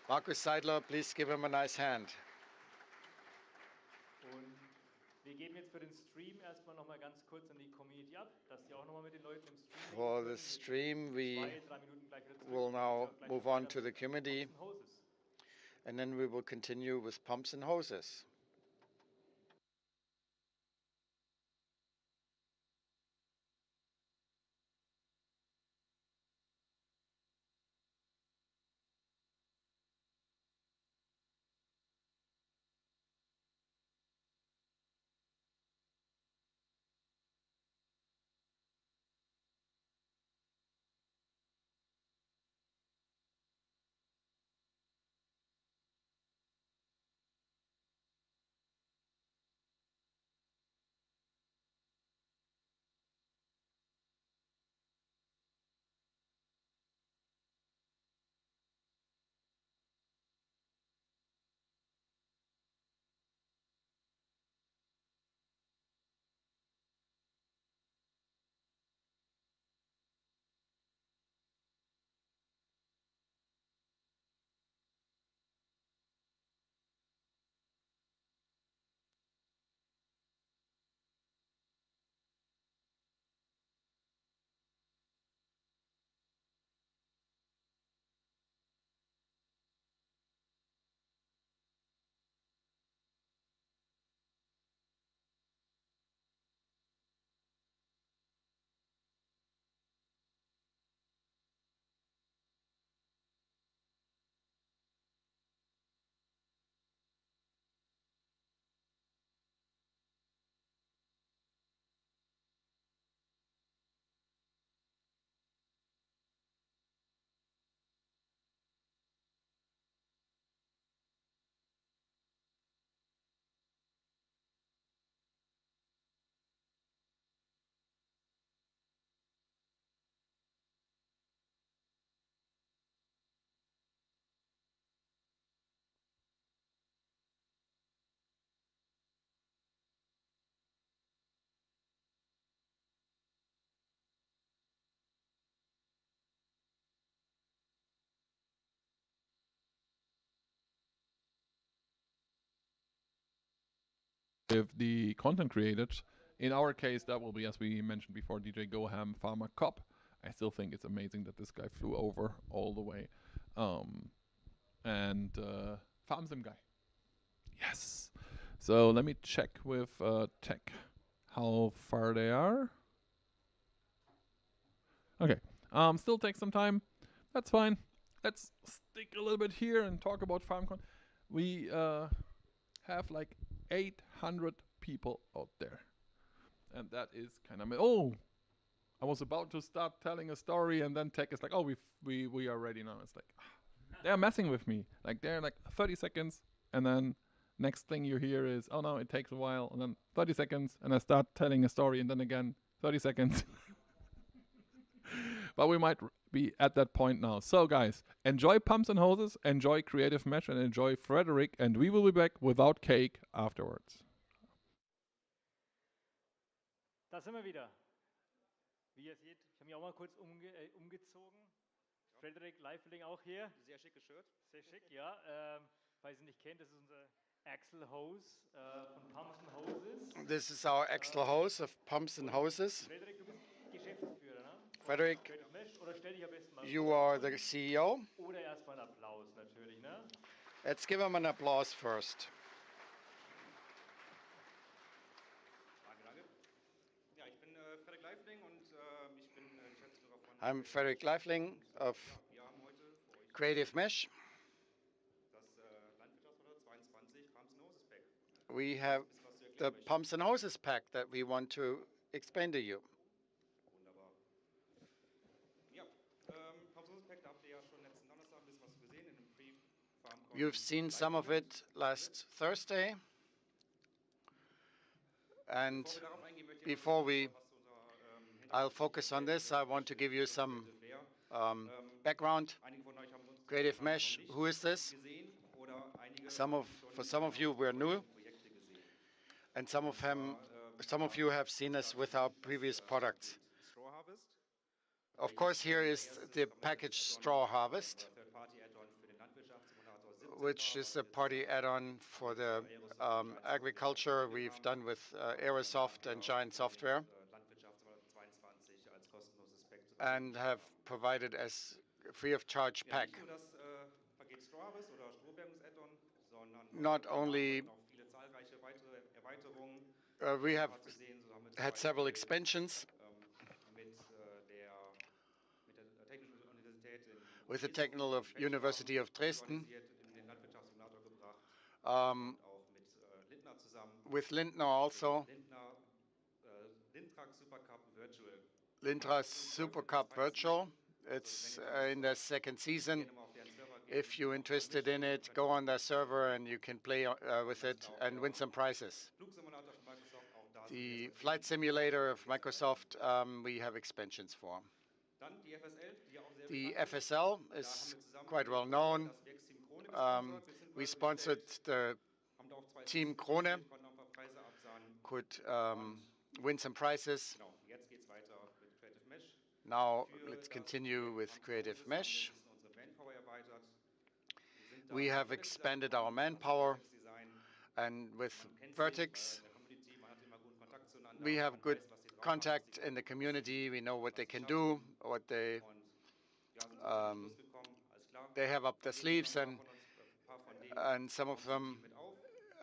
Markus Seidler, please give him a nice hand. Und wir geben jetzt für den Stream erstmal nochmal ganz kurz an die Community ab, dass die auch nochmal mit den Leuten im Stream reden For können. the Wir stream, sind we 2-3 Minuten gleich wieder zurück. will Dann geht's ja now auch gleich move noch on weiter to the mit committee, Pumps and Hoses. and then we will continue with pumps and hoses. If the content created In our case, that will be, as we mentioned before, DJ Goham, Farmer Cop. I still think it's amazing that this guy flew over all the way. And Farm Sim guy. Yes. So let me check with tech how far they are. Okay. Still takes some time. That's fine. Let's stick a little bit here and talk about FarmCon. We have like 800 people out there. And that is kind of... Oh! I was about to start telling a story and then tech is like, oh, we are ready now. It's like, they're messing with me. Like, they're like 30 seconds and then next thing you hear is, oh no, it takes a while, and then 30 seconds, and I start telling a story, and then again 30 seconds. But we might be at that point now. So guys, enjoy Pumps and Hoses, enjoy Creative Mesh, and enjoy Frederick, and we will be back without cake afterwards. Da sind wir wieder. Wie ihr seht, ich habe mich auch mal kurz umgezogen. Frederick Leifeling auch hier. Sehr schickes Shirt. Sehr schick, ja. Falls ihr nicht kennt, das ist unser Axel Hose von Pumps and Hoses. This is our Axel Hose of Pumps and Hoses. Frederick, du bist Geschäftsführer, ne? Frederick, Creative Mesh, oder stell dich am besten mal you vor. are the CEO. Oder erstmal einen Applaus natürlich, ne? Let's give him an applause first. Danke, danke. Ja, ich bin Frederik Leifling und ich bin Geschäftsführer von I'm Frederick Leifling of wir haben heute für euch Creative Mesh. das Landwirtschaftsförder 22 Pumps and Hoses Pack. We have the Pumps and Hoses pack that we want to explain to you. Wunderbar. Ja, Pumps and Hoses Pack, da habt ihr ja schon letzten Donnerstag ein bisschen was gesehen in dem Pre-FarmCon. You've seen some of it last Thursday. And before I'll focus on this, I want to give you some background. Creative Mesh, who is this? For some of you, we're new, and some of you have seen us with our previous products. Of course, here is the packaged straw harvest, which is a party add-on for the agriculture we've done with Aerosoft and Giant Software, and have provided as free of charge pack. Not only we have had several expansions with the Technical University of Dresden, with Lindner also, Lindner Super Cup Virtual. It's in their second season. If you're interested in it, go on their server and you can play with it and win some prizes. The flight simulator of Microsoft, we have expansions for. The FSL is quite well known. We sponsored the Team Krone, could win some prizes. Now let's continue with Creative Mesh. We have expanded our manpower, and with Vertex, we have good contact in the community. We know what they can do, what they have up their sleeves, and some of them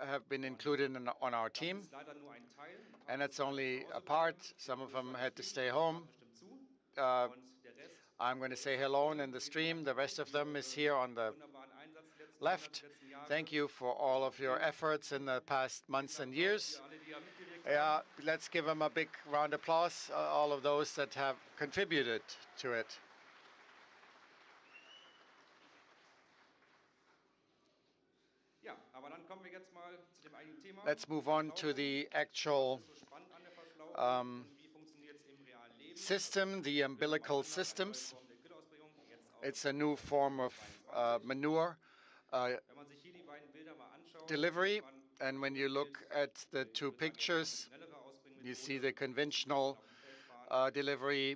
have been included on our team. And that's only a part. Some of them had to stay home. I'm going to say hello in the stream. The rest of them is here on the left. Thank you for all of your efforts in the past months and years. Yeah, let's give them a big round of applause, all of those that have contributed to it. Let's move on to the actual system, the umbilical systems. It's a new form of manure delivery. And when you look at the two pictures, you see the conventional delivery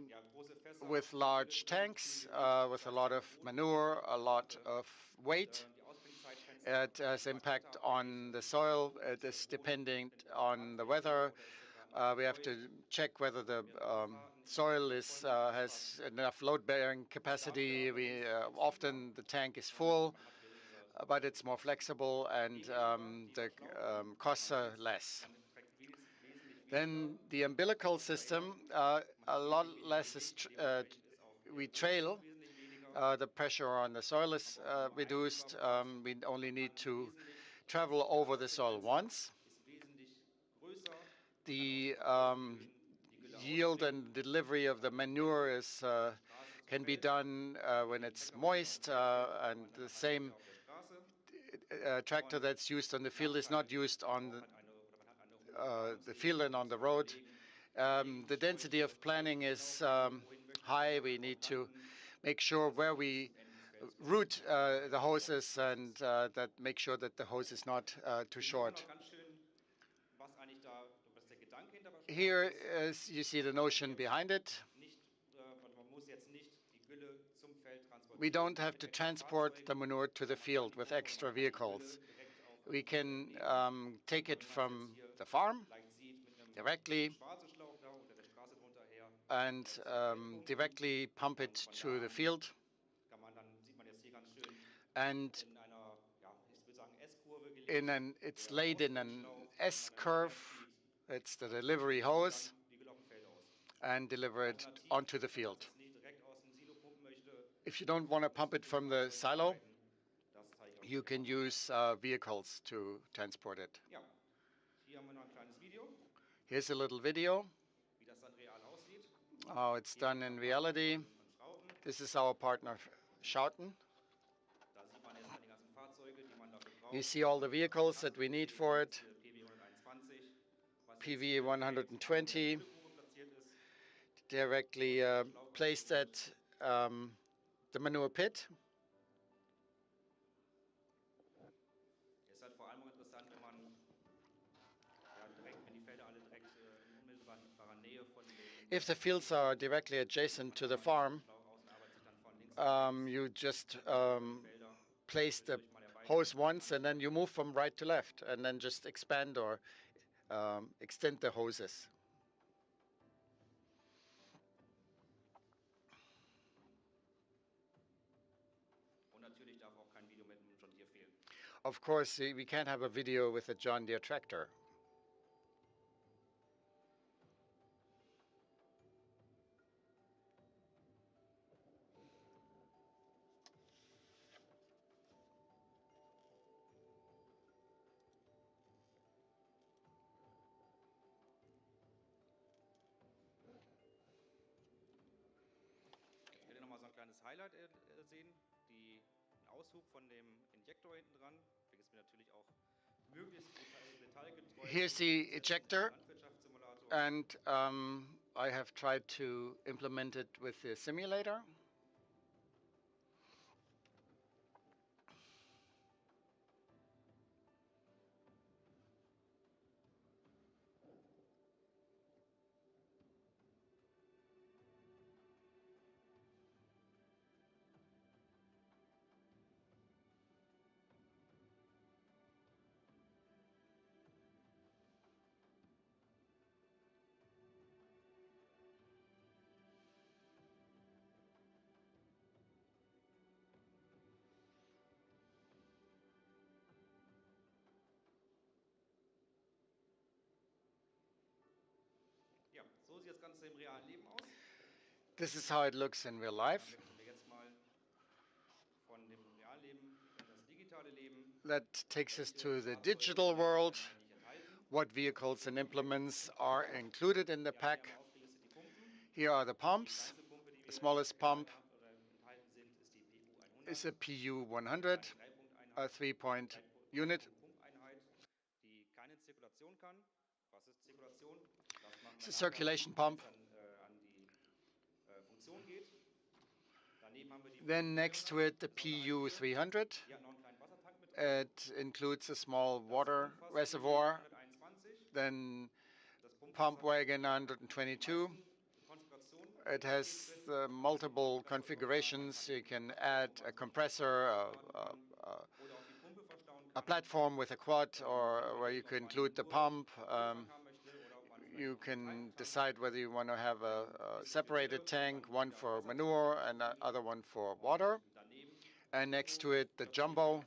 with large tanks, with a lot of manure, a lot of weight. It has impact on the soil. It is dependent on the weather, We have to check whether the soil has enough load-bearing capacity. Often the tank is full, but it's more flexible and the costs are less. Then the umbilical system, a lot less is we trail. The pressure on the soil is reduced. We only need to travel over the soil once. The yield and delivery of the manure can be done when it's moist, and the same tractor that's used on the field is not used on the field and on the road. The density of planning is high. We need to make sure where we route the hoses and that make sure that the hose is not too short. Here you see the notion behind it. We don't have to transport the manure to the field with extra vehicles. We can take it from the farm directly and directly pump it to the field. And it's laid in an S curve. It's the delivery hose and delivered onto the field. If you don't want to pump it from the silo, you can use vehicles to transport it. Here's a little video how it's done in reality. This is our partner Schouten. You see all the vehicles that we need for it. PV 120 directly placed at the manure pit. If the fields are directly adjacent to the farm, you just place the hose once and then you move from right to left and then just expand or extend the hoses. Of course, we can't have a video with a John Deere tractor. Könnt ihr nochmal so ein kleines Highlight sehen? Den Aushub von dem Injektor hinten dran. Welches mir natürlich auch möglichst detailgetreu Here's the ejector, Landwirtschaftssimulator. and I have tried to implement it with the simulator. Ja, so sieht das Ganze im realen Leben aus. This is how it looks in real life. Dann wechseln wir jetzt mal von dem realen Leben in das digitale Leben. That takes us to the digital world. What vehicles and implements are included in the pack? Here are the pumps. The smallest pump is a PU 100, a 3-point unit. Die keine Zirkulation kann. Was ist Zirkulation? Das machen It's a circulation pump. An die Funktion geht. Then next to it, the PU 300. It includes a small water reservoir. Then pump wagon 122. It has multiple configurations. You can add a compressor, a platform with a quad, or where you can include the pump. you can decide whether you want to have a separated tank, one for manure and the other one for water. And next to it, the jumbo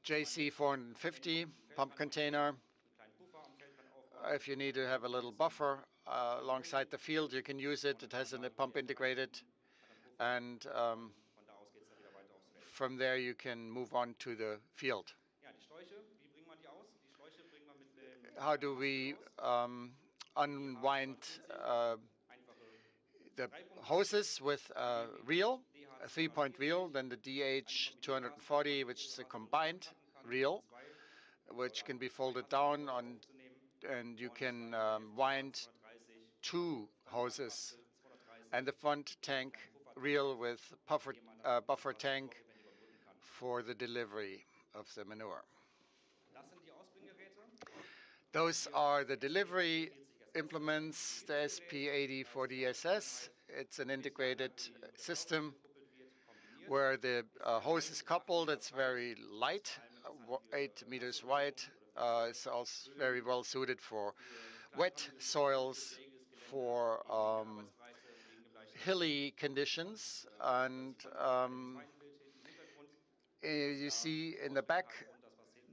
JC 450 pump container. If you need to have a little buffer alongside the field, you can use it. It has a pump integrated. And from there, you can move on to the field. How do we unwind the hoses with a reel, a 3-point reel, then the DH 240, which is a combined reel, which can be folded down on, and you can wind two hoses and the front tank reel with buffer tank for the delivery of the manure. Those are the delivery implements, the SP8040SS. It's an integrated system where the hose is coupled. It's very light, 8 meters wide. It's also very well suited for wet soils, for hilly conditions, and you see in the back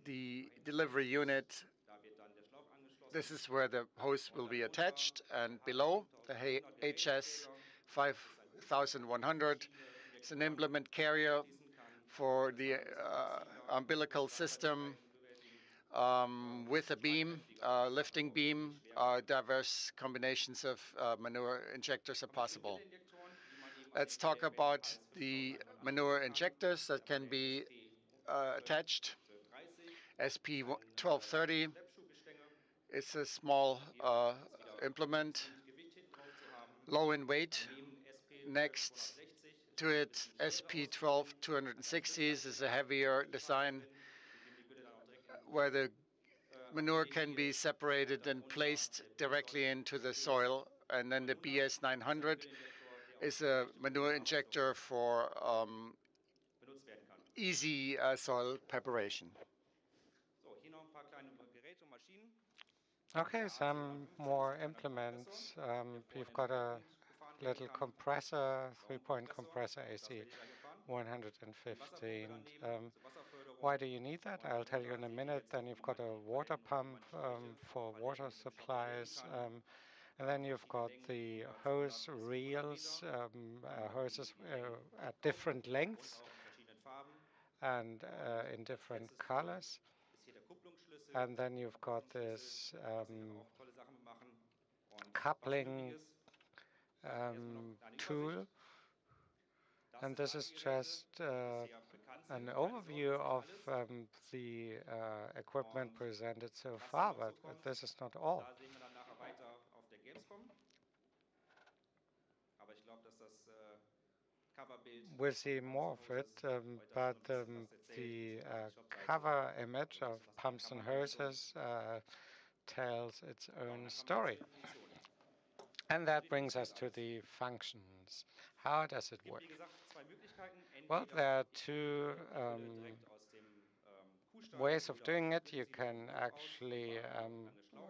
the delivery unit. This is where the hose will be attached, and below the HS 5100 is an implement carrier for the umbilical system with a beam, lifting beam. Diverse combinations of manure injectors are possible. Let's talk about the manure injectors that can be attached. SP 1230 is a small implement, low in weight. Next to it, SP 12260 is a heavier design where the manure can be separated and placed directly into the soil. And then the BS 900 is a manure injector for easy soil preparation. Okay, some more implements. We've got a little compressor, 3-point compressor AC 115. Why do you need that? I'll tell you in a minute. Then you've got a water pump for water supplies. And then you've got the hose reels, hoses at different lengths and in different colors. And then you've got this coupling tool. And this is just an overview of the equipment presented so far, but this is not all. We'll see more of it, but the cover image of pumps and hoses tells its own story. And that brings us to the functions. How does it work? Well, there are two ways of doing it. You can actually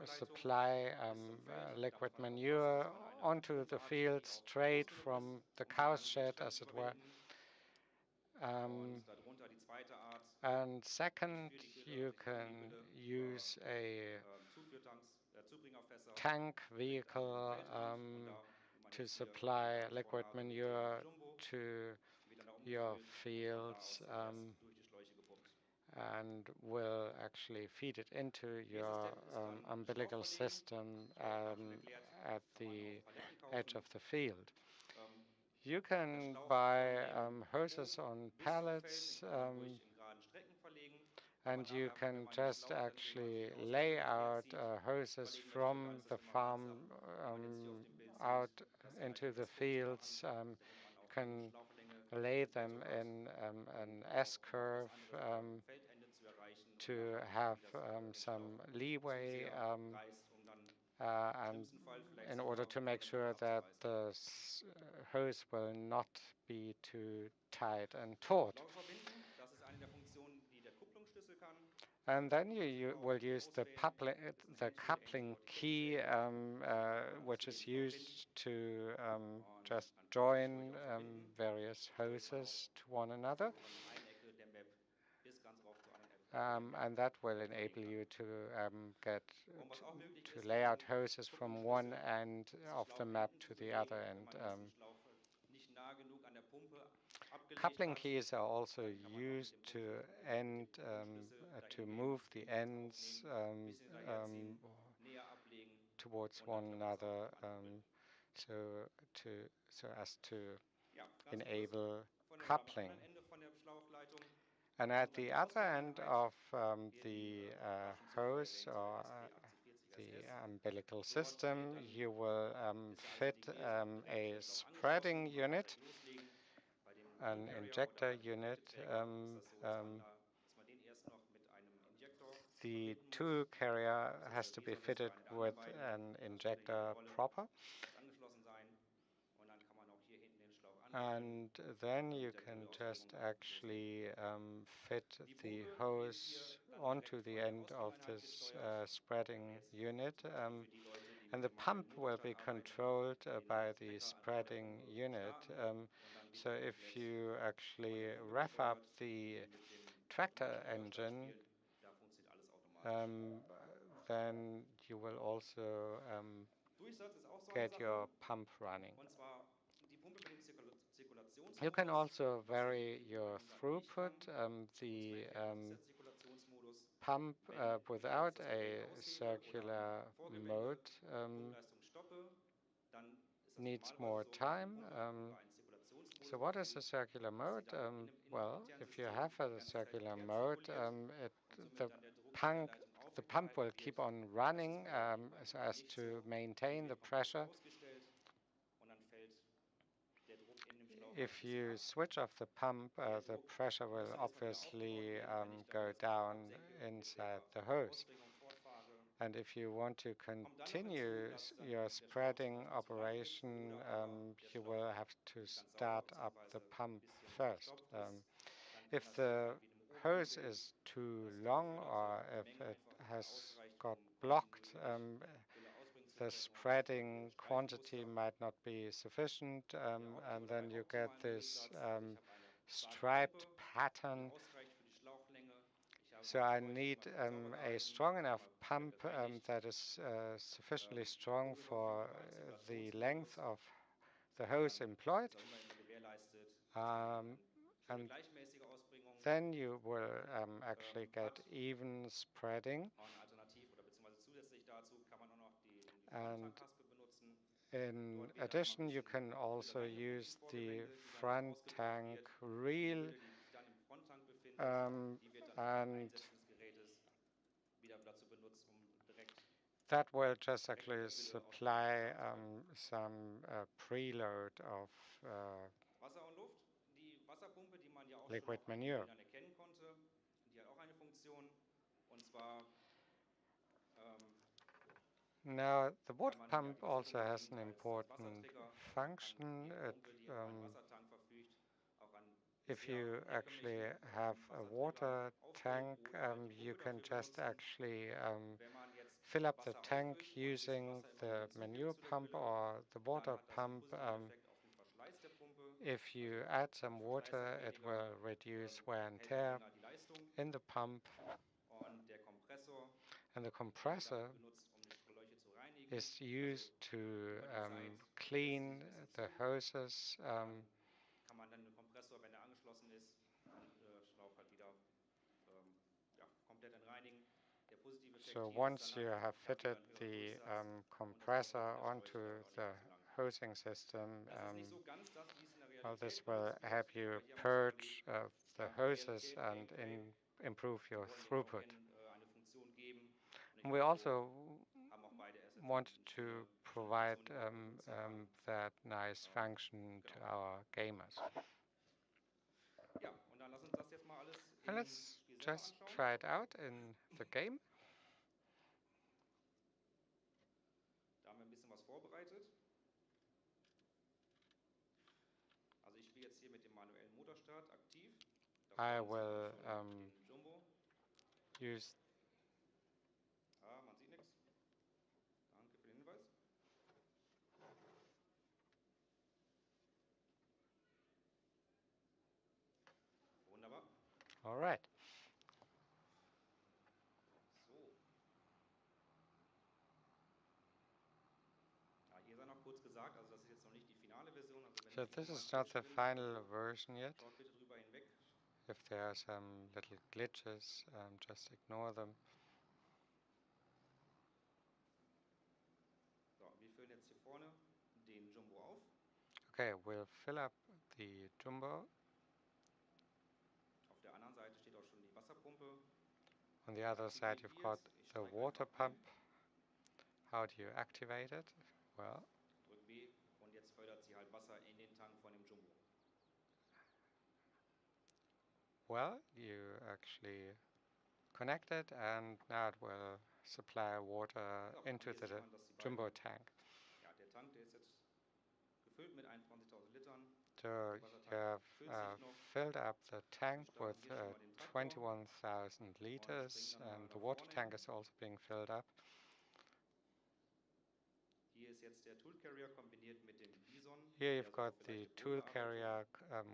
supply liquid manure onto the field straight from the cow's shed, as it were. And second, you can use a tank vehicle to supply liquid manure to your fields and will actually feed it into your umbilical system at the edge of the field. You can buy hoses on pallets, and you can just actually lay out hoses from the farm out into the fields. You can lay them in an S-curve to have some leeway and in order to make sure that the hose will not be too tight and taut. And then you will use the coupling key, which is used to just join various hoses to one another. And that will enable you to to lay out hoses from one end of the map to the other. And coupling keys are also used to to move the ends towards one another, so as to enable coupling. And at the other end of the hose or the umbilical system, you will fit a spreading unit, an injector unit. The tool carrier has to be fitted with an injector proper. And then you can just actually fit the hose onto the end of this spreading unit. And the pump will be controlled by the spreading unit. So if you actually rev up the tractor engine, then you will also get your pump running. You can also vary your throughput. The pump without a circular mode needs more time. So what is a circular mode? Well, if you have a circular mode, the pump the pump will keep on running so as to maintain the pressure. If you switch off the pump, the pressure will obviously go down inside the hose. And if you want to continue your spreading operation, you will have to start up the pump first. If the hose is too long or if it has got blocked, the spreading quantity might not be sufficient, and then you get this striped pattern. So I need a strong enough pump that is sufficiently strong for the length of the hose employed. And then you will actually get even spreading. And in addition, you can also use the front tank reel, and that will just actually supply some preload of liquid manure. Now, the water pump also has an important function. If you actually have a water tank, you can just actually fill up the tank using the manure pump or the water pump. If you add some water, it will reduce wear and tear in the pump. And the compressor is used to clean the hoses. So once you have fitted the compressor onto the hosing system, well, this will help you purge the hoses and improve your throughput. And we also want to provide that nice function to our gamers. And let's just try it out in the game. I will use. Man sieht nichts. Danke für den Hinweis. Wunderbar. All right. So. Hier sei noch kurz gesagt, also das ist jetzt noch nicht die finale Version, also wenn So irgendwo this mal ein is not Glitch the drin ist oder final so, version yet. schaut bitte drüber hinweg. If there are some little glitches, just ignore them. So, wir füllen jetzt hier vorne den Jumbo auf. Okay, we'll fill up the jumbo. Auf der anderen Seite steht auch schon die Wasserpumpe. On the other side, you've got the water pump. How do you activate it? Well, Drück B und jetzt fördert sie halt Wasser in den Tank von dem Jumbo. you actually connect it, and now it will supply water So, into hier sieht the man, dass die jumbo beiden, tank. ja, der Tank, der ist jetzt gefüllt mit 21.000 Litern. So Der you Wassertank have füllt sich noch. filled up the tank Wir starten with hier schon mal den Traktor 21,000 und liters, springen dann mal and the nach water vorne tank hin. is also being filled up. Hier ist jetzt der Tool Carrier kombiniert mit dem Bison, Here der you've so got für the leichte tool Bodenbearbeitung, carrier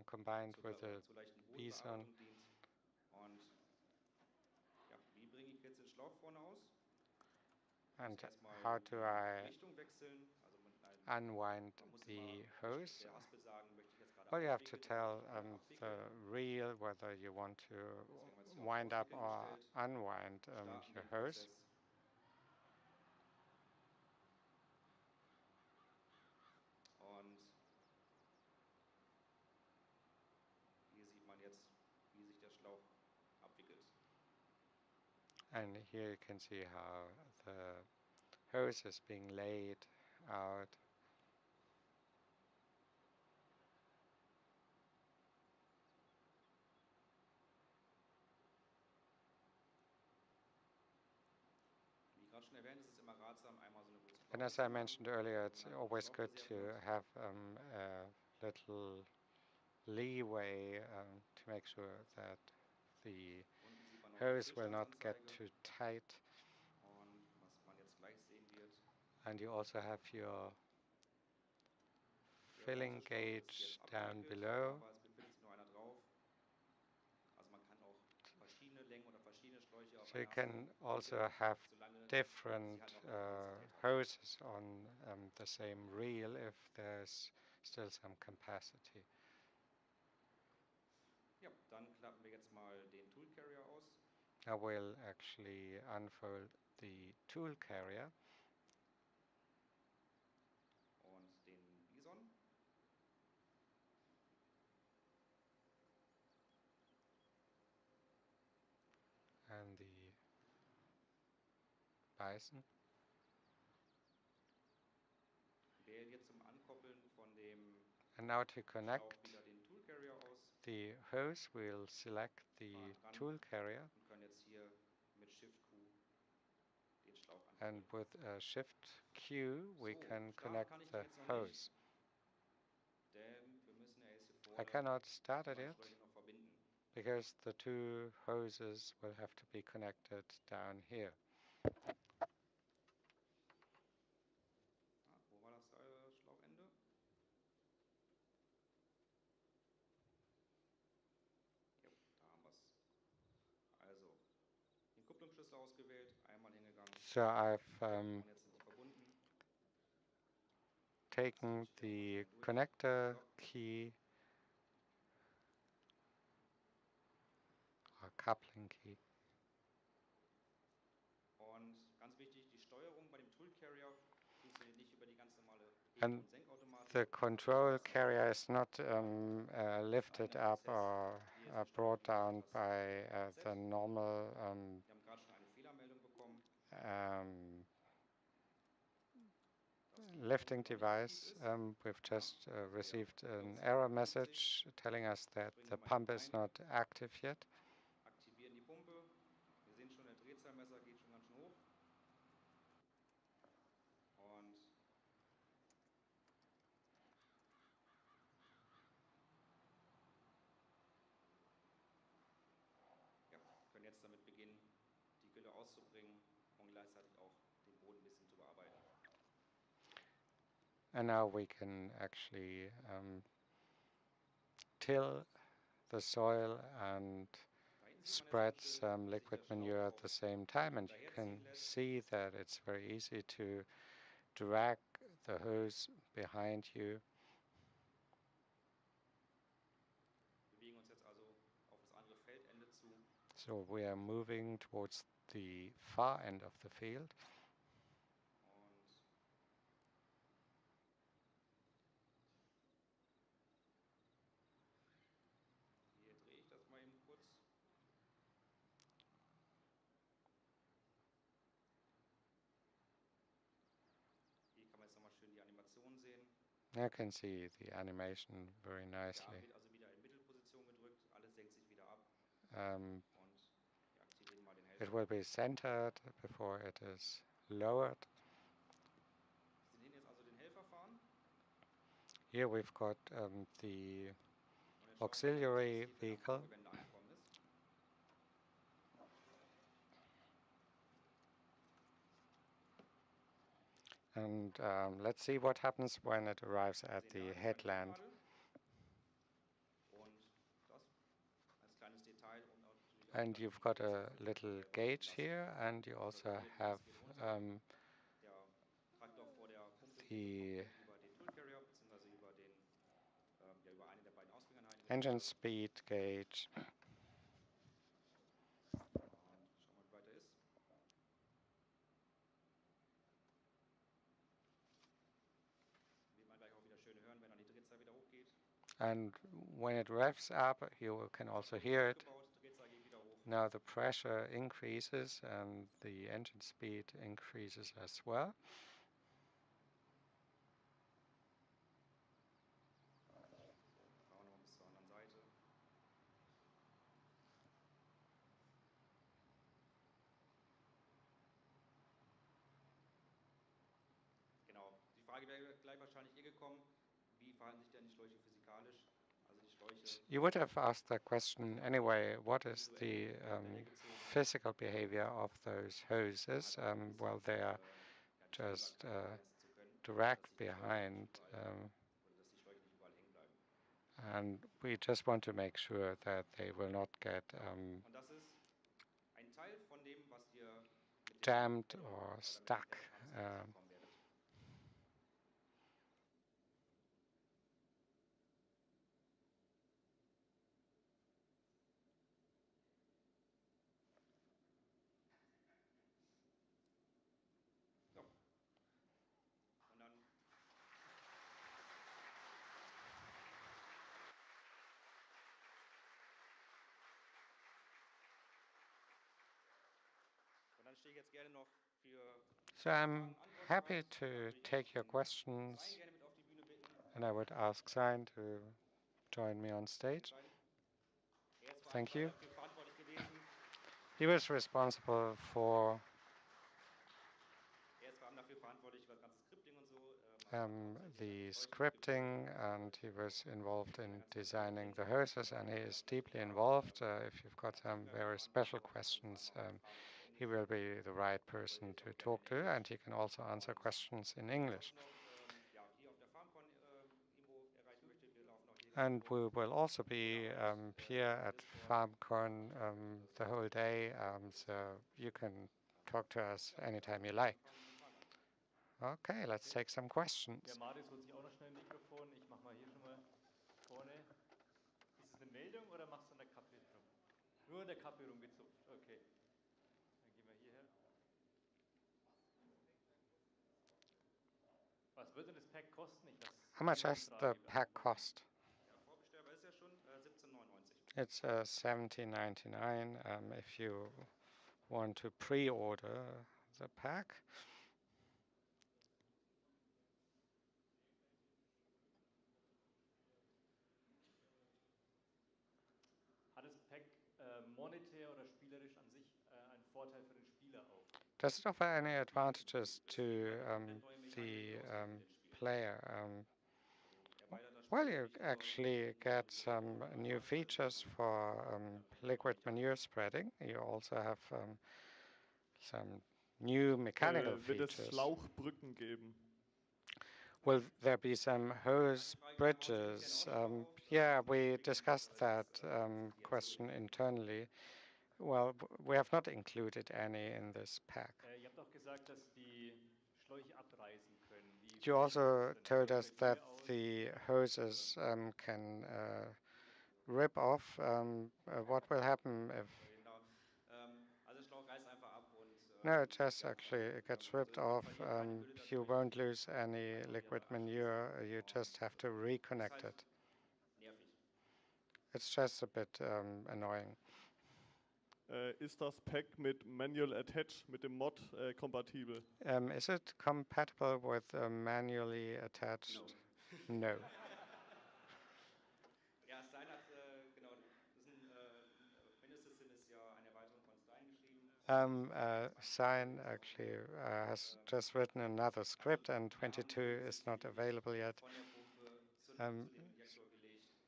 combined with the zur leichten bison. Bodenbearbeitung dient. Und ja, wie bringe ich jetzt den Schlauch vorne aus? Ich muss And erstmal how do die I Richtung wechseln. Also unwind man muss immer the mit hose? der Haspel sagen, möchte ich jetzt gerade Well, you have to auswickeln oder tell möchte ich gerade the abwickeln. reel whether you want to Jetzt haben wir jetzt hier auf wind up Auswickeln or gestellt. unwind Starten your den hose. Prozess. Und hier sieht man jetzt, wie sich der Schlauch abwickelt. And here you can see how the hose is being laid out. Wie gerade schon erwähnt, ist es immer ratsam, einmal so eine große And Schlaufe as zu I machen, mentioned earlier, damit it's man einfach always good Schlauchreserven to hat. have a little leeway to make sure that the Unten sieht man noch die hose will not get Füllstandsanzeige. too tight. Und was man jetzt gleich sehen wird, And you also have your der filling orange Schlauch ist gauge jetzt down abgewickelt, below. aber es befindet sich noch einer drauf. Also man kann auch verschiedene Längen oder verschiedene Schläuche auf So you einer Haspel can also wickeln, have solange different sie halt noch eine Kapazität haben. hoses on the same reel if there's still some capacity. Ja, dann klappen wir jetzt mal den Tool Carrier aus. I will actually unfold the tool carrier. Und den Bison. And the bison. Wähle jetzt zum Ankoppeln von dem And now to Schlauch connect wieder den Tool Carrier aus. the hose, we'll select the Fahren dran tool carrier. und können jetzt hier mit Shift Q den Schlauch And ankoppeln. with Shift Q, we So, can starten connect kann ich ihn the jetzt noch hose. nicht, denn wir müssen ja jetzt hier I vorne cannot start die it beiden yet Schläuche noch verbinden. because the two hoses will have to be connected down here. Ah, wo war das Schlauchende? Ja, da haben wir es. Also, den Kupplungsschlüssel ausgewählt, einmal hingegangen So I've und jetzt sind die verbunden. taken Switch hier the nochmal schnell durch. connector So. key or coupling key. Und ganz wichtig, die Steuerung bei dem Tool Carrier funktioniert nicht über die ganz normale Heb- And und Senkautomatik. the Also control das carrier is not lifted eigene up Prozess. or Hier ist der brought Steuerknopf down etwas by the verzerrt. normal Wir haben gerade schon eine Fehlermeldung bekommen, um, dass die lifting Pumpe noch nicht aktiv device. ist. We've Ja, just also der received an 40 error oder 50. message telling us that Springen the wir mal eben pump is rein, not active yet. aktivieren die Pumpe. Wir sehen schon, der Drehzahlmesser geht schon ganz schön hoch. Und ja, können jetzt damit beginnen, And now we can actually till the soil and spread some liquid manure at the same time, and you can see that it's very easy to drag the hose behind you. So we are moving towards the far end of the field. I can see the animation very nicely. It will be centered before it is lowered. Here we've got the auxiliary vehicle. And let's see what happens when it arrives at the headland. And you've got a little gauge here, and you also have the engine speed gauge. And when it revs up, you can also hear it. Now the pressure increases and the engine speed increases as well. You would have asked that question anyway. What is the physical behavior of those hoses? Well, they are just dragged behind, and we just want to make sure that they will not get jammed or stuck. So I'm happy to take your questions, and I would ask Sein to join me on stage. Thank you. He was responsible for the scripting, and he was involved in designing the hoses, and he is deeply involved. If you've got some very special questions, he will be the right person to talk to, and he can also answer questions in English. And we will also be here at FarmCon the whole day, so you can talk to us anytime you like. Okay, let's take some questions. Der Marius holt sich auch noch schnell ein Mikrofon. Ich mache mal hier schon mal vorne. Ist es eine Meldung oder machst du an der Kappe drum? Nur an der Kappe rumgezupft, okay. Dann gehen wir hierher. Was wird denn das Pack kosten? How much does the pack cost? It's $17.99 if you want to pre-order the pack. Hat das Pack monetär oder spielerisch an sich einen Vorteil für den Spieler auch? Does it offer any advantages to the player? Well, you actually get some new features for liquid manure spreading. You also have some new mechanical Wird es features. Schlauchbrücken geben? Will there be some hose bridges? Yeah, we discussed that question internally. Well, we have not included any in this pack. Ihr habt auch gesagt, dass die Schläuche abreißen können. Wie You verhält sich das also denn? Wie told schauen us die that früher aus? the hoses can rip off. What will happen if? No, it just actually it gets ripped off. You won't lose any liquid manure. You just have to reconnect it. It's just a bit annoying. Ist das Pack mit Manual Attach, mit dem Mod kompatibel? Is it compatible with manually attached? No. Ja, Stein hat, genau, das ist Menu Assistant ist ja eine Erweiterung von Stein geschrieben. Sign actually has just written another script, and 22 is not available yet.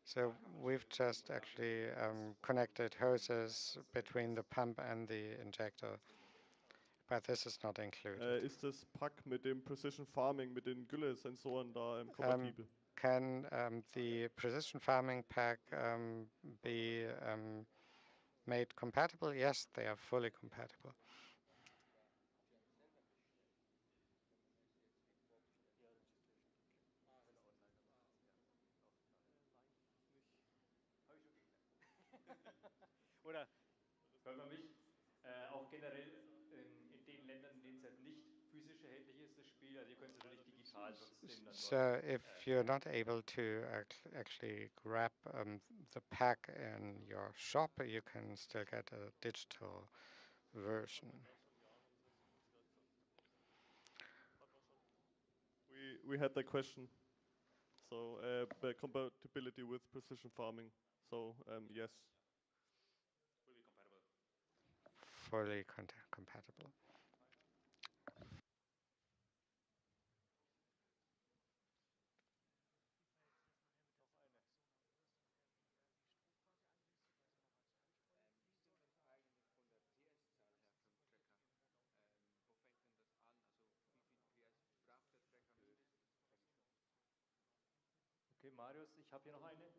So we've just actually connected hoses between the pump and the injector, but this is not included. Ist das Pack mit dem Precision Farming, mit den Gülle-Sensoren da kompatibel? Can the precision farming pack be made compatible? Yes, they are fully compatible. Oder hört man mich? Auch generell in den Ländern, in denen es halt nicht physisch erhältlich ist, das Spiel. Also ihr könnt es natürlich digital trotzdem dann dort. So if you're not able to actually grab the pack in your shop, you can still get a digital version. We had that question. So the compatibility with precision farming. So yes. Will be compatible. Fully compatible. Wie sind das eigentlich von der PS-Zahl her vom Tracker? Wo fängt denn das an? Also wie viel PS braucht der Tracker mindestens? Okay, Marius, ich habe hier noch eine.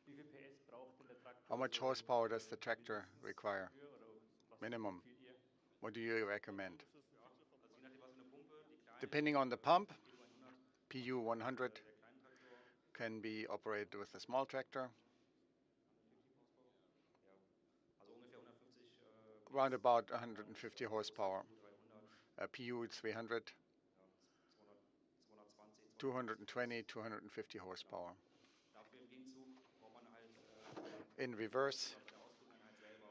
Wie viel PS braucht denn der Traktor? How much horsepower does the tractor require? Dafür, oder was Minimum. empfiehlt ihr? What do you recommend? Ja, also je nachdem was für eine Pumpe, die kleine Depending on the pump, PU 100 PU 100 der kleine Traktor can be operated with a small tractor. 150 Horsepower. Ja, also ungefähr 150 PS. Around about 150 horsepower. PU 300. PU 300. Ja, 200, 220, 220, 250 horsepower. Dafür im Gegenzug braucht man halt In reverse, bei der Ausflugeinheit selber.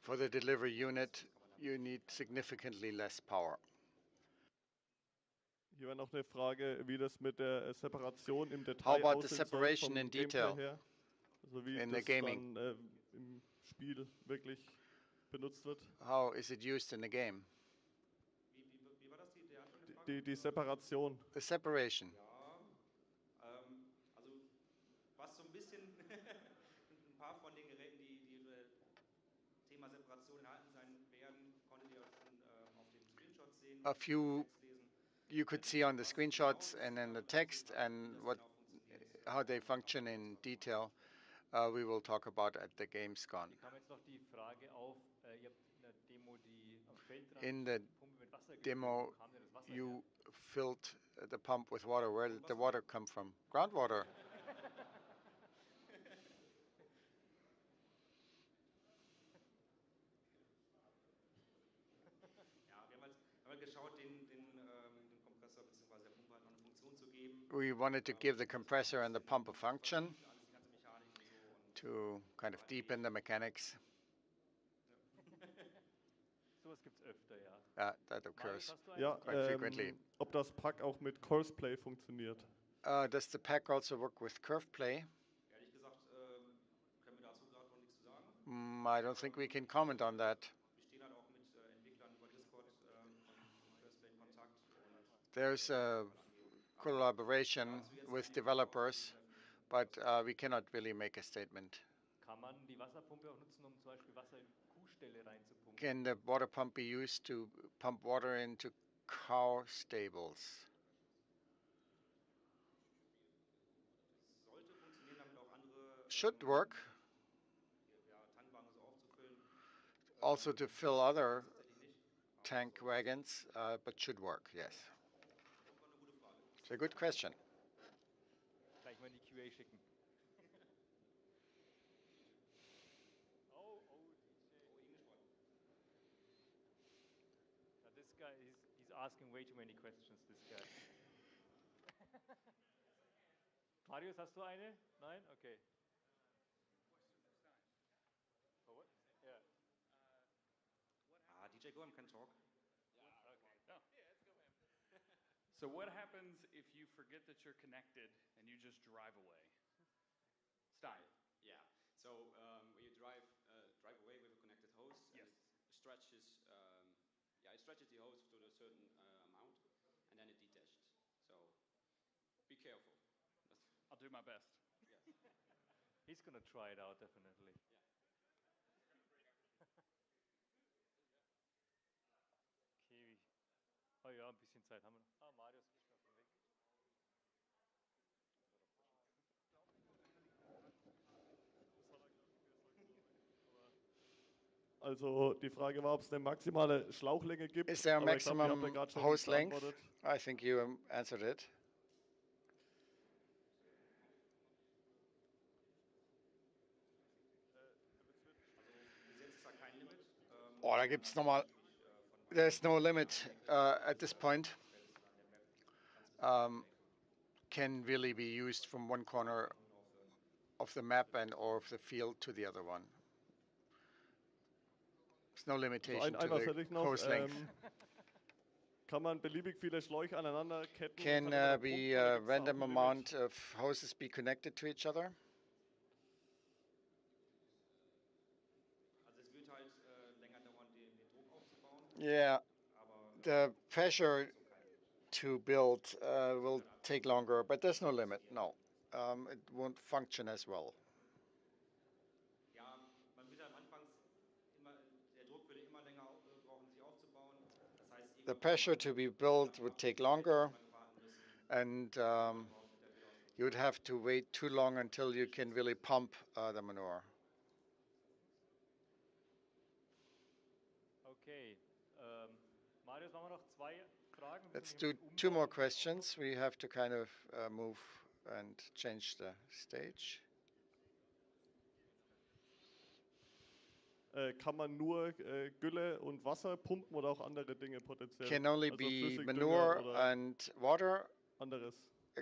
for the delivery unit, you need significantly less power. Hier war noch eine Frage, wie das mit der Separation im How Detail about the aussehen soll separation in vom Gameplay detail her. Also wie in the das gaming? dann im Spiel wirklich benutzt wird. How is it used in the game? Wie war das der Anfang der Frage? Die Separation. The separation. Ja, also was so ein bisschen ein paar von den Geräten, die Thema Separation enthalten sein werden, konntet ihr schon auf den Screenshots sehen, A few Text lesen. you could see on the screenshots and in the text and how they function in detail. We will talk about at the Gamescom. Hier kam jetzt noch die Frage auf, ihr habt in der Demo die am Feldrand In the Pumpe mit Wasser gefüllt. demo, Wo kam denn das Wasser you filled the pump with water. Where did the water come from? Groundwater. Ja, wir haben halt geschaut, dem Kompressor bzw. der Pumpe halt noch eine Funktion zu geben. We wanted to give the compressor and the pump a function Alles die ganze Mechanik und so. Und to kind of deepen the mechanics. Sowas gibt's öfter, ja. That occurs Ja, quite frequently. ob das Pack auch mit Courseplay funktioniert. Does the pack also work with curve play? Ehrlich gesagt können wir dazu gerade noch nichts zu sagen. I don't think we can comment on that. Wir stehen halt auch mit Entwicklern über Discord von Curseplay in Kontakt und There's a collaboration with developers, but we cannot really make a statement. Kann man die Wasserpumpe auch nutzen, um zum Beispiel Wasser in Kuhstelle reinzupumpen. Can the water pump be used to pump water into cow stables? Sollte funktionieren, damit auch andere Should work. ja, Tankwagen so aufzufüllen. Also to fill other Tatsächlich nicht. tank wagons, but should work, yes. War eine gute Frage. It's a good question. Gleich mal in die QA schicken. Oh, DJ. Oh, Englisch-Wort. Now this guy, he's asking way too many questions, this guy. Marius, hast du eine? Nein? Okay. For what? Yeah. DJ Goem can talk. Yeah, okay. No. Yeah, let's go him. So what happens if you forget that you're connected and you just drive away? Stein. Yeah. So when you drive away with a connected host, and Yes. it stretches, it stretches the host to a certain amount, and then it detached. So be careful. I'll do my best. Yes. He's gonna try it out definitely. Yeah. Okay. Oh ja, ein bisschen Zeit haben wir noch. Ah, Marius, bist du auf dem Weg? Also die Frage war, ob es eine maximale Schlauchlänge gibt. Is there a Aber ich glaube, ihr habt ja maximum gerade schon hose length? beantwortet. I think you answered it. Also bis jetzt ist da kein Limit. Oh, da gibt's nochmal. There's no limit at this point. Can really be used from one corner of the map and or of the field to the other one. There's no Also limitation to einmal the hätte ich noch. hose length. Kann man beliebig viele Schläuche aneinander ketten? Can und kann damit be pumpen, oder a gibt's da auch random ein Limit? amount of hoses be connected to each other? Also es wird halt länger dauern, den Druck aufzubauen. Yeah, Aber the pressure so kein Limit. to build will take longer, but there's no limit. No, it won't function as well. Ja, man wird am Anfang immer, der Druck würde immer länger brauchen, sich aufzubauen. Das heißt, The irgendwann pressure to be built would take longer, warten müssen, and you would have to wait too long until you can really pump the manure. Okay. Marius, machen wir noch zwei Fragen. Let's do two more questions. We have to kind of move and change the stage. Kann man nur Gülle und Wasser pumpen oder auch andere Dinge potenziell? Can only Also be Flüssigdünger manure oder and water. anderes.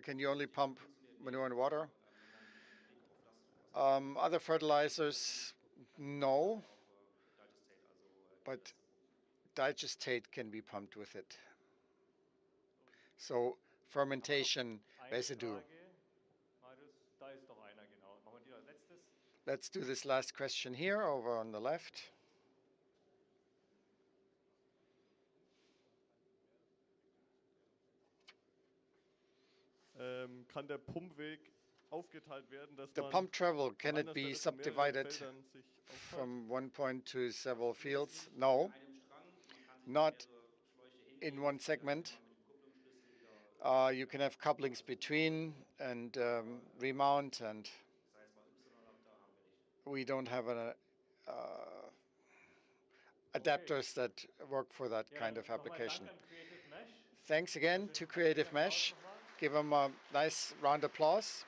Can you only pump manure and water? Other fertilizers, no. But digestate can be pumped with it. So fermentation residue. Marius, da ist noch einer, genau. Machen wir die als letztes. Let's do this last question here over on the left. Kann der Pumpweg aufgeteilt werden, dass The man pump travel, an can it einer be Stelle zu mehreren subdivided Feldern sich aufteilt? from one point to several fields? No, not in one segment. You can have couplings between and remount, and we don't have adapters that work for that kind of application. Thanks again to Creative Mesh. Give them a nice round of applause.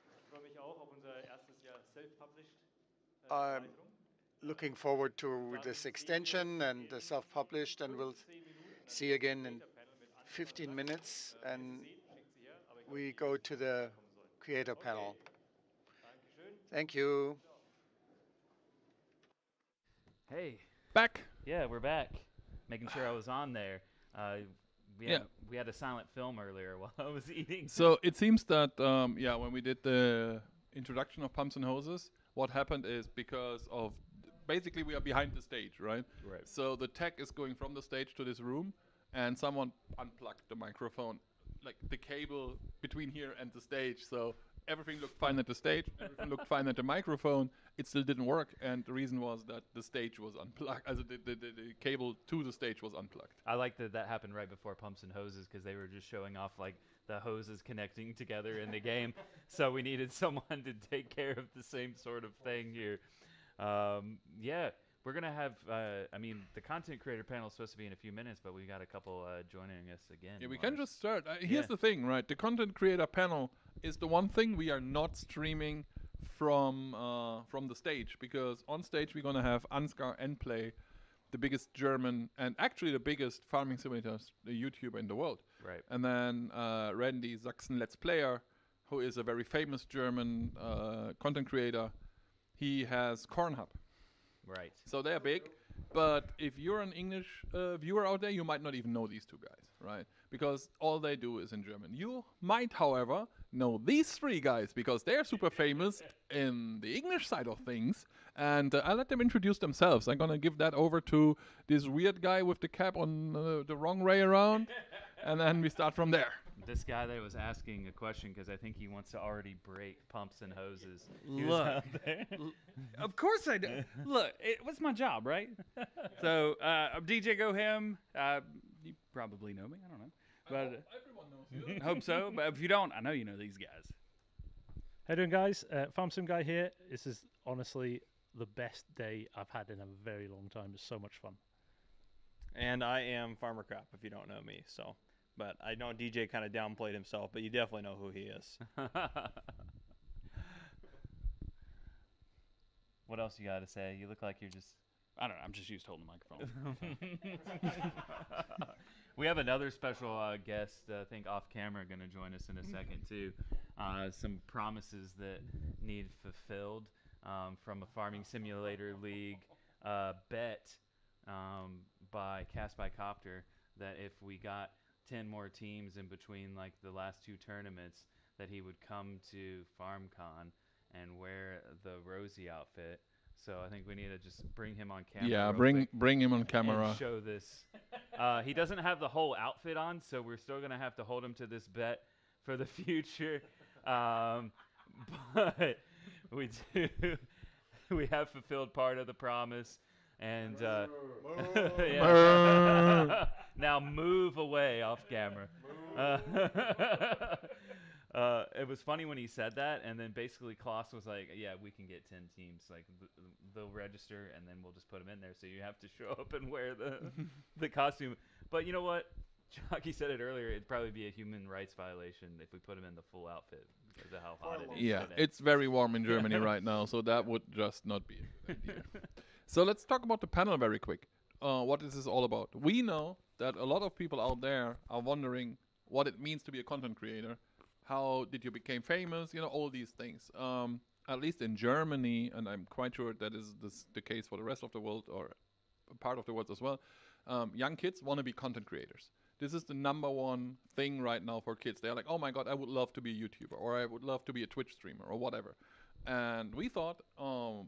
Ich freue mich auch auf unser erstes Jahr Self-Published I'm Erweiterung. looking forward to this extension and the self-published, and we'll see you again in 15 minutes, and we go to the creator panel. Thank you. Hey. Back. Yeah, we're back. Making sure I was on there. We had a silent film earlier while I was eating. So it seems that when we did the introduction of pumps and hoses, what happened is because of basically we are behind the stage, right? Right. So the tech is going from the stage to this room, and someone unplugged the microphone, like the cable between here and the stage. So everything looked fine at the stage, everything looked fine at the microphone. It still didn't work, and the reason was that the stage was unplugged. Also, the cable to the stage was unplugged. I like that that happened right before Pumps and Hoses because they were just showing off like the hoses connecting together in the game. So we needed someone to take care of the same sort of thing here. Yeah, we're gonna have. I mean, the content creator panel is supposed to be in a few minutes, but we got a couple joining us again. Yeah, we can Lars. just start. Yeah. Here's the thing, right? The content creator panel is the one thing we are not streaming from the stage, because on stage we're gonna have Ansgar and Play, the biggest German and actually the biggest farming simulator YouTuber in the world. Right. And then Randy Sachsen Let's Player, who is a very famous German content creator. He has Corn Hub. Right. So they're big, but if you're an English viewer out there, you might not even know these two guys, right? Because all they do is in German. You might, however, know these three guys because they're super famous in the English side of things, and I'll let them introduce themselves. I'm gonna give that over to this weird guy with the cap on the wrong way around, and then we start from there. This guy that was asking a question because I think he wants to already break Pumps and Hoses. He was Look, out there. of course I do. Look, what's my job, right? So I'm DJ Go Him. You probably know me. I don't know, but everyone knows you. hope so. But if you don't, I know you know these guys. How you doing, guys? FarmSim Guy here. This is honestly the best day I've had in a very long time. It's so much fun. And I am Farmer Crop, if you don't know me. So, but I know DJ kind of downplayed himself, but you definitely know who he is. What else you got to say? You look like you're just... I don't know. I'm just used to holding the microphone. We have another special guest, I think off camera, going to join us in a second too. Some promises that need fulfilled from a farming simulator league bet by Cast by Copter that if we got 10 more teams in between like the last two tournaments, that he would come to FarmCon and wear the Rosie outfit. So I think we need to just bring him on camera. Yeah, real bring him on camera. and show this. He doesn't have the whole outfit on, so we're still gonna have to hold him to this bet for the future. But we do. We have fulfilled part of the promise, and yeah. Now move away off camera. It was funny when he said that, and then basically Klaus was like, "Yeah, we can get 10 teams. Like they'll register, and then we'll just put them in there. So you have to show up and wear the costume." But you know what? Jockey said it earlier. It'd probably be a human rights violation if we put him in the full outfit because of how hot it is. Yeah, today. it's very warm in Germany right now, so that would just not be a good idea. So let's talk about the panel very quick. What is this all about? We know that a lot of people out there are wondering what it means to be a content creator. How did you become famous? You know, all these things. At least in Germany, and I'm quite sure that is the case for the rest of the world or part of the world as well. Young kids want to be content creators. This is the number one thing right now for kids. They're like, oh my God, I would love to be a YouTuber, or I would love to be a Twitch streamer, or whatever. And we thought,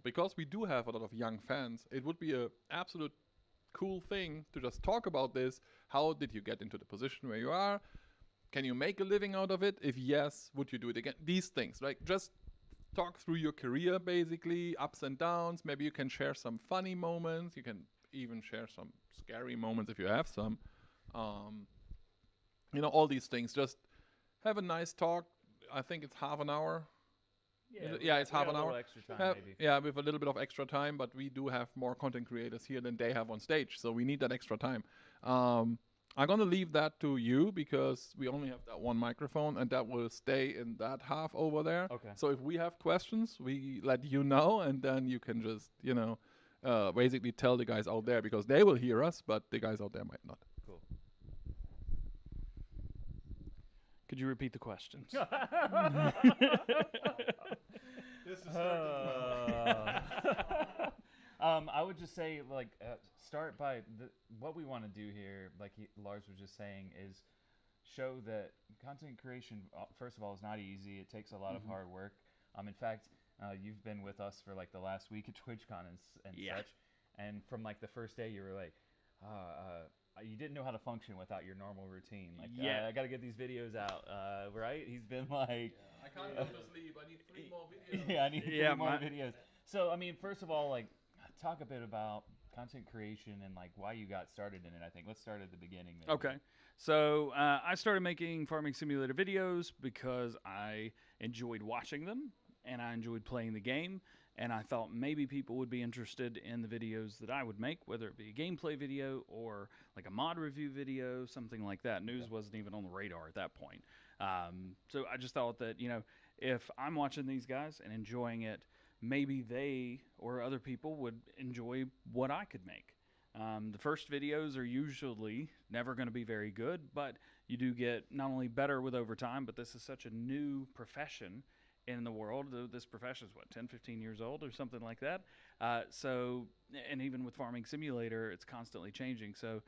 because we do have a lot of young fans, it would be a absolute cool thing to just talk about this. How did you get into the position where you are? Can you make a living out of it? If yes, would you do it again? These things, like just talk through your career, basically, ups and downs. Maybe you can share some funny moments. You can even share some scary moments if you have some. You know, all these things. Just have a nice talk. I think it's half an hour. Yeah, it's half an hour. Extra time, maybe. Yeah, with a little bit of extra time, but we do have more content creators here than they have on stage, so we need that extra time. I'm gonna leave that to you because we only have that one microphone, and that will stay in that half over there. Okay. So if we have questions, we let you know, and then you can just, you know, basically tell the guys out there because they will hear us, but the guys out there might not. Cool. Could you repeat the questions? This is I would just say, like, start by what we want to do here, like Lars was just saying, is show that content creation, first of all, is not easy. It takes a lot of hard work. In fact, you've been with us for like the last week at TwitchCon and Yeah. such, and from like the first day, you were like, You didn't know how to function without your normal routine. Like, Yeah. I got to get these videos out, right? He's been like, I can't go to sleep. I need 3 more videos. yeah, I need Yeah, 3 more my- videos. So, I mean, first of all, like, talk a bit about content creation and like why you got started in it. I think let's start at the beginning. Maybe. Okay. So I started making Farming Simulator videos because I enjoyed watching them and I enjoyed playing the game. And I thought maybe people would be interested in the videos that I would make, whether it be a gameplay video or like a mod review video, something like that. News wasn't even on the radar at that point. So I just thought that, if I'm watching these guys and enjoying it, maybe they or other people would enjoy what I could make. The first videos are usually never going to be very good, but you do get not only better with overtime, but this is such a new profession in the world. This profession is, 10, 15 years old or something like that. And even with Farming Simulator, it's constantly changing. So,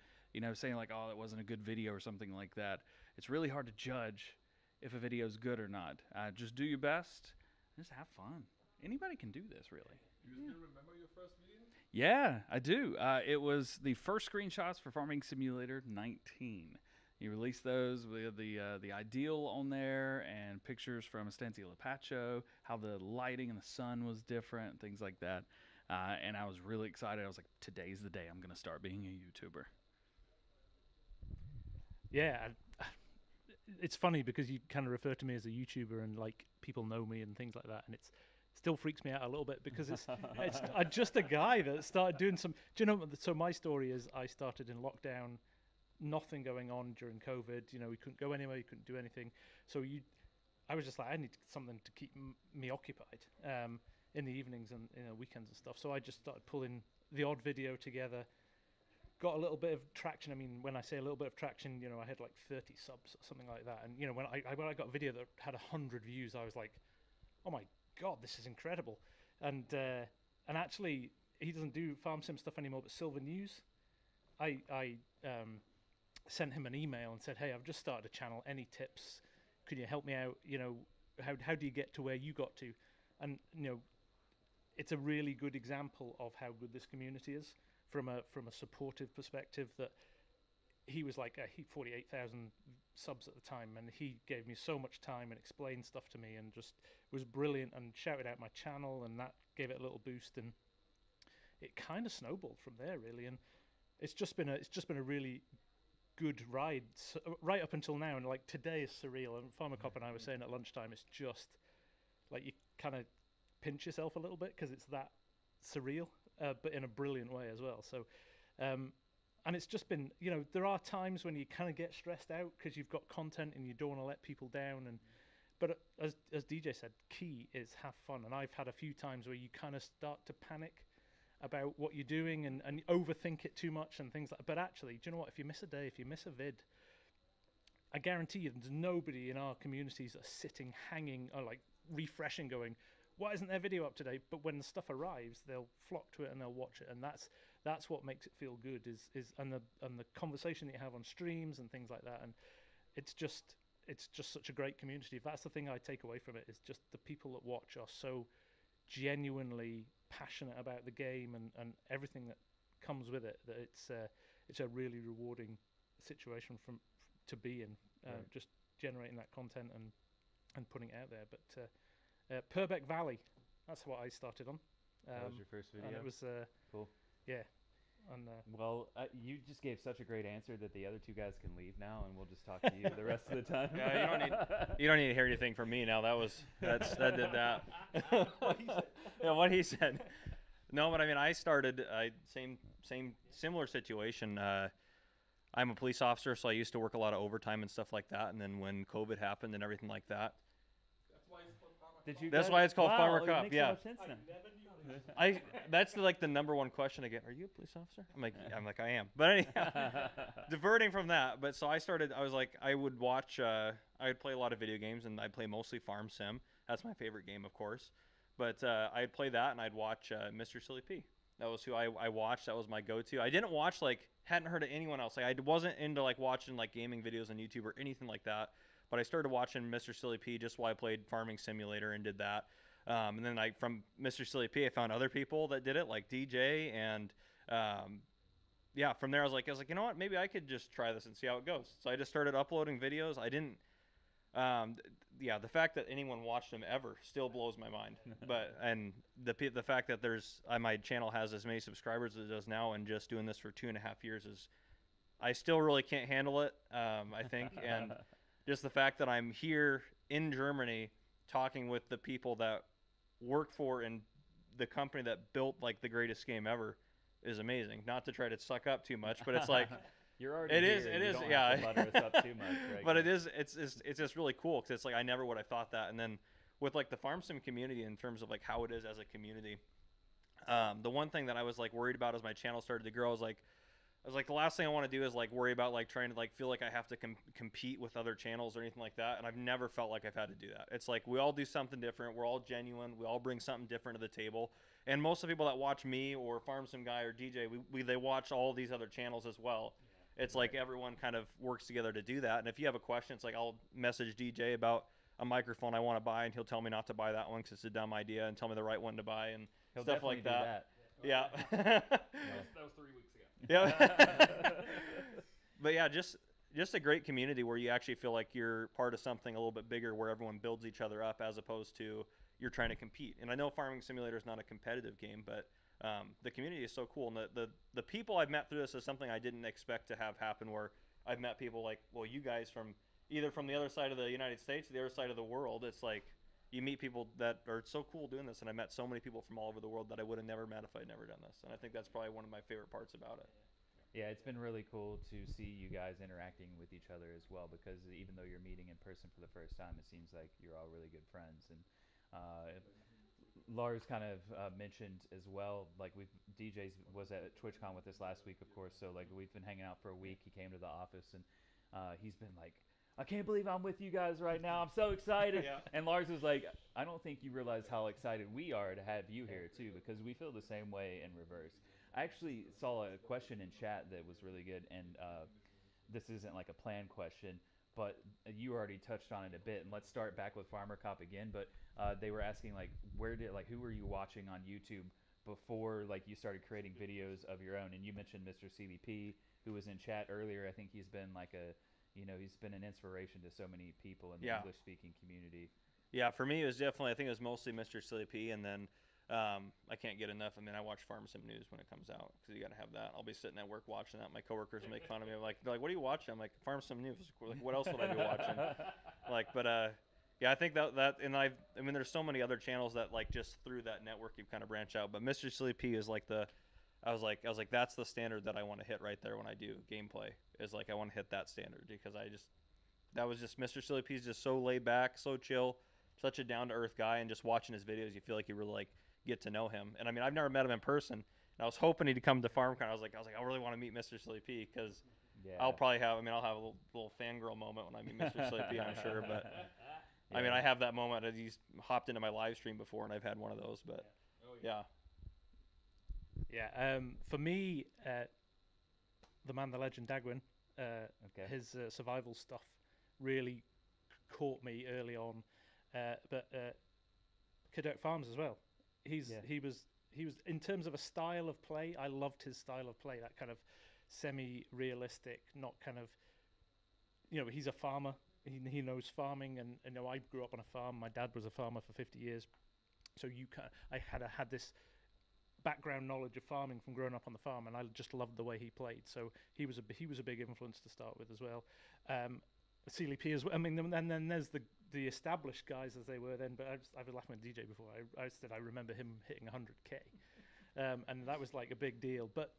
saying like, oh, that wasn't a good video or something like that, it's really hard to judge if a video is good or not. Just do your best, just have fun. Anybody can do this, really. Do you still remember your first video? Yeah, I do. It was the first screenshots for Farming Simulator 19. You released those with the ideal on there and pictures from Estancia Lapacho, how the lighting and the sun was different, things like that. And I was really excited. I was like, today's the day I'm going to start being a YouTuber. Yeah, it's funny because you kind of refer to me as a YouTuber and like people know me and things like that, and it's still freaks me out a little bit because I'm just a guy that started doing some. Do you know? So my story is I started in lockdown, nothing going on during COVID. We couldn't go anywhere, you couldn't do anything. So I was just like, I need something to keep me occupied in the evenings and weekends and stuff. So I just started pulling the odd video together. Got a little bit of traction. I mean, when I say a little bit of traction, I had like 30 subs, something like that. And when I got a video that had 100 views, I was like, oh my god, this is incredible. And actually, he doesn't do farm sim stuff anymore, but Silver News, I sent him an email and said, hey, I've just started a channel. Any tips? Could you help me out? How do you get to where you got to? And it's a really good example of how good this community is from a supportive perspective. That he was like he 48,000 subs at the time, and he gave me so much time and explained stuff to me, and just was brilliant and shouted out my channel, and that gave it a little boost, and it kind of snowballed from there really. And it's just been a really good ride right up until now. And like today is surreal. And Farmer Cop and I were saying at lunchtime, it's just like you kind of pinch yourself a little bit because it's that surreal, but in a brilliant way as well. So, and it's just been, there are times when you kind of get stressed out because you've got content and you don't want to let people down. But as DJ said, key is have fun. And I've had a few times where you kind of start to panic about what you're doing and overthink it too much and things like that. But actually, do you know what? If you miss a day, if you miss a vid, I guarantee you there's nobody in our communities that's sitting, hanging, or like refreshing, going, why isn't their video up to date? But when the stuff arrives, they'll flock to it and they'll watch it. And that's what makes it feel good is and the conversation that you have on streams and things like that. And it's just such a great community. If that's the thing I take away from it, is just the people that watch are so genuinely passionate about the game and everything that comes with it, that it's a really rewarding situation to be in, Right. just generating that content and putting it out there. But Purbeck Valley, that's what I started on. That was your first video? And it was cool. Yeah. And well, you just gave such a great answer that the other two guys can leave now, and we'll just talk to you the rest of the time. Yeah, you don't need to hear anything from me now. That did that. Yeah, what he said. No, but I mean, I started similar situation. I'm a police officer, so I used to work a lot of overtime and stuff like that. And then when COVID happened and everything like that, that's why it's called Farmer Cop. Yeah. That's like the number one question I get. Are you a police officer? I'm like I am. But anyhow, diverting from that. But so I was like, I would watch. I would play a lot of video games, and I'd play mostly Farm Sim. That's my favorite game, of course. But I'd play that, and I'd watch Mr. Silly P. That was who I watched. That was my go-to. I didn't watch hadn't heard of anyone else. Like I wasn't into watching gaming videos on YouTube or anything like that. But I started watching Mr. Silly P just while I played Farming Simulator and did that. And then from Mr. Silly P, I found other people that did it, like DJ and yeah, from there I was like, you know what? Maybe I could just try this and see how it goes. So I just started uploading videos. I didn't. Yeah, the fact that anyone watched them ever still blows my mind. But and the fact that my channel has as many subscribers as it does now, and just doing this for 2.5 years is, I still really can't handle it. I think, and just the fact that I'm here in Germany talking with the people that work for and the company that built like the greatest game ever is amazing. Not to try to suck up too much, but it's like You're already here. You don't have to butter us up too much, right? But it's just really cool because it's like I never would have thought that. And then with like the farm sim community in terms of like how it is as a community, the one thing that I was like worried about as my channel started to grow, I was like, the last thing I want to do is like worry about like trying to like feel like I have to compete with other channels or anything like that. And I've never felt like I've had to do that. It's like we all do something different. We're all genuine. We all bring something different to the table. And most of the people that watch me or Farm Sim Guy or DJ, they watch all these other channels as well. It's like everyone kind of works together to do that. And if you have a question, it's like I'll message DJ about a microphone I want to buy, and he'll tell me not to buy that one because it's a dumb idea, and tell me the right one to buy and He'll stuff like definitely do that. that. Yeah. That was 3 weeks ago. Yeah. But yeah, just a great community where you actually feel like you're part of something a little bit bigger, where everyone builds each other up as opposed to you're trying to compete. And I know Farming Simulator is not a competitive game, but the community is so cool. And the people I've met through this is something I didn't expect to have happen, where I've met people like, well, you guys from either from the other side of the United States or the other side of the world. It's like you meet people that are so cool doing this, and I met so many people from all over the world that I would have never met if I'd never done this. And I think that's probably one of my favorite parts about it. Yeah, it's been really cool to see you guys interacting with each other as well, because even though you're meeting in person for the first time, it seems like you're all really good friends. And Lars kind of mentioned as well, like DJ's was at TwitchCon with us last week, of course. So like we've been hanging out for a week. He came to the office, and he's been like, I can't believe I'm with you guys right now. I'm so excited. Yeah. And Lars is like, I don't think you realize how excited we are to have you here too, because we feel the same way in reverse. I actually saw a question in chat that was really good, and this isn't like a planned question, but you already touched on it a bit. And let's start back with Farmer Cop again. But they were asking like, who were you watching on YouTube before like you started creating videos of your own? And you mentioned Mr. CBP, who was in chat earlier. I think he's been like he's been an inspiration to so many people in the English-speaking community. Yeah, for me, it was definitely, I think it was mostly Mr. Silly P, and then I can't get enough. I mean, I watch Farm Sim News when it comes out, because you got to have that. I'll be sitting at work watching that. My coworkers make fun of me. They're like, what are you watching? I'm like, Farm Sim News. Like, what else would I be watching? Yeah, I think that, and I mean, there's so many other channels that, like, just through that network, you kind of branch out. But Mr. Silly P is like I was like, that's the standard that I want to hit right there when I do gameplay. Is like, I want to hit that standard, because that was just Mr. Silly P's just so laid back, so chill, such a down to earth guy, and just watching his videos, you feel like you really like get to know him. And I mean, I've never met him in person, and I was hoping he'd come to FarmCon. I was like, I really want to meet Mr. Silly P, because I'll probably have, I'll have a little fangirl moment when I meet Mr. Silly P, I'm sure. But I mean, I have that moment as he's hopped into my live stream before, and I've had one of those. But yeah. Yeah, for me, the man, the legend, Dagwin, his survival stuff really caught me early on. But Cadet Farms as well. He was in terms of a style of play. I loved his style of play. That kind of semi-realistic, not kind of, he's a farmer. He knows farming, and I grew up on a farm. My dad was a farmer for 50 years, so I had this background knowledge of farming from growing up on the farm, and I just loved the way he played. So he was a big influence to start with as well. CLP as well. I mean, and then there's the established guys as they were then. But I was laughing with DJ before. I said I remember him hitting 100K, and that was like a big deal. But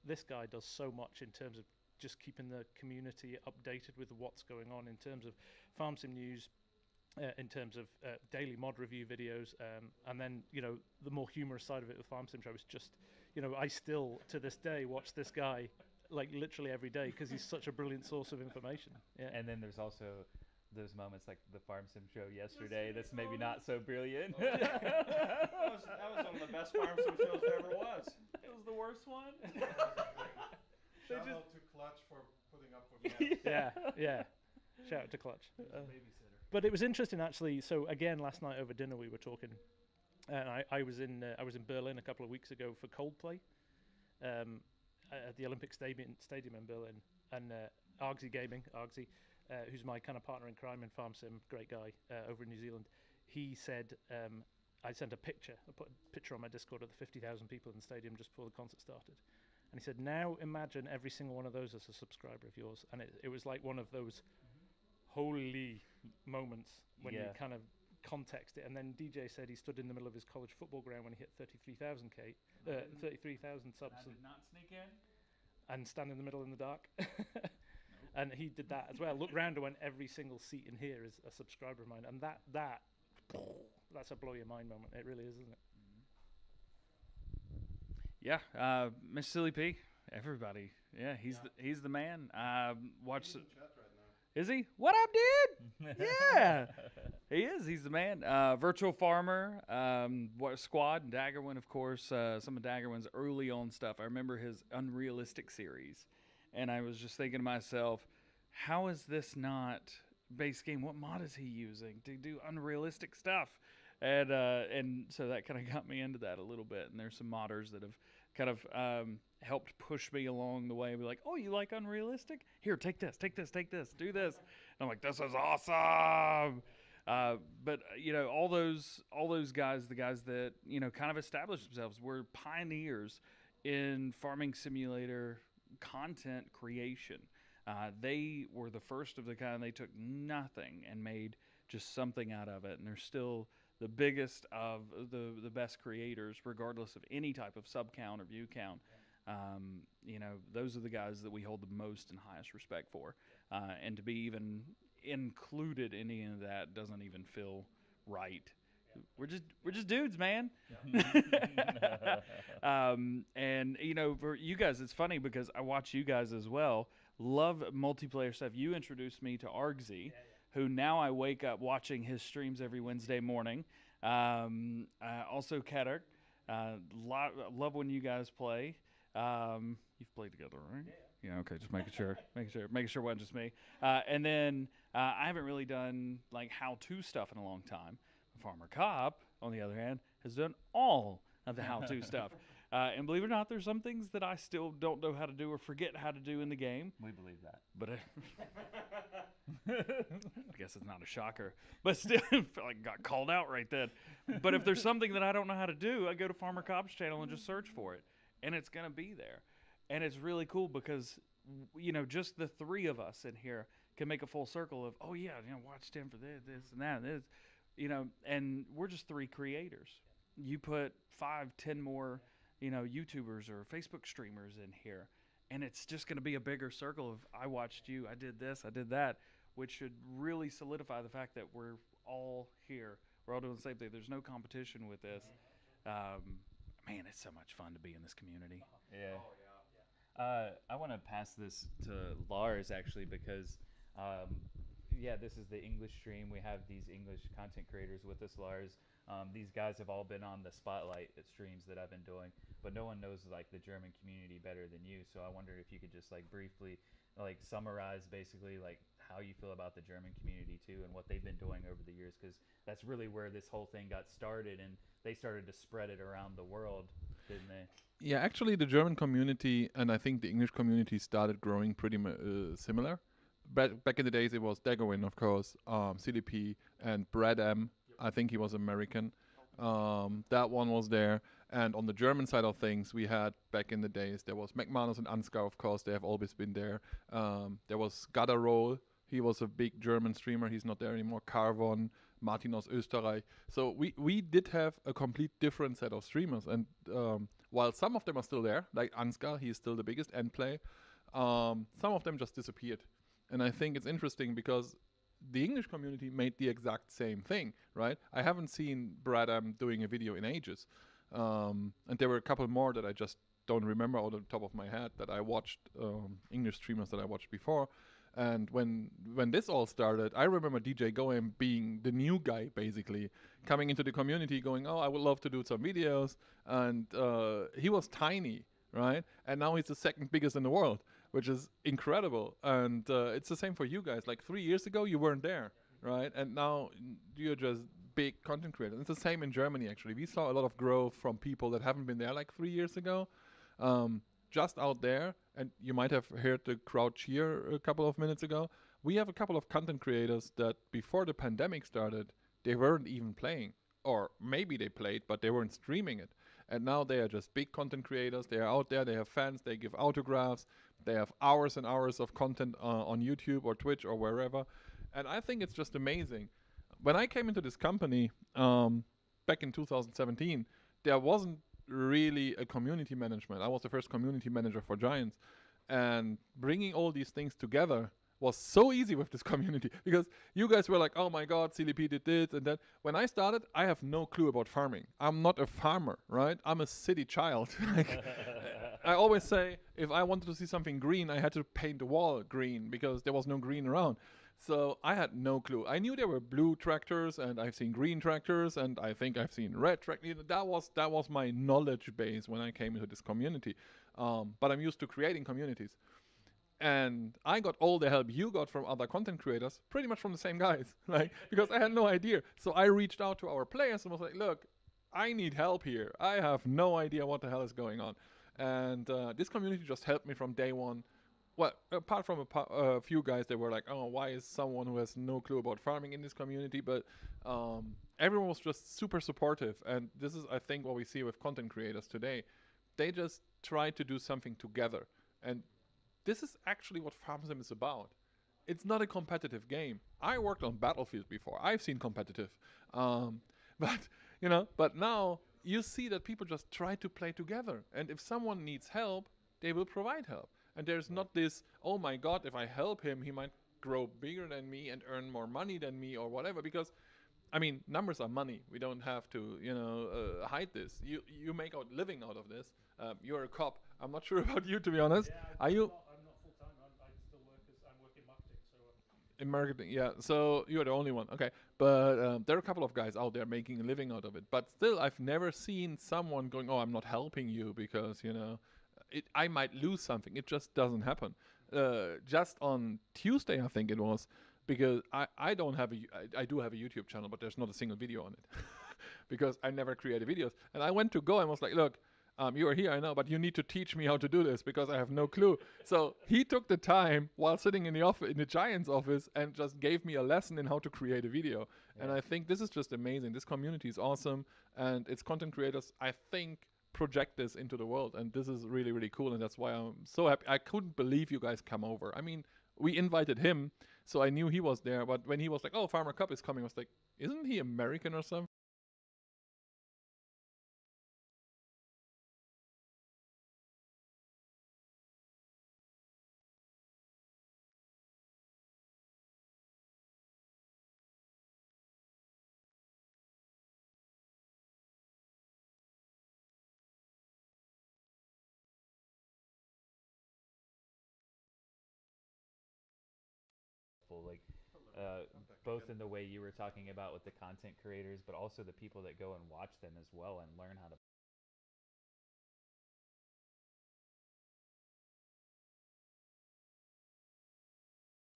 this guy does so much in terms of just keeping the community updated with what's going on in terms of farm sim news, in terms of daily mod review videos, and then the more humorous side of it with Farm Sim Show is just I still to this day watch this guy like literally every day, because he's such a brilliant source of information. Yeah. And then there's also those moments like the Farm Sim Show yesterday that's maybe not so brilliant. that was one of the best Farm Sim shows there ever was. It was the worst one. Shout out to Clutch for putting up with me. Yeah. Shout out to Clutch. But it was interesting actually. So again, last night over dinner we were talking, and I was in Berlin a couple of weeks ago for Coldplay, at the Olympic Stadium in Berlin, and Argsy Gaming, who's my kind of partner in crime in Farm Sim, great guy over in New Zealand. He said, I sent a picture. I put a picture on my Discord of the 50,000 people in the stadium just before the concert started. And he said, now imagine every single one of those as a subscriber of yours. And it was like one of those holy moments when you kind of context it. And then DJ said he stood in the middle of his college football ground when he hit 33,000 subs. I did not sneak in. And stand in the middle in the dark. And he did that as well. Look round and went, every single seat in here is a subscriber of mine. And that's a blow your mind moment. It really is, isn't it? Yeah, Mr. Silly P, everybody. Yeah, he's the man. Watch the chat right now. Is he? What up, dude? Yeah, he is. He's the man. Virtual Farmer, Squad, and Daggerwin, of course. Some of Daggerwin's early on stuff. I remember his Unrealistic series, and I was just thinking to myself, how is this not base game? What mod is he using to do unrealistic stuff? And so that kind of got me into that a little bit. And there's some modders that have kind of helped push me along the way. Be like, oh, you like unrealistic? Here, take this, do this. And I'm like, this is awesome. But you know, all those guys, the guys that kind of established themselves, were pioneers in farming simulator content creation. They were the first of the kind. They took nothing and made just something out of it, and they're still the biggest of the best creators, regardless of any type of sub count or view count. Those are the guys that we hold the most and highest respect for. And to be even included in any of that doesn't even feel right. We're just dudes, man. And for you guys, it's funny because I watch you guys as well. Love multiplayer stuff. You introduced me to Argsy, who now I wake up watching his streams every Wednesday morning. Also Ketter. Love when you guys play. You've played together, right? Yeah. Okay. Just making sure it wasn't just me. And then I haven't really done like how-to stuff in a long time. Farmer Cop, on the other hand, has done all of the how-to stuff. And believe it or not, there's some things that I still don't know how to do or forget how to do in the game. We believe that. But I guess it's not a shocker. But still, I felt like I got called out right then. But if there's something that I don't know how to do, I go to Farmer Cop's channel and just search for it. And it's going to be there. And it's really cool because, just the three of us in here can make a full circle of, oh, yeah, watch Tim for this and that and this. And we're just three creators. You put 5, 10 more, YouTubers or Facebook streamers in here, and it's just going to be a bigger circle of, I watched you, I did this, I did that, which should really solidify the fact that we're all here. We're all doing the same thing. There's no competition with this. Man, it's so much fun to be in this community. Yeah. I want to pass this to Lars, actually, because this is the English stream. We have these English content creators with us, Lars. These guys have all been on the spotlight streams that I've been doing, but no one knows like the German community better than you. So I wondered if you could just like briefly like summarize basically like how you feel about the German community too, and what they've been doing over the years, because that's really where this whole thing got started, and they started to spread it around the world, didn't they? Yeah, actually, the German community and I think the English community started growing pretty similar. Back in the days, it was Daggerwin, of course, CDP, and Brad M. I think he was American. That one was there. And on the German side of things, we had back in the days, there was McManus and Ansgar, of course. They have always been there. There was Gaddarol. He was a big German streamer. He's not there anymore. Carvon, Martin aus Österreich. So we did have a complete different set of streamers. And while some of them are still there, like Ansgar, he's still the biggest end play, some of them just disappeared. And I think it's interesting because the English community made the exact same thing, right? I haven't seen Bradam doing a video in ages. And there were a couple more that I just don't remember out of the top of my head that I watched, English streamers that I watched before. And when this all started, I remember DJ Goem being the new guy, basically, coming into the community going, oh, I would love to do some videos. And he was tiny, right? And now he's the second biggest in the world, which is incredible. And it's the same for you guys. Like 3 years ago, you weren't there, right? And now you're just big content creators. It's the same in Germany, actually. We saw a lot of growth from people that haven't been there like 3 years ago. just out there, and you might have heard the crowd cheer a couple of minutes ago. We have a couple of content creators that before the pandemic started, they weren't even playing. Or maybe they played, but they weren't streaming it. And now they are just big content creators. They are out there, they have fans, they give autographs, they have hours and hours of content on YouTube or Twitch or wherever. And I think it's just amazing. When I came into this company back in 2017, there wasn't really a community management. I was the first community manager for Giants, and bringing all these things together was so easy with this community because you guys were like, "Oh my God, CLP did this and that." When I started, I have no clue about farming. I'm not a farmer, right? I'm a city child. Like, I always say, if I wanted to see something green, I had to paint the wall green because there was no green around. So I had no clue. I knew there were blue tractors, and I've seen green tractors, and I think I've seen red tractors. That was my knowledge base when I came into this community. But I'm used to creating communities, and I got all the help you got from other content creators, pretty much from the same guys, like because I had no idea. So I reached out to our players and was like, "Look, I need help here. I have no idea what the hell is going on," and this community just helped me from day one. Well, apart from a few guys that were like, "Oh, why is someone who has no clue about farming in this community?" But everyone was just super supportive, and this is, I think, what we see with content creators today. They just try to do something together, and this is actually what FarmSim is about. It's not a competitive game. I worked on Battlefield before. I've seen competitive, but but now you see that people just try to play together. And if someone needs help, they will provide help. And there's not this, oh my God, if I help him, he might grow bigger than me and earn more money than me or whatever. Because I mean, numbers are money. We don't have to, hide this. You make out living out of this. You're a cop. I'm not sure about you, to be honest. Yeah, Are you? I'm not full time. I still work as I'm working marketing. So. In marketing, yeah. So you're the only one, okay. But there are a couple of guys out there making a living out of it. But still, I've never seen someone going, "Oh, I'm not helping you because I might lose something." It just doesn't happen. Just on Tuesday, I think it was, because I don't have I do have a YouTube channel, but there's not a single video on it because I never created videos. And I went to go and was like, "Look, you are here, I know, but you need to teach me how to do this because I have no clue." So he took the time while sitting in the office, in the Giants office, and just gave me a lesson in how to create a video. And I think this is just amazing. This community is awesome, and its content creators, I think, project this into the world, and this is really, really cool. And that's why I'm so happy. I couldn't believe you guys come over. I mean, we invited him, so I knew he was there. But when he was like, "Oh, Farmer Cup is coming," I was like, "Isn't he American or something?" Like both in the way you were talking about with the content creators, but also the people that go and watch them as well and learn how to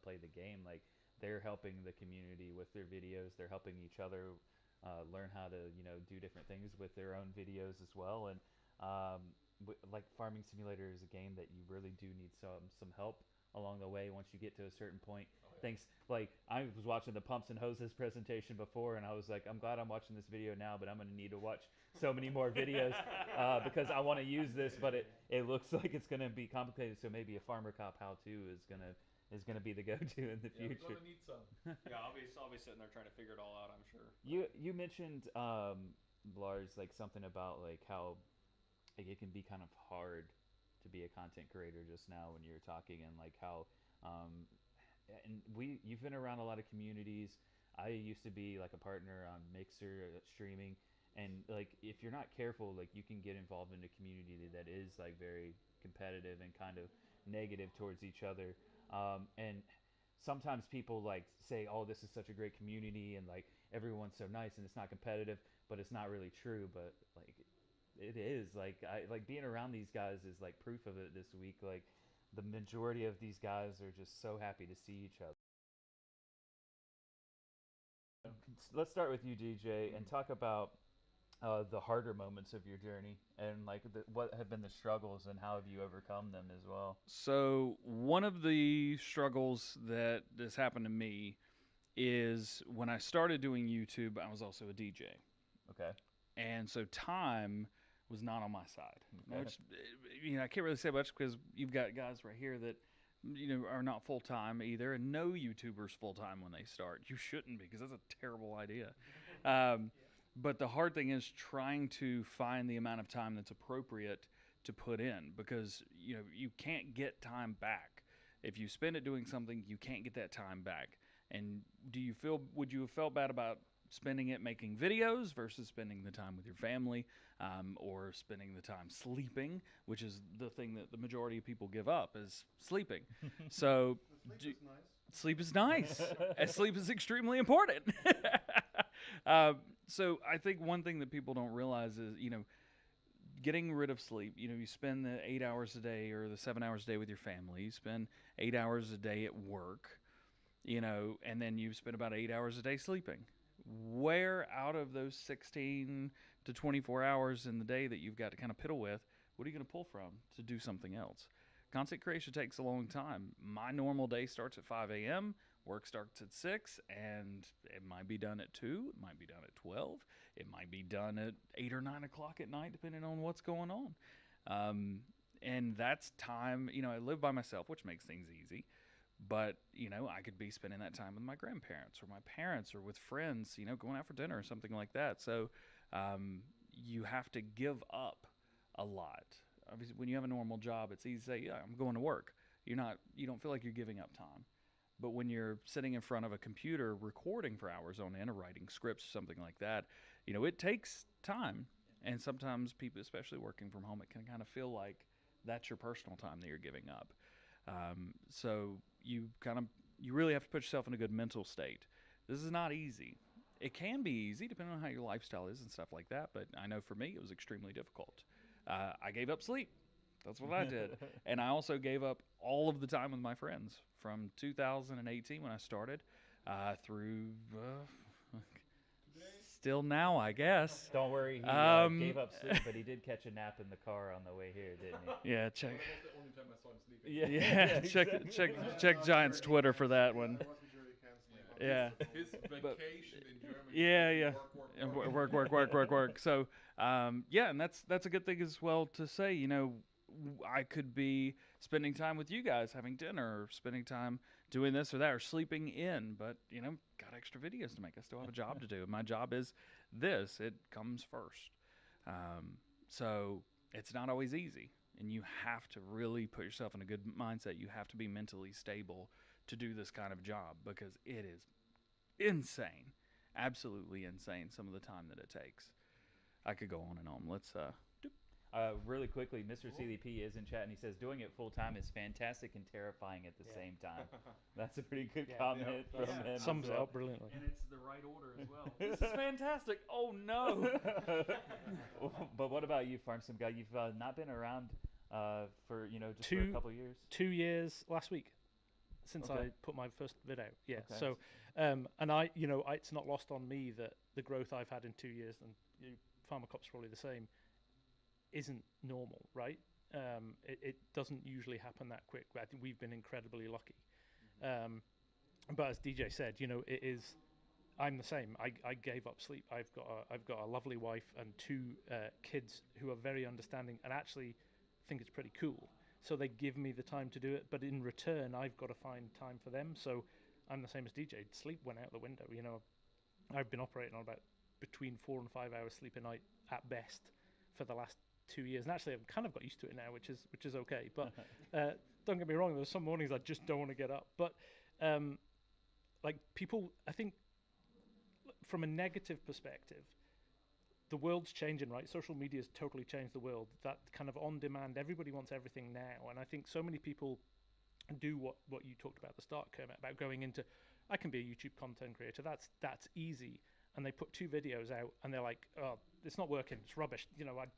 play the game. Like they're helping the community with their videos. They're helping each other learn how to do different things with their own videos as well. And like Farming Simulator is a game that you really do need some help along the way once you get to a certain point. Thanks. Like I was watching the pumps and hoses presentation before, and I was like, I'm glad I'm watching this video now, but I'm gonna need to watch so many more videos because I want to use this, but it looks like it's gonna be complicated. So maybe a Farmer Cop how-to is gonna be the go-to in the future. We're gonna need some. Yeah, I'll be sitting there trying to figure it all out. I'm sure. You mentioned Lars, like something about like how like it can be kind of hard to be a content creator just now when you were talking, and like how um, and you've been around a lot of communities. I used to be like a partner on Mixer streaming, and like if you're not careful, like you can get involved in a community that is like very competitive and kind of negative towards each other. And sometimes people like say, "Oh, this is such a great community," and like everyone's so nice and it's not competitive, but it's not really true. But like it is. Like I like being around these guys is like proof of it this week. Like the majority of these guys are just so happy to see each other. Let's start with you, DJ, and talk about the harder moments of your journey, and like what have been the struggles, and how have you overcome them as well? So one of the struggles that has happened to me is when I started doing YouTube, I was also a DJ. Okay. And so time was not on my side. Okay. Which, I can't really say much because you've got guys right here that are not full time either, and no YouTubers full time when they start. You shouldn't be, because that's a terrible idea. But the hard thing is trying to find the amount of time that's appropriate to put in, because you can't get time back. If you spend it doing something, you can't get that time back. And would you have felt bad about spending it making videos versus spending the time with your family, or spending the time sleeping, which is the thing that the majority of people give up, is sleeping. So sleep is nice. Sleep is nice. And sleep is extremely important. So I think one thing that people don't realize is, getting rid of sleep. You spend the 8 hours a day or the 7 hours a day with your family. You spend 8 hours a day at work, and then you spend about 8 hours a day sleeping. Where out of those 16 to 24 hours in the day that you've got to kind of piddle with, what are you going to pull from to do something else? Content creation takes a long time. My normal day starts at 5 a.m., work starts at 6, and it might be done at 2, it might be done at 12, it might be done at 8 or 9 o'clock at night, depending on what's going on. And that's time, I live by myself, which makes things easy. But, I could be spending that time with my grandparents or my parents or with friends, going out for dinner or something like that. So you have to give up a lot. Obviously, when you have a normal job, it's easy to say, yeah, I'm going to work. You don't feel like you're giving up time. But when you're sitting in front of a computer recording for hours on end or writing scripts or something like that, it takes time. And sometimes people, especially working from home, it can kind of feel like that's your personal time that you're giving up. So you really have to put yourself in a good mental state. This is not easy. It can be easy depending on how your lifestyle is and stuff like that, but I know for me it was extremely difficult. I gave up sleep. That's what I did. And I also gave up all of the time with my friends from 2018 when I started through still now, I guess. Don't worry, he gave up sleep, but he did catch a nap in the car on the way here, didn't he? Yeah, check. That was the only time I saw him sleeping. Yeah, check Giant's Twitter for that one. I wasn't sure he can sleep. Yeah. His vacation in Germany. Yeah. Work. So, yeah, and that's a good thing as well to say. I could be spending time with you guys, having dinner, or spending time doing this or that, or sleeping in, but got extra videos to make. I still have a job to do. My job is this. It comes first. So it's not always easy, and you have to really put yourself in a good mindset. You have to be mentally stable to do this kind of job, because it is insane, absolutely insane, some of the time that it takes. I could go on and on. Let's really quickly, Mr. CDP is in chat, and he says doing it full time is fantastic and terrifying at the same time. That's a pretty good comment from him. Sums it up brilliantly. And it's the right order as well. This is fantastic. Oh no. But what about you, Farmsim guy? You've not been around for just for a couple of years. 2 years last week since Okay. I put my first vid out. Yeah. Okay. So, and it's not lost on me that the growth I've had in 2 years, and Pharmacop's probably the same, isn't normal, right? It doesn't usually happen that quick. I think we've been incredibly lucky. But as DJ said, it is. I'm the same. I gave up sleep. I've got a lovely wife and 2 kids who are very understanding and actually think it's pretty cool. So they give me the time to do it, but in return, I've got to find time for them. So I'm the same as DJ. Sleep went out the window. I've been operating on about between 4 and 5 hours sleep a night at best for the last 2 years, and actually I've kind of got used to it now, which is okay. But don't get me wrong, there's some mornings I just don't want to get up. But like people, I think from a negative perspective, the world's changing, right? Social media has totally changed the world. That kind of on demand, everybody wants everything now, and I think so many people do what you talked about at the start, Kermit, about going into, I can be a YouTube content creator. That's easy. And they put 2 videos out, and they're like, oh, it's not working. It's rubbish.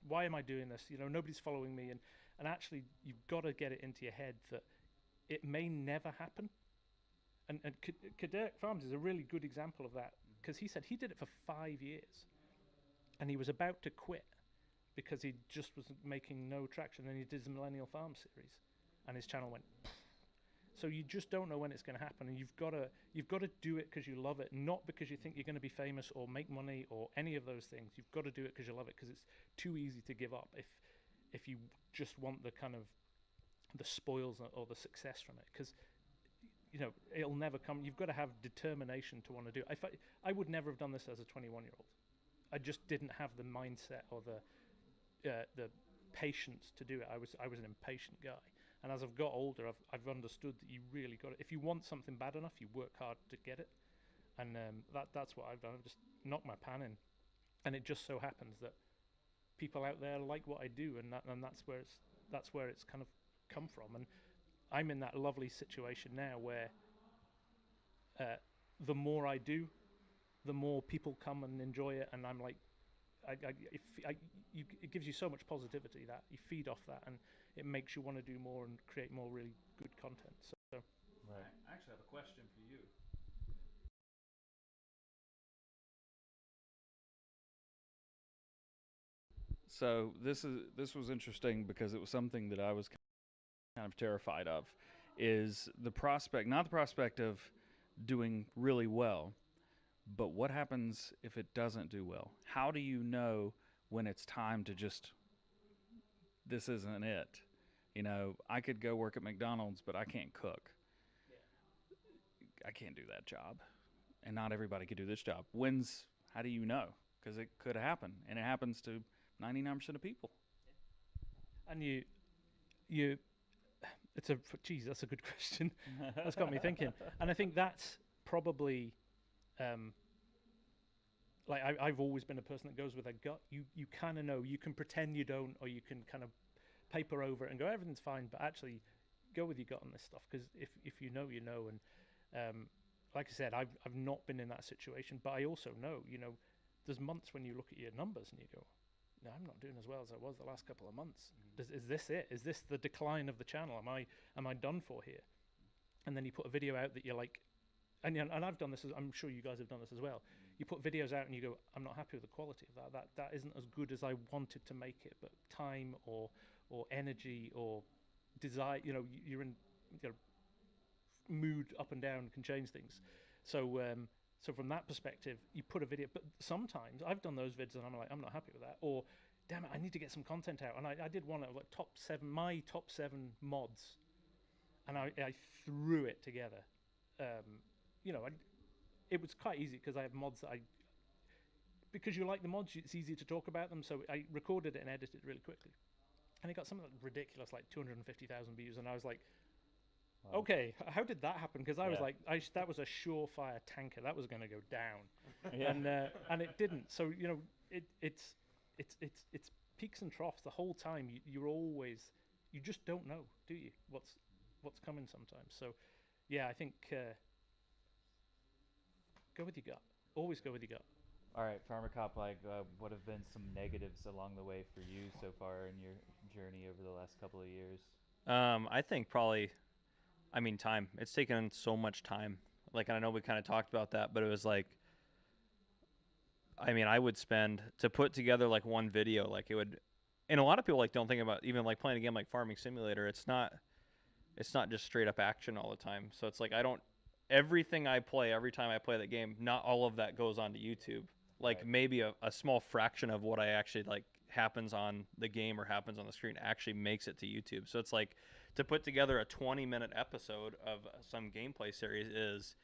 Why am I doing this? Nobody's following me. And actually, you've got to get it into your head that it may never happen. And Cadet Farms is a really good example of that, because he said he did it for 5 years. and he was about to quit because he just was making no traction. Then he did the Millennial Farm series, and his channel went. So you just don't know when it's going to happen, and you've got to do it because you love it, not because you think you're going to be famous or make money or any of those things. You've got to do it because you love it, because it's too easy to give up if you just want the kind of the spoils or the success from it, because it'll never come. You've got to have determination to want to do it. I would never have done this as a 21-year-old. I just didn't have the mindset or the patience to do it. I was an impatient guy, and as I've got older, I've understood that you really got it. If you want something bad enough, you work hard to get it, and that's what I've done. I've just knocked my pan in, and it just so happens that people out there like what I do, and that's where it's kind of come from. And I'm in that lovely situation now where the more I do, the more people come and enjoy it, and I'm like, it gives you so much positivity that you feed off that, and it makes you want to do more and create more really good content. So, right. I actually have a question for you. So this was interesting because it was something that I was kind of terrified of, is the prospect, not the prospect of doing really well, but what happens if it doesn't do well? How do you know when it's time to just, this isn't it? I could go work at McDonald's, but I can't cook. I can't do that job. And not everybody could do this job. How do you know? Because it could happen, and it happens to 99% of people. and that's a good question. That's got me thinking, and I think that's probably like I've always been a person that goes with a gut. You kind of know. You can pretend you don't, or you can kind of paper over it and go everything's fine, but actually go with your gut on this stuff, because if you know, you know. And like I said, I've not been in that situation, but I also know, there's months when you look at your numbers and you go, no, I'm not doing as well as I was the last couple of months. Is this it? Is this the decline of the channel? Am I done for here? And then you put a video out that you're like, and I've done this. I'm sure you guys have done this as well. You put videos out and you go, I'm not happy with the quality of that. That isn't as good as I wanted to make it. But time or energy or desire, you're in mood up and down can change things. So so from that perspective, you put a video. But sometimes I've done those vids and I'm like, I'm not happy with that. Or damn it, I need to get some content out. And I did one of like my top 7 mods, and I threw it together. It was quite easy because I have mods that because you like the mods, it's easy to talk about them. So I recorded it and edited it really quickly, and it got something ridiculous like 250,000 views, and I was like, wow. Okay, how did that happen? Because I was like, that was a surefire tanker. That was going to go down, and it didn't. So it's peaks and troughs the whole time. You just don't know, do you? What's coming sometimes. So yeah, I think go with your gut. Always go with your gut. All right, Farmer Cop, what have been some negatives along the way for you so far in your journey over the last couple of years? I think probably, time. It's taken so much time. Like, I know we kind of talked about that, but it was like, I would spend to put together like one video, like it would, and a lot of people like don't think about even like playing a game like Farming Simulator. It's not just straight up action all the time. So it's like everything I play, every time I play that game, not all of that goes onto YouTube. Like right. Maybe a small fraction of what I actually like happens on the game or happens on the screen actually makes it to YouTube. So it's like to put together a 20-minute episode of some gameplay series is,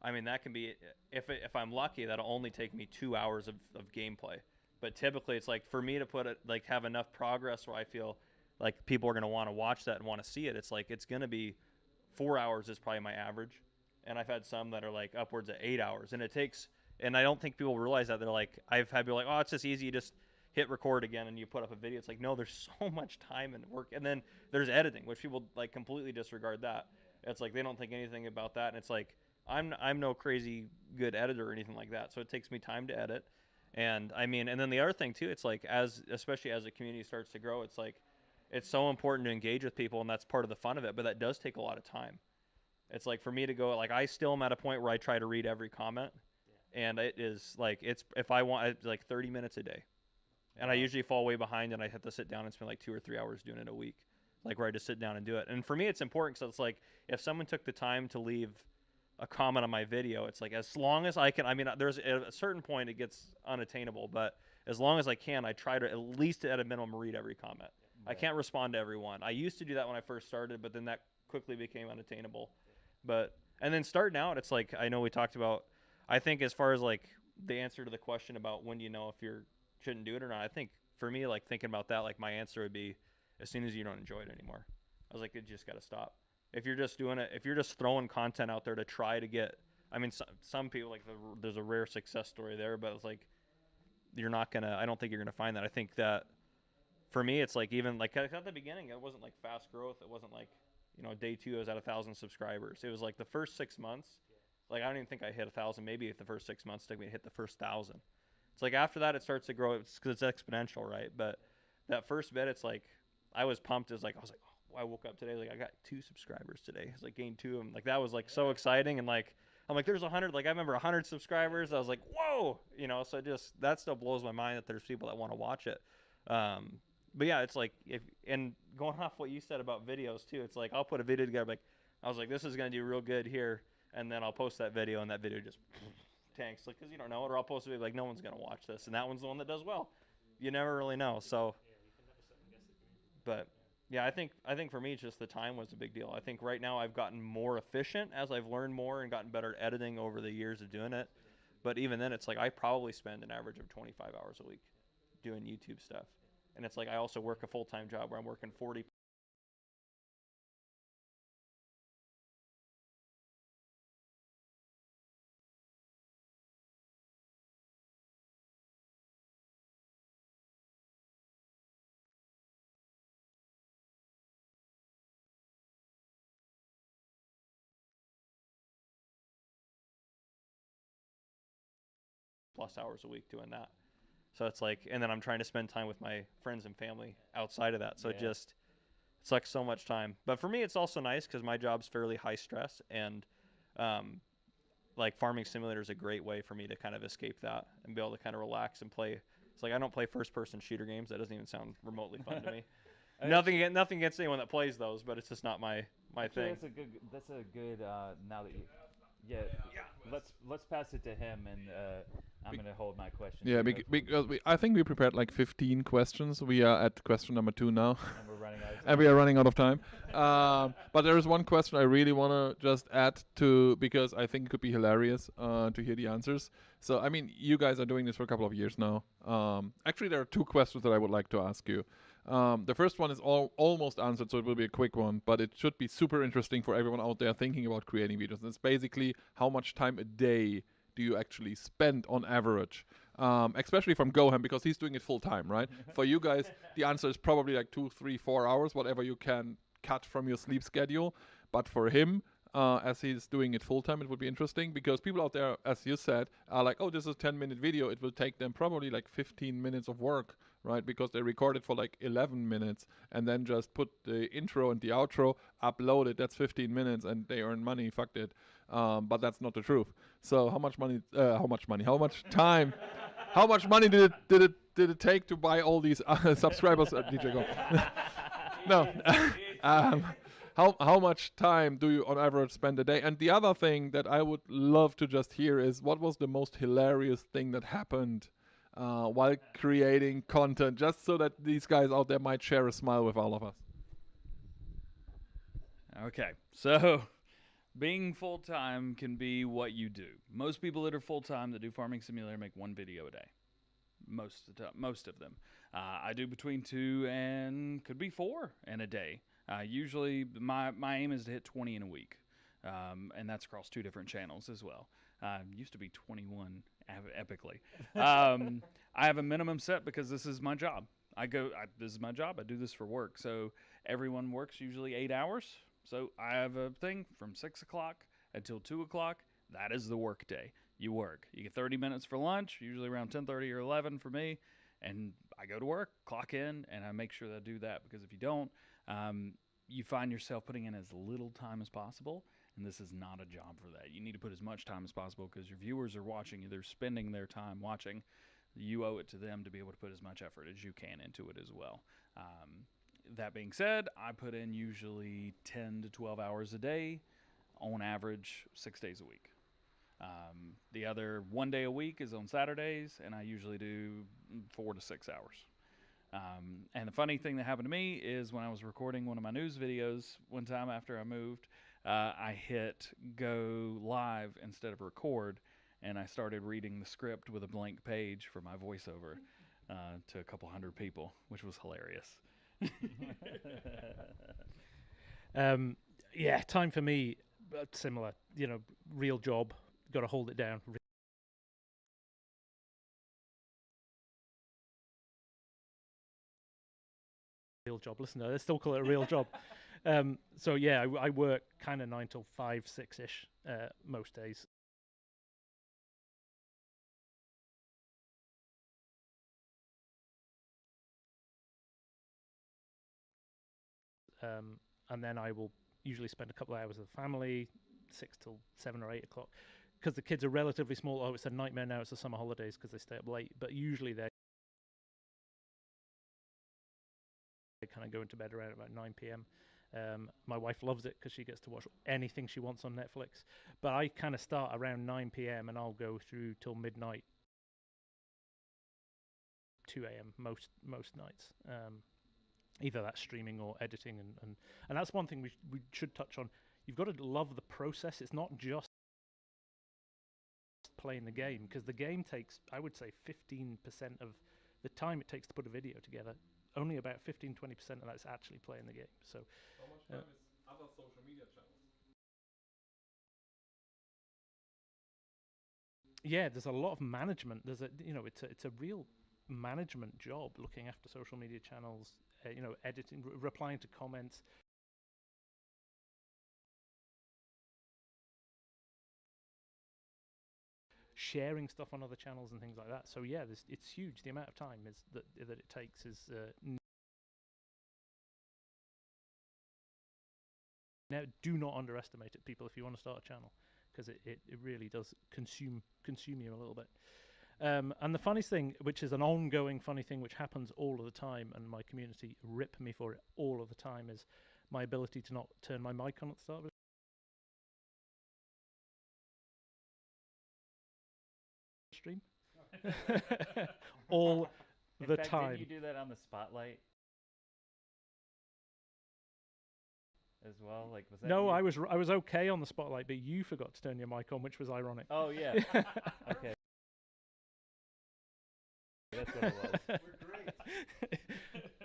that can be, if I'm lucky, that'll only take me 2 hours of gameplay. But typically it's like for me to put it, like have enough progress where I feel like people are going to want to watch that and want to see it. It's like, it's going to be 4 hours is probably my average. And I've had some that are like upwards of 8 hours, and it takes, and I don't think people realize that. They're like, I've had people like, oh, it's just easy. You just hit record again and you put up a video. It's like, no, there's so much time and work. And then there's editing, which people like completely disregard that. It's like, they don't think anything about that. And it's like, I'm no crazy good editor or anything like that. So it takes me time to edit. And and then the other thing too, it's like, especially as the community starts to grow, it's like, it's so important to engage with people, and that's part of the fun of it, but that does take a lot of time. It's like for me to go, like, I still am at a point where I try to read every comment, and it is like, if I want, it's like 30 minutes a day. and I usually fall way behind, and I have to sit down and spend like 2 or 3 hours doing it a week, like where I just sit down and do it. And for me, it's important because it's like if someone took the time to leave a comment on my video, it's like as long as I can. I mean, there's at a certain point it gets unattainable, but as long as I can, I try to at least at a minimum read every comment. I can't respond to everyone. I used to do that when I first started, but then that quickly became unattainable. But and then starting out, it's like I know we talked about. I think as far as like the answer to the question about when do you know if you're shouldn't do it or not, I think for me, like thinking about that, like my answer would be as soon as you don't enjoy it anymore. I was like, you just got to stop. If you're just doing it, if you're just throwing content out there to try to get, I mean, some people like there's a rare success story there, but it's like you're not gonna. I don't think you're gonna find that. I think that for me, it's like even like at the beginning, it wasn't like fast growth. It wasn't like day 2 I was at 1,000 subscribers. It was like the first 6 months. Like I don't even think I hit 1,000. Maybe if the first 6 months took me to hit the first 1,000. It's like after that it starts to grow. It's because it's exponential, right? But that first bit, it's like I was pumped. I was like, oh, I woke up today like I got 2 subscribers today. It's like gained 2 of them. Like that was like so exciting, and like I'm like there's 100. Like I remember 100 subscribers. I was like whoa, So just that still blows my mind that there's people that want to watch it. But yeah, it's like and going off what you said about videos too. It's like I'll put a video together like I was like this is gonna do real good here, and then I'll post that video and that video just tanks like because you don't know it, or I'll post a video like no one's gonna watch this, and that one's the one that does well. You never really know. So, but yeah, I think for me it's just the time was a big deal. I think right now I've gotten more efficient as I've learned more and gotten better at editing over the years of doing it. But even then, it's like I probably spend an average of 25 hours a week doing YouTube stuff. And it's like I also work a full-time job where I'm working 40 plus hours a week doing that. So it's like, and then I'm trying to spend time with my friends and family outside of that. So it just sucks so much time. But for me, it's also nice because my job's fairly high stress, and like Farming Simulator is a great way for me to kind of escape that and be able to kind of relax and play. It's like I don't play first-person shooter games. That doesn't even sound remotely fun to me. Nothing against anyone that plays those, but it's just not my Actually, thing. That's a good. Now that you, yeah, let's pass it to him, and I'm gonna hold my question. Yeah, because I think we prepared like 15 questions. We are at question number 2 now. And we're running out of time. And we are running out of time. But there is one question I really want to just add to, because I think it could be hilarious to hear the answers. So, I mean, you guys are doing this for a couple of years now. Actually, there are 2 questions that I would like to ask you. The first one is almost answered, so it will be a quick one, but it should be super interesting for everyone out there thinking about creating videos. And it's basically how much time a day do you actually spend on average? Especially from Goham, because he's doing it full time, right? For you guys, the answer is probably like 2, 3, 4 hours, whatever you can cut from your sleep schedule. But for him, as he's doing it full time, it would be interesting, because people out there, as you said, are like, oh, this is a 10-minute video. It will take them probably like 15 minutes of work, right? Because they record it for like 11 minutes and then just put the intro and the outro, upload it. That's 15 minutes and they earn money. Fuck it. But that's not the truth. So how much money? How much time? How much money did it take to buy all these subscribers? DJ Go. No. How much time do you on average spend a day? And the other thing that I would love to just hear is, what was the most hilarious thing that happened while creating content, just so that these guys out there might share a smile with all of us. Okay, so being full time can be what you do. Most people that are full time that do Farming Simulator make 1 video a day. Most of them. I do between 2 and could be 4 in a day. Usually, my aim is to hit 20 in a week, and that's across 2 different channels as well. Used to be 21 epically. I have a minimum set because this is my job. This is my job. I do this for work. So everyone works usually 8 hours. So I have a thing from 6 o'clock until 2 o'clock. That is the work day. You work. You get 30 minutes for lunch, usually around 10:30 or 11 for me, and I go to work, clock in, and I make sure that I do that, because if you don't, you find yourself putting in as little time as possible, and this is not a job for that. You need to put as much time as possible because your viewers are watching you. They're spending their time watching. you owe it to them to be able to put as much effort as you can into it as well. That being said, I put in usually 10 to 12 hours a day, on average 6 days a week. The other 1 day a week is on Saturdays, and I usually do 4 to 6 hours. And the funny thing that happened to me is when I was recording one of my news videos one time after I moved, I hit go live instead of record, and I started reading the script with a blank page for my voiceover to a couple hundred people, which was hilarious. Yeah, time for me, similar. You know, real job, got to hold it down. Real job. Listen, I still call it a real job. So yeah, I work kind of 9 till 5, 6-ish most days. And then I will usually spend a couple of hours with the family, 6 till 7 or 8 o'clock, because the kids are relatively small. Oh, it's a nightmare now. It's the summer holidays because they stay up late, but usually they kind of go into bed around about 9 p.m. My wife loves it because she gets to watch anything she wants on Netflix. But I kind of start around 9 p.m. and I'll go through till midnight, 2 a.m. most nights. Either that's streaming or editing, and that's one thing we should touch on. You've got to love the process. It's not just playing the game, because the game takes, I would say, 15% of the time it takes to put a video together. Only about 15-20% of that's actually playing the game. So how much time is other social media channels? Yeah, there's a lot of management. There's it's a real management job, looking after social media channels, editing, replying to comments, sharing stuff on other channels and things like that. So yeah, it's huge. The amount of time that it takes is now, do not underestimate it, people, if you want to start a channel, because it really does consume you a little bit. And the funniest thing, which is an ongoing funny thing, which happens all of the time, and my community rip me for it all of the time, is my ability to not turn my mic on at the start of a stream. All the fact, time. Didn't you do that on the spotlight as well? Like, was that No, you? I was okay on the spotlight, but you forgot to turn your mic on, which was ironic. Oh yeah. Okay. That's what it was. We're great.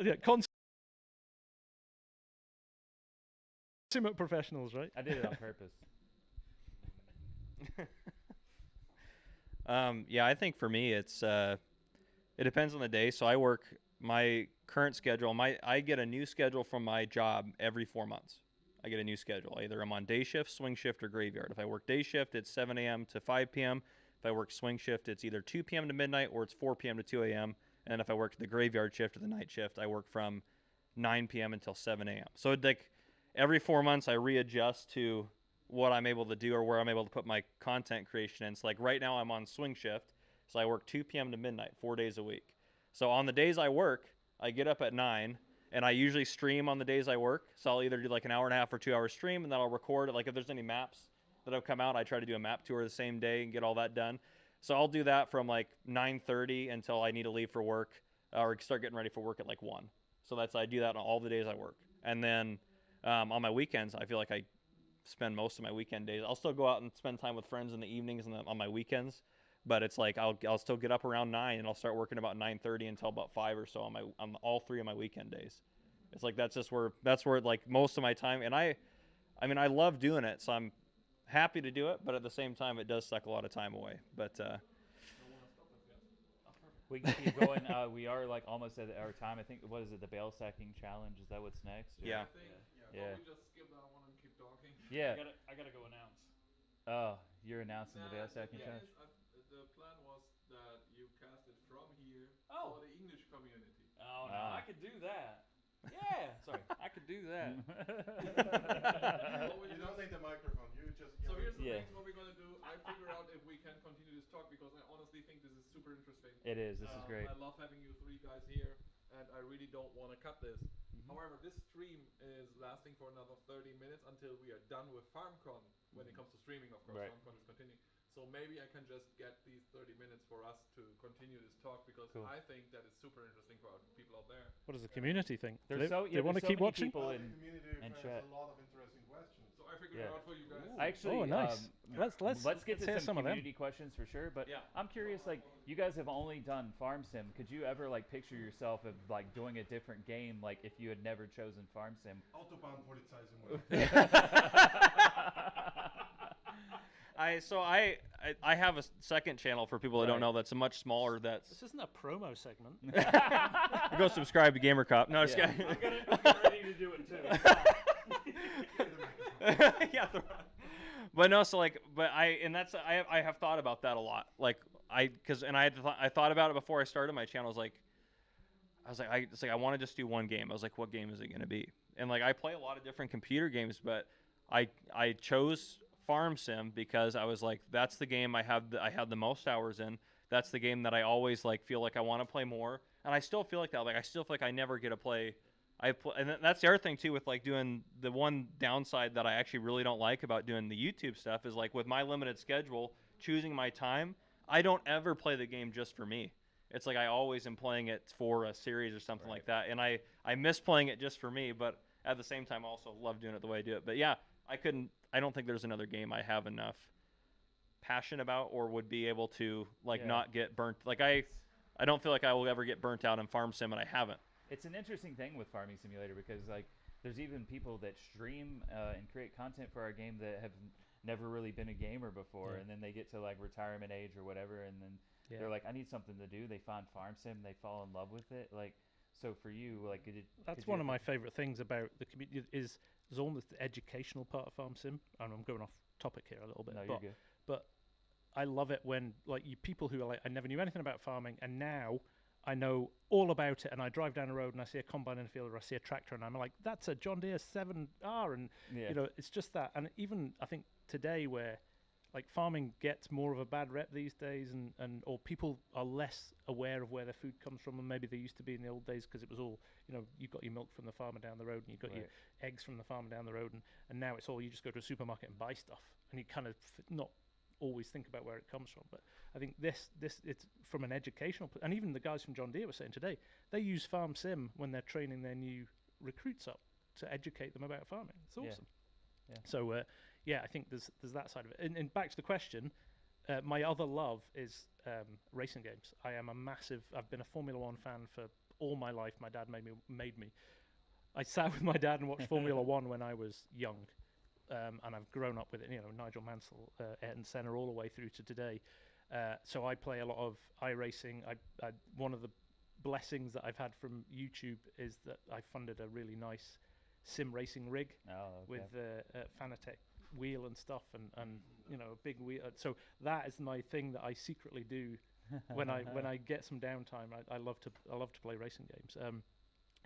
Yeah, consummate professionals, right? I did it on purpose. Yeah, I think for me it depends on the day. So I work my current schedule. I get a new schedule from my job every 4 months. I get a new schedule. Either I'm on day shift, swing shift, or graveyard. If I work day shift, it's 7 a.m. to 5 p.m. If I work swing shift, it's either 2 p.m. to midnight or it's 4 p.m. to 2 a.m. And if I work the graveyard shift or the night shift, I work from 9 p.m. until 7 a.m. So like every 4 months, I readjust to what I'm able to do or where I'm able to put my content creation in. So like right now, I'm on swing shift, so I work 2 p.m. to midnight, 4 days a week. So on the days I work, I get up at 9, and I usually stream on the days I work. So I'll either do like an hour and a half or 2 hour stream, and then I'll record it. Like if there's any maps that have come out, I try to do a map tour the same day and get all that done. So I'll do that from like 9:30 until I need to leave for work or start getting ready for work at like 1. So I do that on all the days I work. And then on my weekends, I feel like I spend most of my weekend days. I'll still go out and spend time with friends in the evenings and on my weekends, but it's like I'll still get up around 9 and I'll start working about 9:30 until about 5 or so on all 3 of my weekend days. It's like that's where like most of my time, and I mean I love doing it, so I'm happy to do it, but at the same time it does suck a lot of time away. But Don't want to stop us yet. Oh, perfect. We can keep going. We are like almost at our time. I think, what is it, the bale sacking challenge? Is that what's next? Or? Yeah. I think, Yeah. we just skip that one and keep talking. Yeah. I gotta go announce. Oh, you're announcing the Nah, bale sacking the challenge? thing is, the plan was that you cast it from here Oh. for the English community. Oh no, I could do that. Yeah, sorry, I could could do that. You don't need the microphone. You just So yell here's the into thing. What we're gonna do? I figure out if we can continue this talk because I honestly think this is super interesting. It is. This is great. I love having you three guys here, and I really don't want to cut this. Mhm. However, this stream is lasting for another 30 minutes until we are done with FarmCon. When it Mhm. comes to streaming, of course, Right. FarmCon is continuing. So maybe I can just get these 30 minutes for us to continue this talk because Cool. I think that is super interesting for our people out there. What does the community think? There's so They want to so keep many watching? people Well, the in community has chat. a lot of interesting questions. So I figured Yeah. it out for you guys. I actually, Oh, nice. Let's get to hear some some of them. community questions for sure. But Yeah. I'm curious, like you guys have only done Farm Sim. Could you ever like picture yourself of like doing a different game, like if you had never chosen Farm Sim? I have a second channel for people that don't know that's a much smaller. This isn't a promo segment. Go subscribe to Gamer Cop. No, just Yeah. kidding. I'm ready to do it too. Yeah, but no, so like, but I have thought about that a lot. Like I thought about it before I started my channel. I want to just do one game. I was like, what game is it gonna be? And like I play a lot of different computer games, but I chose Farm Sim because I was like, that's the game I had the most hours in. That's the game that I always like feel like I want to play more, and I still feel like that. Like I still feel like I never get to play. And that's the other thing too with like doing the one downside that I actually really don't like about doing the YouTube stuff is like with my limited schedule, choosing my time, I don't ever play the game just for me. It's like I always am playing it for a series or something like that, and I miss playing it just for me, but at the same time also love doing it the way I do it. But yeah, I don't think there's another game I have enough passion about or would be able to like not get burnt. Like I don't feel like I will ever get burnt out in Farm Sim, and I haven't. It's an interesting thing with Farming Simulator because like there's even people that stream and create content for our game that have never really been a gamer before, and then they get to like retirement age or whatever, and then they're like, I need something to do. They find Farm Sim, they fall in love with it. Like, so for you, like, that's one of my favorite things about the community is there's almost the educational part of Farm Sim. And I'm going off topic here a little bit, No, you're good. But I love it when like people who are like, I never knew anything about farming, and now I know all about it, and I drive down the road and I see a combine in the field or I see a tractor and I'm like, that's a John Deere 7R, and you know, it's just that. And even I think today where like farming gets more of a bad rep these days, and or people are less aware of where their food comes from than maybe they used to be in the old days, because it was all, you know, you got your milk from the farmer down the road and you got your eggs from the farmer down the road, and now it's all you just go to a supermarket and buy stuff, and you kind of not always think about where it comes from. But I think this it's from an educational, and even the guys from John Deere were saying today they use Farm Sim when they're training their new recruits up to educate them about farming. It's awesome. Yeah. So yeah, I think there's that side of it. And back to the question, my other love is racing games. I've been a Formula One fan for all my life. My dad made me. I sat with my dad and watched Formula One when I was young. And I've grown up with it, you know, Nigel Mansell, Ayrton Senna, all the way through to today. So I play a lot of iRacing. One of the blessings that I've had from YouTube is that I funded a really nice sim racing rig with Fanatec wheel and stuff, and you know, a big wheel. So that is my thing that I secretly do when I get some downtime. I love to play racing games.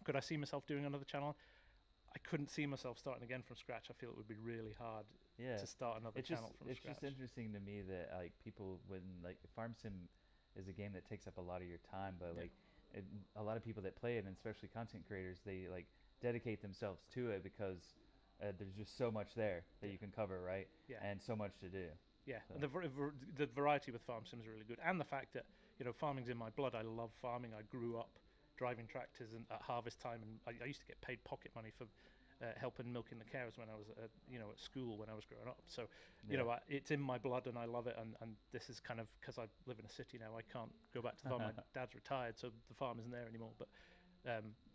Could I see myself doing another channel? I couldn't see myself starting again from scratch. I feel it would be really hard to start another channel from scratch. It's just interesting to me that like people, when like Farm Sim is a game that takes up a lot of your time, but like a lot of people that play it, and especially content creators, they like dedicate themselves to it because there's just so much there that you can cover, right? Yeah. And so much to do. Yeah, so. And the variety with Farm Sim is really good, and the fact that, you know, farming's in my blood. I love farming. I grew up driving tractors at harvest time, and I used to get paid pocket money for helping milking the cows when I was at school when I was growing up. So you know, it's in my blood, and I love it. And this is kind of because I live in a city now. I can't go back to the farm. My dad's retired, so the farm isn't there anymore. But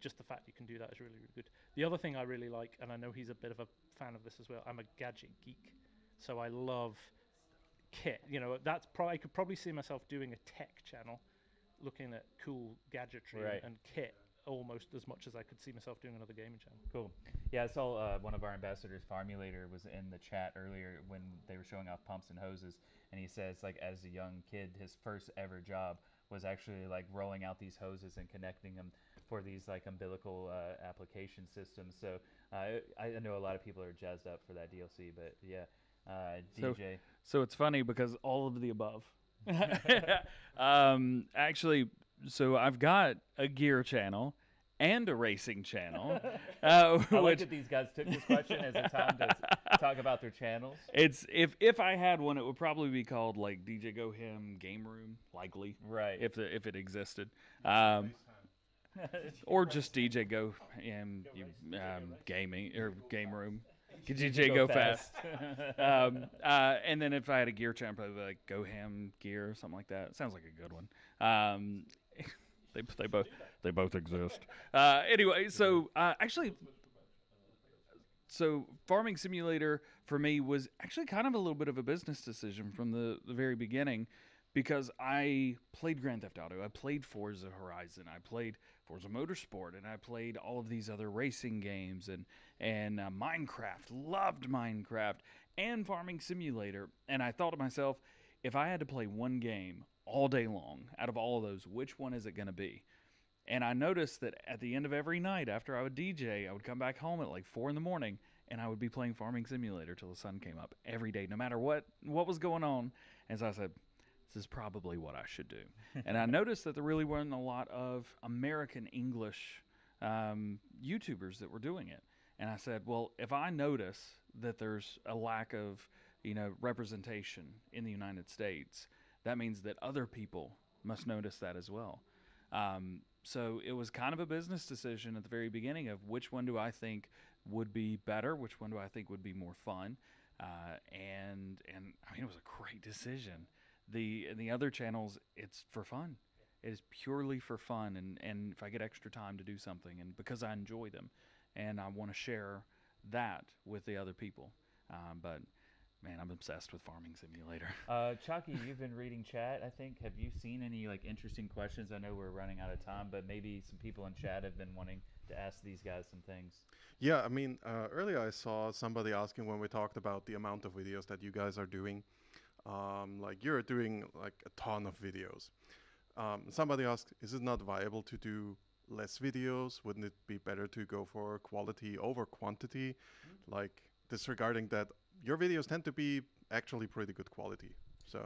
just the fact you can do that is really, really good. The other thing I really like, and I know he's a bit of a fan of this as well, I'm a gadget geek, so I love kit. You know, I could probably see myself doing a tech channel, looking at cool gadgetry and kit almost as much as I could see myself doing another gaming channel. Cool. Yeah, I saw one of our ambassadors, Farmulator, was in the chat earlier when they were showing off pumps and hoses, and he says like as a young kid, his first ever job was actually like rolling out these hoses and connecting them for these like umbilical application systems. So I know a lot of people are jazzed up for that DLC. But yeah, DJ. So it's funny because all of the above. Actually, so I've got a gear channel and a racing channel. I like which that these guys took this question as a time to talk about their channels. It's if I had one, it would probably be called like DJ Go Him Game Room, likely. Right. If it existed. Or just DJ Go Him gaming or Game Room. DJ Go Fast. And then if I had a gear channel, probably like Go Ham Gear or something like that. Sounds like a good one. They both exist. Anyway, so actually, so Farming Simulator for me was actually kind of a little bit of a business decision from the very beginning, because I played Grand Theft Auto, I played Forza Horizon, I played Forza Motorsport, and I played all of these other racing games, and Minecraft, loved Minecraft, and Farming Simulator. And I thought to myself, if I had to play one game all day long out of all of those, which one is it going to be? And I noticed that at the end of every night after I would DJ, I would come back home at like 4 in the morning, and I would be playing Farming Simulator till the sun came up every day, no matter what was going on. And so I said, this is probably what I should do. And I noticed that there really weren't a lot of American English YouTubers that were doing it. And I said, well, if I notice that there's a lack of, representation in the United States, that means that other people must notice that as well. So it was kind of a business decision at the very beginning of which one do I think would be better, which one do I think would be more fun, and I mean, it was a great decision. The other channels, it's for fun. It is purely for fun, and if I get extra time to do something, and because I enjoy them, and I want to share that with the other people. But man, I'm obsessed with Farming Simulator. Chucky, you've been reading chat, I think. Have you seen any like interesting questions? I know we're running out of time, but maybe some people in chat have been wanting to ask these guys some things. Yeah, I mean, earlier I saw somebody asking when we talked about the amount of videos that you guys are doing. Like you're doing like a ton of videos. Somebody asked, is it not viable to do less videos? Wouldn't it be better to go for quality over quantity? Like disregarding that your videos tend to be actually pretty good quality. So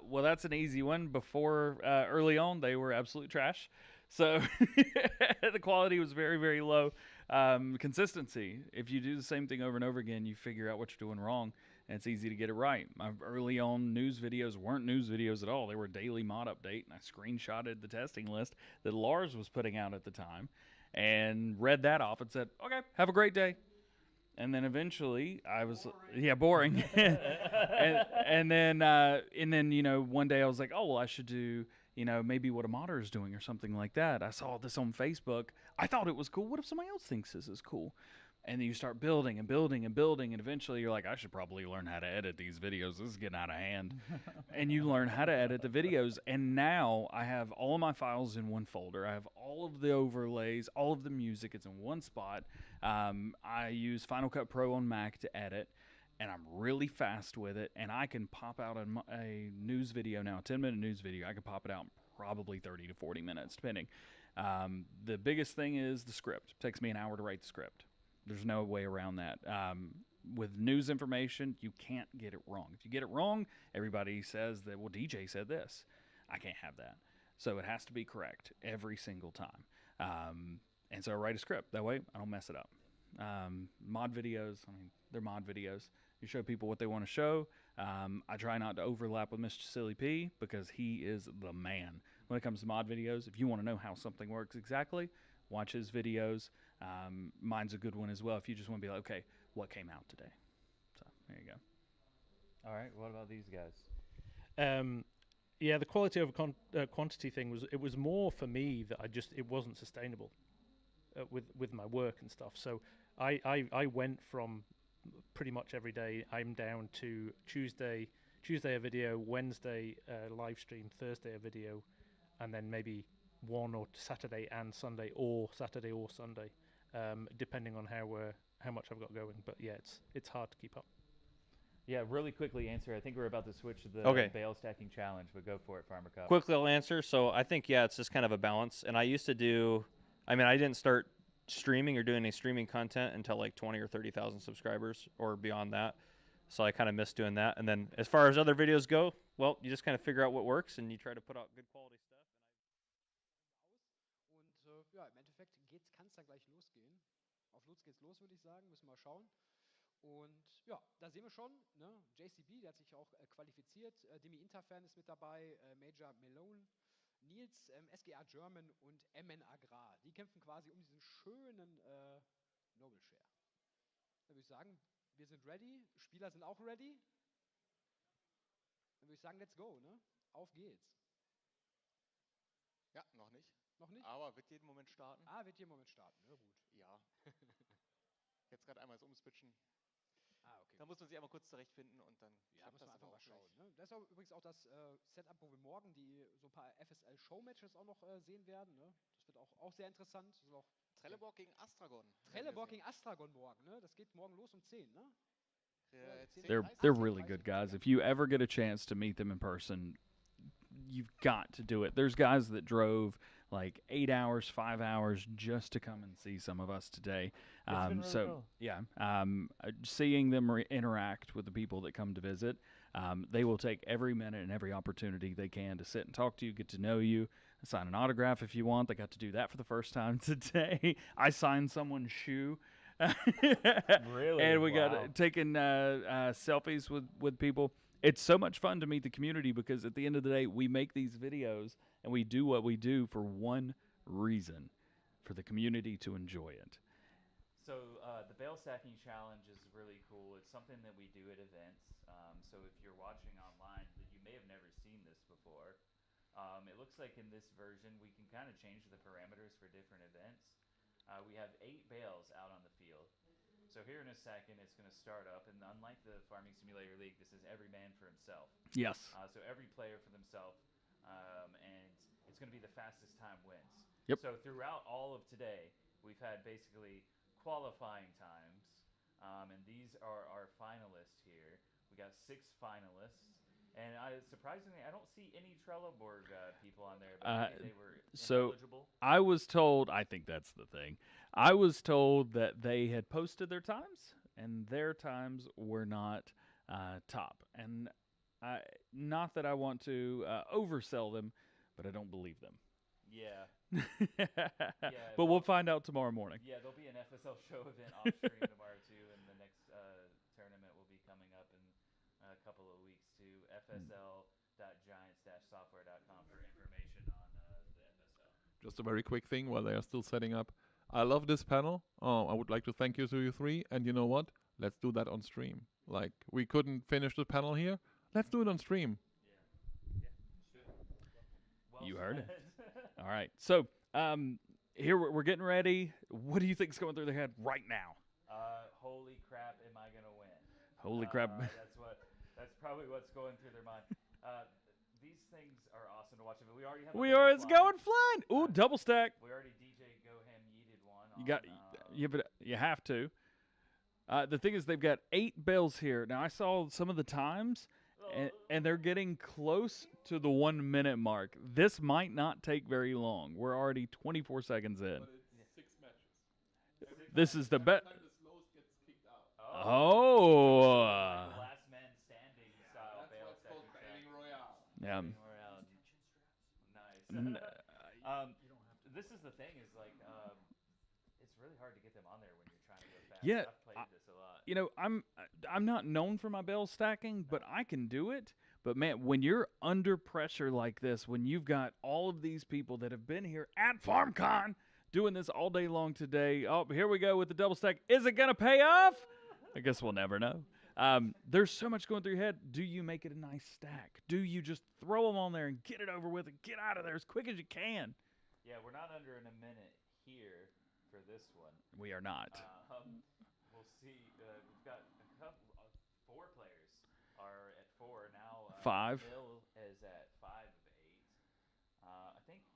well, that's an easy one. Before early on, they were absolute trash. So the quality was very, very low. Consistency. If you do the same thing over and over again, you figure out what you're doing wrong, and it's easy to get it right. My early on news videos weren't news videos at all. They were a daily mod update, and I screenshotted the testing list that Lars was putting out at the time and read that off and said, okay, have a great day. And then eventually I was, boring. and then one day I was like, oh, well, I should do, maybe what a modder is doing or something like that. I saw this on Facebook. I thought it was cool. What if somebody else thinks this is cool? And then you start building and building and building, and eventually you're like, I should probably learn how to edit these videos. This is getting out of hand. And you learn how to edit the videos, and now I have all of my files in one folder. I have all of the overlays, all of the music. It's in one spot. I use Final Cut Pro on Mac to edit, and I'm really fast with it, and I can pop out a news video now, a 10-minute news video. I can pop it out in probably 30 to 40 minutes, depending. The biggest thing is the script. It takes me an hour to write the script. There's no way around that. With news information, you can't get it wrong. If you get it wrong, everybody says that, well, DJ said this. I can't have that. So it has to be correct every single time. And so I write a script. That way, I don't mess it up. Mod videos, I mean, they're mod videos. You show people what they want to show. I try not to overlap with Mr. Silly P because he is the man. When it comes to mod videos, if you want to know how something works exactly, watch his videos. Mine's a good one as well if you just want to be like, okay, what came out today? So there you go. All right, what about these guys? The quality over quantity thing was more for me that it wasn't sustainable with my work and stuff. So I went from pretty much every day. I'm down to Tuesday a video, Wednesday a live stream, Thursday a video, and then maybe one or Saturday and Sunday, or Saturday or Sunday, depending on how much I've got going. But yeah, it's hard to keep up. Yeah, really quickly answer. I think we're about to switch to the Okay. bale stacking challenge, but go for it, Farmer Cup. Quickly, I'll answer. So I think yeah, it's just kind of a balance. And I used to do. I mean, I didn't start streaming or doing any streaming content until like 20 or 30,000 subscribers or beyond that. So I kind of missed doing that. And then as far as other videos go, well, you just kind of figure out what works and you try to put out good quality stuff. Und ja, im Endeffekt kann es dann gleich losgehen. Auf Lutz geht's los, würde ich sagen. Müssen wir mal schauen. Und ja, da sehen wir schon, ne? JCB, der hat sich auch qualifiziert. Demi Interfan ist mit dabei, Major Malone, Nils, SGA German und MN Agrar. Die kämpfen quasi um diesen schönen Noble Share. Dann würde ich sagen, wir sind ready, Spieler sind auch ready. Dann würde ich sagen, let's go, ne? Auf geht's. Ja, noch nicht. Noch nicht? Aber wird jeden Moment starten. Ah, wird jeden Moment starten, ne? Gut. Ja. Jetzt gerade einmal das Umswitchen. Ah, okay. Da muss man sich einmal kurz zurechtfinden und dann ja, muss man einfach mal schauen. Ne? Das ist übrigens auch das Setup, wo wir morgen so ein paar FSL-Show-Matches auch noch sehen werden. Ne? Das wird auch sehr interessant. Das auch Trelleborg gegen Astragon. Trelleborg gegen Astragon morgen. Ne? Das geht morgen los um 10, ne? They're really good guys. If you ever get a chance to meet them in person, you've got to do it. There's guys that drove like 8 hours, 5 hours just to come and see some of us today. Really cool. Yeah, seeing them interact with the people that come to visit, they will take every minute and every opportunity they can to sit and talk to you, get to know you, sign an autograph if you want. They got to do that for the first time today. I signed someone's shoe. Really? And we Wow. got taking selfies with people. It's so much fun to meet the community because at the end of the day, we make these videos and we do what we do for one reason, for the community to enjoy it. So the bale stacking challenge is really cool. It's something that we do at events. So if you're watching online, you may have never seen this before. It looks like in this version, we can kind of change the parameters for different events. We have 8 bales out on the field. So here in a second, it's going to start up, and unlike the Farming Simulator League, this is every man for himself. Yes. So every player for themselves, and it's going to be the fastest time wins. Yep. So throughout all of today, we've had basically qualifying times, and these are our finalists here. We got 6 finalists. And surprisingly, I don't see any Trelleborg people on there, but maybe they were ineligible. I was told, I think that's the thing. I was told that they had posted their times, and their times were not top. And not that I want to oversell them, but I don't believe them. Yeah. But we'll find out tomorrow morning. Yeah, there'll be an FSL show event off stream tomorrow too, and the next tournament will be coming up in a couple of weeks too. FSL.giants-software.com for information on the FSL. Just a very quick thing while they are still setting up. I love this panel. I would like to thank you to you three. And you know what? Let's do that on stream. Like, we couldn't finish the panel here. Let's do it on stream. You heard it. All right. So here we're getting ready. What do you think's going through their head right now? Holy crap! Am I gonna win? Holy crap! That's probably what's going through their mind. These things are awesome to watch. We already have. It's going flying. Ooh, double stack. We already DJ Goham yeeted one. But you have to. The thing is, they've got 8 bales here. Now I saw some of the times. And they're getting close to the 1 minute mark. This might not take very long. We're already 24 seconds in. But it's 6 matches. This is the best. Every time the slowest gets kicked out. Oh. Like the last man standing style that's bale what's called stacking Training Royale. Yeah. Nice. This is the thing is like it's really hard to get them on there when you're trying to go fast. Yeah, I've played this a lot. You know, I'm not known for my bale stacking, but I can do it. But man, when you're under pressure like this, when you've got all of these people that have been here at FarmCon doing this all day long today, oh, here we go with the double stack. Is it gonna pay off? I guess we'll never know. There's so much going through your head. Do you make it a nice stack? Do you just throw them on there and get it over with and get out of there as quick as you can? Yeah, we're not under in a minute here for this one. We are not. We'll see. We've got a couple, 4 players are at 4 now. 5. Mill is at 5 of 8. I think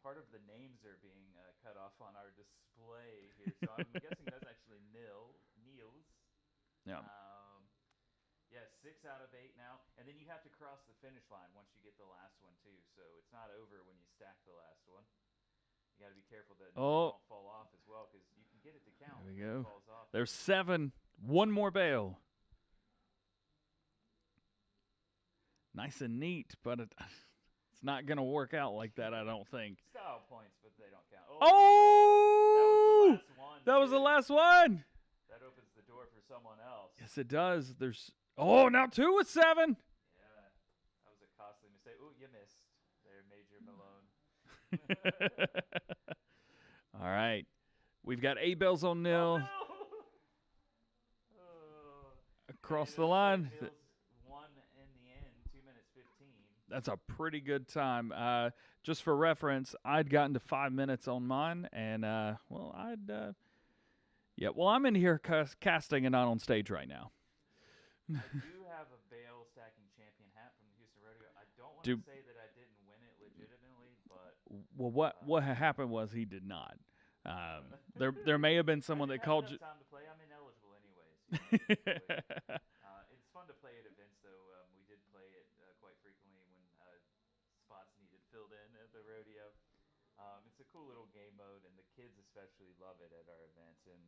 part of the names are being cut off on our display here, so I'm guessing that's actually Niels. Yeah. Yeah, 6 out of 8 now, and then you have to cross the finish line once you get the last one too. So it's not over when you stack the last one. You got to be careful that they Oh, don't fall off as well, because you can get it to count, there we and then it go. falls off. There's 7. One more bale. Nice and neat, but it's not going to work out like that, I don't think. Style points, but they don't count. Oh! That was the last one. That was the Too. last one. That opens the door for someone else. Yes, it does. There's now 2 with 7. Yeah, that was a costly mistake. Ooh, you missed there, Major Malone. All right. We've got 8 bells on nil. Across the line. Mills won in the end, 2 minutes 15. That's a pretty good time. Just for reference, I'd gotten to 5 minutes on mine, and I'm in here casting and not on stage right now. I do have a bale stacking champion hat from the Houston Rodeo. I don't want to say that I didn't win it legitimately, but what happened was he did not. There may have been someone that called you. Time to play. I'm ineligible anyways. It's fun to play at events, though. We did play it quite frequently when spots needed filled in at the rodeo. It's a cool little game mode, and the kids especially love it at our events. And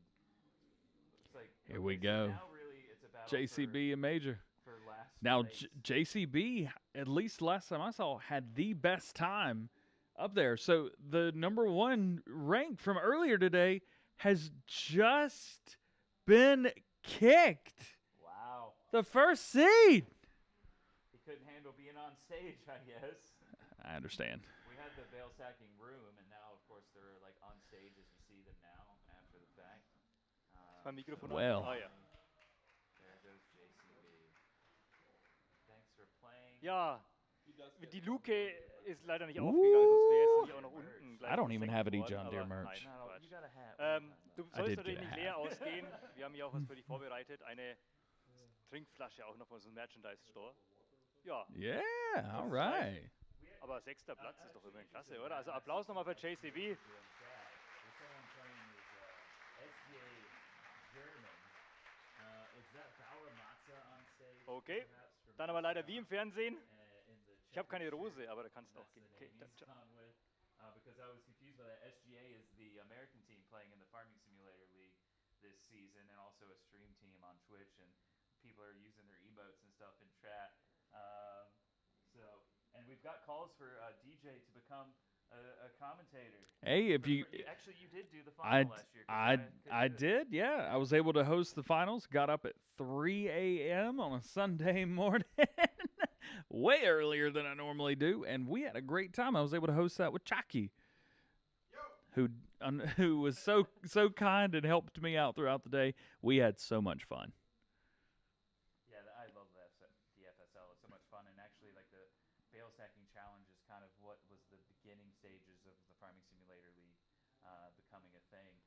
it's like, Here we so go. now really it's a battle JCB and Major. for last Now place. JCB, at least last time I saw, had the best time up there. So the number 1 rank from earlier today has just been kicked. Wow. The first seed. He couldn't handle being on stage, I guess. I understand. We had the bale stacking room, and now, of course, they're like on stage as you see them now after the fact. Mein Mikrofon Well. an? Ah, ja. There goes JCB. Thanks for playing. Ja, die Luke ist leider nicht aufgegangen, sonst wäre jetzt nicht auch noch unten gleich I don't even have any worden, John Deere aber merch. Nein, No, Quatsch. you got a hat. Du I sollst did natürlich get a nicht hat. leer ausgehen. Wir haben hier auch was für dich vorbereitet. Eine Trinkflasche auch noch von unserem Merchandise-Store. Ja. Yeah, all Das right. vielleicht. Aber 6. Platz ist doch immerhin klasse, oder? Also Applaus nochmal für JCB. Someone playing is SGA German. Is that Bauer Matza on stage? Okay, Perhaps from dann aber leider wie im Fernsehen. in the Ich habe keine championship. Rose, aber da kannst du auch That's gehen. the Okay, name dann, he's gone with. Because I was confused by that. SGA is the American team playing in the Farming Simulator League this season, and also a stream team on Twitch, and people are using their emotes and stuff in chat. And we've got calls for DJ to become a commentator. Hey, if you actually you did do the final last year. I did, yeah. I was able to host the finals. Got up at 3 a.m. on a Sunday morning, way earlier than I normally do, and we had a great time. I was able to host that with Chucky, who was so kind and helped me out throughout the day. We had so much fun. Yeah, I love the FSL. It's so much fun, and actually, like the bale stacking challenge is kind of what was the beginning stages of the Farming Simulator League becoming a thing.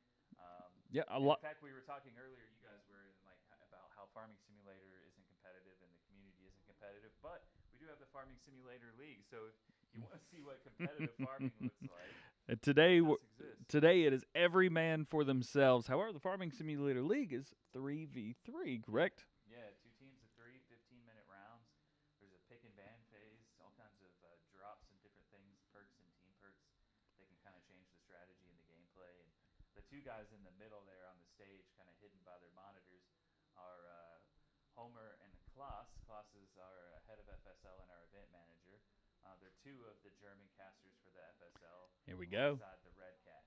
Yeah, a In lot. fact, we were talking earlier. You guys were like about how Farming Simulator isn't competitive and the community isn't competitive, but we do have the Farming Simulator League. So if you want to see what competitive farming looks like, Today it does exist. Today it is every man for themselves. However, the Farming Simulator League is 3v3, correct? Yeah, 2 teams of 3, 15-minute rounds. There's a pick and ban phase, all kinds of drops and different things, perks and team perks. They can kind of change the strategy and the gameplay. And the 2 guys in the middle there on the stage, kind of hidden by their monitors, are Homer and Klaas. Klaas is our head of FSL and our event manager. They're 2 of the German casters for the FSL. Here we go. Alongside the Red Cat.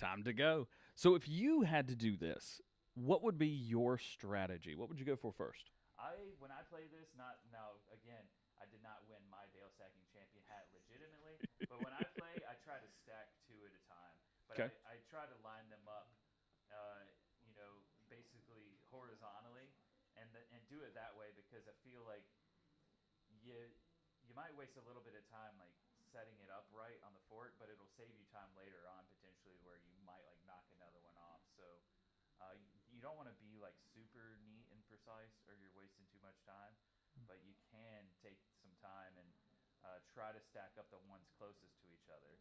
Time to go. So if you had to do this, what would be your strategy? What would you go for first? When I play this, again, I did not win my bale stacking champion hat legitimately, but when I play, I try to stack 2 at a time. But Okay. I try to line them up, basically horizontally, and do it that way, because I feel like you might waste a little bit of time like setting it up right on the fort, but it'll save you time later on potentially where you might like knock another one off. So you don't want to be like super neat and precise, or you're wasting too much time. But you can take some time and try to stack up the ones closest to each other.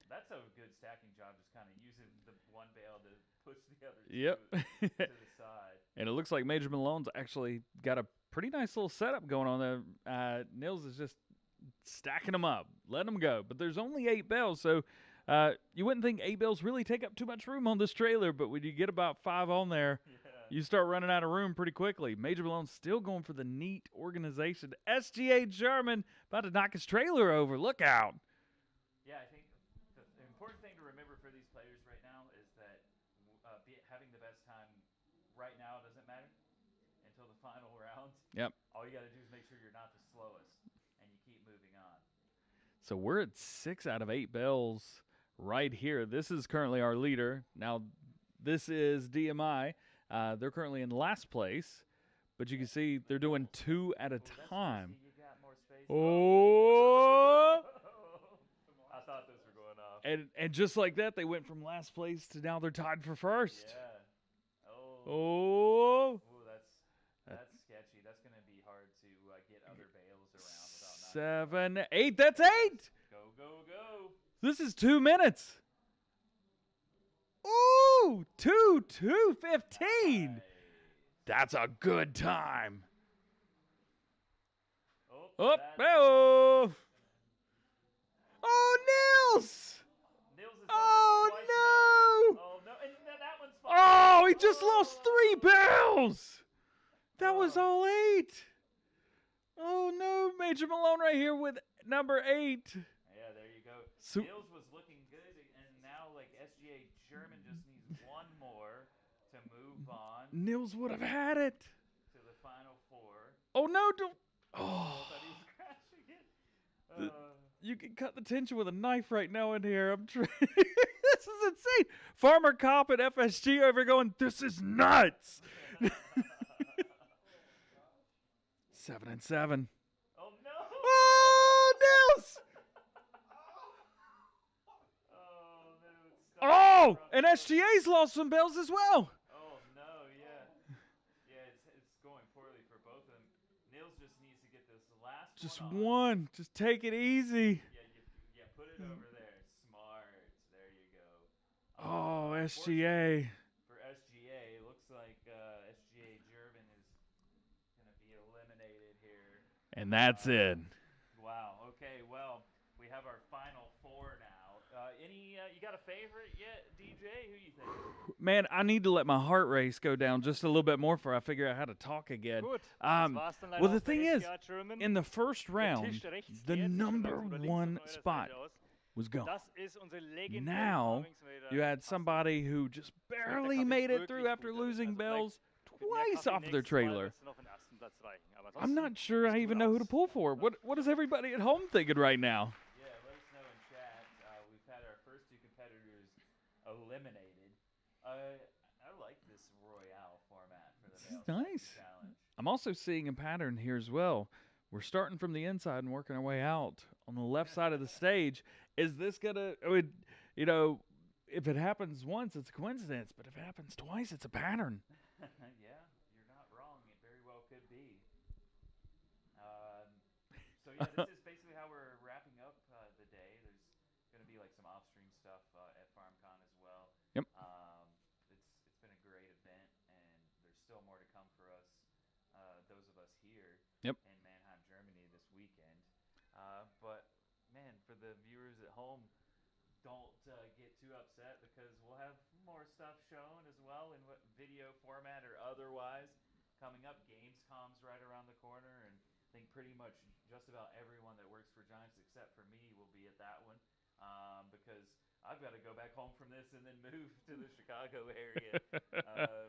That's a good stacking job, just kind of using the one bale to push the other 2 Yep. to the side. And it looks like Major Malone's actually got a pretty nice little setup going on there. Nils is just stacking them up, letting them go. But there's only 8 bales, so you wouldn't think 8 bales really take up too much room on this trailer, but when you get about 5 on there, you start running out of room pretty quickly. Major Malone's still going for the neat organization. SGA German about to knock his trailer over. Look out. Yeah, I think the important thing to remember for these players right now is that having the best time right now doesn't matter until the final round. Yep. All you got to do is make sure you're not the slowest, and you keep moving on. So we're at 6 out of 8 bells right here. This is currently our leader. Now, this is DMI. They're currently in last place, but you can see they're doing 2 at a time. You got more space. Oh! I thought those were going off. And just like that, they went from last place to now they're tied for first. Yeah. Oh. Ooh, that's sketchy. That's going to be hard to get other bales around without 7, 8. That's 8. Go, go, go. This is 2 minutes. Ooh, 2:15. That's a good time. Oh, Nils! Nils has done Oh, this twice no! now. Oh, no. And that one's fine. Oh, he just lost 3 bells. That was all 8. Oh, no. Major Malone right here with number 8. Yeah, there you go. So, Nils was looking good, and now, like, SGA German just needs one more to move on. Nils would have had it. To the final 4. Oh, no. Don't. Oh, I thought he was crashing it. You can cut the tension with a knife right now in here. I'm trying. This is insane. Farmer Cop and FSG over going, this is nuts. 7 and 7. Oh, no. Oh, Nils. Oh, and SGA's lost some bells as well. Oh, no, yeah. Yeah, it's going poorly for both of them. Nils just needs to get this last Just one on. one. Just take it easy. Yeah, put it over there. Smart. There you go. Oh, SGA. For SGA, it looks like SGA German is going to be eliminated here. And that's it. Wow. Okay, well, we have our final 4 now. You got a favorite yet, DJ? Who you think? Man, I need to let my heart race go down just a little bit more before I figure out how to talk again. Gut, Well, the thing is, in the first round, the number 1 spot was gone. Now, you had somebody who just barely made it through after losing bells twice off their trailer. I'm not sure I even know who to pull for. What is everybody at home thinking right now? Yeah, let us know in chat. We've had our first 2 competitors eliminated. I like this Royale format for the Bale Nice. Challenge. I'm also seeing a pattern here as well. We're starting from the inside and working our way out on the left side of the stage. Is this gonna, if it happens once, it's a coincidence, but if it happens twice, it's a pattern. Yeah, you're not wrong. It very well could be. So yeah, this is basically how we're wrapping up the day. There's going to be like some off-stream stuff at FarmCon as well. Yep. It's been a great event, and there's still more to come for us, those of us here in Mannheim, Germany this weekend. But man, for the viewers at home, don't get too upset because we'll have more stuff shown as well in video format or otherwise coming up. Gamescom's right around the corner, and I think pretty much just about everyone that works for Giants except for me will be at that one because I've got to go back home from this and then move to the Chicago area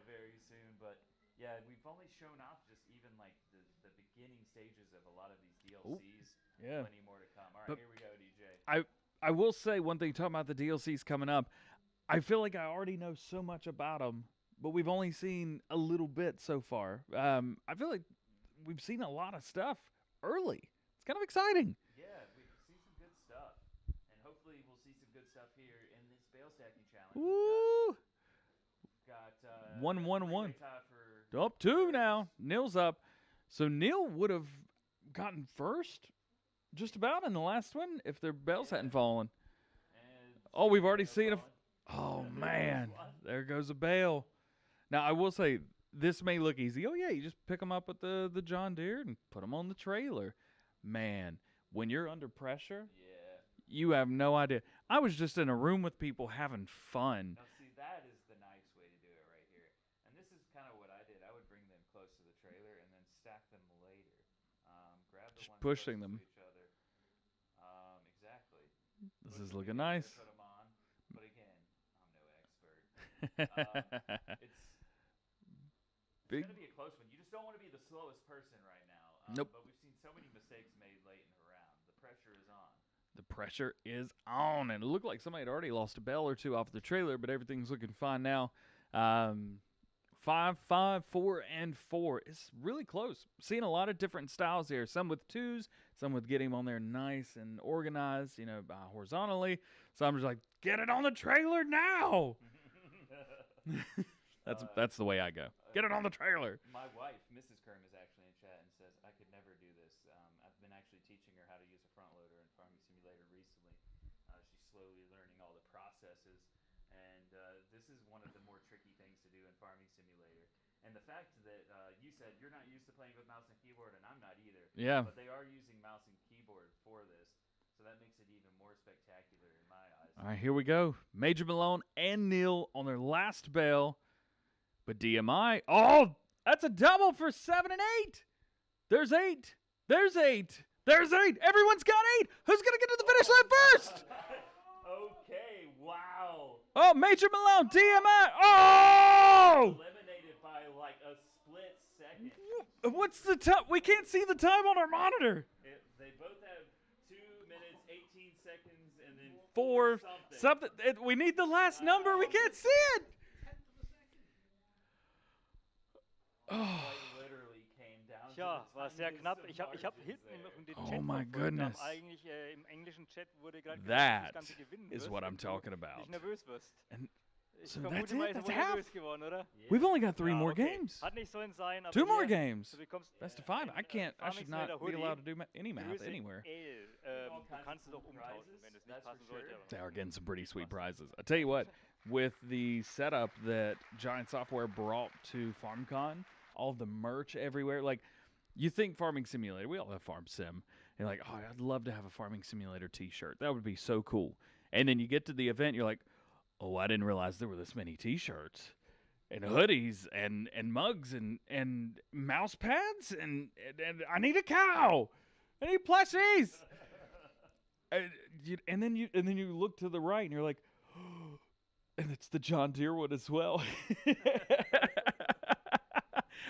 very soon. But yeah, we've only shown off just even like the beginning stages of a lot of these DLCs. Yeah. Plenty more to come. All right, here we go, DJ. I will say one thing, talking about the DLCs coming up, I feel like I already know so much about them, but we've only seen a little bit so far. I feel like we've seen a lot of stuff early. It's kind of exciting. Yeah, we've seen some good stuff, and hopefully we'll see some good stuff here in this bale stacking challenge. Woo! We've got 1-1-1. for Up 2 now. Neil's up. So Neil would have gotten first just about in the last one if their bells hadn't fallen. Oh, we've already seen a... Oh, man. There goes a bale. Now, I will say, this may look easy. Oh yeah, you just pick them up with the John Deere and put them on the trailer. Man, when you're under pressure, you have no idea. I was just in a room with people having fun. Now, see, that is the nice way to do it right here. And this is kind of what I did. I would bring them close to the trailer and then stack them later. Grab the Just ones pushing closest to them. each other. Exactly. This Push is them looking together to nice. put them on. But again, I'm no expert. It's Big. going to be a close one. You just don't want to be the slowest person right now. Nope. But we've seen so many mistakes made late in the round. The pressure is on. The pressure is on, and it looked like somebody had already lost a bell or two off the trailer, but everything's looking fine now. 5, 5, 4, and 4. It's really close. Seeing a lot of different styles here. Some with twos, some with getting them on there nice and organized, horizontally. Some just like, get it on the trailer now. That's the way I go. Get it on the trailer. My wife, Mrs. Kerm, is actually in chat and says, I could never do this. I've been actually teaching her how to use a front loader in Farming Simulator recently. She's slowly learning all the processes. And this is one of the more tricky things to do in Farming Simulator. And the fact that you said you're not used to playing with mouse and keyboard, and I'm not either. Yeah. But they are using mouse and keyboard for this. So that makes it even more spectacular in my eyes. All right, here we go. Major Malone and Neil on their last bell. But DMI, that's a double for 7 and 8. There's 8. There's 8. There's 8. Everyone's got 8. Who's going to get to the finish line first? Okay, wow. Oh, Major Malone, DMI. Oh! Eliminated by like a split second. What's the time? We can't see the time on our monitor. They both have 2 minutes, 18 sequends, and then 4 something. We need the last number. We can't see it. Literally came down Tja, to the war sehr knapp. tiniest Ich of habe margins hinten noch den Oh Chat my verfolgt. goodness. Eigentlich im englischen Chat wurde gerade gesagt, dass du That das Ganze gewinnen is wirst, what I'm wenn du talking about. nicht nervös wirst. And Ich so vermute that's mal, it. ist er That's wohl half. nervös geworden, oder? We've only got 3 Ja, more okay. games. Hat nicht sollen sein, aber 2 more hier, games. Du bekommst Best of 5. I can't. I should not Farming be Simulator allowed to Hoodie, do any math Größe anywhere. L. Du kannst es auch umtauschen, wenn es nicht passen sollte. aber- They are getting some pretty sweet prizes. I tell you what, with the setup that Giant Software brought to FarmCon, all the merch everywhere, like you think Farming Simulator, we all have Farm Sim. You're like, oh, I'd love to have a Farming Simulator t-shirt. That would be so cool. And then you get to the event, you're like, oh, I didn't realize there were this many t-shirts and hoodies and mugs and mouse pads and I need a cow. I need plushies. And then you look to the right and you're like, oh, and it's the John Deere one as well.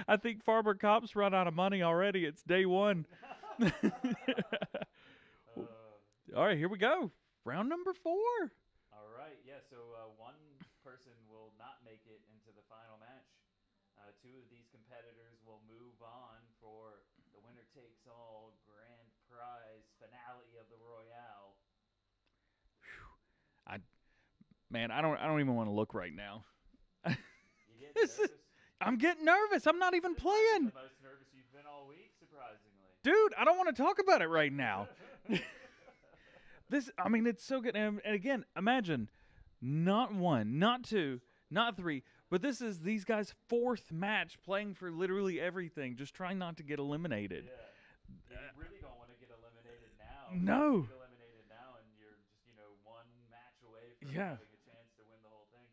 I think Farmer Cop's run out of money already. It's day 1. All right, here we go. Round number 4. All right, yeah, so one person will not make it into the final match. 2 of these competitors will move on for the winner takes all grand prize finale of the Royale. I don't even want to look right now. You getting nervous? I'm getting nervous. I'm not even playing. The most nervous you've been all week, surprisingly. Dude, I don't want to talk about it right now. It's so good. And again, imagine not 1, not 2, not 3, but this is these guys' 4th match playing for literally everything, just trying not to get eliminated. Yeah, you really don't want to get eliminated now. No. You get eliminated now and you're just, 1 match away from having a chance to win the whole thing.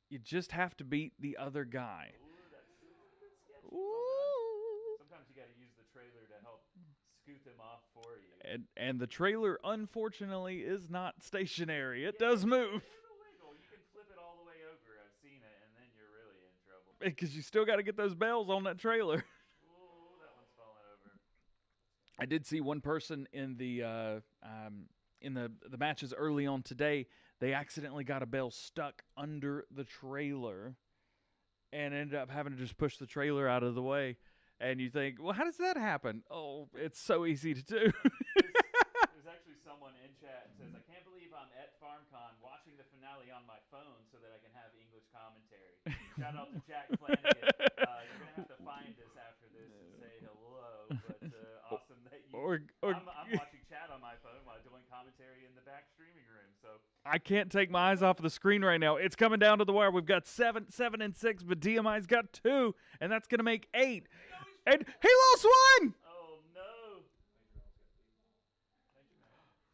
You just have to beat the other guy. Ooh, that's a bit sketchy. Ooh. Sometimes you got to use the trailer to help scoot them off for you. And the trailer, unfortunately, is not stationary. It does move. You can flip it all the way over. I've seen it, and then you're really in trouble. Because you still got to get those bells on that trailer. Ooh, that one's falling over. I did see one person in the matches early on today. They accidentally got a bell stuck under the trailer and ended up having to just push the trailer out of the way. And you think, well, how does that happen? Oh, it's so easy to do. There's actually someone in chat and says, I can't believe I'm at FarmCon watching the finale on my phone so that I can have English commentary. Shout out to Jack Flanagan. You're going to have to find us after this and say hello, but awesome that you... I'm watching chat on my phone while doing commentary in the back streaming room, so I can't take my eyes off of the screen right now. It's coming down to the wire. We've got 7, 7, and 6, but DMI's got 2, and that's going to make 8. And he lost 1! Oh, no.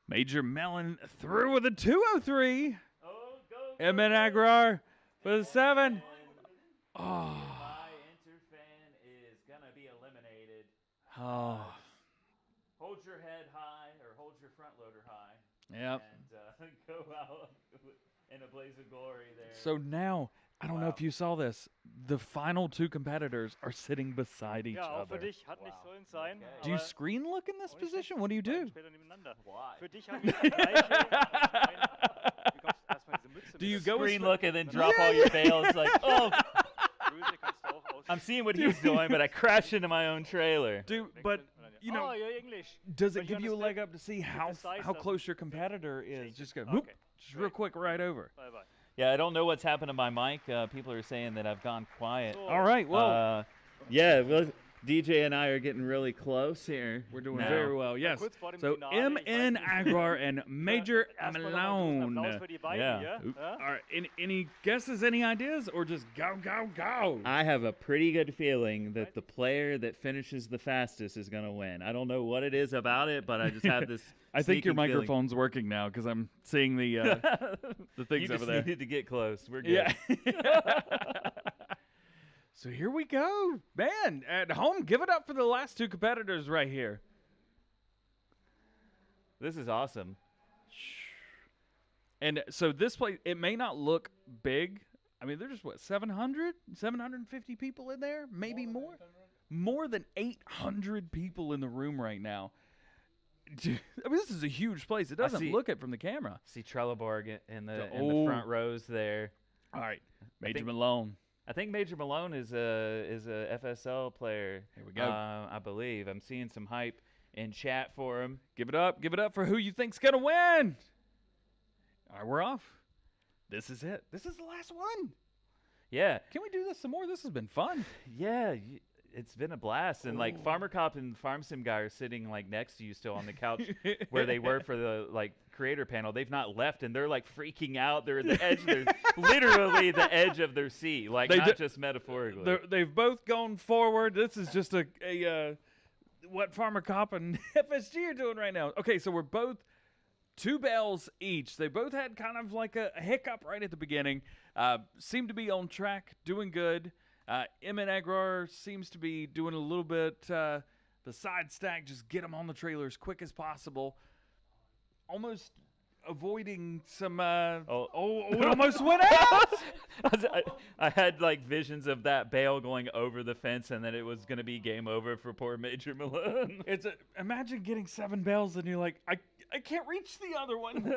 Major Melon through with a 203. Oh, go, Emin Agrar with a 7. Oh. My Interfan is going to be eliminated. Oh. Hold your head high, or hold your front loader high. Yep. And go out in a blaze of glory there. So now, I don't know if you saw this. The final 2 competitors are sitting beside each Ja, auch other. für dich hat nicht sollen sein. Do you aber screen look in this position? What do you do? später nebeneinander. Why? Für dich haben wir das Gleiche. Du kommst erstmal diese Mütze Do you mit. go Screen look and then drop all your bales like, oh. Größe kannst du auch aus. I'm seeing what he's doing, but I crashed into my own trailer. But you know, Oh, you're English. does But it you give you a leg understand up to see the how size how of- close your competitor is? Just go, Okay, whoop, just real quick, right over. Bye bye. Yeah, I don't know what's happened to my mic. People are saying that I've gone quiet. All right, well, yeah, well, DJ and I are getting really close here. we're doing now. very well. Yes. kurz vor dem So Finale, ich weiß MN nicht. Agrar and Major Erstmal nochmal einen großen Applaus Malone. für die beiden Yeah. hier. Oop. Ja? All right. Any guesses? Any ideas? Or just go, go, go? I have a pretty good feeling that the player that finishes the fastest is going to win. I don't know what it is about it, but I just have this. I think your sneaking feeling. microphone's working now because I'm seeing the the things you over just there. needed to get close. We're good. Yeah. So here we go. Man, at home, give it up for the last 2 competitors right here. This is awesome. And so this place, it may not look big. I mean, there's what, 700, 750 people in there? Maybe more? More than 800 people in the room right now. I mean, this is a huge place. It doesn't look it from the camera. See Trelleborg in the front rows there. All right, Major Malone. I think Major Malone is a FSL player. Here we go. I believe I'm seeing some hype in chat for him. Give it up for who you think's gonna win. All right, we're off. This is it. This is the last one. Yeah. Can we do this some more? This has been fun. Yeah, it's been a blast. And like Farmer Cop and Farm Sim guy are sitting like next to you still on the couch where they were for the like creator panel. They've not left and they're like freaking out. They're at the edge. They're literally the edge of their seat, like not just metaphorically. They've both gone forward. This is just a what Farmer Cop and FSG are doing right now. Okay, so we're both 2 bales each. They both had kind of like a hiccup right at the beginning. Seem to be on track, doing good. Emin Agrar seems to be doing a little bit the side stack, just get them on the trailer as quick as possible. Almost avoiding some. It almost went out! I had like visions of that bale going over the fence and then it was going to be game over for poor Major Malone. Imagine getting 7 bales and you're like, I can't reach the other one.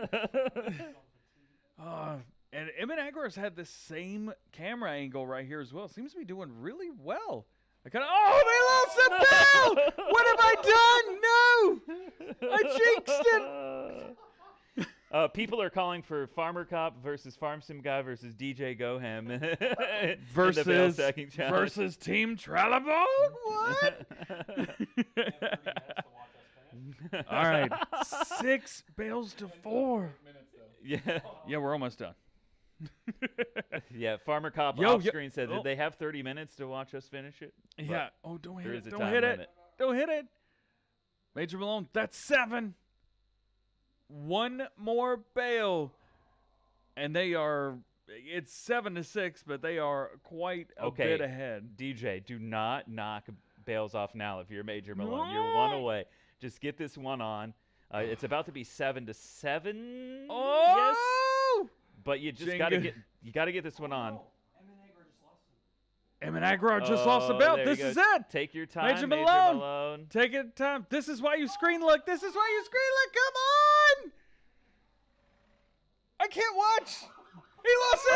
And Emin Agrar's had the same camera angle right here as well. Seems to be doing really well. They lost the bell! What have I done? No! I jinxed it! People are calling for Farmer Cop versus Farm Sim Guy versus DJ Goham versus Team Trelleborg? What? All right, 6 bales to 4. Yeah, we're almost done. Yeah, Farmer Cop off screen said, did they have 30 minutes to watch us finish it? Yeah. But Don't there hit is it. a Don't time hit limit. it. Don't hit it. Major Malone, that's 7. 1 more bale. And they are, it's 7-6, but they are quite a bit ahead. DJ, do not knock bales off now if you're Major Malone. You're 1 away. Just get this one on. It's about to be 7-7. Oh! Yes. But you just gotta get this one on. Emin Agrar just lost the belt. This is it. Take your time, Major Malone. Take your time. This is why you screen look. This is why you screen look. Come on. I can't watch. He lost it.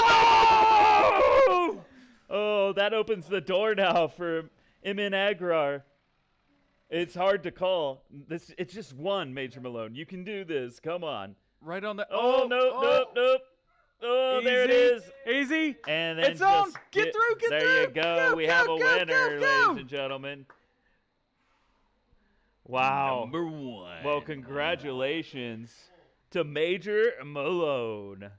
Oh, no! Oh, that opens the door now for Emin Agrar. It's hard to call. It's just 1, Major Malone. You can do this. Come on. Right on the. Nope. Oh, Easy, there it is. Easy. And then it's on. Get through. Get there through. There you go. We have a winner, go. ladies and gentlemen. Wow. Number 1. Well, congratulations to Major Malone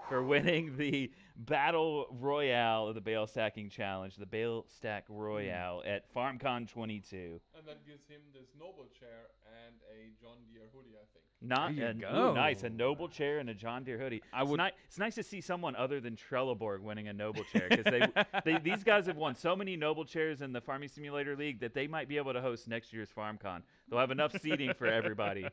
for winning the Battle Royale of the Bale Stacking Challenge, the Bale Stack Royale at FarmCon 22. And that gives him this noble chair and a John Deere hoodie, I think. Not There you an ooh, nice, a go. noble chair and a John Deere hoodie. I would. It's nice to see someone other than Trelleborg winning a noble chair because these guys have won so many noble chairs in the Farming Simulator League that they might be able to host next year's FarmCon. They'll have enough seating for everybody.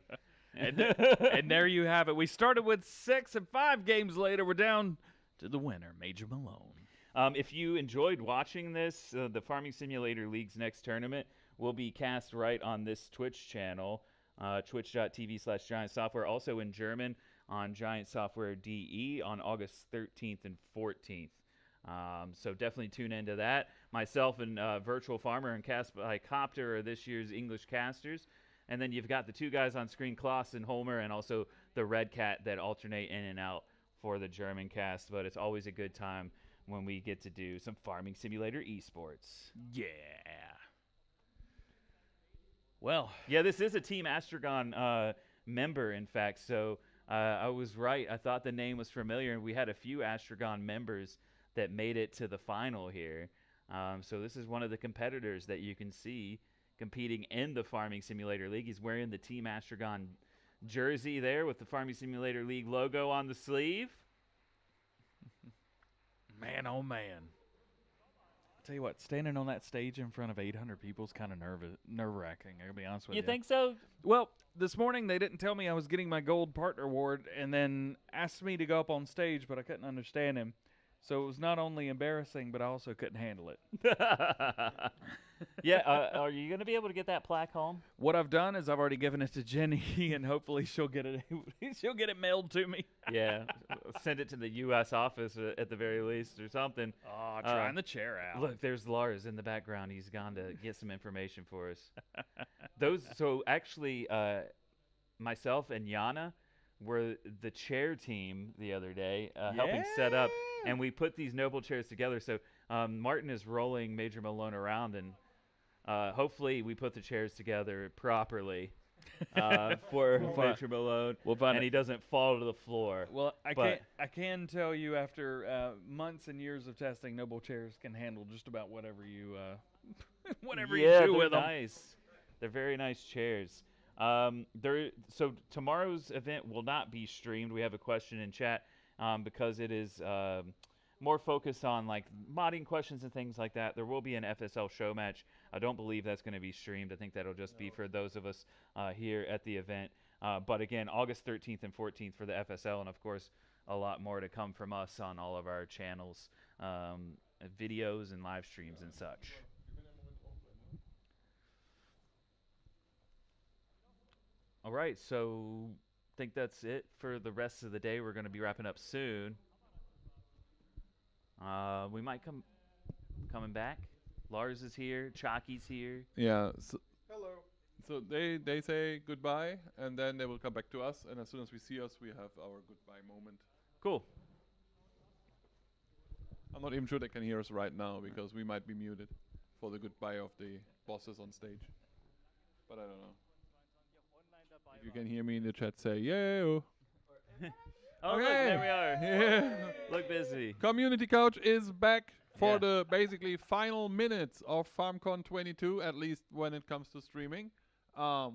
And there you have it. We started with 6, and 5 games later, we're down to the winner, Major Malone. If you enjoyed watching this, the Farming Simulator League's next tournament will be cast right on this Twitch channel, twitch.tv/Giant Software, also in German on Giant Software DE on August 13th and 14th. So definitely tune into that. Myself and Virtual Farmer and Cast by Copter are this year's English casters. And then you've got the two guys on screen, Klaus and Holmer, and also the Red Cat that alternate in and out for the German cast. But it's always a good time when we get to do some Farming Simulator esports. Yeah. Well. Yeah, this is a Team Astragon member, in fact. So I was right. I thought the name was familiar, and we had a few Astragon members that made it to the final here. So this is one of the competitors that you can see competing in the Farming Simulator League. He's wearing the Team Astragon jersey there with the Farming Simulator League logo on the sleeve. Man, oh man. I'll tell you what, standing on that stage in front of 800 people is kind of nerve-wracking, I'll be honest with you. You think so? Well, this morning they didn't tell me I was getting my gold partner award and then asked me to go up on stage, but I couldn't understand him. So it was not only embarrassing, but I also couldn't handle it. Yeah, are you going to be able to get that plaque home? What I've done is I've already given it to Jenny, and hopefully she'll get it mailed to me. Yeah, send it to the U.S. office at the very least or something. Oh, trying the chair out. Look, there's Lars in the background. He's gone to get some information for us. So actually, myself and Yana were the chair team the other day, helping set up, and we put these noble chairs together. So Martin is rolling Major Malone around, and hopefully we put the chairs together properly for Major Malone, and he doesn't fall to the floor. Well, I can tell you after months and years of testing, noble chairs can handle just about whatever you you do with them. Nice. They're very nice chairs. So tomorrow's event will not be streamed. We have a question in chat because it is more focused on like modding questions and things like that. There will be an FSL show match. I don't believe that's going to be streamed. I think that'll just be for those of us here at the event. But again, August 13th and 14th for the FSL, and of course, a lot more to come from us on all of our channels, videos and live streams and such. All right, so I think that's it for the rest of the day. We're going to be wrapping up soon. We might coming back. Lars is here. Chalky's here. Yeah. So, hello. So they say goodbye, and then they will come back to us. And as soon as we see us, we have our goodbye moment. Cool. I'm not even sure they can hear us right now because we might be muted for the goodbye of the bosses on stage. But I don't know. If you can hear me in the chat, say yeah. Oh, okay. Look, there we are. Yeah. Look busy. Community Couch is back for the basically final minutes of FarmCon 22, at least when it comes to streaming.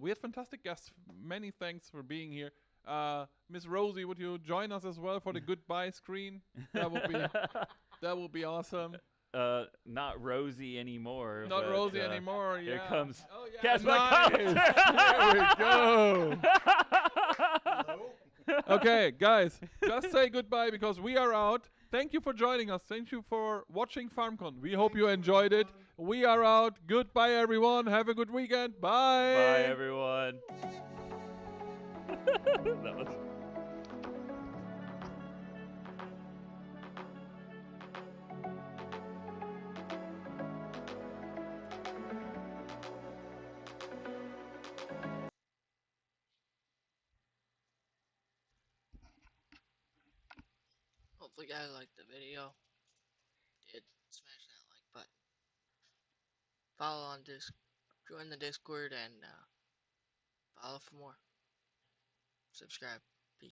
We had fantastic guests. Many thanks for being here. Miss Rosie, would you join us as well for the goodbye screen? That would be awesome. Not Rosie anymore. Not but, Rosie anymore. Yeah. Here comes. Oh yeah. Cast Nice. There we go. Okay, guys, just say goodbye because we are out. Thank you for joining us. Thank you for watching FarmCon. We hope you enjoyed it. We are out. Goodbye, everyone. Have a good weekend. Bye. Bye, everyone. That was. Hopefully you guys liked the video. Did smash that like button. Follow on join the Discord and follow for more. Subscribe.